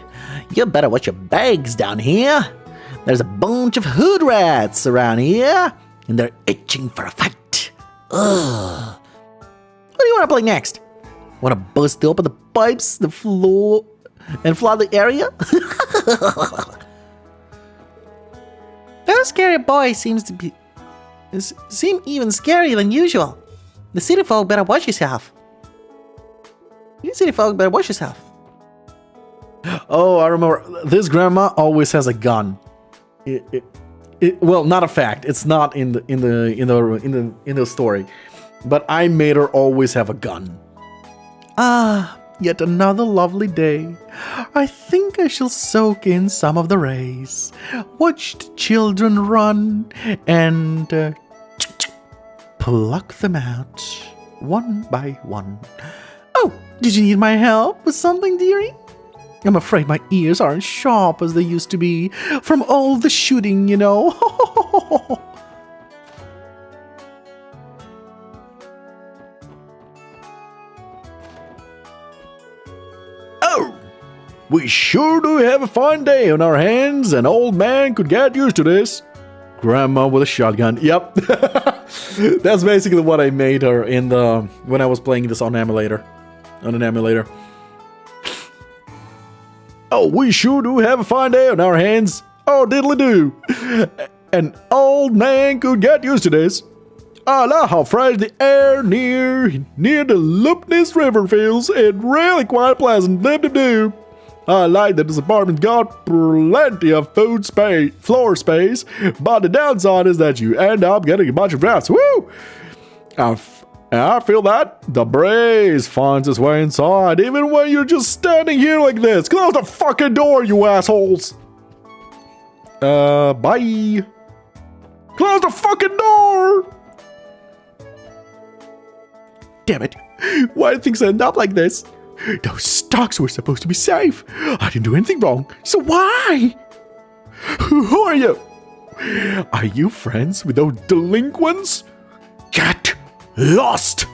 You better watch your bags down here. There's a bunch of hood rats around here, and they're itching for a fight. Ugh. What do you want to play next? Want to bust open the pipes, the floor, and flood the area? That scary boy seem even scarier than usual. The city folk better watch yourself. You city folk better watch yourself. Oh, I remember. This grandma always has a gun. Well, not a fact. It's not in the story, but I made her always have a gun. Ah, yet another lovely day. I think I shall soak in some of the rays, watch the children run, and pluck them out one by one. Oh, did you need my help with something, dearie? I'm afraid my ears aren't sharp as they used to be from all the shooting, you know. Oh, we sure do have a fine day on our hands. An old man could get used to this. Grandma with a shotgun. Yep. That's basically what I made her when I was playing this on an emulator. Oh, we sure do have a fine day on our hands. Oh, diddly-do. An old man could get used to this. I love how fresh the air near the Lupness River feels. It's really quite pleasant. Dip-dip-do. I like that this apartment got plenty of floor space, but the downside is that you end up getting a bunch of drafts. Woo! I feel that the breeze finds its way inside, even when you're just standing here like this. Close the fucking door, you assholes! Bye! Close the fucking door! Damn it. Why do things end up like this? Those stocks were supposed to be safe. I didn't do anything wrong, so why? Who are you? Are you friends with those delinquents? Get lost!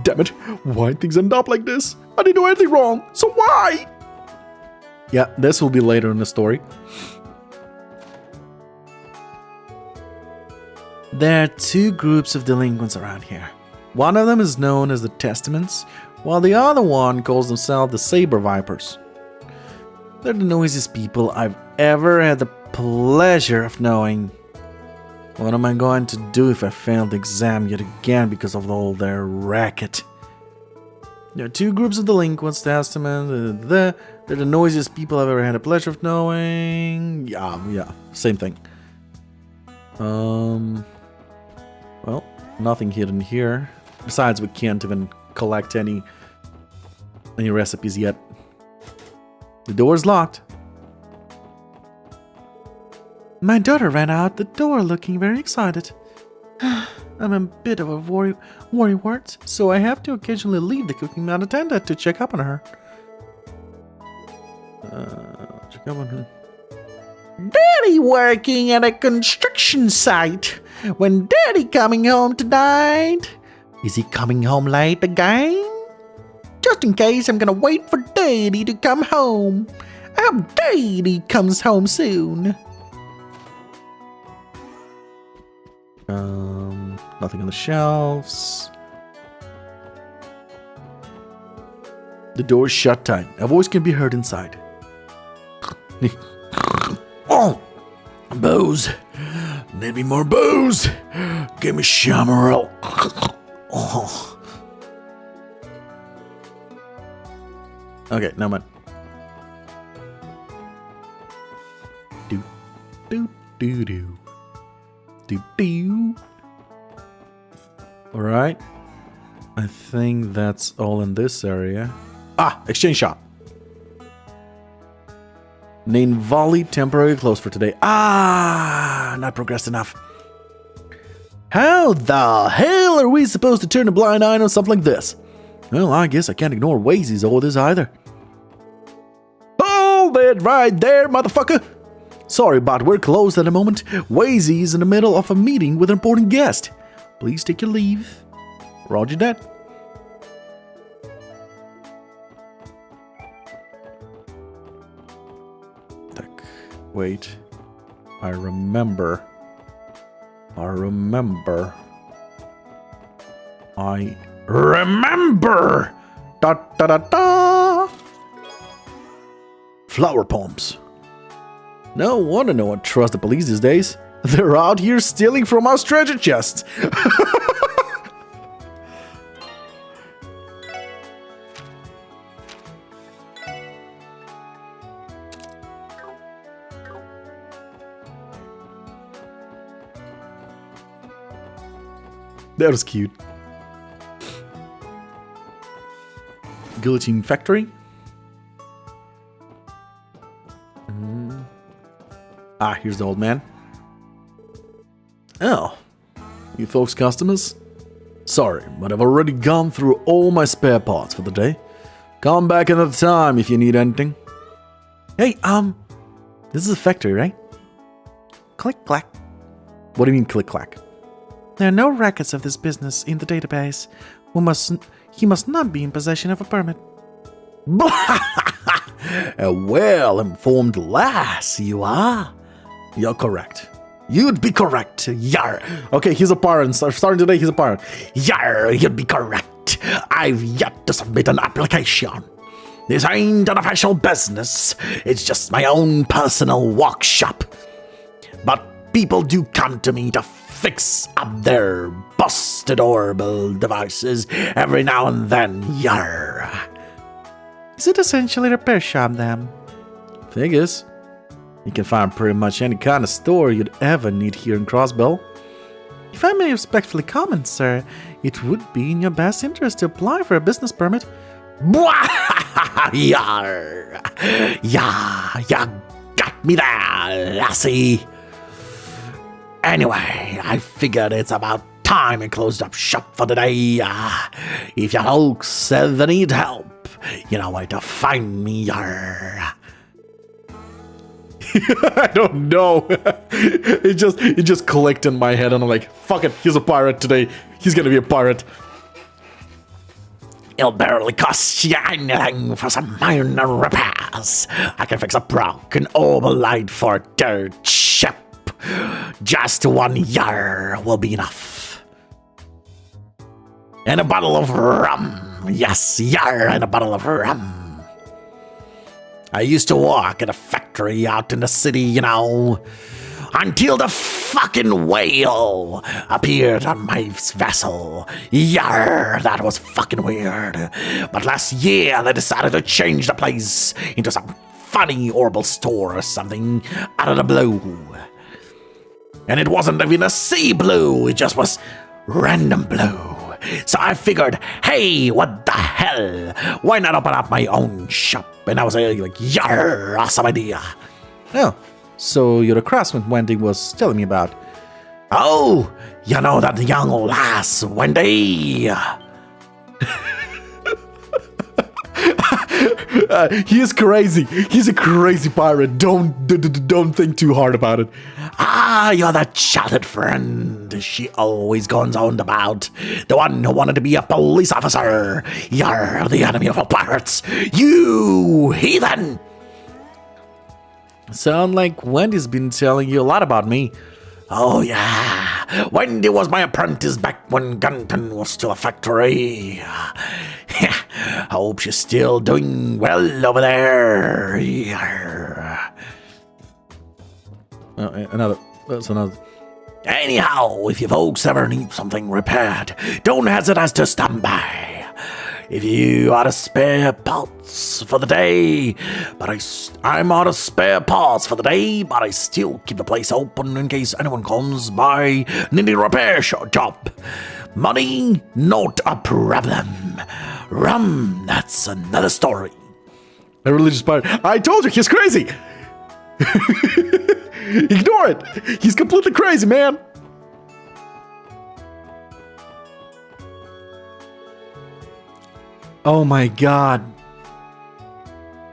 Damn it, why things end up like this? I didn't do anything wrong, so why? Yeah, this will be later in the story. There are two groups of delinquents around here. One of them is known as the Testaments, while the other one calls themselves the Saber Vipers. They're the noisiest people I've ever had the pleasure of knowing. What am I going to do if I fail the exam yet again because of all their racket? There are two groups of delinquents, Testament, they're the noisiest people I've ever had the pleasure of knowing. Yeah, same thing. Well, nothing hidden here. Besides, we can't even collect any recipes yet. The door's locked. My daughter ran out the door looking very excited. I'm a bit of a worrywart, so I have to occasionally leave the cooking unattended to check up on her. Daddy working at a construction site. When Daddy coming home tonight? Is he coming home late again? Just in case, I'm gonna wait for Daddy to come home. I hope Daddy comes home soon. Nothing on the shelves. The door's shut tight. A voice can be heard inside. Oh, booze. Need me more booze. Give me Shamarel. Oh. Okay, now man. Do. Alright. I think that's all in this area. Ah, exchange shop. Nain Volley temporarily closed for today. Ah, not progressed enough. How the hell are we supposed to turn a blind eye on something like this? Well, I guess I can't ignore Wazy's orders either. Hold it right there, motherfucker! Sorry, but we're closed at the moment. Wazy's in the middle of a meeting with an important guest. Please take your leave. Roger that. Wait. I remember. I remember. Da da da da! Flower poems. No wonder no one trusts the police these days. They're out here stealing from our treasure chests. That was cute. Guillotine Factory. Ah, here's the old man. Oh, you folks customers? Sorry, but I've already gone through all my spare parts for the day. Come back another time if you need anything. Hey, this is a factory, right? Click clack. What do you mean click clack? There are no records of this business in the database. He must not be in possession of a permit. A well-informed lass, you are. You're correct. You'd be correct, yar. Okay, he's a pirate. Starting today, he's a pirate. Yar, you'd be correct. I've yet to submit an application. This ain't an official business. It's just my own personal workshop. But people do come to me to fix up their busted orbital devices every now and then, yar. Is it essentially a repair shop then? Figures. You can find pretty much any kind of store you'd ever need here in Crossbell. If I may respectfully comment, sir, it would be in your best interest to apply for a business permit. Yar! Ya got me there, lassie. Anyway, I figured it's about time I closed up shop for the day. If you folks ever need help, you know where to find me, yar. I don't know. It just clicked in my head and I'm like, fuck it, he's a pirate today. He's gonna be a pirate. It'll barely cost you anything for some minor repairs. I can fix a broken orbital light for a dirt ship. Just 1 yar will be enough. And a bottle of rum. Yes, yar, and a bottle of rum. I used to work at a factory out in the city, you know, until the fucking whale appeared on my vessel. Yar, that was fucking weird. But last year they decided to change the place into some funny orbital store or something out of the blue. And it wasn't even a sea blue, it just was random blue. So I figured, hey, what the hell? Why not open up my own shop? And I was like, yar, awesome idea. Oh, so you're the craftsman Wendy was telling me about. Oh, you know that young lass, Wendy? He is crazy. He's a crazy pirate. Don't think too hard about it. Ah, you're that childhood friend she always goes on about. The one who wanted to be a police officer. You're the enemy of all pirates. You heathen! Sound like Wendy's been telling you a lot about me. Oh yeah, Wendy was my apprentice back when Gunton was still a factory. I hope she's still doing well over there. That's another. Anyhow, if you folks ever need something repaired, don't hesitate to stand by. If you are a spare parts for the day, I'm out of spare parts for the day, but I still keep the place open in case anyone comes by needing a repair job. Money, not a problem. Rum, that's another story. A religious pirate. I told you, he's crazy. Ignore it! He's completely crazy, man! Oh my god.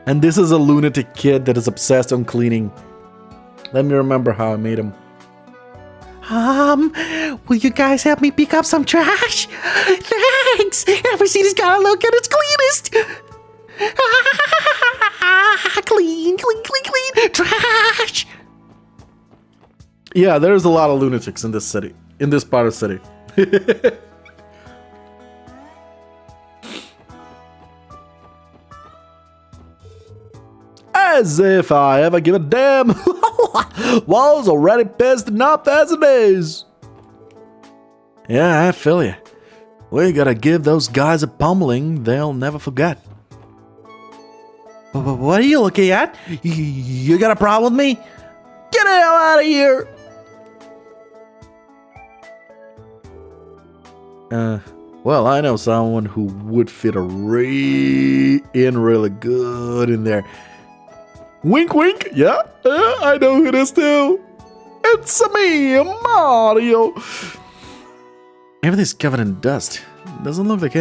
And this is a lunatic kid that is obsessed on cleaning. Let me remember how I made him. Will you guys help me pick up some trash? Thanks! Every seat has got to look at its cleanest! Clean, clean, clean, clean! Trash! Yeah, there's a lot of lunatics in this city. In this part of the city. As if I ever give a damn. Walls already pissed enough as it is. Yeah, I feel you. We gotta give those guys a pummeling they'll never forget. What are you looking at? You got a problem with me? Get the hell out of here! Well, I know someone who would fit really good in there. Wink, wink. Yeah, I know who it is too. It's me, Mario. Everything's covered in dust. Doesn't look like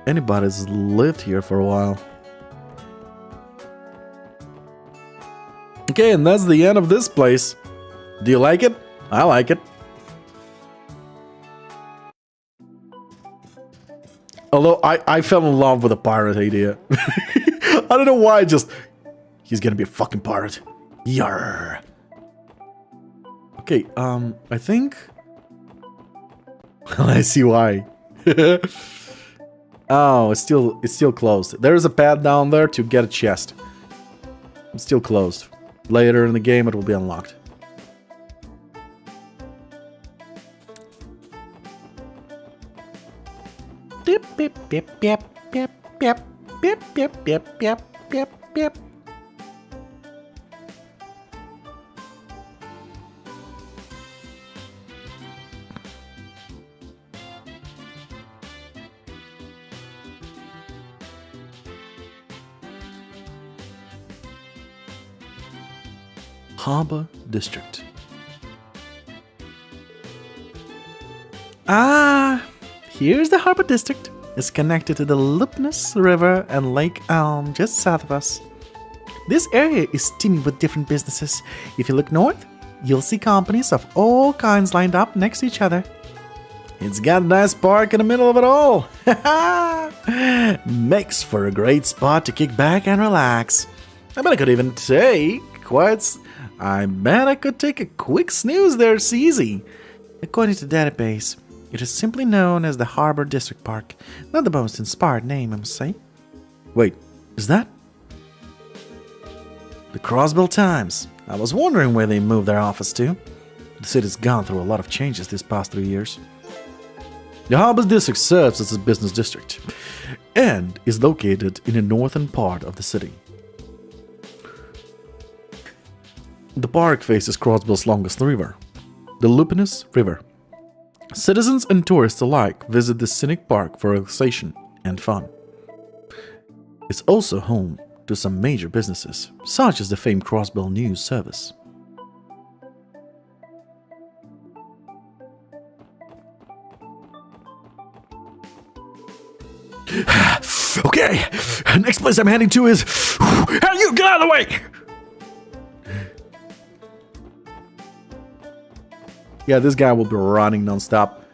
anybody's lived here for a while. Okay, and that's the end of this place. Do you like it? I like it. Although I fell in love with the pirate idea. I don't know why, just... He's gonna be a fucking pirate. Yarr. Okay, I think... I see why. Oh, it's still closed. There is a pad down there to get a chest. It's still closed. Later in the game, it will be unlocked. Beep, beep, beep, beep, beep, beep, beep, beep, beep, beep, beep, beep. Harbor District. Here's the Harbor District. It's connected to the Lupnus River and Lake Elm just south of us. This area is teeming with different businesses. If you look north, you'll see companies of all kinds lined up next to each other. It's got a nice park in the middle of it all. Makes for a great spot to kick back and relax. I bet I could take a quick snooze there, it's easy. According to the database, it is simply known as the Harbor District Park. Not the most inspired name, I must say. Wait, is that? The Crossbell Times. I was wondering where they moved their office to. The city's gone through a lot of changes these past 3 years. The Harbor District serves as a business district and is located in the northern part of the city. The park faces Crossbell's longest river, the Lupinus River. Citizens and tourists alike visit the scenic park for relaxation and fun. It's also home to some major businesses, such as the famed Crossbell News Service. Okay, next place I'm heading to is... Hey, you get out of the way! Yeah, this guy will be running non-stop.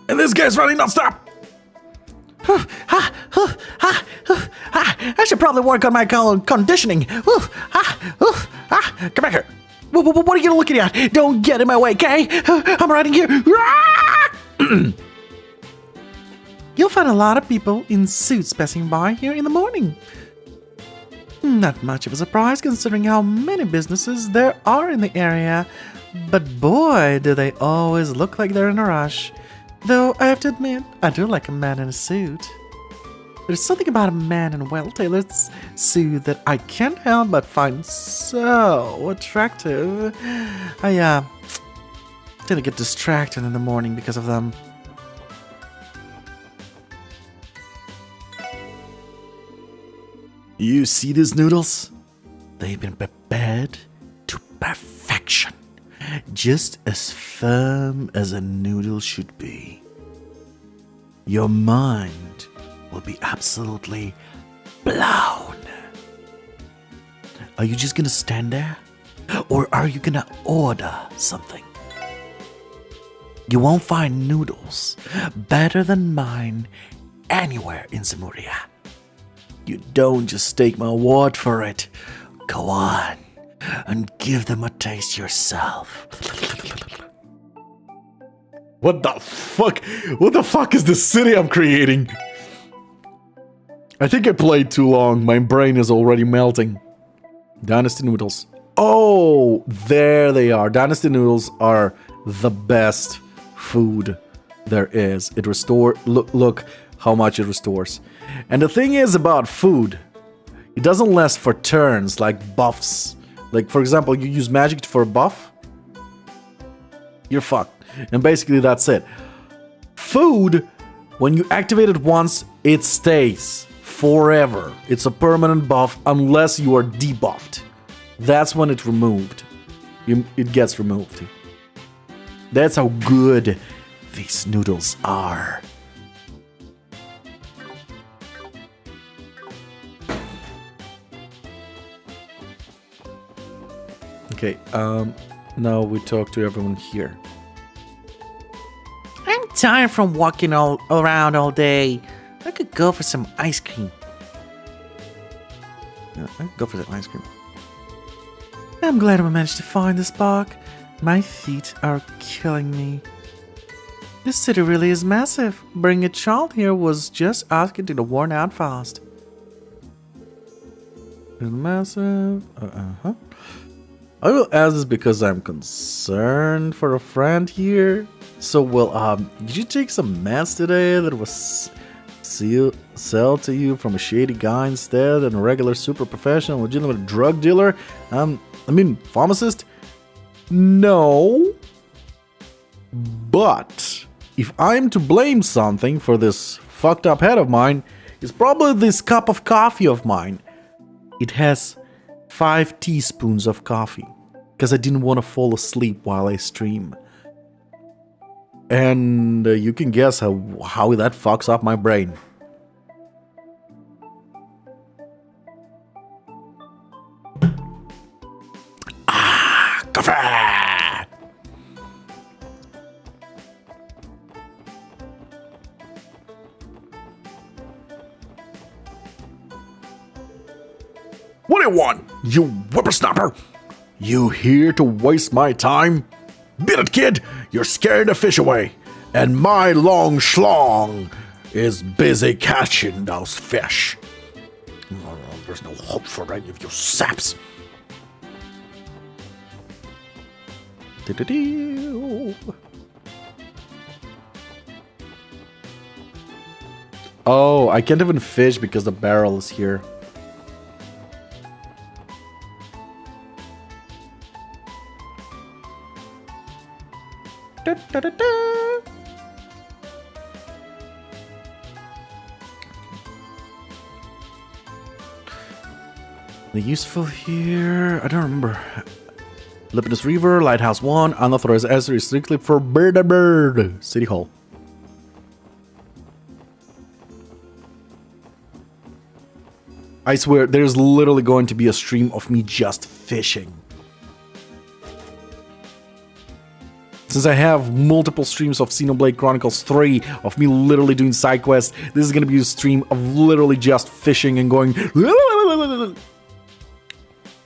And this guy's running non-stop! I should probably work on my conditioning. Come back here. What are you looking at? Don't get in my way, okay? I'm riding here. You'll find a lot of people in suits passing by here in the morning. Not much of a surprise considering how many businesses there are in the area. But boy, do they always look like they're in a rush. Though I have to admit, I do like a man in a suit. There's something about a man in a well-tailored suit that I can't help but find so attractive. I tend to get distracted in the morning because of them. You see these noodles? They've been prepared to perfection, just as firm as a noodle should be. Your mind will be absolutely blown. Are you just gonna stand there? Or are you gonna order something? You won't find noodles better than mine anywhere in Zemuria. You don't just take my word for it. Go on and give them a taste yourself. What the fuck? What the fuck is this city I'm creating? I think I played too long. My brain is already melting. Dynasty noodles. Oh, there they are. Dynasty noodles are the best food there is. It restores. Look how much it restores. And the thing is about food, it doesn't last for turns like buffs. Like, for example, you use magic for a buff, you're fucked. And basically that's it. Food, when you activate it once, it stays forever. It's a permanent buff unless you are debuffed. That's when it's removed. It gets removed. That's how good these noodles are. Okay, now we talk to everyone here. I'm tired from walking all around all day. I could go for some ice cream. Yeah, I could go for that ice cream. I'm glad we managed to find this park. My feet are killing me. This city really is massive. Bringing a child here was just asking to get worn out fast. It's massive. I will ask this because I'm concerned for a friend here. So, well, did you take some meds today that was sell to you from a shady guy instead than a regular super professional legitimate drug dealer? Pharmacist? No. But if I'm to blame something for this fucked up head of mine, it's probably this cup of coffee of mine. It has 5 teaspoons of coffee because I didn't want to fall asleep while I stream. And you can guess how that fucks up my brain. Coffee! What do you want, you whippersnapper? You here to waste my time? Beat it, kid! You're scaring the fish away, and my long schlong is busy catching those fish. Oh, there's no hope for any of you saps. Oh, I can't even fish because the barrel is here. The useful here, I don't remember. Lepidus River, Lighthouse 1, unauthorized access strictly for Bird. City Hall. I swear, there's literally going to be a stream of me just fishing. Since I have multiple streams of Xenoblade Chronicles 3 of me literally doing side quests, this is going to be a stream of literally just fishing and going.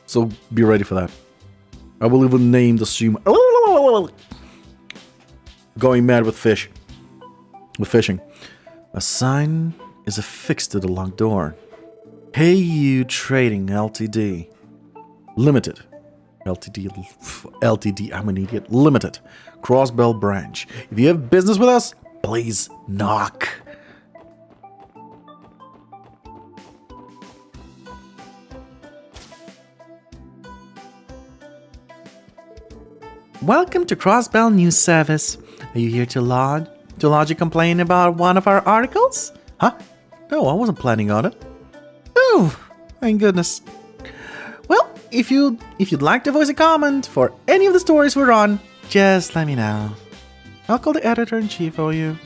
So be ready for that. I will even name the stream Going Mad with Fish. With fishing. A sign is affixed to the locked door. Hey you trading LTD. Limited. LTD, I'm an idiot. Limited. Crossbell branch. If you have business with us, please knock. Welcome to Crossbell News Service. Are you here to lodge a complaint about one of our articles? Huh? No, I wasn't planning on it. Oh, thank goodness. Well, if you'd like to voice a comment for any of the stories we're on, just let me know. I'll call the editor-in-chief for you.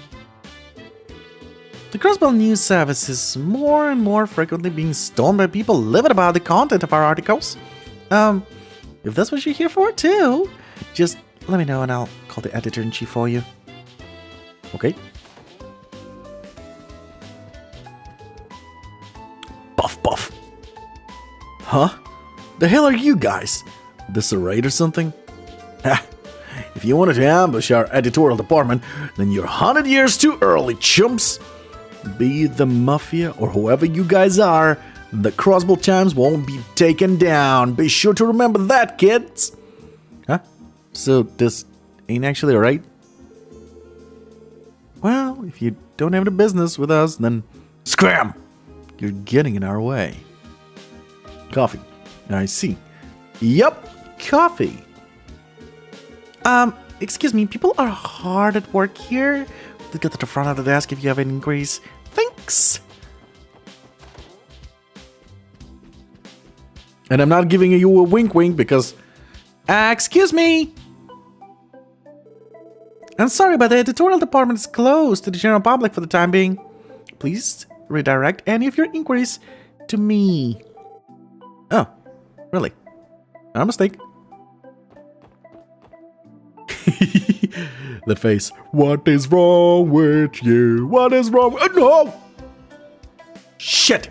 The Crossbell news service is more and more frequently being stolen by people livid about the content of our articles. If that's what you're here for too, just let me know and I'll call the editor-in-chief for you. Okay. Puff, puff. Huh? The hell are you guys? This a raid or something? Ha! If you wanted to ambush our editorial department, then you're 100 years too early, chumps! Be it the Mafia or whoever you guys are, the Crossbell Times won't be taken down. Be sure to remember that, kids! Huh? So this ain't actually a raid? Well, if you don't have the business with us, then Scram! you're getting in our way. Coffee. I see. Yup, coffee. Excuse me, people are hard at work here. Please get to the front of the desk if you have any inquiries. Thanks! And I'm not giving you a wink wink because... Excuse me! I'm sorry, but the editorial department is closed to the general public for the time being. Please redirect any of your inquiries to me. Oh, really? Our mistake. The face. What is wrong with you? What is wrong? No! Shit!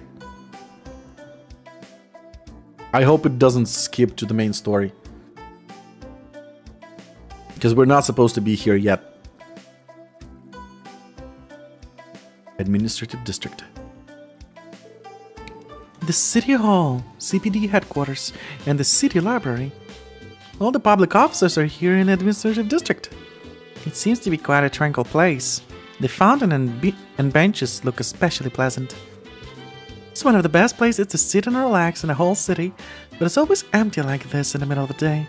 I hope it doesn't skip to the main story. Because we're not supposed to be here yet. Administrative District. The City Hall, CPD headquarters, and the City Library. All the public officers are here in the Administrative District. It seems to be quite a tranquil place. The fountain and benches look especially pleasant. It's one of the best places to sit and relax in the whole city, but it's always empty like this in the middle of the day.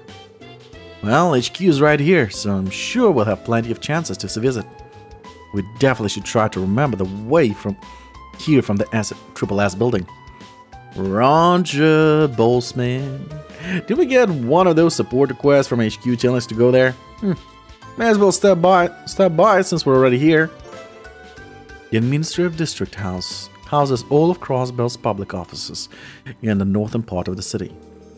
Well, HQ is right here, so I'm sure we'll have plenty of chances to visit. We definitely should try to remember the way from here from the Triple S building. Roger, Boltzmann. Did we get one of those support requests from HQ telling us to go there? May as well stop by since we're already here. The Administrative District House houses all of Crossbell's public offices in the northern part of the city.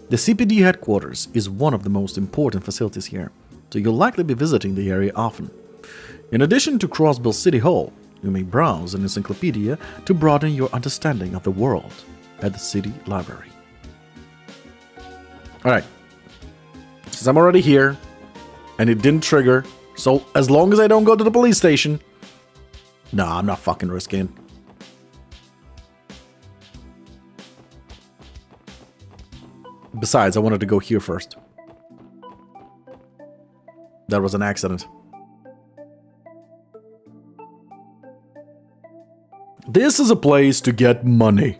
The CPD headquarters is one of the most important facilities here, so you'll likely be visiting the area often. In addition to Crossbell City Hall, you may browse an encyclopedia to broaden your understanding of the world at the City Library. Alright, since I'm already here, and it didn't trigger, so as long as I don't go to the police station, nah, I'm not fucking risking it. Besides, I wanted to go here first. That was an accident. This is a place to get money.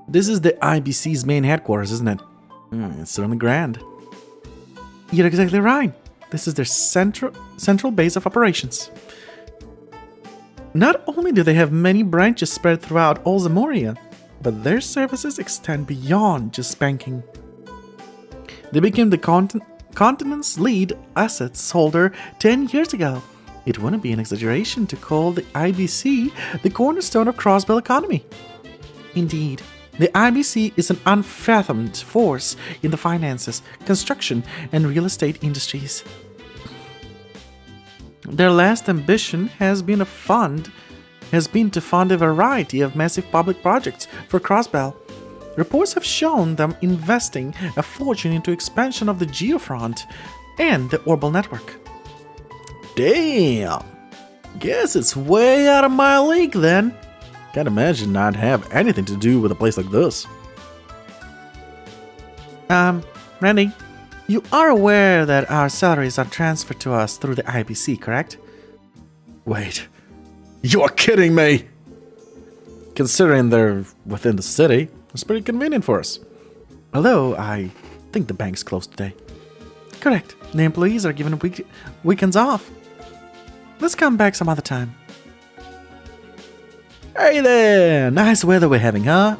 This is the IBC's main headquarters, isn't it? It's certainly grand. You're exactly right. This is their central base of operations. Not only do they have many branches spread throughout all Zamoria, but their services extend beyond just banking. They became the continent's lead assets holder 10 years ago. It wouldn't be an exaggeration to call the IBC the cornerstone of Crossbell economy. Indeed, the IBC is an unfathomed force in the finances, construction, and real estate industries. Their last ambition has been to fund a variety of massive public projects for Crossbell. Reports have shown them investing a fortune into expansion of the geofront and the Orbital network. Damn! Guess it's way out of my league then. Can't imagine not have anything to do with a place like this. Randy, you are aware that our salaries are transferred to us through the IBC, correct? Wait, you're kidding me! Considering they're within the city, it's pretty convenient for us. Although I think the bank's closed today. Correct. The employees are given weekends off. Let's come back some other time. Hey there! Nice weather we're having, huh?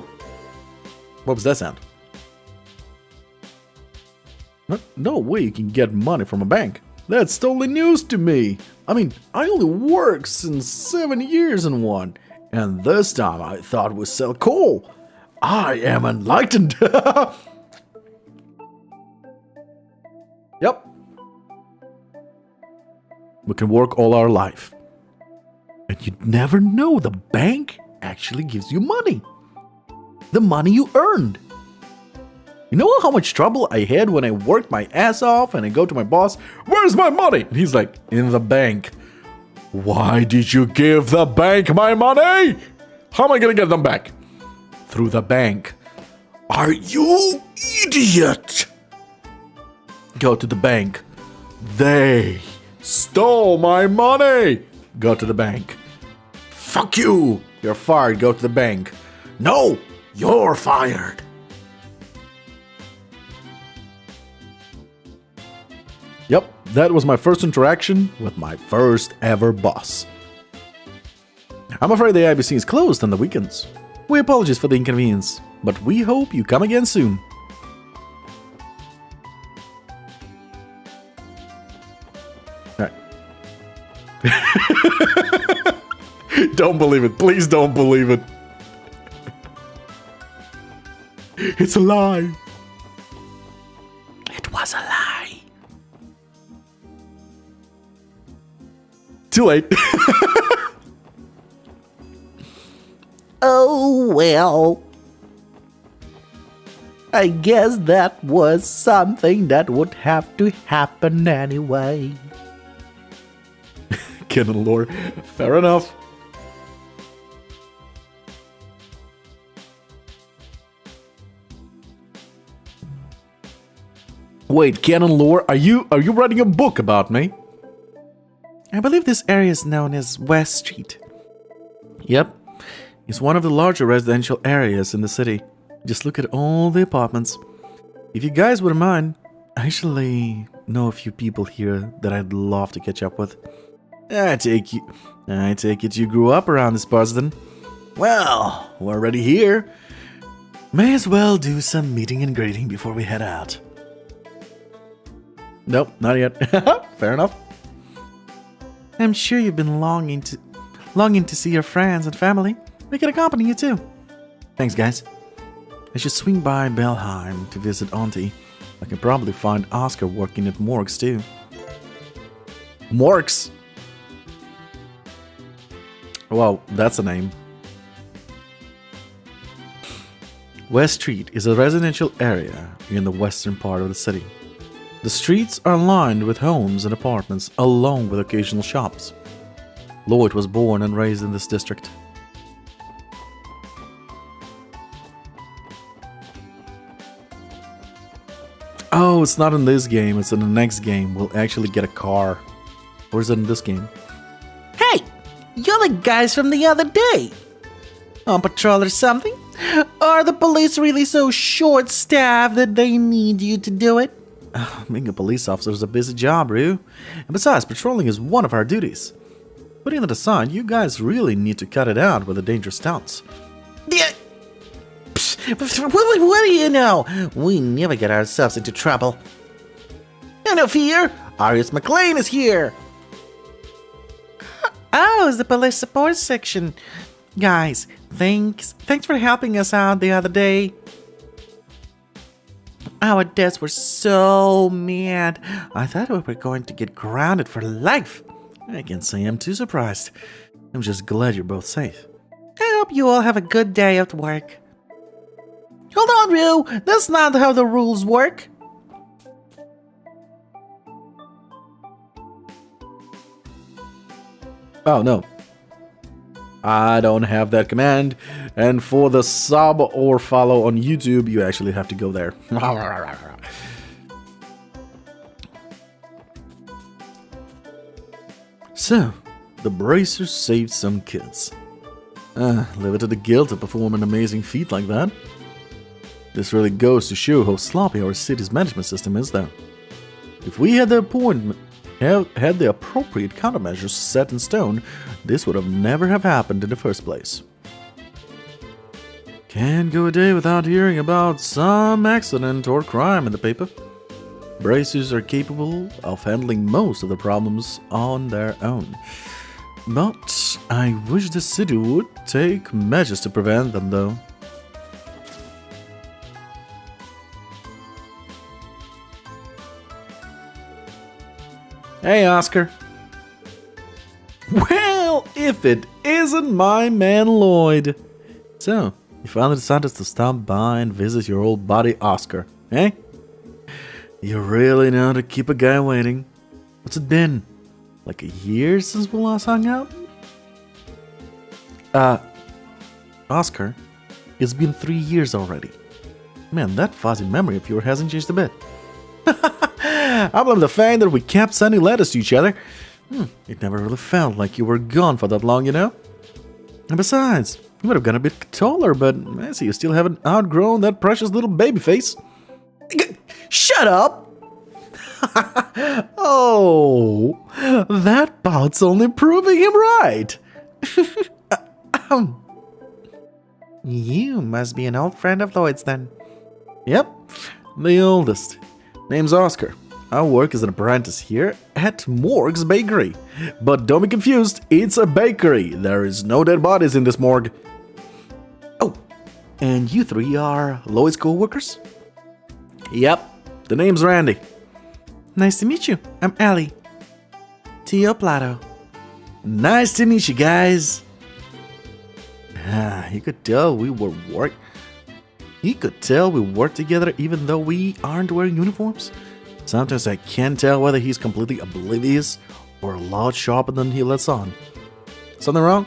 What was that sound? No way you can get money from a bank. That's totally news to me. I mean, I only worked since 7 years in one. And this time I thought we sell coal. I am enlightened. Yep. We can work all our life. And you'd never know the bank actually gives you money. The money you earned. You know how much trouble I had when I worked my ass off and I go to my boss, "Where's my money?" And he's like, "In the bank." Why did you give the bank my money? How am I gonna get them back? Through the bank. Are you idiot? Go to the bank. They stole my money. Go to the bank. Fuck you. You're fired. Go to the bank. No, you're fired. Yep, that was my first interaction with my first ever boss. I'm afraid the IBC is closed on the weekends. We apologize for the inconvenience, but we hope you come again soon. Alright. Don't believe it. Please don't believe it. It's a lie. It was a lie. Too late. Oh, well. I guess that was something that would have to happen anyway. Canon lore. Fair enough. Wait, canon lore, are you writing a book about me? I believe this area is known as West Street. Yep. It's one of the larger residential areas in the city. Just look at all the apartments. If you guys wouldn't mind, I actually know a few people here that I'd love to catch up with. I take it you grew up around this parts then. Well, we're already here. May as well do some meeting and greeting before we head out. Nope, not yet. Fair enough. I'm sure you've been longing to see your friends and family. We can accompany you too. Thanks, guys. I should swing by Belheim to visit Auntie. I can probably find Oscar working at Morgs too. Morgs? Wow, that's a name. West Street is a residential area in the western part of the city. The streets are lined with homes and apartments, along with occasional shops. Lloyd was born and raised in this district. Oh, it's not in this game, it's in the next game. We'll actually get a car. Or is it in this game? Hey, you're the guys from the other day. On patrol or something? Are the police really so short-staffed that they need you to do it? Being a police officer is a busy job, Ryu. And besides, patrolling is one of our duties. Putting that aside, you guys really need to cut it out with the dangerous stunts. Yeah. What do you know? We never get ourselves into trouble. No fear, Arius McLean is here. Oh, it's the police support section. Guys, thanks for helping us out the other day. Our dads were so mad. I thought we were going to get grounded for life. I can't say I'm too surprised. I'm just glad you're both safe. I hope you all have a good day at work. Hold on, Ryu. That's not how the rules work. Oh, no. I don't have that command. And for the sub or follow on YouTube, you actually have to go there. So, the bracers saved some kids. Leave it to the guild to perform an amazing feat like that. This really goes to show how sloppy our city's management system is, though. If we had the appropriate countermeasures set in stone, this would have never have happened in the first place. Can't go a day without hearing about some accident or crime in the paper. Braces are capable of handling most of the problems on their own. But I wish the city would take measures to prevent them, though. Hey, Oscar. Well, if it isn't my man Lloyd. So, you finally decided to stop by and visit your old buddy Oscar, eh? You really know how to keep a guy waiting. What's it been? Like a year since we last hung out? Oscar, it's been 3 years already. Man, that fuzzy memory of yours hasn't changed a bit. I blame the fact that we kept sending letters to each other. It never really felt like you were gone for that long, you know? And besides, you would have gotten a bit taller, but I see you still haven't outgrown that precious little baby face. Shut up! Oh, that bout's only proving him right. You must be an old friend of Lloyd's then. Yep, the oldest. Name's Oscar. I work as an apprentice here at Morgue's Bakery. But don't be confused, it's a bakery. There is no dead bodies in this morgue. Oh, and you three are Lloyd's co-workers? Yep, the name's Randy. Nice to meet you. I'm Ellie. Tio Plato. Nice to meet you guys. You could tell we work together even though we aren't wearing uniforms. Sometimes I can't tell whether he's completely oblivious or a lot sharper than he lets on. Something wrong?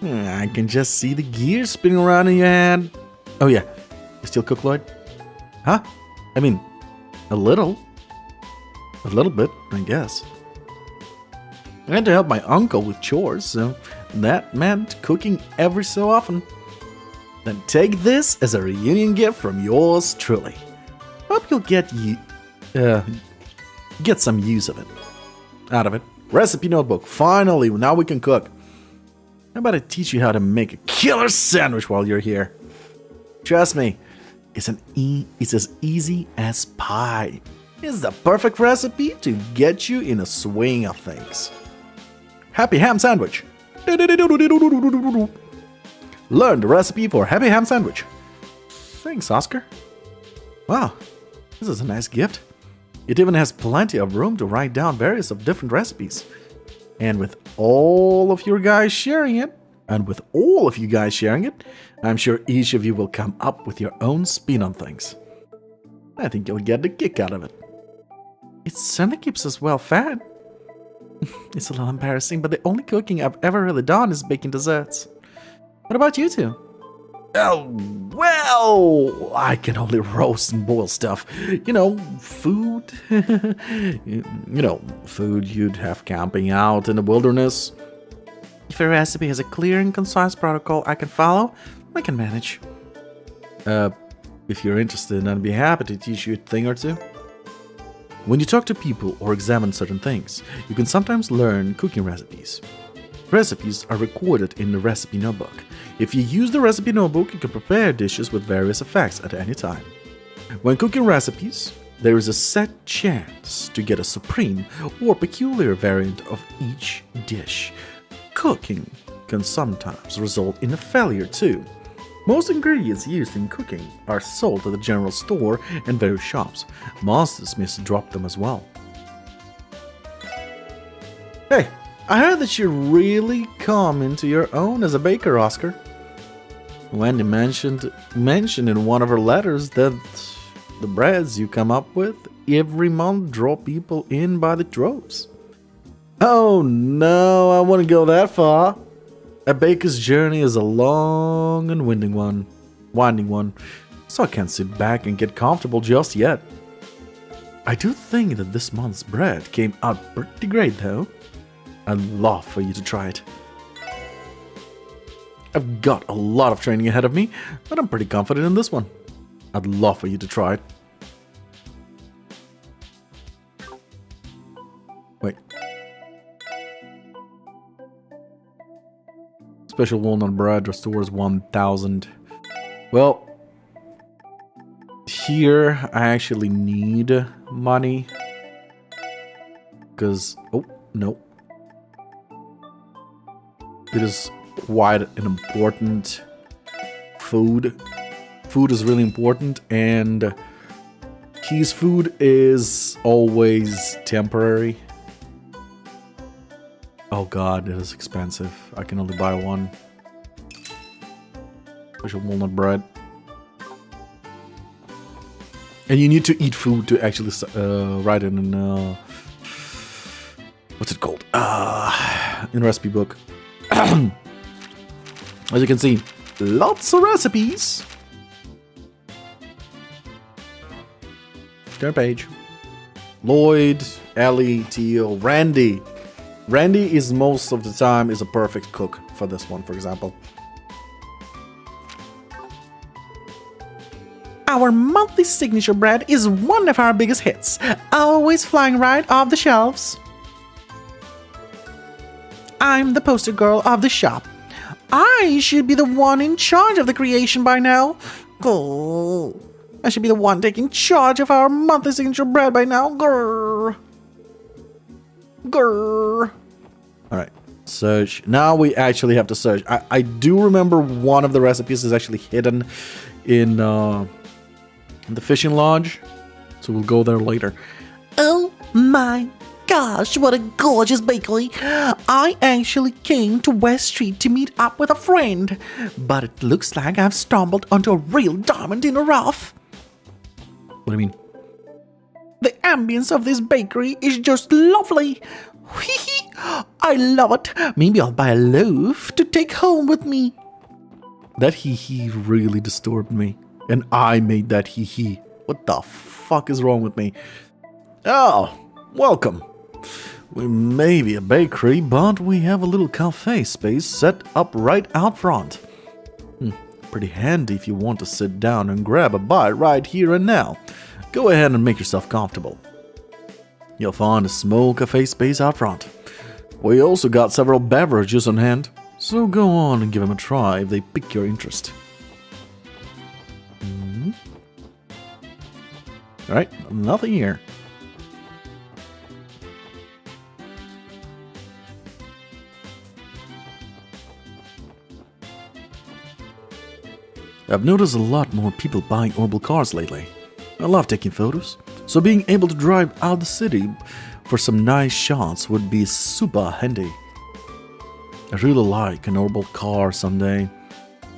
I can just see the gears spinning around in your head. Oh yeah, you still cook, Lloyd? Huh? I mean, a little bit, I guess. I had to help my uncle with chores, so that meant cooking every so often. Then take this as a reunion gift from yours truly. Hope you'll get some use of it. Out of it. Recipe notebook. Finally, now we can cook. How about I teach you how to make a killer sandwich while you're here? Trust me, it's as easy as pie. It's the perfect recipe to get you in a swing of things. Happy ham sandwich. Learn the recipe for happy ham sandwich. Thanks, Oscar. Wow, this is a nice gift. It even has plenty of room to write down various of different recipes. And with all of you guys sharing it, I'm sure each of you will come up with your own spin on things. I think you'll get a kick out of it. It certainly keeps us well fed. It's a little embarrassing, but the only cooking I've ever really done is baking desserts. What about you two? Oh, well, I can only roast and boil stuff. You know, food. Food you'd have camping out in the wilderness. If a recipe has a clear and concise protocol I can follow, I can manage. If you're interested, I'd be happy to teach you a thing or two. When you talk to people or examine certain things, you can sometimes learn cooking recipes. Recipes are recorded in the recipe notebook. If you use the recipe notebook, you can prepare dishes with various effects at any time. When cooking recipes, there is a set chance to get a supreme or peculiar variant of each dish. Cooking can sometimes result in a failure too. Most ingredients used in cooking are sold at the general store and various shops. Monsters may drop them as well. Hey, I heard that you really come into your own as a baker, Oscar. Wendy mentioned in one of her letters that the breads you come up with every month draw people in by the droves. Oh no, I wouldn't go that far. A baker's journey is a long and winding one, so I can't sit back and get comfortable just yet. I do think that this month's bread came out pretty great though. I'd love for you to try it. I've got a lot of training ahead of me, but I'm pretty confident in this one. I'd love for you to try it. Wait. Special walnut bread restores 1000 Well, here I actually need money. Because, oh, no. It is quite an important food. Food is really important, and his food is always temporary. Oh god, it is expensive. I can only buy one. Special walnut bread. And you need to eat food to actually write it in what's it called? In recipe book. As you can see, lots of recipes. Turn page. Lloyd, Ellie, Teal, Randy. Randy is most of the time is a perfect cook for this one, for example. Our monthly signature bread is one of our biggest hits, always flying right off the shelves. I'm the poster girl of the shop. I should be the one in charge of the creation by now. Oh, I should be the one taking charge of our monthly signature bread by now. Grrr. Grrr. Alright, search. Now we actually have to search. I do remember one of the recipes is actually hidden in the fishing lodge. So we'll go there later. Oh my gosh, what a gorgeous bakery. I actually came to West Street to meet up with a friend, but it looks like I've stumbled onto a real diamond in the rough. What do you mean? The ambience of this bakery is just lovely. I love it. Maybe I'll buy a loaf to take home with me. That hee-hee really disturbed me. And I made that hee-hee. What the fuck is wrong with me? Oh, welcome. We may be a bakery, but we have a little cafe space set up right out front. Pretty handy if you want to sit down and grab a bite right here and now. Go ahead and make yourself comfortable. You'll find a small cafe space out front. We also got several beverages on hand, so go on and give them a try if they pique your interest. Alright, nothing here. I've noticed a lot more people buying orbital cars lately. I love taking photos, so being able to drive out the city for some nice shots would be super handy. I really like an orbital car someday.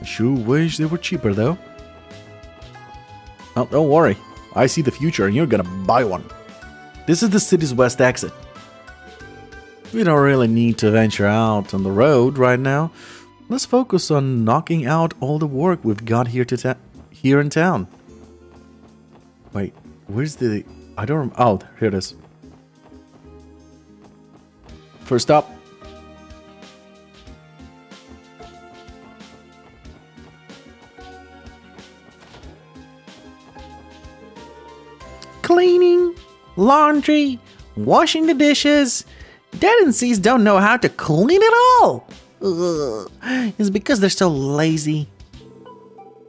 I sure wish they were cheaper though. Oh, don't worry. I see the future and you're gonna buy one. This is the city's west exit. We don't really need to venture out on the road right now. Let's focus on knocking out all the work we've got here here in town. Wait, where's the... I don't... Oh, here it is. First up. Cleaning, laundry, washing the dishes. Dad and C's don't know how to clean at all. Ugh. It's because they're so lazy.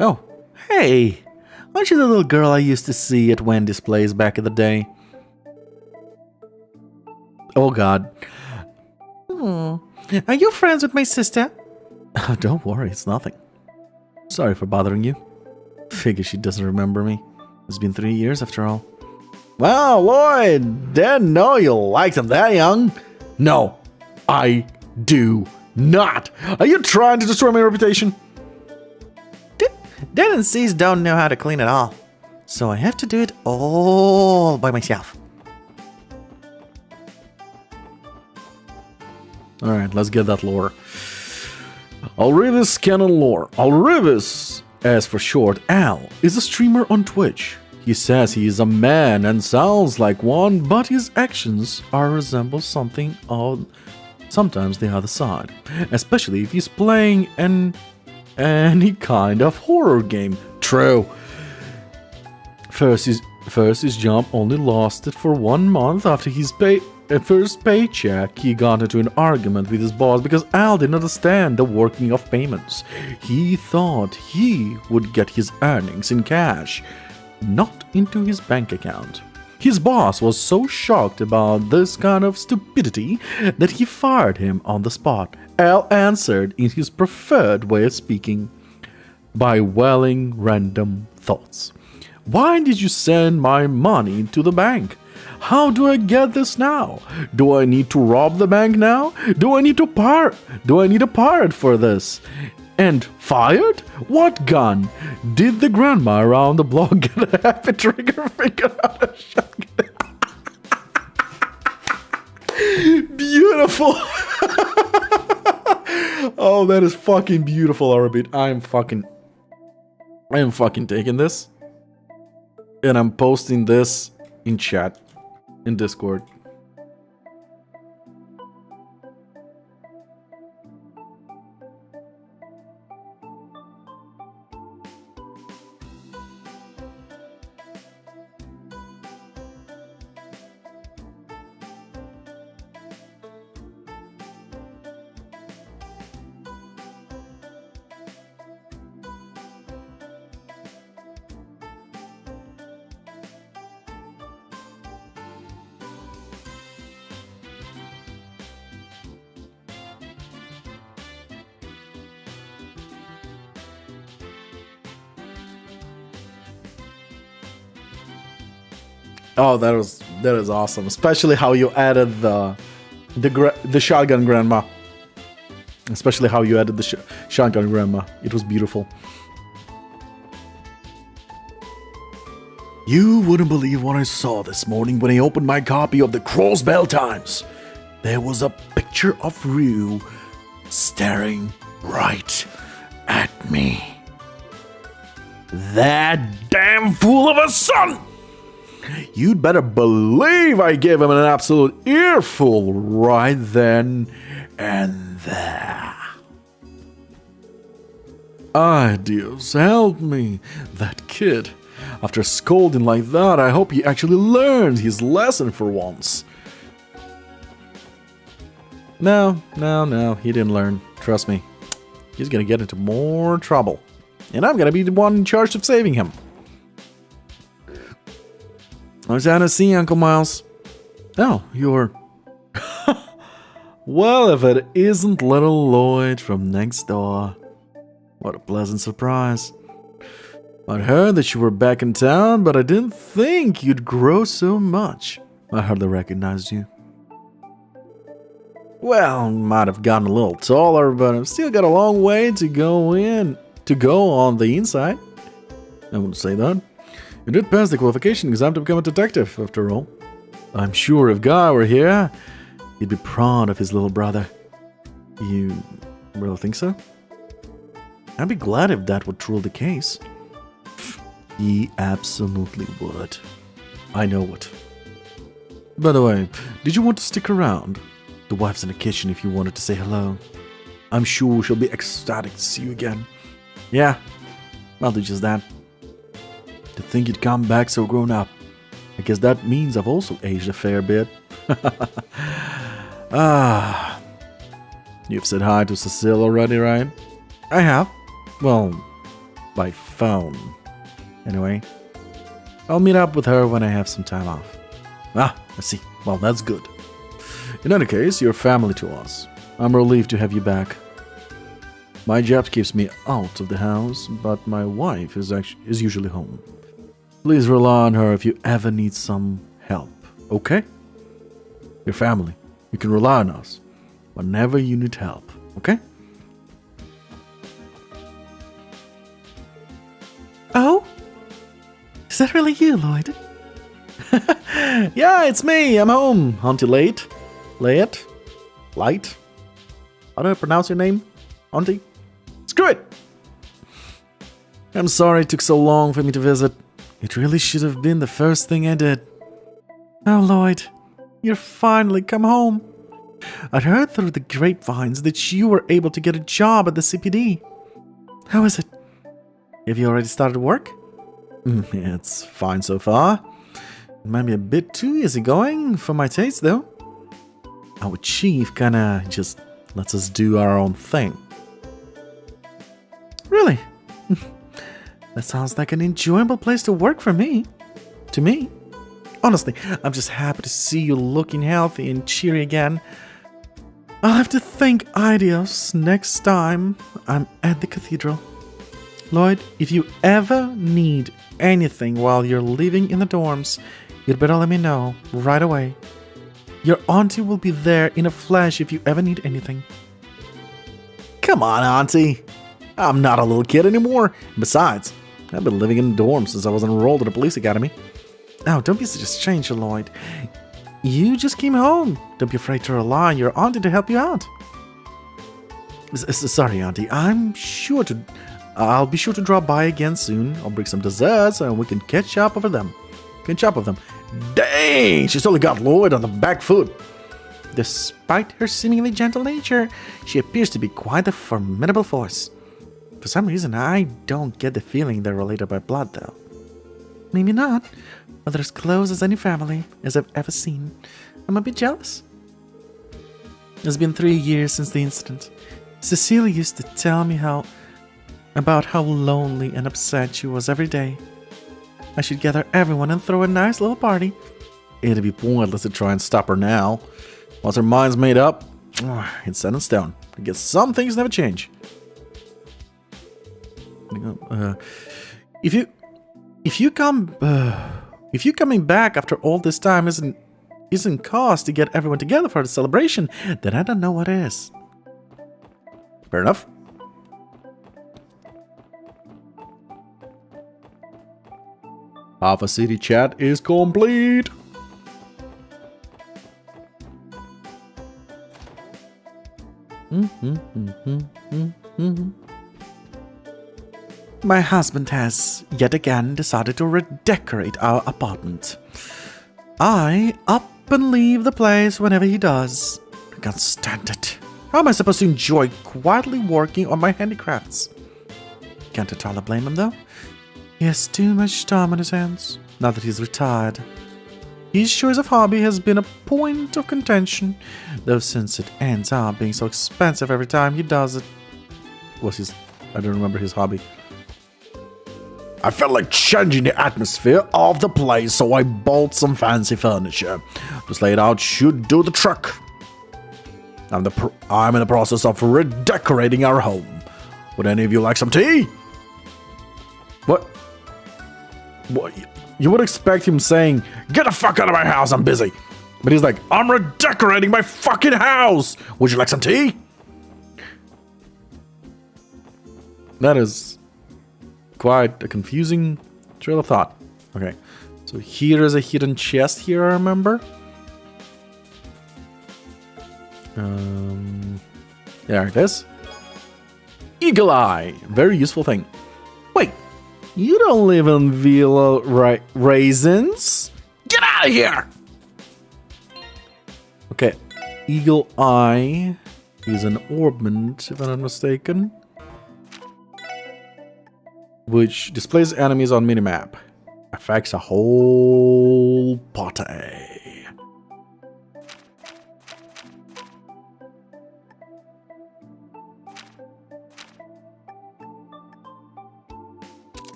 Oh, hey. Aren't you the little girl I used to see at Wendy's place back in the day? Oh god. Are you friends with my sister? Don't worry, it's nothing. Sorry for bothering you. Figure she doesn't remember me. It's been 3 years after all. Wow, Lloyd! Didn't know you liked him that young. No, I do not. Are you trying to destroy my reputation? Dad and C's don't know how to clean at all, so I have to do it all by myself. Alright, let's get that lore. Alrivis canon lore. Alrivis, as for short, Al, is a streamer on Twitch. He says he is a man and sounds like one, but his actions resemble something on sometimes the other side, especially if he's playing any kind of horror game. True. First his jump only lasted for 1 month after his At first paycheck, he got into an argument with his boss because Al didn't understand the working of payments. He thought he would get his earnings in cash, not into his bank account. His boss was so shocked about this kind of stupidity that he fired him on the spot. Al answered in his preferred way of speaking, by welling random thoughts. Why did you send my money to the bank? How do I get this now? Do I need to rob the bank now? Do I need a pirate for this? And fired? What gun? Did the grandma around the block get a happy trigger finger out of shotgun? Beautiful. Oh, that is fucking beautiful, Orbit. I am fucking taking this. And I'm posting this in chat. In Discord. Oh, that is awesome. Especially how you added the shotgun grandma. Especially how you added the shotgun grandma. It was beautiful. You wouldn't believe what I saw this morning when I opened my copy of the Crossbell Times. There was a picture of Rue staring right at me. That damn fool of a son! You'd better believe I gave him an absolute earful right then and there. Ah, Dios, help me. That kid. After scolding like that, I hope he actually learned his lesson for once. No, he didn't learn. Trust me. He's gonna get into more trouble. And I'm gonna be the one in charge of saving him. I was out to see Uncle Miles. Oh, you're... Well, if it isn't little Lloyd from next door. What a pleasant surprise. I'd heard that you were back in town, but I didn't think you'd grow so much. I hardly recognized you. Well, might have gotten a little taller, but I've still got a long way to go on the inside. I wouldn't say that. You did pass the qualification exam to become a detective, after all. I'm sure if Guy were here, he'd be proud of his little brother. You really think so? I'd be glad if that were truly the case. He absolutely would. I know it. By the way, did you want to stick around? The wife's in the kitchen if you wanted to say hello. I'm sure she'll be ecstatic to see you again. Yeah, I'll do just that. To think you'd come back so grown up. I guess that means I've also aged a fair bit. Ah, you've said hi to Cecile already, right? I have. Well, by phone. Anyway, I'll meet up with her when I have some time off. Ah, I see. Well, that's good. In any case, you're family to us. I'm relieved to have you back. My job keeps me out of the house, but my wife is usually home. Please rely on her if you ever need some help, okay? Your family. You can rely on us whenever you need help, okay? Oh? Is that really you, Lloyd? Yeah, it's me. I'm home. Auntie Light. How do I pronounce your name? Auntie? Screw it! I'm sorry it took so long for me to visit. It really should have been the first thing I did. Oh, Lloyd, you're finally come home. I'd heard through the grapevines that you were able to get a job at the CPD. How is it? Have you already started work? It's fine so far. It might be a bit too easygoing for my taste, though. our chief kinda just lets us do our own thing. Really? That sounds like an enjoyable place to work for me. To me. Honestly, I'm just happy to see you looking healthy and cheery again. I'll have to thank Hiatus next time I'm at the cathedral. Lloyd, if you ever need anything while you're living in the dorms, you'd better let me know right away. Your auntie will be there in a flash if you ever need anything. Come on, Auntie. I'm not a little kid anymore. Besides, I've been living in the dorms since I was enrolled at a police academy. Oh, don't be such a stranger, Lloyd. You just came home. Don't be afraid to rely on your auntie to help you out. Sorry, Auntie. I'll be sure to drop by again soon. I'll bring some desserts and we can catch up over them. Dang, she's totally got Lloyd on the back foot. Despite her seemingly gentle nature, she appears to be quite a formidable force. For some reason, I don't get the feeling they're related by blood, though. Maybe not, but they're as close as any family as I've ever seen. I'm a bit jealous. It's been 3 years since the incident. Cecilia used to tell me about how lonely and upset she was every day. I should gather everyone and throw a nice little party. It'd be pointless to try and stop her now. Once her mind's made up, it's set in stone. I guess some things never change. If you coming back after all this time isn't cause to get everyone together for the celebration, then I don't know what is. Fair enough. Half a city chat is complete. My husband has, yet again, decided to redecorate our apartment. I up and leave the place whenever he does. I can't stand it. How am I supposed to enjoy quietly working on my handicrafts? Can't entirely blame him, though. He has too much time on his hands, now that he's retired. His choice of hobby has been a point of contention, though since it ends up being so expensive every time he does it. I don't remember his hobby. I felt like changing the atmosphere of the place, so I bought some fancy furniture. Just laid out should do the trick. I'm in the process of redecorating our home. Would any of you like some tea? What? You would expect him saying, "Get the fuck out of my house, I'm busy." But he's like, "I'm redecorating my fucking house. Would you like some tea?" That is quite a confusing trail of thought. Okay, so here is a hidden chest here, I remember. There it is. Eagle Eye. Very useful thing. Wait, you don't live in Villa Raisins? Get out of here! Okay, Eagle Eye is an orbment, if I'm not mistaken, which displays enemies on minimap. Affects a whole party.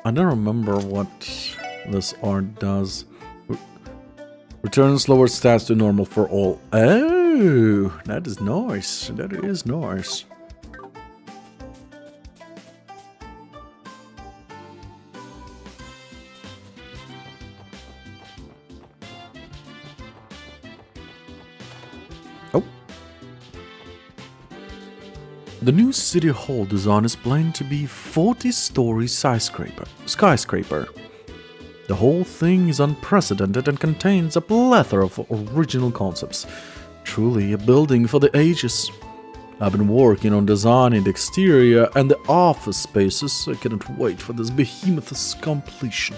I don't remember what this art does. Returns lower stats to normal for all. Oh, that is nice. That is nice. Oh. The new City Hall design is planned to be 40-story skyscraper. The whole thing is unprecedented and contains a plethora of original concepts. Truly a building for the ages. I've been working on designing the exterior and the office spaces. I cannot wait for this behemoth's completion.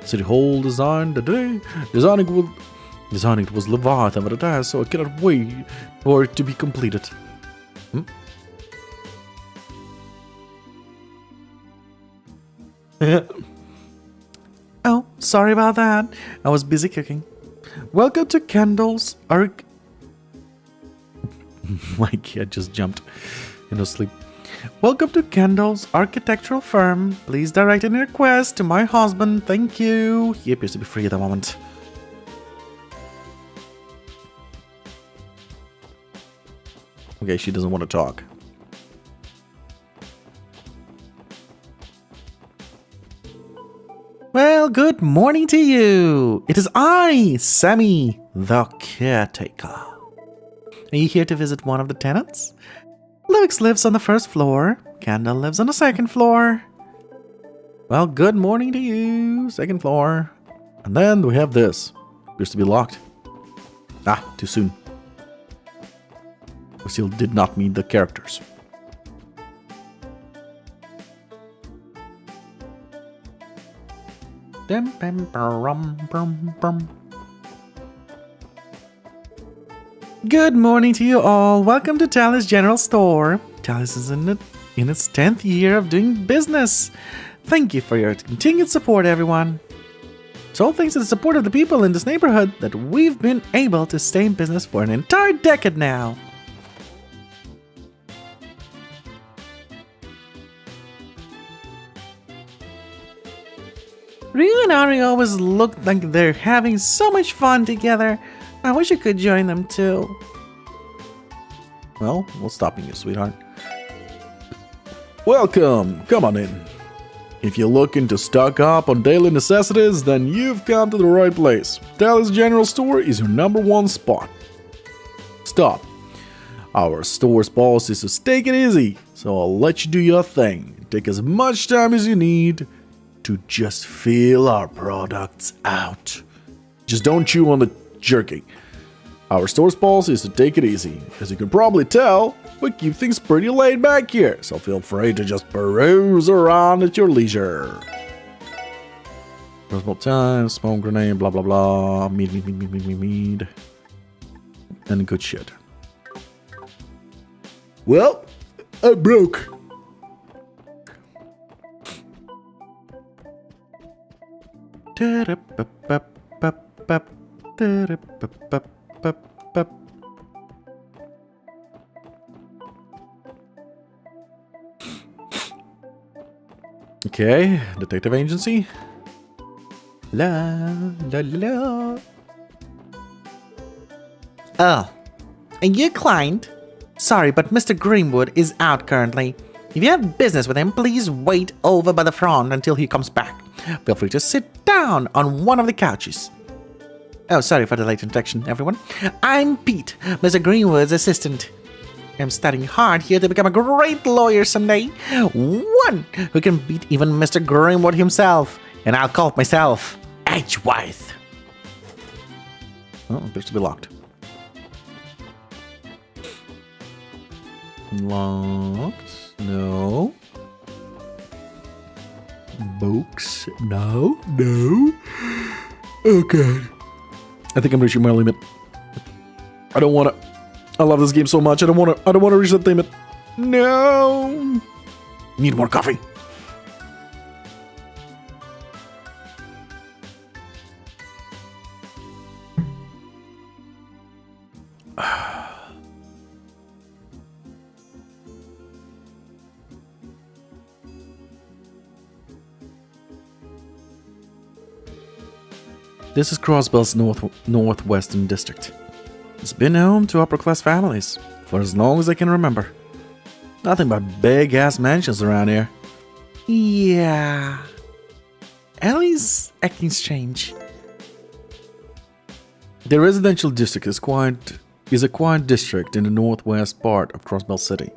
City Hall designed today. Designing it was Leviathan at a time, so I cannot wait for it to be completed. Oh, Sorry about that. I was busy cooking. Welcome to Kendall's Arc. My cat just jumped into sleep. Welcome to Kendall's architectural firm. Please direct any request to my husband. Thank you. He appears to be free at the moment. Okay, she doesn't want to talk. Well, good morning to you. It is I, Sammy, the caretaker. Are you here to visit one of the tenants? Lewix lives on the first floor. Kendall lives on the second floor. Well, good morning to you, second floor. And then we have this. Appears to be locked. Ah, too soon. We still did not meet the characters. Good morning to you all. Welcome to Talus General Store. Talus is in its 10th year of doing business. Thank you for your continued support, everyone. It's all thanks to the support of the people in this neighborhood that we've been able to stay in business for an entire decade now. Ryu and Ari always look like they're having so much fun together. I wish I could join them too. Well, what's stopping you, sweetheart? Welcome! Come on in. If you're looking to stock up on daily necessities, then you've come to the right place. Talus General Store is your #1 spot. Stop. Our store's policy is to take it easy, so I'll let you do your thing. Take as much time as you need to just feel our products out. Just don't chew on the jerky. Our store's policy is to take it easy. As you can probably tell, we keep things pretty laid back here, so feel free to just peruse around at your leisure. Crossbell time, smoke grenade, blah blah blah, mead. And good shit. Well, I broke. Okay, detective agency. La la la. Oh, and you client? Sorry, but Mr. Greenwood is out currently. If you have business with him, please wait over by the front until he comes back. Feel free to sit down on one of the couches. Oh, sorry for the late introduction, everyone. I'm Pete, Mr. Greenwood's assistant. I'm studying hard here to become a great lawyer someday. One who can beat even Mr. Greenwood himself. And I'll call myself Edgeworth. Oh, appears to be locked. Locked. No. Books. No. No. Okay. I think I'm reaching my limit. I don't want to. I love this game so much. I don't want to reach that limit. No. Need more coffee. This is Crossbell's northwestern district. It's been home to upper-class families for as long as I can remember. Nothing but big-ass mansions around here. Yeah. Ellie's acting strange. The residential district is a quiet district in the northwest part of Crossbell City.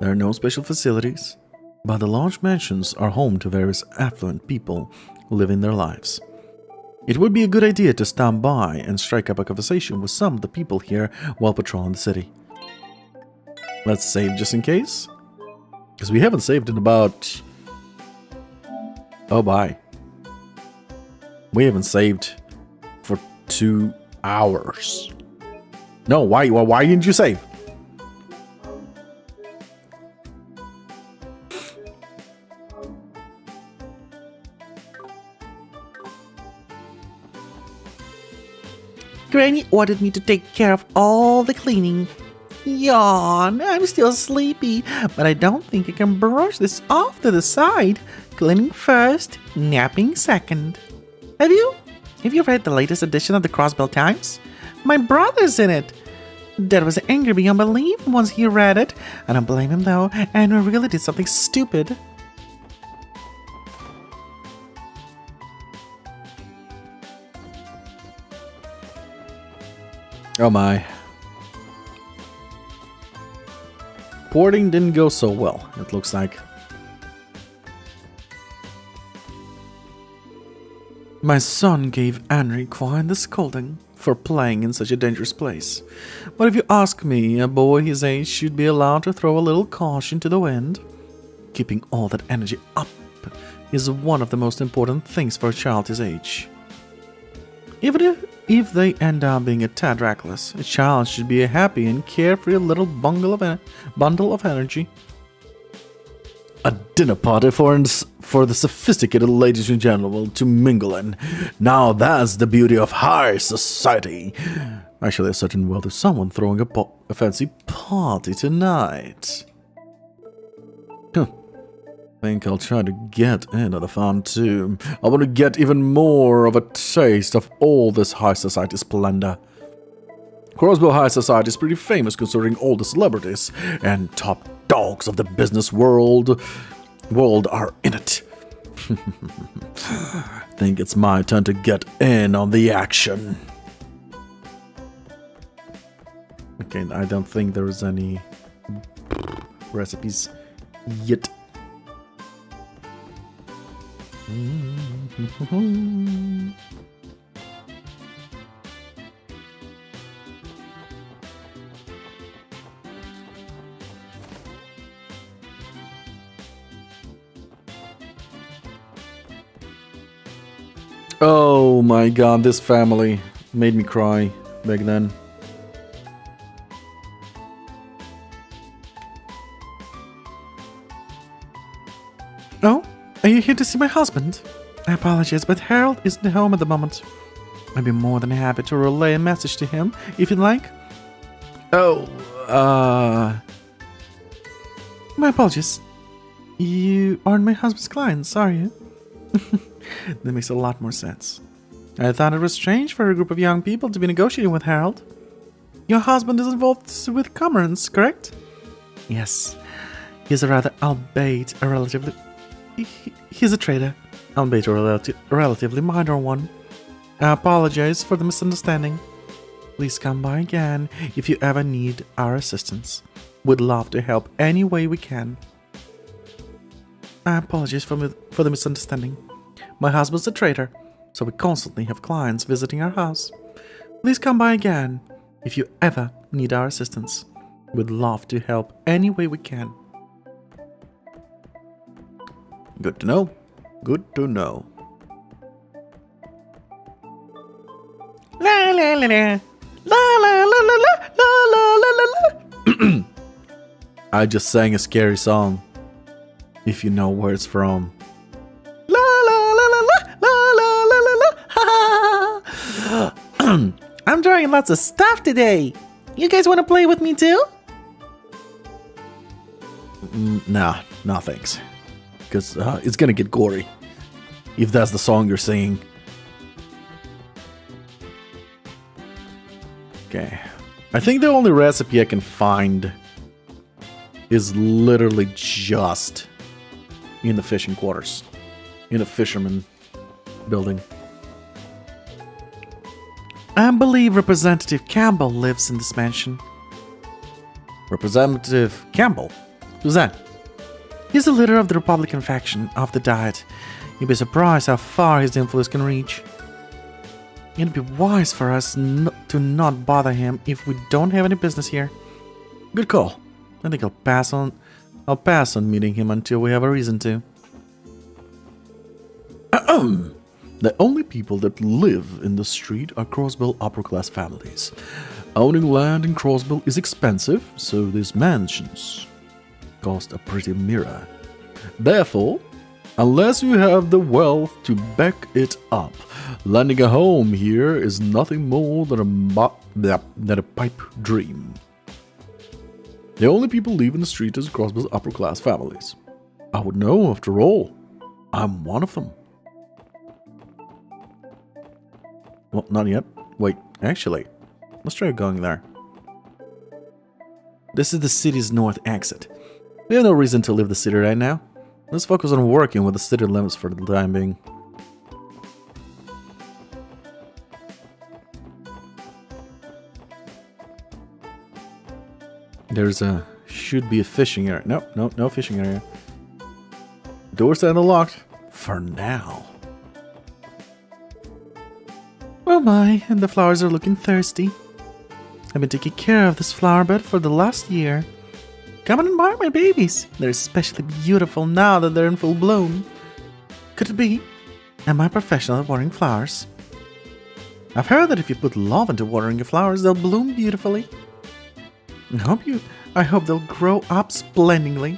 There are no special facilities, but the large mansions are home to various affluent people living their lives. It would be a good idea to stop by and strike up a conversation with some of the people here while patrolling the city. Let's save just in case, because we haven't saved in about... Oh, bye. We haven't saved for 2 hours. No, why didn't you save? Granny ordered me to take care of all the cleaning. Yawn, I'm still sleepy, but I don't think I can brush this off to the side. Cleaning first, napping second. Have you read the latest edition of the Crossbell Times? My brother's in it. Dad was angry beyond belief once he read it. I don't blame him though, and we really did something stupid. Oh my. Porting didn't go so well, it looks like. My son gave Henry quite the scolding for playing in such a dangerous place. But if you ask me, a boy his age should be allowed to throw a little caution to the wind. Keeping all that energy up is one of the most important things for a child his age. Even if they end up being a tad reckless, a child should be a happy and carefree little bundle of energy. A dinner party for the sophisticated ladies and gentlemen to mingle in. Now that's the beauty of high society. Actually, a certain wealthy someone throwing a fancy party tonight. Think I'll try to get into the fun too. I want to get even more of a taste of all this high society splendor. Crossbell High Society is pretty famous considering all the celebrities and top dogs of the business world are in it. Think it's my turn to get in on the action. Okay, I don't think there is any recipes yet. Oh my god, this family made me cry back then. Oh, are you here to see my husband? I apologize, but Harold isn't home at the moment. I'd be more than happy to relay a message to him, if you'd like. Oh, My apologies. You aren't my husband's clients, are you? That makes a lot more sense. I thought it was strange for a group of young people to be negotiating with Harold. Your husband is involved with commerce, correct? Yes. He's a rather, albeit a relatively... He's a trader, albeit a relatively minor one. I apologize for the misunderstanding. Please come by again if you ever need our assistance. We'd love to help any way we can. I apologize for the misunderstanding. My husband's a trader, so we constantly have clients visiting our house. Please come by again if you ever need our assistance. We'd love to help any way we can. good to know. Good to know. La la la la. La la la la la la la la la. I just sang a scary song. If you know where it's from. La la la la la la la la la. Ha ha. I'm drawing lots of stuff today. You guys want to play with me too? Nah, thanks. Because it's gonna get gory. If that's the song you're singing. Okay. I think the only recipe I can find is literally just in the fishing quarters. In a fisherman building. I believe Representative Campbell lives in this mansion. Representative Campbell? Who's that? He's the leader of the Republican faction of the Diet. You'd be surprised how far his influence can reach. It'd be wise for us to not bother him if we don't have any business here. Good call. I think I'll pass on meeting him until we have a reason to. The only people that live in the street are Crossbell upper-class families. Owning land in Crossbell is expensive, so these mansions cost a pretty mirror. Therefore, Unless you have the wealth to back it up, landing a home here is nothing more than a pipe dream. The only people leaving the street is Crossbell's upper-class families. I would know, after all. I'm one of them. Well, not yet. Wait, actually, let's try going there. This is the city's north exit. We have no reason to leave the city right now. Let's focus on working with the city limits for the time being. Should be a fishing area. Nope, no fishing area. Doors are unlocked. For now. Oh my, and the flowers are looking thirsty. I've been taking care of this flower bed for the last year. Come on and buy my babies. They're especially beautiful now that they're in full bloom. Could it be? Am I professional at watering flowers? I've heard that if you put love into watering your flowers, they'll bloom beautifully. I hope they'll grow up splendidly.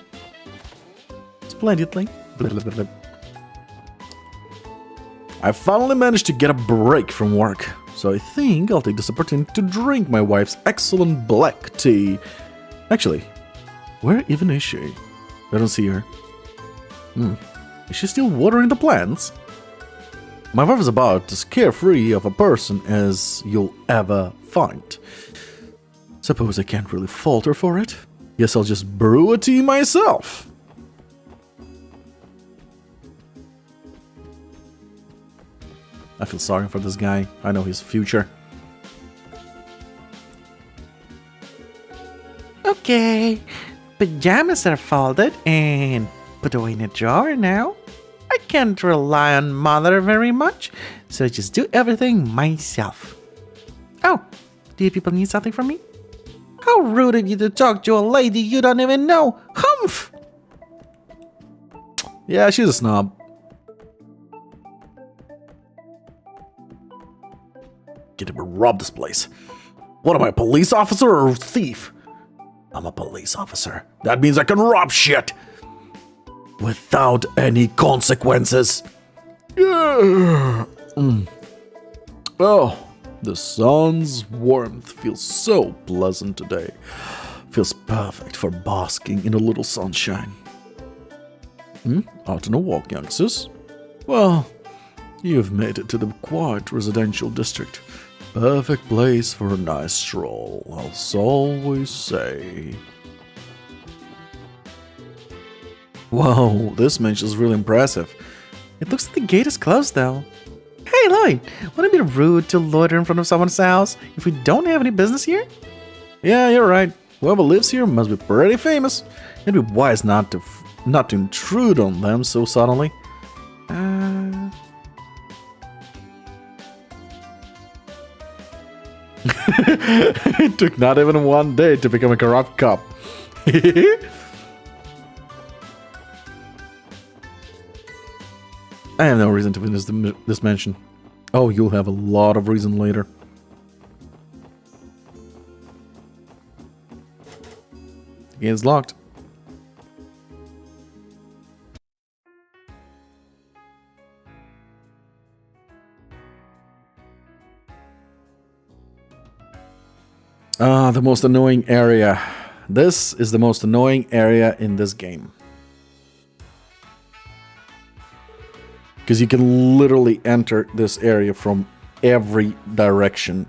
I finally managed to get a break from work, so I think I'll take this opportunity to drink my wife's excellent black tea. Actually, where even is she? I don't see her. Is she still watering the plants? My wife is about as carefree of a person as you'll ever find. Suppose I can't really fault her for it. Guess I'll just brew a tea myself. I feel sorry for this guy. I know his future. Okay, pajamas are folded and put away in a drawer now. I can't rely on mother very much, so I just do everything myself. Oh, do you people need something from me? How rude of you to talk to a lady you don't even know! Humph! Yeah, she's a snob. Get him to rob this place. What am I, a police officer or a thief? I'm a police officer. That means I can rob shit! Without any consequences. Yeah. Oh, the sun's warmth feels so pleasant today. Feels perfect for basking in a little sunshine. Out on a walk, youngsters? Well, you've made it to the quiet residential district. Perfect place for a nice stroll, I'll always say. Whoa, this mansion is really impressive. It looks like the gate is closed though. Hey Lloyd, wouldn't it be rude to loiter in front of someone's house if we don't have any business here? Yeah, you're right. Whoever lives here must be pretty famous. It'd be wise not to intrude on them so suddenly. It took not even one day to become a corrupt cop. I have no reason to visit this mansion. Oh, you'll have a lot of reason later. The gate's locked. The most annoying area. This is the most annoying area in this game. Because you can literally enter this area from every direction.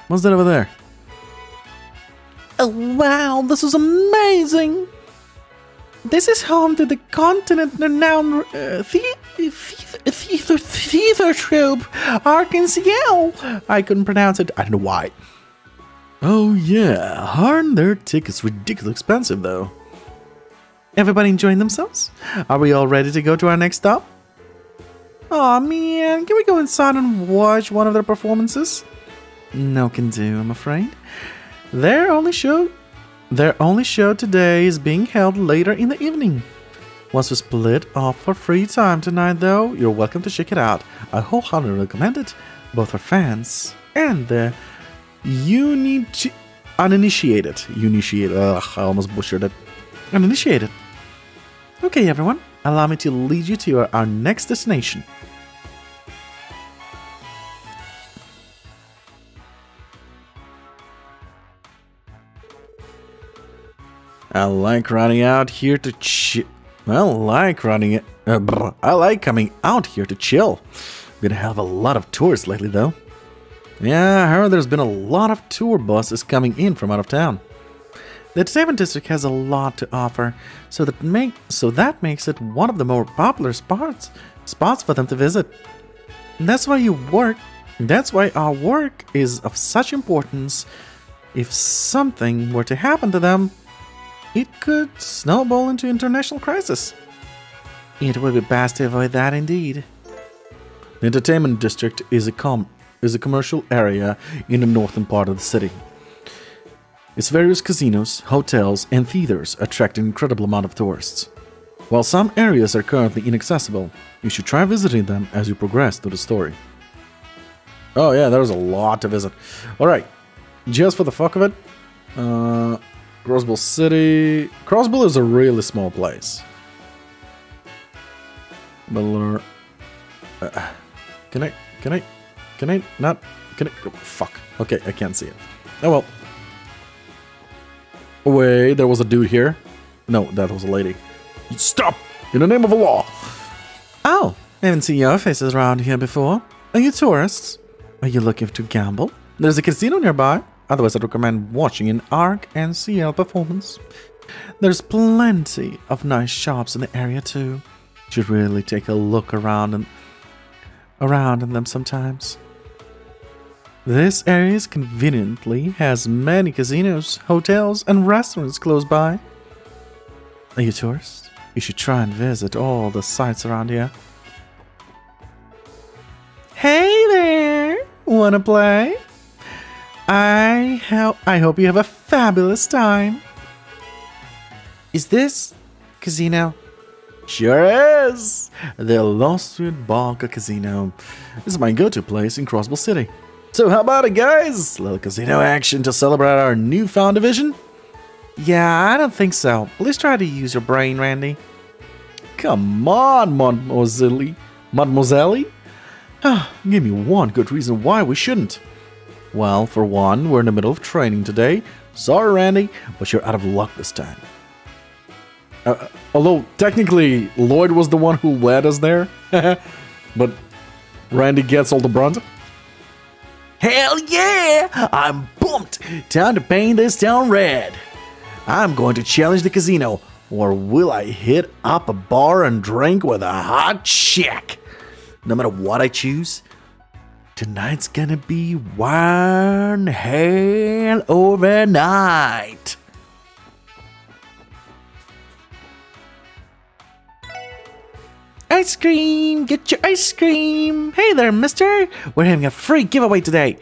What's that over there? Oh wow, this is amazing! This is home to the continent-renowned theater troupe, Arkansas. I couldn't pronounce it. I don't know why. Oh yeah, aren't their tickets ridiculously expensive though? Everybody enjoying themselves? Are we all ready to go to our next stop? Aw man, can we go inside and watch one of their performances? No can do, I'm afraid. Their only show today is being held later in the evening. Once we split off for free time tonight though, you're welcome to check it out. I wholeheartedly recommend it, both for fans and the uninitiated. Initiated. Ugh, I almost butchered it. Uninitiated. Okay, everyone. Allow me to lead you to our next destination. I like running out here to chill. I like running it. I like coming out here to chill. Been a hell of a lot of tourists lately, though. Yeah, I heard there's been a lot of tour buses coming in from out of town. The entertainment district has a lot to offer, so that makes it one of the more popular spots for them to visit. And that's why our work is of such importance. If something were to happen to them, it could snowball into international crisis. It would be best to avoid that indeed. The entertainment district is a commercial area in the northern part of the city. Its various casinos, hotels, and theaters attract an incredible amount of tourists. While some areas are currently inaccessible, you should try visiting them as you progress through the story. Oh yeah, there's a lot to visit. Alright, just for the fuck of it, Crossbell City. Crossbell is a really small place. But can I not? Oh, fuck. Okay, I can't see it. Oh well. Wait, there was a dude here. No, that was a lady. Stop! In the name of the law! Oh, I haven't seen your faces around here before. Are you tourists? Are you looking to gamble? There's a casino nearby. Otherwise, I'd recommend watching an ARC and CL performance. There's plenty of nice shops in the area too. You should really take a look around in them sometimes. This area conveniently has many casinos, hotels, and restaurants close by. Are you tourists? You should try and visit all the sites around here. Hey there! Wanna play? I hope you have a fabulous time. Is this casino? Sure is! The Lost Street Barker Casino. This is my go-to place in Crossbell City. So how about it, guys? A little casino action to celebrate our newfound division? Yeah, I don't think so. Please try to use your brain, Randy. Come on, Mademoiselle. Give me one good reason why we shouldn't. Well, for one, we're in the middle of training today. Sorry, Randy, but you're out of luck this time. Although, technically, Lloyd was the one who led us there. But Randy gets all the brunt. Hell yeah! I'm pumped! Time to paint this town red. I'm going to challenge the casino, or will I hit up a bar and drink with a hot chick? No matter what I choose, tonight's gonna be one hell of a night. Ice cream! Get your ice cream! Hey there, mister! We're having a free giveaway today.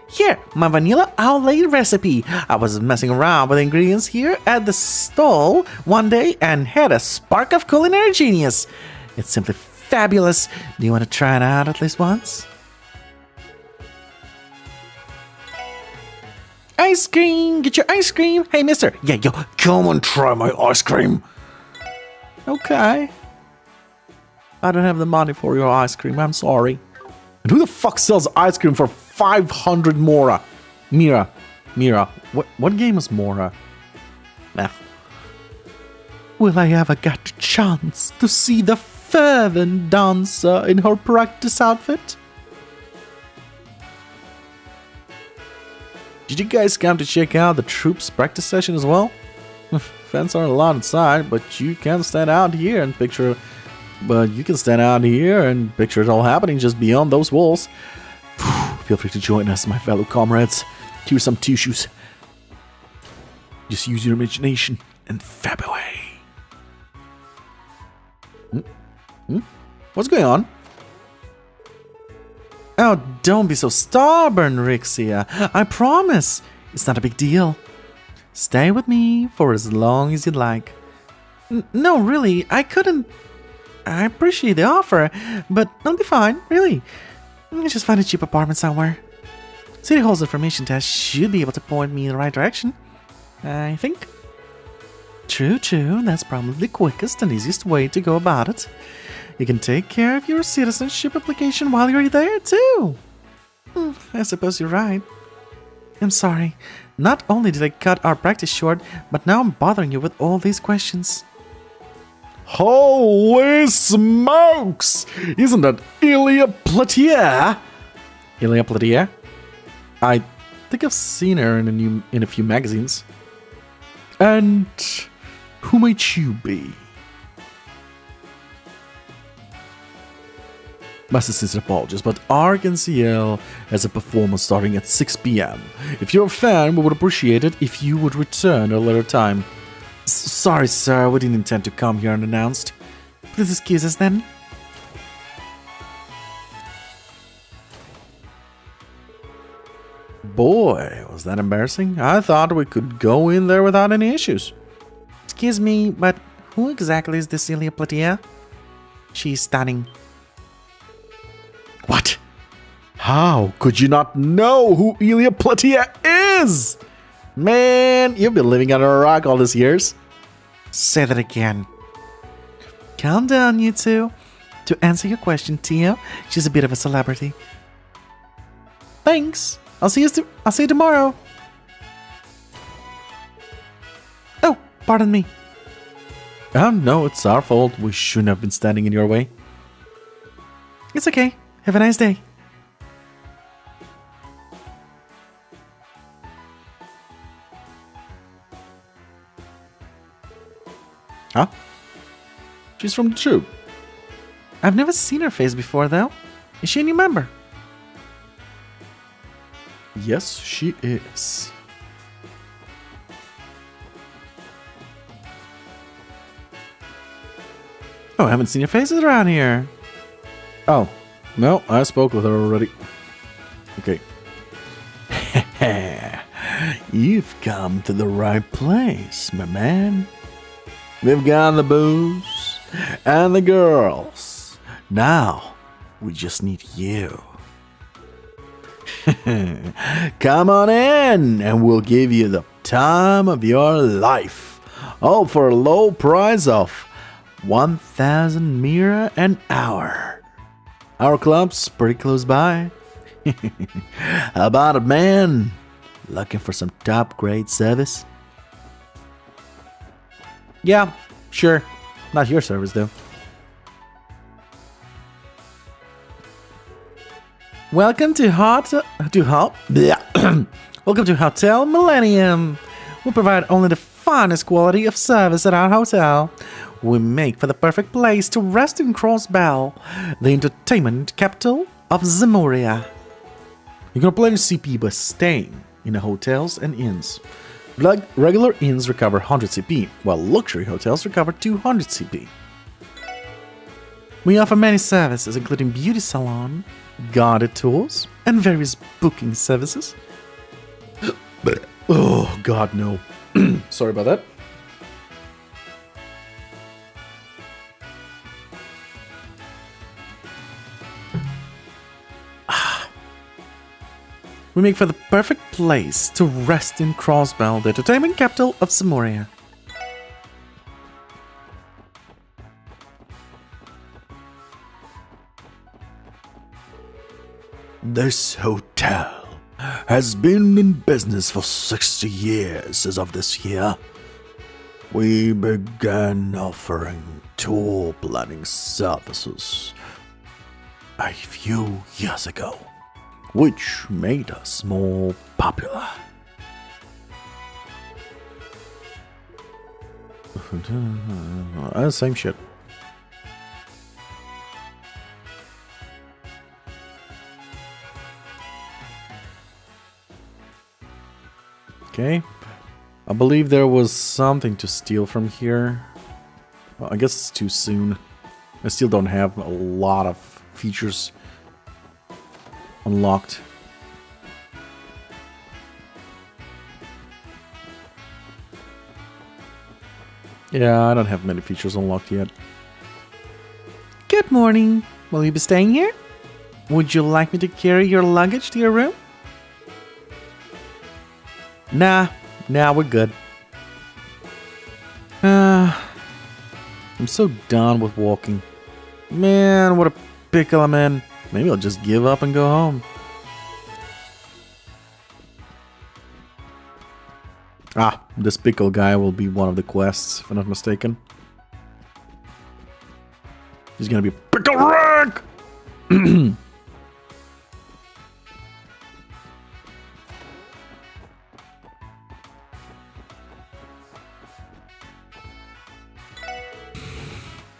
Here, my vanilla owl recipe. I was messing around with ingredients here at the stall one day and had a spark of culinary genius. It's simply fabulous. Do you want to try it out at least once? Ice cream! Get your ice cream! Hey, mister! Yeah, yo, come and try my ice cream. Okay. I don't have the money for your ice cream, I'm sorry. And who the fuck sells ice cream for 500 Mora? Mira. What game is Mora? Will I ever get a chance to see the fervent dancer in her practice outfit? Did you guys come to check out the troops practice session as well? Fans aren't allowed inside, but you can stand out here and picture... But you can stand out here and picture it all happening just beyond those walls. Feel free to join us, my fellow comrades. Here's some tissues. Just use your imagination and fab away. What's going on? Oh, don't be so stubborn, Rixia. I promise. It's not a big deal. Stay with me for as long as you'd like. No, really, I couldn't... I appreciate the offer, but I'll be fine, really. Just find a cheap apartment somewhere. City Hall's information desk should be able to point me in the right direction, I think. True, that's probably the quickest and easiest way to go about it. You can take care of your citizenship application while you're there, too. I suppose you're right. I'm sorry. Not only did I cut our practice short, but now I'm bothering you with all these questions. Holy smokes! Isn't that Ilya Platier? Ilya Platier? I think I've seen her in a few magazines. And who might you be? My sincere apologies, but ARC and CL has a performance starting at 6 p.m. If you're a fan, we would appreciate it if you would return at a later time. Sorry, sir, we didn't intend to come here unannounced. Please excuse us then. Boy, was that embarrassing. I thought we could go in there without any issues. Excuse me, but who exactly is this Ilya Platier? She's stunning. What? How could you not know who Ilya Platier is? Man, you've been living under a rock all these years. Say that again. Calm down, you two. To answer your question, Tio, she's a bit of a celebrity. Thanks. I'll see you tomorrow. Oh, pardon me. No, it's our fault. We shouldn't have been standing in your way. It's okay. Have a nice day. Huh? She's from the troop. I've never seen her face before, though. Is she a new member? Yes, she is. Oh, I haven't seen your faces around here. Oh, no, I spoke with her already. Okay. You've come to the right place, my man. We've got the booze and the girls. Now, we just need you. Come on in, and we'll give you the time of your life. All for a low price of 1,000 mira an hour. Our club's pretty close by. How about it, man? Looking for some top-grade service? Yeah, sure. Not your service, though. Welcome to Welcome to Hotel Millennium. We provide only the finest quality of service at our hotel. We make for the perfect place to rest in Crossbell, the entertainment capital of Zemuria. You can apply CP by staying in the hotels and inns. Like regular inns recover 100 CP, while luxury hotels recover 200 CP. We offer many services, including beauty salon, guided tours, and various booking services. Oh, God, no. Sorry about that. We make for the perfect place to rest in Crossbell, the entertainment capital of Zemuria. This hotel has been in business for 60 years as of this year. We began offering tour planning services a few years ago, which made us more popular. Same shit. Okay. I believe there was something to steal from here. Well, I guess it's too soon. I still don't have a lot of features unlocked. Yeah, I don't have many features unlocked yet. Good morning. Will you be staying here? Would you like me to carry your luggage to your room? Nah, we're good. I'm so done with walking. Man, what a pickle I'm in. Maybe I'll just give up and go home. Ah, this pickle guy will be one of the quests, if I'm not mistaken. He's gonna be pickle rank!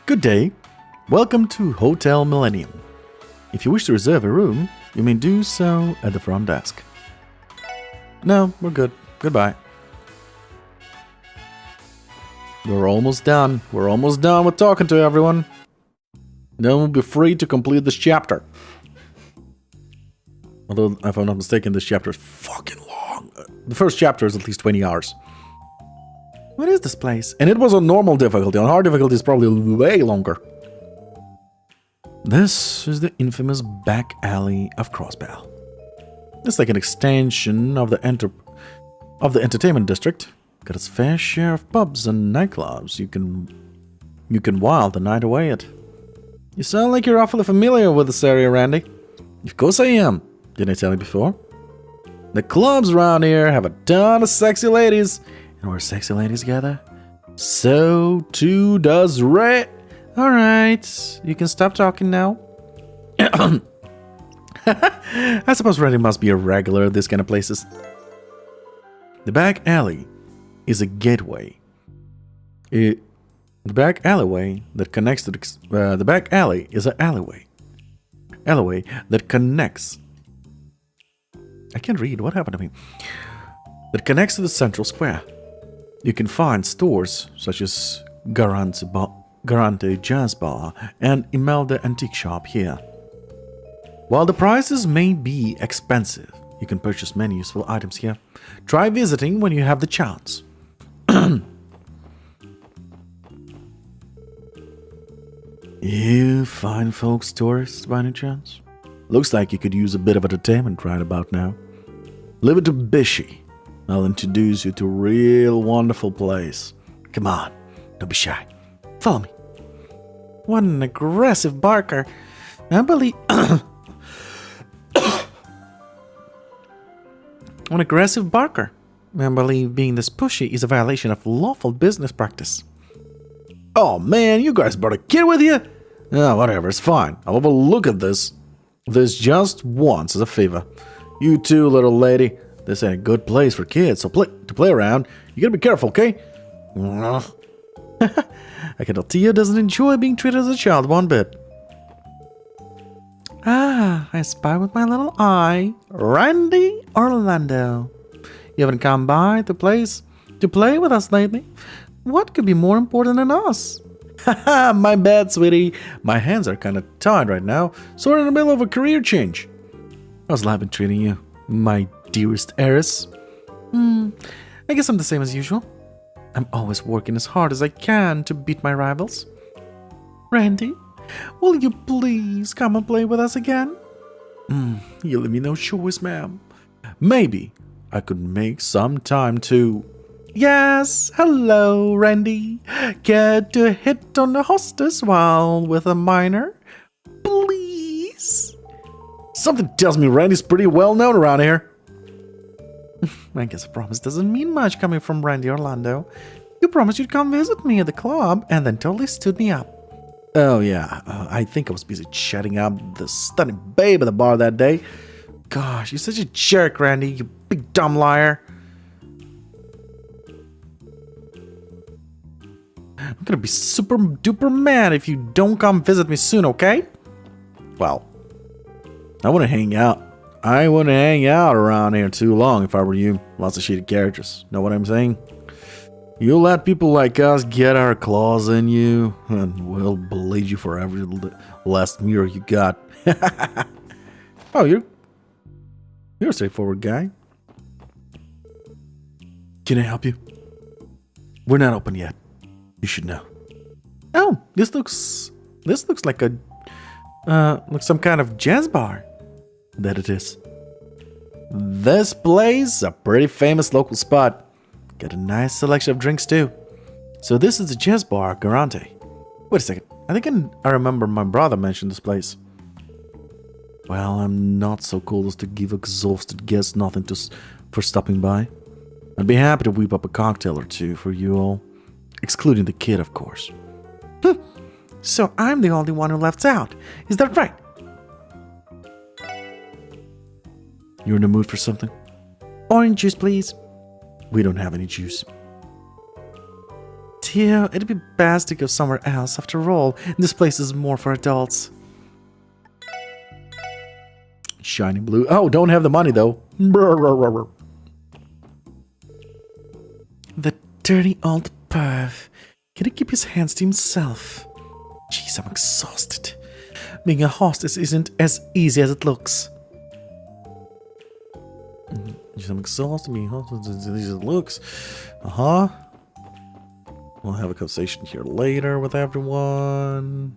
Good day. Welcome to Hotel Millennium. If you wish to reserve a room, you may do so at the front desk. No, we're good. Goodbye. We're almost done. We're almost done with talking to everyone. Then we'll be free to complete this chapter. Although, if I'm not mistaken, this chapter is fucking long. The first chapter is at least 20 hours. What is this place? And it was on normal difficulty. On hard difficulty, it's probably way longer. This is the infamous back alley of Crossbell. It's like an extension of the entertainment district. Got its fair share of pubs and nightclubs you can while the night away at. You sound like you're awfully familiar with this area, Randy. Of course I am. Didn't I tell you before? The clubs around here have a ton of sexy ladies. And where sexy ladies gather, so too does Ray. Alright, you can stop talking now. I suppose Randy must be a regular at this kind of places. The back alley is a gateway. The back alleyway that connects to the back alley is an alleyway. Alleyway that connects. I can't read. What happened to me? That connects to the central square. You can find stores such as Garante Jazz Bar and Imelda Antique Shop here. While the prices may be expensive, you can purchase many useful items here. Try visiting when you have the chance. You fine folks tourists by any chance? Looks like you could use a bit of entertainment right about now. Leave it to Bishy. I'll introduce you to a real wonderful place. Come on, don't be shy. Follow me. What an aggressive barker. I believe... An aggressive barker. I believe being this pushy is a violation of lawful business practice. Oh man, you guys brought a kid with you? Oh, whatever, it's fine. I'll have a look at this. This just once as a favor. You too, little lady. This ain't a good place for kids, so to play around, you gotta be careful, okay? I can tell Tia doesn't enjoy being treated as a child one bit. Ah, I spy with my little eye. Randy Orlando. You haven't come by the place to play with us lately. What could be more important than us? Haha, my bad, sweetie. My hands are kind of tied right now, so we're in the middle of a career change. How's life been treating you, my dearest heiress? I guess I'm the same as usual. I'm always working as hard as I can to beat my rivals. Randy, will you please come and play with us again? You leave me no choice, ma'am. Maybe I could make some time to... Yes, hello, Randy. Get to hit on the hostess while with a minor? Please? Something tells me Randy's pretty well known around here. I guess a promise doesn't mean much coming from Randy Orlando. You promised you'd come visit me at the club and then totally stood me up. Oh yeah, I think I was busy chatting up the stunning babe at the bar that day. Gosh, you're such a jerk, Randy, you big dumb liar. I'm gonna be super duper mad if you don't come visit me soon, okay? Well, I wanna hang out. I wouldn't hang out around here too long if I were you. Lots of shitty characters. Know what I'm saying? You let people like us get our claws in you, and we'll bleed you for every last mirror you got. Oh, you're a straightforward guy. Can I help you? We're not open yet. You should know. Oh, this looks like a like some kind of jazz bar. That it is. This place, a pretty famous local spot. Got a nice selection of drinks too. So this is the jazz bar, Garante. Wait a second. I think I remember my brother mentioned this place. Well, I'm not so cool as to give exhausted guests nothing for stopping by. I'd be happy to whip up a cocktail or two for you all. Excluding the kid, of course. So I'm the only one who left out. Is that right? You're in the mood for something? Orange juice, please. We don't have any juice. Dear, it'd be best to go somewhere else. After all, this place is more for adults. Shining blue. Oh, don't have the money though. The dirty old perv. Can he keep his hands to himself? Jeez, I'm exhausted. Being a hostess isn't as easy as it looks. I'm exhausted. Being hostess as easy as it looks. Uh-huh. We'll have a conversation here later with everyone.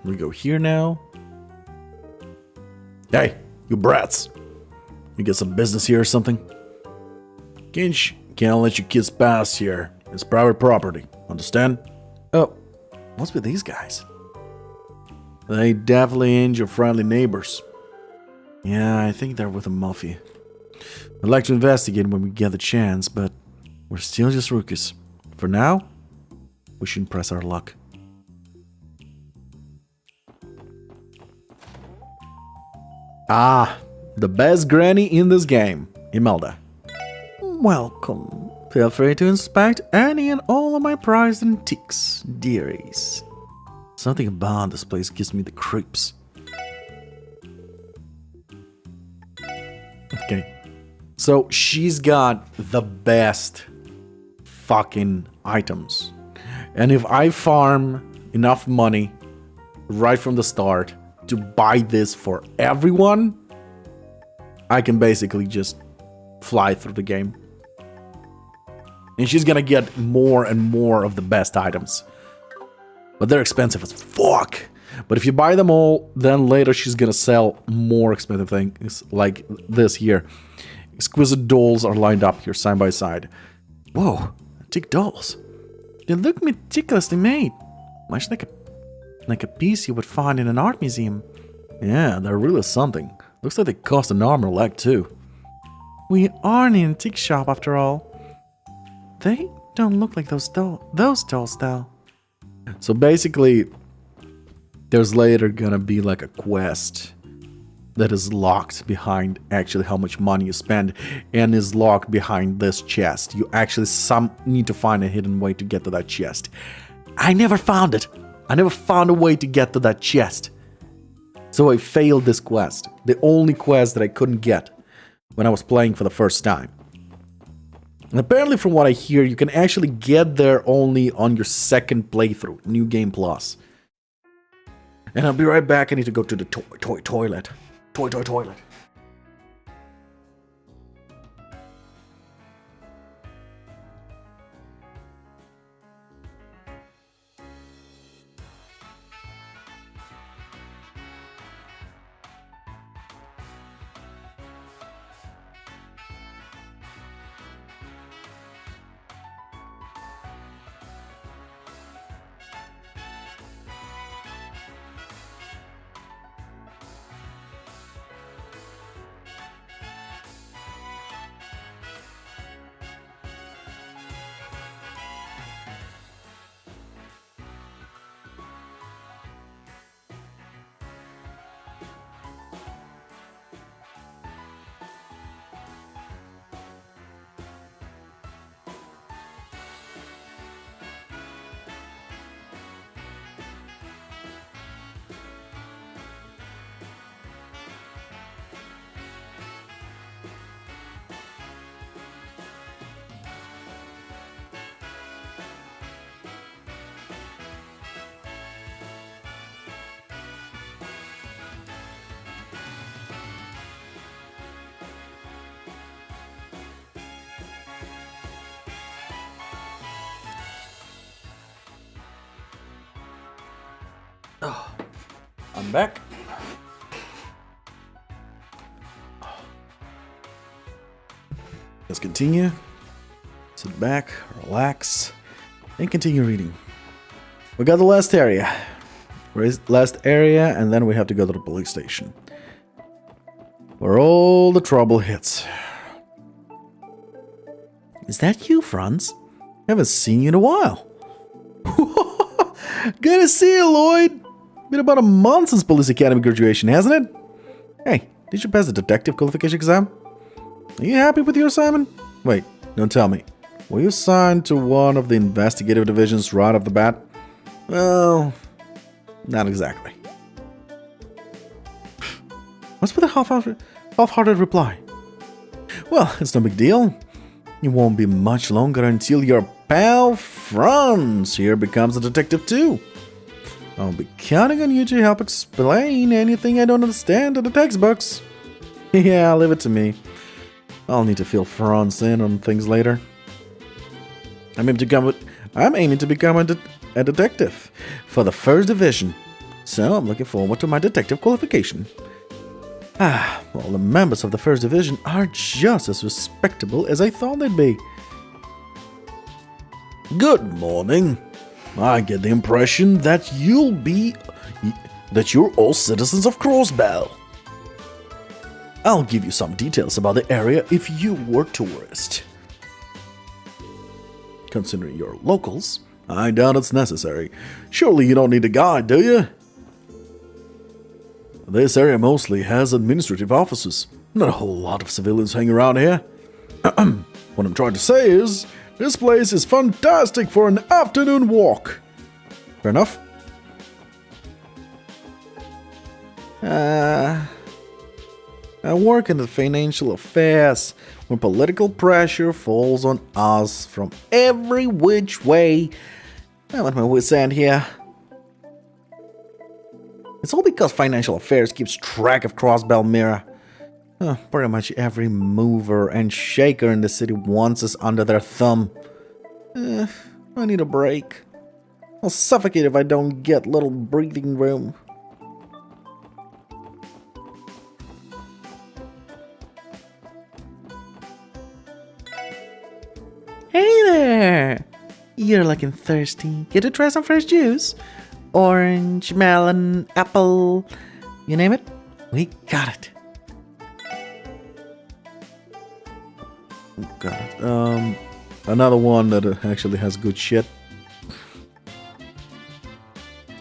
We go here now. Hey, you brats. You get some business here or something? Can't let your kids pass here. It's private property. Understand? Oh, what's with these guys? They definitely ain't your friendly neighbors. Yeah, I think they're with the mafia. I'd like to investigate when we get the chance, but we're still just rookies. For now, we shouldn't press our luck. Ah, the best granny in this game, Imelda. Welcome. Feel free to inspect any and all of my prized antiques, dearies. Something about this place gives me the creeps. Okay. So she's got the best fucking items. And if I farm enough money right from the start to buy this for everyone, I can basically just fly through the game. And she's gonna get more and more of the best items. But they're expensive as fuck. But if you buy them all, then later she's gonna sell more expensive things like this here. Exquisite dolls are lined up here side by side. Whoa, antique dolls. They look meticulously made. Much like a piece you would find in an art museum. Yeah, they're really something. Looks like they cost an arm or leg too. We are in an antique shop after all. They don't look like those dolls though. So basically, there's later gonna be like a quest that is locked behind actually how much money you spend and is locked behind this chest. You actually need to find a hidden way to get to that chest. I never found it. I never found a way to get to that chest. So I failed this quest. The only quest that I couldn't get when I was playing for the first time. And apparently from what I hear, you can actually get there only on your second playthrough, New Game Plus. And I'll be right back. I need to go to the toilet. Toilet. I'm back. Let's continue. Sit back, relax, and continue reading. We got the last area. And then we have to go to the police station, where all the trouble hits. Is that you, Franz? Haven't seen you in a while. Good to see you, Lloyd. Been about a month since Police Academy graduation, hasn't it? Hey, did you pass the detective qualification exam? Are you happy with your assignment? Wait, don't tell me. Were you assigned to one of the investigative divisions right off the bat? Well, not exactly. What's with the half-hearted reply? Well, it's no big deal. It won't be much longer until your pal Franz here becomes a detective too. I'll be counting on you to help explain anything I don't understand in the textbooks. Yeah, leave it to me. I'll need to fill Franz in on things later. I'm aiming to become a detective for the 1st Division, so I'm looking forward to my detective qualification. Well, the members of the 1st Division are just as respectable as I thought they'd be. Good morning. I get the impression that you're all citizens of Crossbell. I'll give you some details about the area if you were tourist. Considering you're locals, I doubt it's necessary. Surely you don't need a guide, do you? This area mostly has administrative offices. Not a whole lot of civilians hang around here. What I'm trying to say is, this place is fantastic for an afternoon walk. Fair enough? I work in the financial affairs when political pressure falls on us from every which way. I'm at my wit's end here. It's all because financial affairs keeps track of Crossbell Mirror. Pretty much every mover and shaker in the city wants us under their thumb. I need a break. I'll suffocate if I don't get little breathing room. Hey there! You're looking thirsty. Get to try some fresh juice? Orange, melon, apple, you name it, we got it. Got it. Another one that actually has good shit.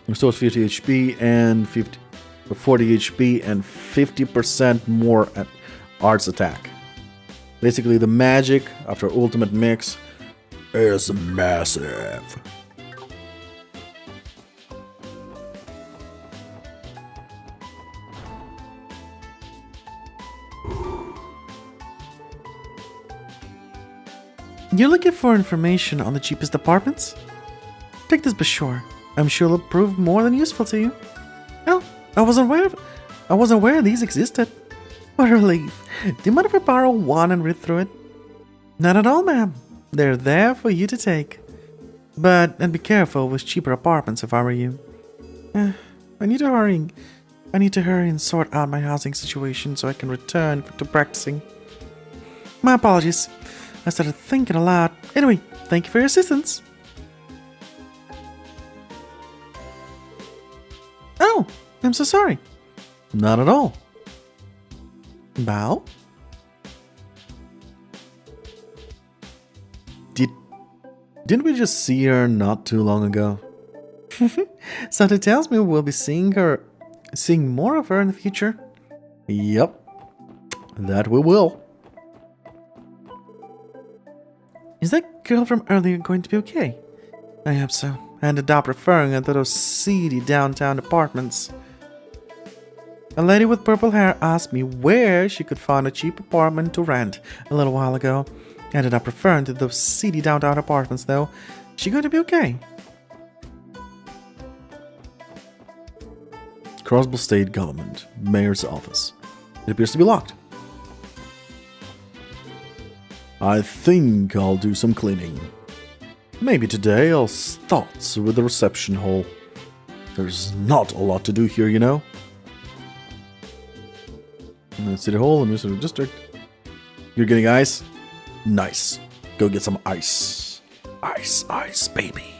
Restores 50 HP and 40 HP and 50% more at arts attack. Basically, the magic after ultimate mix is massive. You're looking for information on the cheapest apartments? Take this brochure. I'm sure it'll prove more than useful to you. Oh, I wasn't aware these existed. What a relief. Do you mind if I borrow one and read through it? Not at all, ma'am. They're there for you to take. And be careful with cheaper apartments if I were you. I need to hurry and sort out my housing situation so I can return to practicing. My apologies. I started thinking aloud. Anyway, thank you for your assistance. Oh, I'm so sorry. Not at all. Bow? Didn't we just see her not too long ago? Something tells me we'll be seeing more of her in the future. Yep. That we will. Is that girl from earlier going to be okay? I hope so. I ended up referring her to those seedy downtown apartments. A lady with purple hair asked me where she could find a cheap apartment to rent a little while ago. I ended up referring to those seedy downtown apartments though. Is she going to be okay? Crossbell State Government, Mayor's Office. It appears to be locked. I think I'll do some cleaning. Maybe today I'll start with the reception hall. There's not a lot to do here, you know. City Hall and Mr. District. You're getting ice? Nice. Go get some ice. Ice, baby.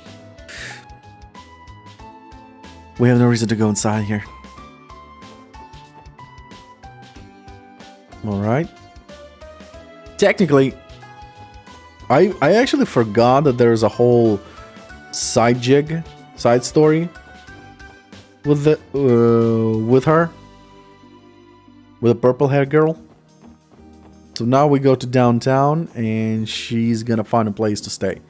We have no reason to go inside here. Alright. Technically, I actually forgot that there's a whole side story with the with her, with the purple hair girl. So now we go to downtown and she's gonna find a place to stay.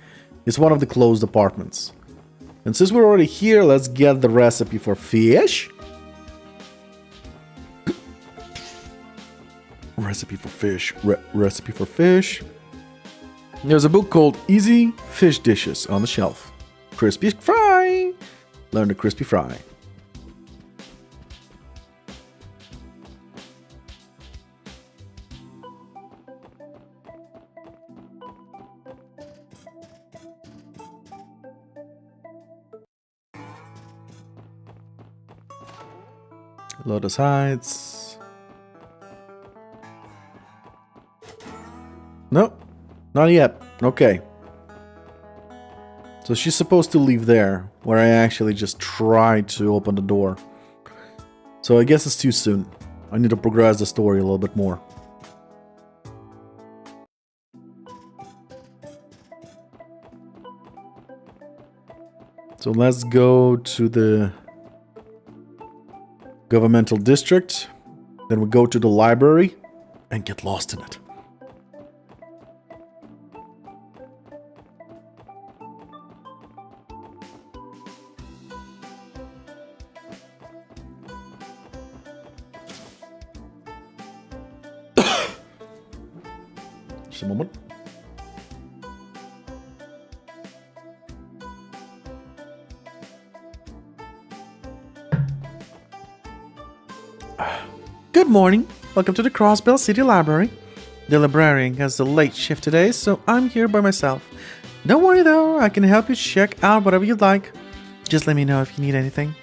It's one of the closed apartments. And since we're already here, let's get the recipe for fish. Recipe for fish. Recipe for fish. There's a book called Easy Fish Dishes on the shelf. Crispy fry. Learn to crispy fry. Lotus Heights. Nope, not yet. Okay. So she's supposed to leave there, where I actually just tried to open the door. So I guess it's too soon. I need to progress the story a little bit more. So let's go to the governmental district. Then we go to the library and get lost in it. Just a moment. Good morning. Welcome to the Crossbell City Library. The librarian has a late shift today, so I'm here by myself. Don't worry though, I can help you check out whatever you'd like. Just let me know if you need anything.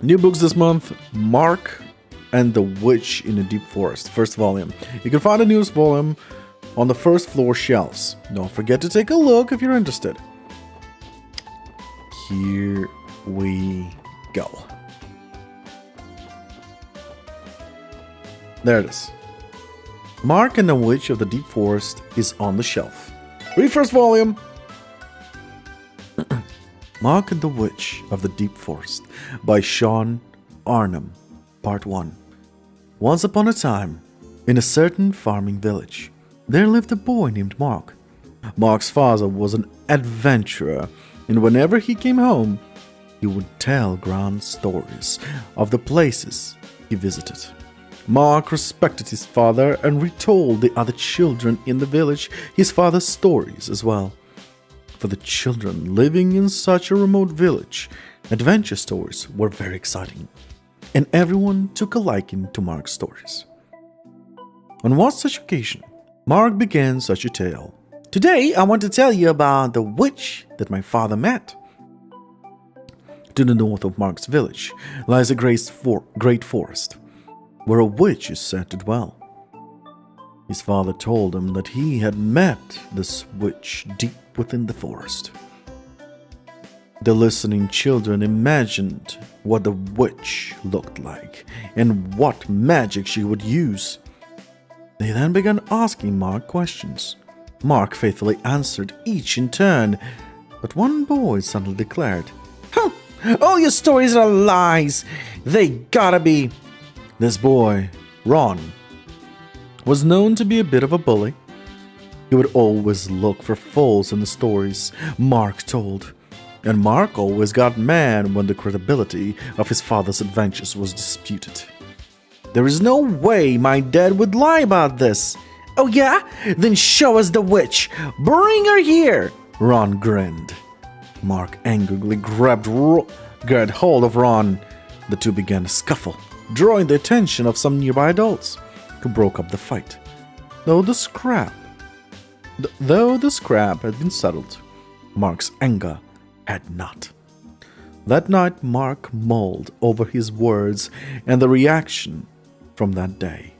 New books this month: Mark and the Witch in the Deep Forest, first volume. You can find the newest volume on the first floor shelves. Don't forget to take a look if you're interested. Here we go. There it is. Mark and the Witch of the Deep Forest is on the shelf. Read first volume. Mark and the Witch of the Deep Forest by Sean Arnhem. Part 1. Once upon a time, in a certain farming village, there lived a boy named Mark. Mark's father was an adventurer, and whenever he came home, he would tell grand stories of the places he visited. Mark respected his father and retold the other children in the village his father's stories as well. For the children living in such a remote village, adventure stories were very exciting, and everyone took a liking to Mark's stories. On one such occasion, Mark began such a tale. Today, I want to tell you about the witch that my father met. To the north of Mark's village lies a great forest, where a witch is said to dwell. His father told him that he had met this witch deep within the forest. The listening children imagined what the witch looked like and what magic she would use. They then began asking Mark questions. Mark faithfully answered each in turn, but one boy suddenly declared, "All your stories are lies! They gotta be..." This boy, Ron, was known to be a bit of a bully. He would always look for faults in the stories Mark told, and Mark always got mad when the credibility of his father's adventures was disputed. "There is no way my dad would lie about this." "Oh yeah? Then show us the witch! Bring her here!" Ron grinned. Mark angrily grabbed hold of Ron. The two began a scuffle, drawing the attention of some nearby adults, who broke up the fight. Though the scrap had been settled, Mark's anger had not. That night, Mark mulled over his words and the reaction from that day.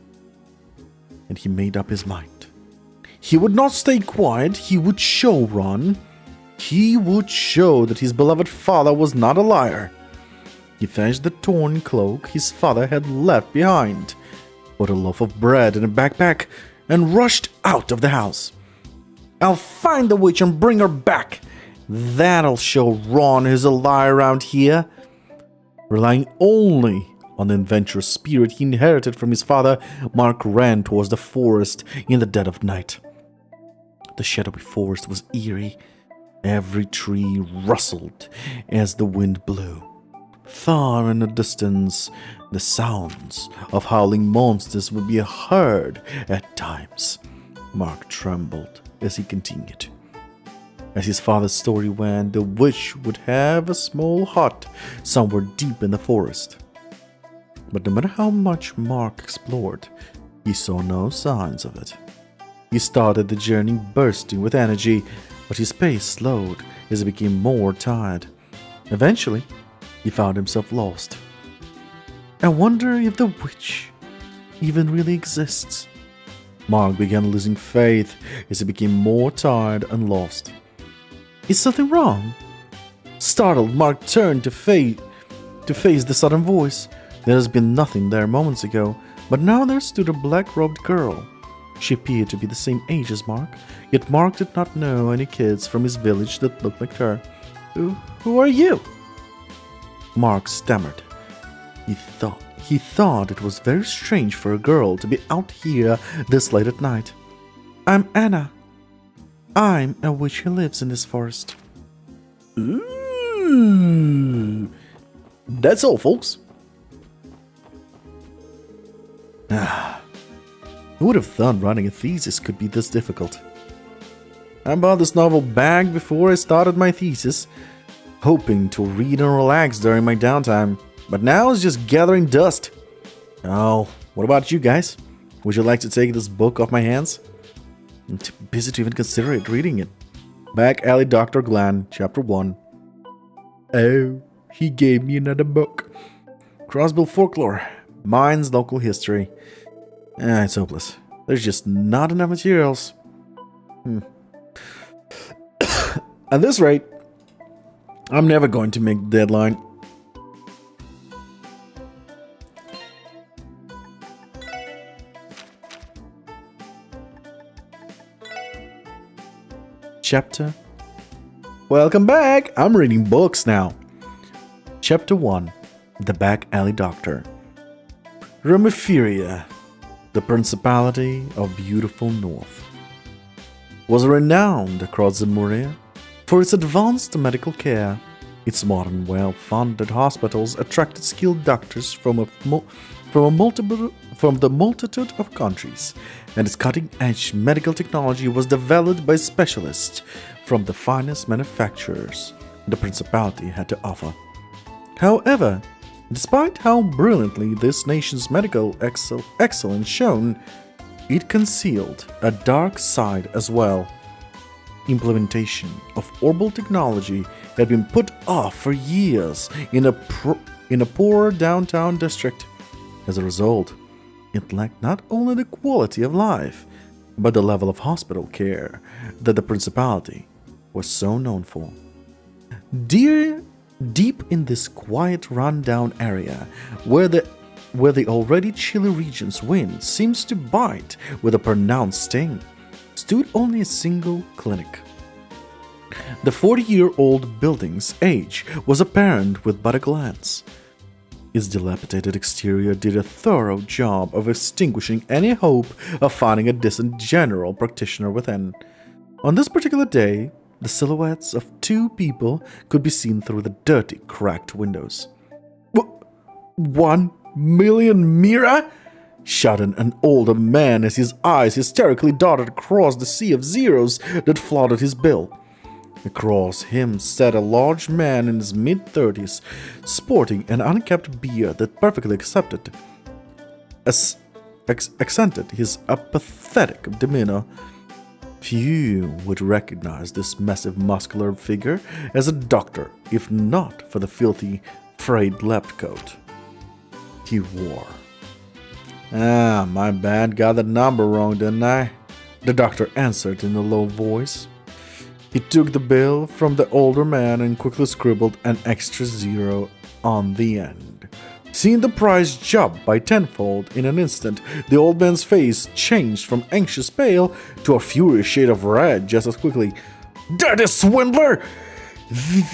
And he made up his mind. He would not stay quiet. He would show Ron. He would show that his beloved father was not a liar. He fetched the torn cloak his father had left behind, put a loaf of bread in a backpack, and rushed out of the house. I'll find the witch and bring her back. That'll show Ron who's a liar around here. Relying only on the adventurous spirit he inherited from his father, Mark ran towards the forest in the dead of night. The shadowy forest was eerie. Every tree rustled as the wind blew. Far in the distance, the sounds of howling monsters would be heard at times. Mark trembled as he continued. As his father's story went, the witch would have a small hut somewhere deep in the forest. But no matter how much Mark explored, he saw no signs of it. He started the journey bursting with energy, but his pace slowed as he became more tired. Eventually, he found himself lost. I wonder if the witch even really exists. Mark began losing faith as he became more tired and lost. Is something wrong? Startled, Mark turned to face the sudden voice. There has been nothing there moments ago, but now there stood a black-robed girl. She appeared to be the same age as Mark, yet Mark did not know any kids from his village that looked like her. Who are you? Mark stammered. He thought it was very strange for a girl to be out here this late at night. I'm Anna. I'm a witch who lives in this forest. Ooh. That's all, folks. Who would have thought writing a thesis could be this difficult? I bought this novel back before I started my thesis, hoping to read and relax during my downtime, but now it's just gathering dust. Oh, what about you guys? Would you like to take this book off my hands? I'm too busy to even consider reading it. Back Alley Dr. Glenn, Chapter 1. Oh, he gave me another book. Crossbell Folklore, mine's local history. It's hopeless. There's just not enough materials. At this rate, I'm never going to make the deadline. Chapter. Welcome back! I'm reading books now. Chapter 1. The Back Alley Doctor. Romiferia, the Principality of Beautiful North, was renowned across Zemuria for its advanced medical care. Its modern, well-funded hospitals attracted skilled doctors from the multitude of countries, and its cutting-edge medical technology was developed by specialists from the finest manufacturers the Principality had to offer. However, despite how brilliantly this nation's medical excellence shone, it concealed a dark side as well. Implementation of orbital technology had been put off for years in a poor downtown district. As a result, it lacked not only the quality of life, but the level of hospital care that the Principality was so known for. Deep in this quiet, run-down area, where the already chilly region's wind seems to bite with a pronounced sting, stood only a single clinic. The 40-year-old building's age was apparent with but a glance. Its dilapidated exterior did a thorough job of extinguishing any hope of finding a decent general practitioner within. On this particular day, the silhouettes of two people could be seen through the dirty, cracked windows. 1 million mira? Shouted an older man as his eyes hysterically darted across the sea of zeros that flooded his bill. Across him sat a large man in his mid-30s, sporting an unkempt beard that perfectly accented his apathetic demeanor. Few would recognize this massive muscular figure as a doctor, if not for the filthy frayed lab coat he wore. Ah, my bad, got the number wrong, didn't I? The doctor answered in a low voice. He took the bill from the older man and quickly scribbled an extra zero on the end. Seeing the price jump by tenfold in an instant, the old man's face changed from anxious pale to a furious shade of red just as quickly. "Dirty swindler!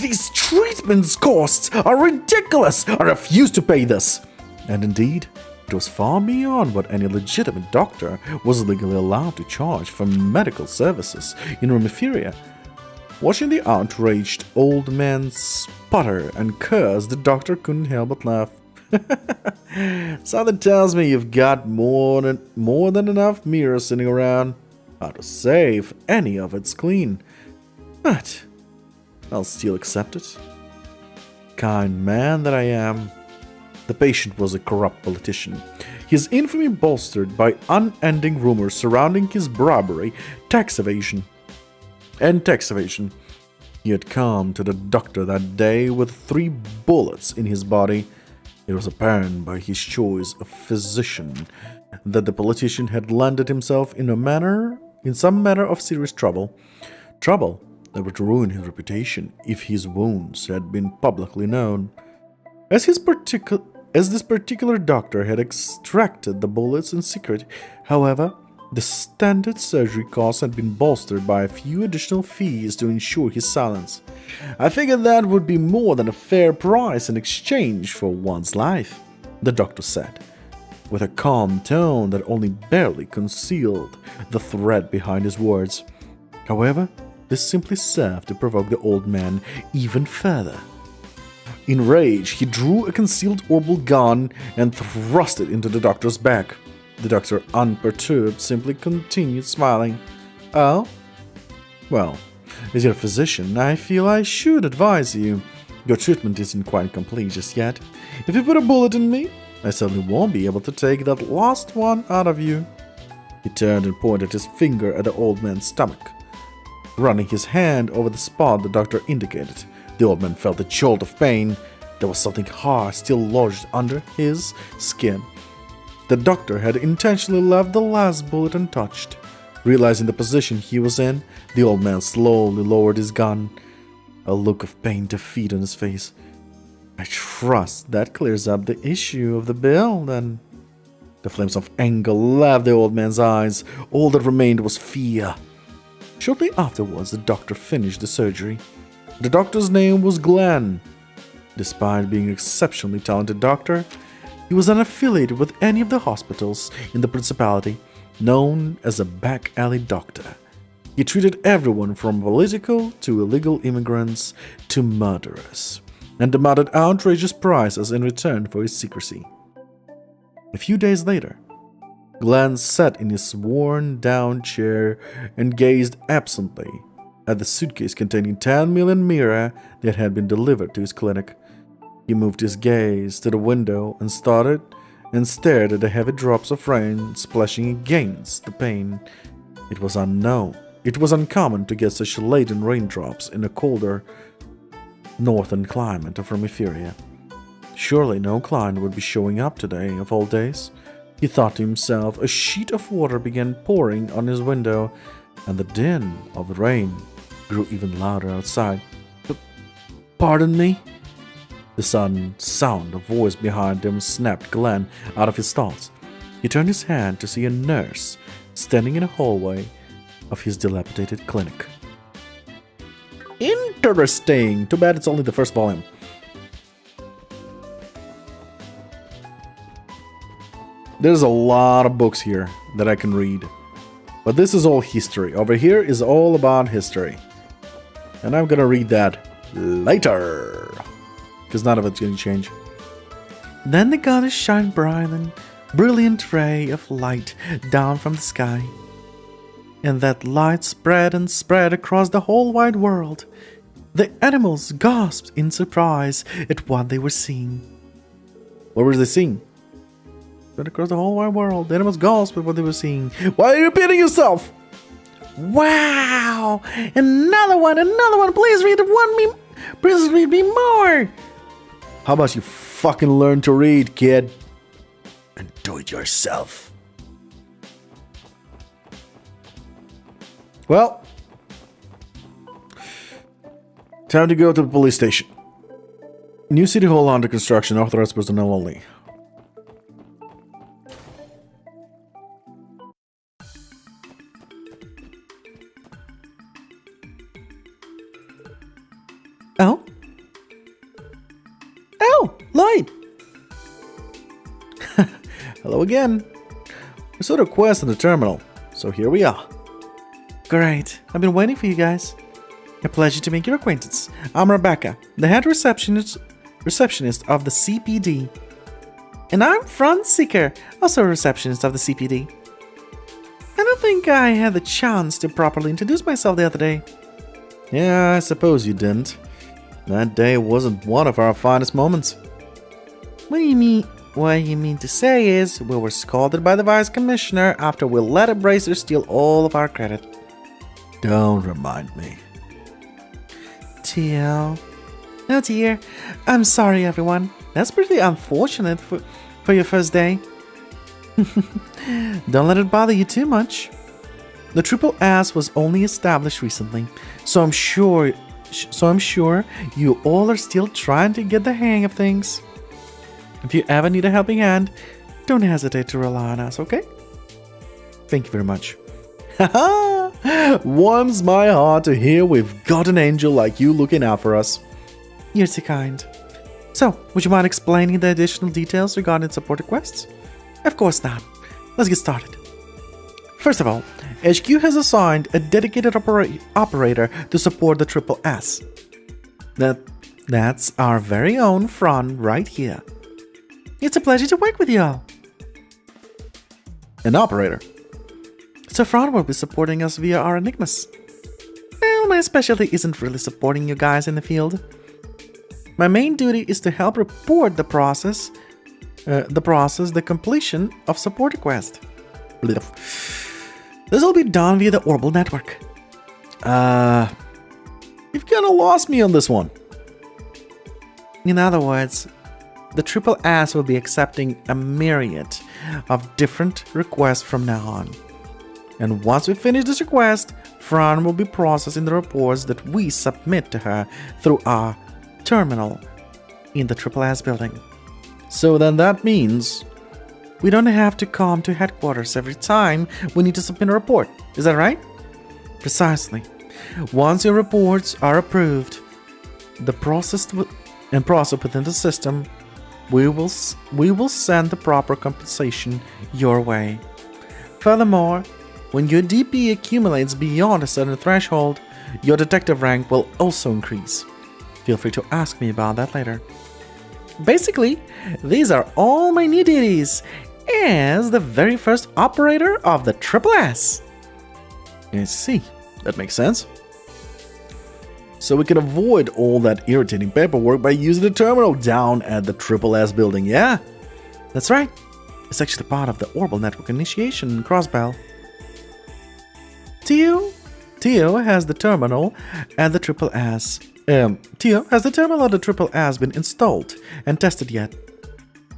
These treatments costs are ridiculous! I refuse to pay this!" And indeed, it was far beyond what any legitimate doctor was legally allowed to charge for medical services in Rumiferia. Watching the outraged old man sputter and curse, the doctor couldn't help but laugh. "Something tells me you've got more than enough mirrors sitting around. Hard to say if any of it's clean, but I'll still accept it. Kind man that I am." The patient was a corrupt politician, his infamy bolstered by unending rumors surrounding his bribery, tax evasion. He had come to the doctor that day with 3 bullets in his body. It was apparent by his choice of physician that the politician had landed himself in some manner of serious trouble that would ruin his reputation if his wounds had been publicly known. As this particular doctor had extracted the bullets in secret, however, the standard surgery costs had been bolstered by a few additional fees to ensure his silence. "I figured that would be more than a fair price in exchange for one's life," the doctor said, with a calm tone that only barely concealed the threat behind his words. However, this simply served to provoke the old man even further. In rage, he drew a concealed orbital gun and thrust it into the doctor's back. The doctor, unperturbed, simply continued smiling. "Oh? Well, as your physician, I feel I should advise you. Your treatment isn't quite complete just yet. If you put a bullet in me, I certainly won't be able to take that last one out of you." He turned and pointed his finger at the old man's stomach. Running his hand over the spot the doctor indicated, the old man felt a jolt of pain. There was something hard still lodged under his skin. The doctor had intentionally left the last bullet untouched. Realizing the position he was in, the old man slowly lowered his gun, a look of pain defeat on his face. "I trust that clears up the issue of the bill, then." The flames of anger left the old man's eyes. All that remained was fear. Shortly afterwards, the doctor finished the surgery. The doctor's name was Glenn. Despite being an exceptionally talented doctor, he was unaffiliated with any of the hospitals in the principality, known as a back alley doctor. He treated everyone from political to illegal immigrants to murderers, and demanded outrageous prices in return for his secrecy. A few days later, Glenn sat in his worn-down chair and gazed absently at the suitcase containing 10 million mira that had been delivered to his clinic. He moved his gaze to the window and stared at the heavy drops of rain splashing against the pane. It was uncommon to get such laden raindrops in the colder northern climate of Rumiferia. Surely no client would be showing up today, of all days. He thought to himself. A sheet of water began pouring on his window, and the din of the rain grew even louder outside. "Pardon me?" The sudden sound of voice behind him snapped Glenn out of his thoughts. He turned his head to see a nurse standing in a hallway of his dilapidated clinic. Interesting. Too bad it's only the first volume. There's a lot of books here that I can read. But this is all history. Over here is all about history. And I'm gonna read that later. Because none of it's gonna change. Then the goddess shined brilliant ray of light down from the sky. And that light spread and spread across the whole wide world. The animals gasped in surprise at what they were seeing. What were they seeing? Spread across the whole wide world. The animals gasped at what they were seeing. Why are you repeating yourself? Wow! Another one! Please read me more! How about you fucking learn to read, kid? And do it yourself. Well, time to go to the police station. New city hall under construction, authorized personnel only. Oh? Oh, Lloyd! Hello again. We saw the request in the terminal, so here we are. Great. I've been waiting for you guys. A pleasure to make your acquaintance. I'm Rebecca, the head receptionist of the CPD. And I'm Front Seeker, also a receptionist of the CPD. I don't think I had the chance to properly introduce myself the other day. Yeah, I suppose you didn't. That day wasn't one of our finest moments. What do you mean? What you mean to say is we were scolded by the Vice Commissioner after we let a bracer steal all of our credit. Don't remind me. TL. Oh dear. I'm sorry, everyone. That's pretty unfortunate for your first day. Don't let it bother you too much. The Triple S was only established recently, so I'm sure you all are still trying to get the hang of things. If you ever need a helping hand, don't hesitate to rely on us, okay? Thank you very much. Haha! Warms my heart to hear we've got an angel like you looking out for us. You're too kind. So, would you mind explaining the additional details regarding support requests? Of course not. Let's get started. First of all, HQ has assigned a dedicated operator to support the Triple S. That's our very own Fran right here. It's a pleasure to work with you all. An operator? So Fran will be supporting us via our Enigmas. Well, my specialty isn't really supporting you guys in the field. My main duty is to help report the completion of support request. This will be done via the Orbital network. You've kind of lost me on this one. In other words, the Triple S will be accepting a myriad of different requests from now on. And once we finish this request, Fran will be processing the reports that we submit to her through our terminal in the Triple S building. So then that means we don't have to come to headquarters every time we need to submit a report. Is that right? Precisely. Once your reports are approved, processed within the system, we will send the proper compensation your way. Furthermore, when your DP accumulates beyond a certain threshold, your detective rank will also increase. Feel free to ask me about that later. Basically, these are all my new duties as the very first operator of the Triple S. I see. That makes sense. So we can avoid all that irritating paperwork by using the terminal down at the Triple S building, yeah? That's right. It's actually part of the Orbital network initiation in Crossbell. Tio has the terminal at the Triple S. Tio, has the terminal at the Triple S been installed and tested yet?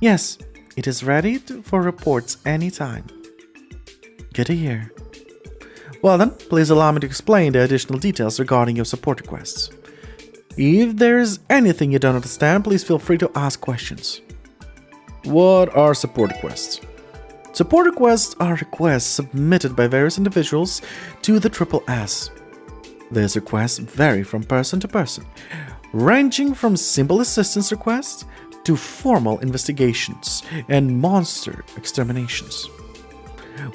Yes, it is ready for reports anytime. Good to hear. Well then, please allow me to explain the additional details regarding your support requests. If there is anything you don't understand, please feel free to ask questions. What are support requests? Support requests are requests submitted by various individuals to the Triple S. These requests vary from person to person, ranging from simple assistance requests to formal investigations and monster exterminations.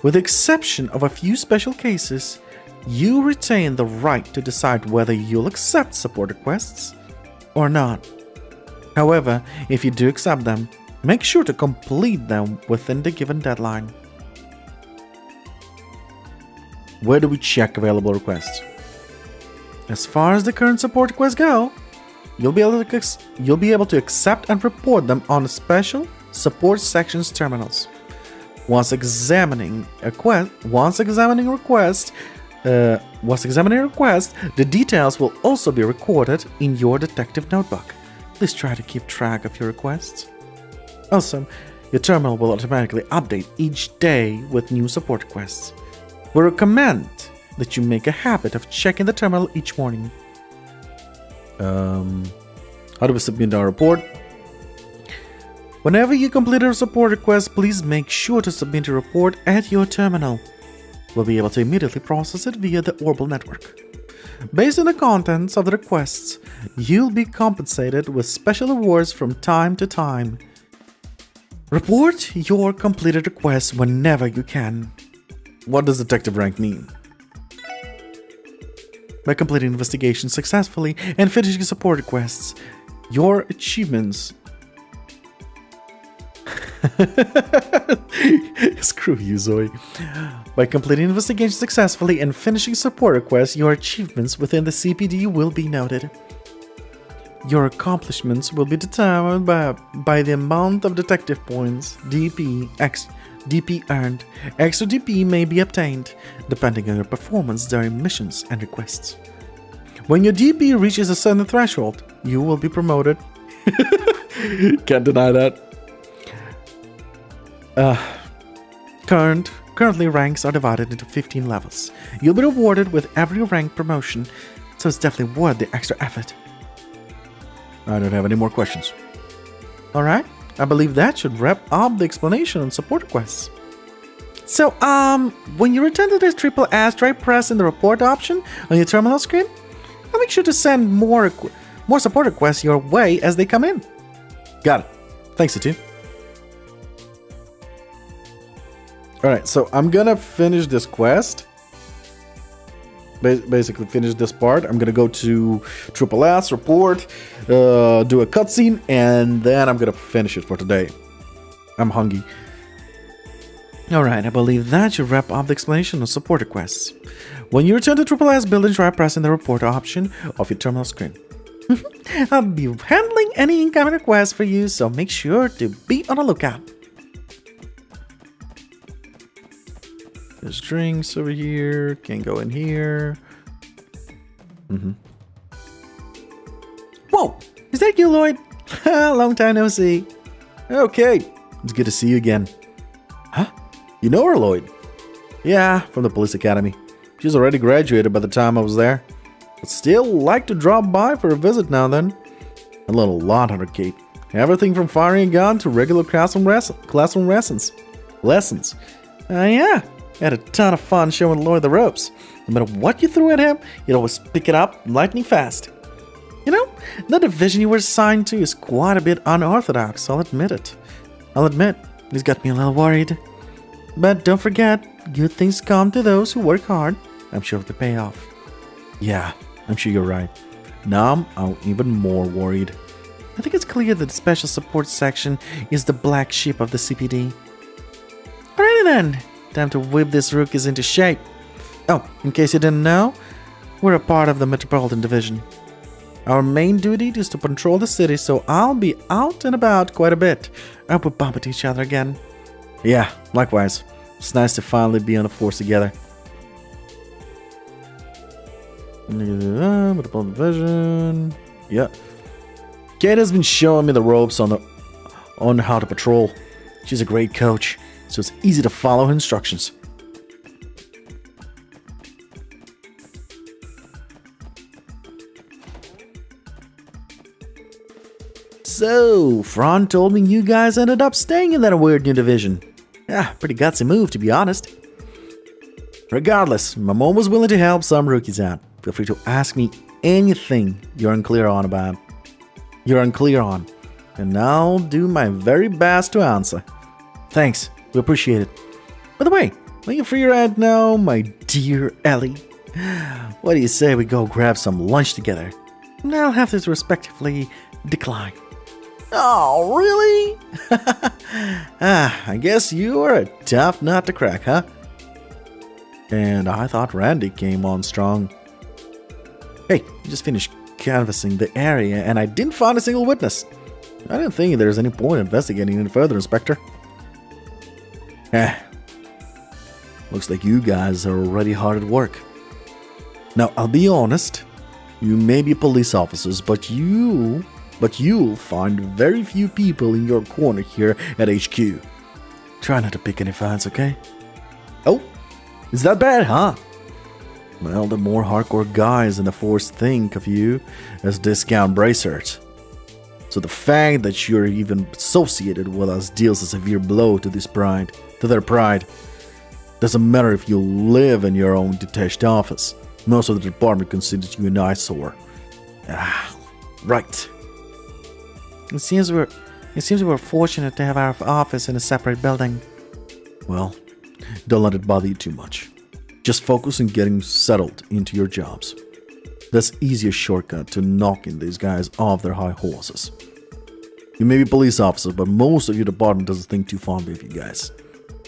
With the exception of a few special cases, you retain the right to decide whether you'll accept support requests or not. However, if you do accept them, make sure to complete them within the given deadline. Where do we check available requests? As far as the current support requests go, you'll be able to accept and report them on special support sections terminals. Once examining a request, was examining a request, the details will also be recorded in your detective notebook. Please try to keep track of your requests. Also, your terminal will automatically update each day with new support requests. We recommend that you make a habit of checking the terminal each morning. How do we submit our report? Whenever you complete a support request, please make sure to submit a report at your terminal. We'll be able to immediately process it via the Orbital network. Based on the contents of the requests, you'll be compensated with special rewards from time to time. Report your completed requests whenever you can. What does detective rank mean? By completing investigations successfully and finishing support requests, your achievements... Screw you, Zoe. By completing investigations successfully and finishing support requests, your achievements within the CPD will be noted. Your accomplishments will be determined by the amount of detective points, DP earned. Extra DP may be obtained, depending on your performance during missions and requests. When your DP reaches a certain threshold, you will be promoted. Can't deny that. Currently, ranks are divided into 15 levels. You'll be rewarded with every rank promotion, so it's definitely worth the extra effort. I don't have any more questions. Alright, I believe that should wrap up the explanation on support requests. So, when you return to this triple S, try pressing the report option on your terminal screen. I'll make sure to send more support requests your way as they come in. Got it. Thanks, you two. Alright, so I'm gonna finish this quest. Basically finish this part. I'm gonna go to Triple S, report, do a cutscene, and then I'm gonna finish it for today. I'm hungry. Alright, I believe that should wrap up the explanation of support requests. When you return to Triple S building, try pressing the report option of your terminal screen. I'll be handling any incoming requests for you, so make sure to be on the lookout. There's drinks over here. Can't go in here. Whoa! Is that you, Lloyd? Long time no see. Okay. It's good to see you again. Huh? You know her, Lloyd? Yeah, from the police academy. She's already graduated by the time I was there. But still like to drop by for a visit now and then. A little lot on her cape. Everything from firing a gun to regular classroom lessons. Yeah. Had a ton of fun showing Lloyd the ropes. No matter what you threw at him, he'd always pick it up lightning fast. You know, the division you were assigned to is quite a bit unorthodox, I'll admit it. He's got me a little worried. But don't forget, good things come to those who work hard. I'm sure it'll pay off. Yeah, I'm sure you're right. Now I'm even more worried. I think it's clear that the special support section is the black sheep of the CPD. Alrighty then. Time to whip these rookies into shape. Oh, in case you didn't know, we're a part of the Metropolitan Division. Our main duty is to patrol the city, so I'll be out and about quite a bit. I hope we bump into each other again. Yeah, likewise. It's nice to finally be on the force together. Metropolitan Division. Yeah. Kate has been showing me the ropes on how to patrol. She's a great coach, so it's easy to follow her instructions. So, Fran told me you guys ended up staying in that weird new division. Yeah, pretty gutsy move, to be honest. Regardless, my mom was willing to help some rookies out. Feel free to ask me anything you're unclear on, and I'll do my very best to answer. Thanks, we appreciate it. By the way, are you free right now, my dear Ellie? What do you say we go grab some lunch together? And I'll have to respectively decline. Oh, really? I guess you are a tough nut to crack, huh? And I thought Randy came on strong. Hey, you just finished canvassing the area and I didn't find a single witness. I didn't think there's any point investigating any further, Inspector. Looks like you guys are already hard at work. Now, I'll be honest. You may be police officers, but you'll find very few people in your corner here at HQ. Try not to pick any fights, okay? Oh, is that bad, huh? Well, the more hardcore guys in the force think of you as discount bracers. So the fact that you're even associated with us deals a severe blow to their pride. Doesn't matter if you live in your own detached office. Most of the department considers you an eyesore. Ah, right. It seems we were fortunate to have our office in a separate building. Well, don't let it bother you too much. Just focus on getting settled into your jobs. That's the easiest shortcut to knocking these guys off their high horses. You may be police officers, but most of your department doesn't think too fondly of you guys.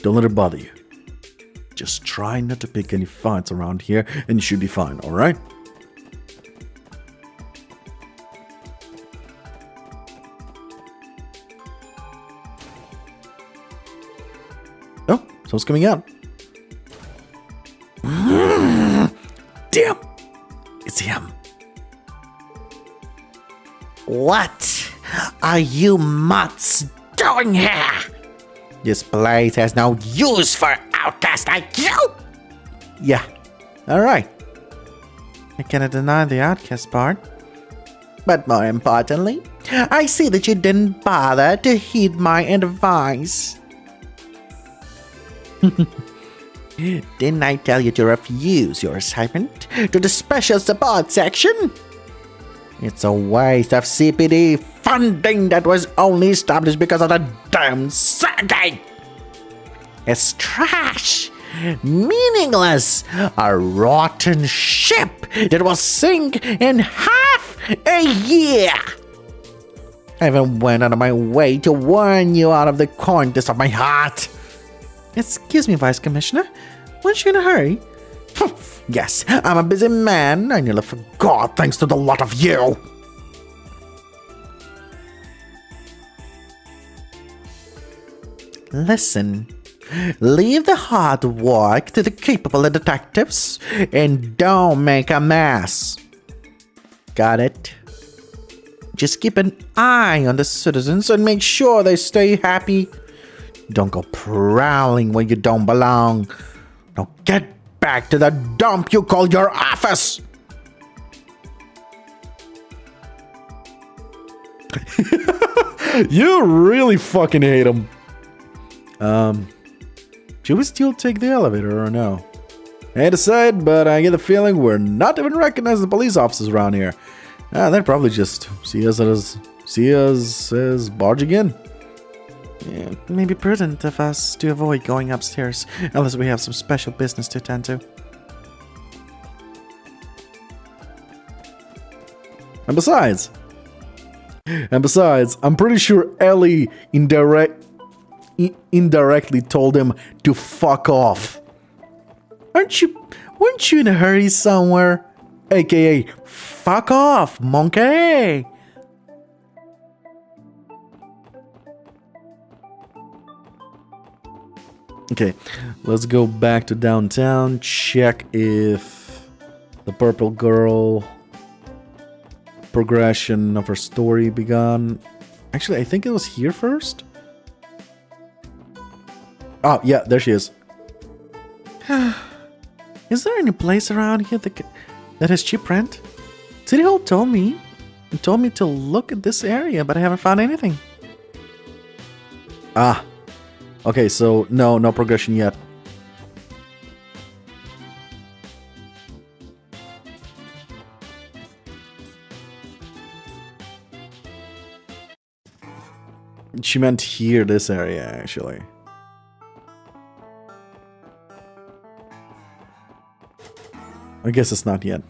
Don't let it bother you. Just try not to pick any fights around here and you should be fine, alright? Oh, someone's coming out. Damn! It's him. What are you mutts doing here? This place has no use for outcasts like you! Yeah, alright. I cannot deny the outcast part. But more importantly, I see that you didn't bother to heed my advice. Didn't I tell you to refuse your assignment to the special support section? It's a waste of CPD funding that was only established because of the damn Saga. It's trash, meaningless, a rotten ship that will sink in half a year. I even went out of my way to warn you out of the kindness of my heart. Excuse me, Vice Commissioner. Weren't you in a hurry? Yes, I'm a busy man. I nearly forgot thanks to the lot of you. Listen, leave the hard work to the capable detectives and don't make a mess. Got it? Just keep an eye on the citizens and make sure they stay happy. Don't go prowling where you don't belong. Now get back to the dump you call your office. You really fucking hate him. Should we still take the elevator or no? I hate to say it, but I get the feeling we're not even recognized as police officers around here. They'd probably just see us as barging in. Yeah, it may be prudent of us to avoid going upstairs unless we have some special business to attend to. And besides, I'm pretty sure Ellie indirectly told him to fuck off. Weren't you in a hurry somewhere? AKA, fuck off, monkey! Okay, let's go back to downtown, check if the purple girl progression of her story began. Actually, I think it was here first. Oh, yeah, there she is. Is there any place around here that has cheap rent? City Hall told me to look at this area, but I haven't found anything. Ah, okay, so no progression yet. She meant here, this area, actually. I guess it's not yet.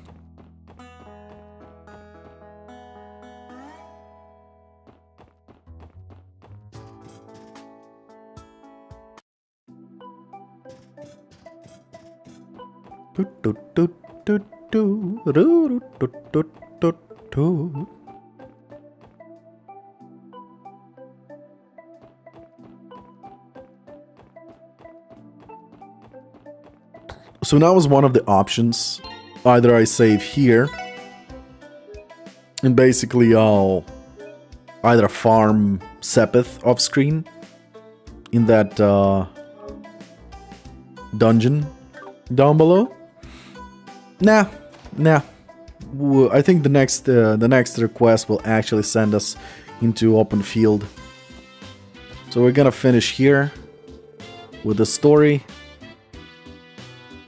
So now is one of the options either I save here, and basically I'll either farm Sepith off screen in that dungeon down below. Nah. I think the next request will actually send us into open field. So we're gonna finish here with the story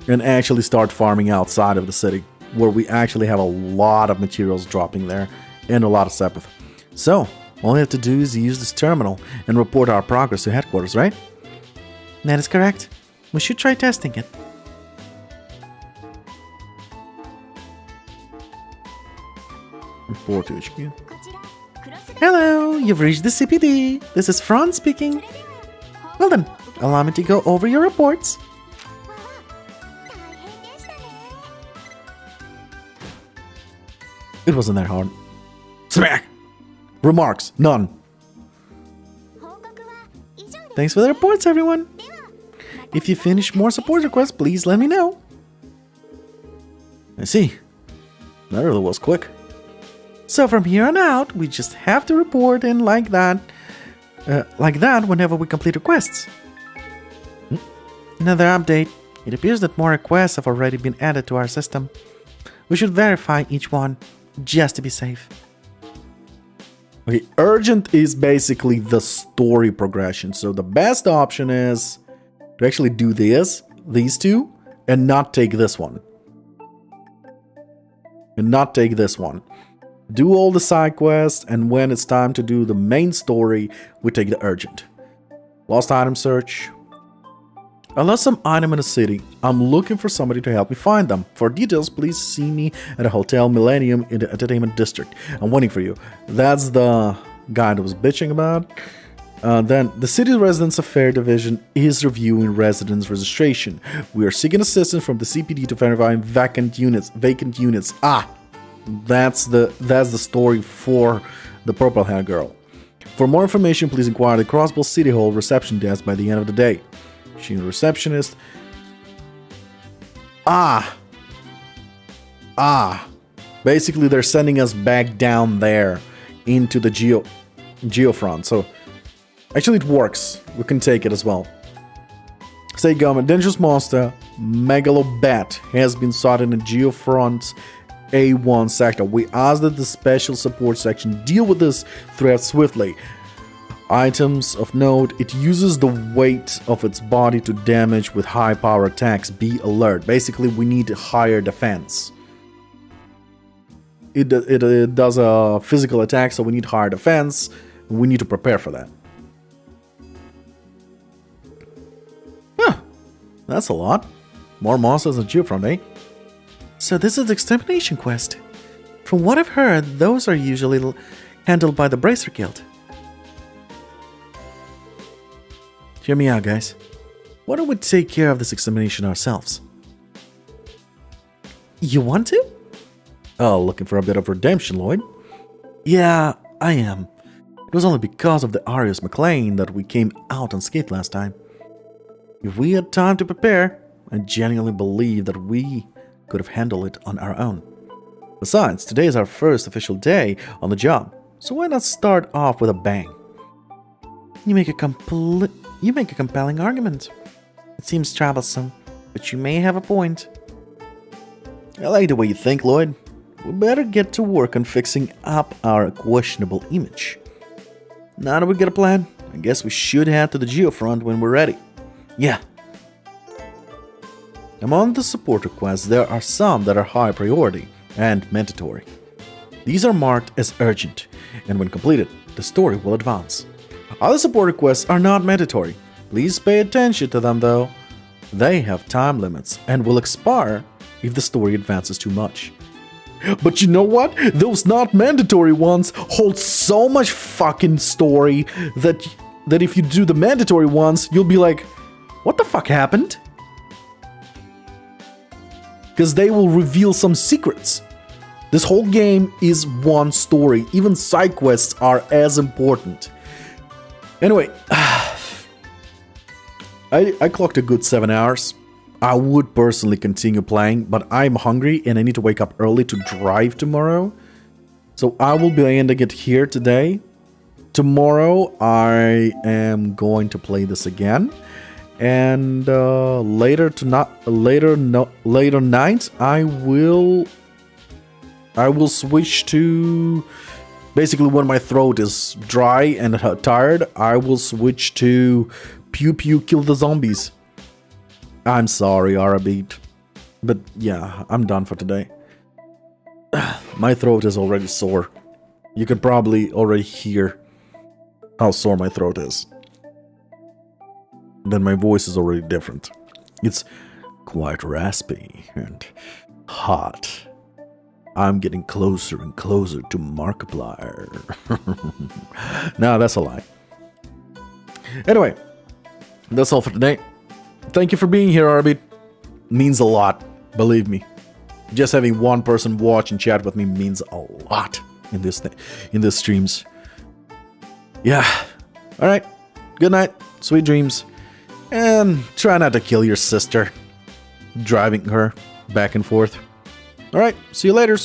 and actually start farming outside of the city, where we actually have a lot of materials dropping there and a lot of Sepith. So all we have to do is use this terminal and report our progress to headquarters, right? That is correct. We should try testing it. Report to HQ. Hello, you've reached the CPD. This is Franz speaking. Well then, allow me to go over your reports. It wasn't that hard. Smack! Remarks, none. Thanks for the reports, everyone. If you finish more support requests, please let me know. I see. That really was quick. So from here on out, we just have to report in like that whenever we complete requests. Another update. It appears that more requests have already been added to our system. We should verify each one, just to be safe. Okay, urgent is basically the story progression. So the best option is to actually do these two, and not take this one. Do all the side quests, and when it's time to do the main story, we take the urgent. Lost item search. I lost some item in a city. I'm looking for somebody to help me find them. For details, please see me at a Hotel Millennium in the Entertainment District. I'm waiting for you. That's the guy that was bitching about. Then, the City Residents Affair Division is reviewing residents' registration. We are seeking assistance from the CPD to verify vacant units. That's the story for the Purple Hair Girl. For more information, please inquire the Crossbell City Hall reception desk by the end of the day. She's a receptionist. Basically, they're sending us back down there into the Geofront. So, actually, it works. We can take it as well. State government, dangerous monster, Megalobat, has been sought in the Geofront's A1 sector. We ask that the special support section deal with this threat swiftly. Items of note, it uses the weight of its body to damage with high power attacks. Be alert. Basically, we need higher defense. It does a physical attack, so we need higher defense. We need to prepare for that. Huh. That's a lot. More monsters than Geofront, eh? So this is the extermination quest. From what I've heard, those are usually handled by the Bracer Guild. Hear me out, guys. Why don't we take care of this extermination ourselves? You want to? Oh, looking for a bit of redemption, Lloyd? Yeah, I am. It was only because of the Arius McLean that we came out unscathed last time. If we had time to prepare, I genuinely believe that we could have handled it on our own. Besides, today is our first official day on the job, so why not start off with a bang? You make a compelling argument. It seems troublesome, but you may have a point. I like the way you think, Lloyd. We better get to work on fixing up our questionable image. Now that we get a plan, I guess we should head to the Geofront when we're ready. Yeah. Among the support requests, there are some that are high priority and mandatory. These are marked as urgent, and when completed, the story will advance. Other support requests are not mandatory. Please pay attention to them though. They have time limits and will expire if the story advances too much. But you know what? Those not mandatory ones hold so much fucking story that if you do the mandatory ones, you'll be like, what the fuck happened? Because they will reveal some secrets. This whole game is one story. Even side quests are as important. Anyway, I clocked a good 7 hours. I would personally continue playing, but I'm hungry and I need to wake up early to drive tomorrow. So I will be ending it here today. Tomorrow I am going to play this again, and later night I will switch to, basically when my throat is dry and tired, I will switch to pew pew kill the zombies. I'm sorry, Arabeat, but yeah, I'm done for today. My throat is already sore. You can probably already hear how sore my throat is. Then my voice is already different. It's quite raspy and hot. I'm getting closer and closer to Markiplier. No, that's a lie. Anyway, that's all for today. Thank you for being here, Arbit. Means a lot, believe me. Just having one person watch and chat with me means a lot in this streams. Yeah. All right. Good night. Sweet dreams. And try not to kill your sister. Driving her back and forth. All right. See you later.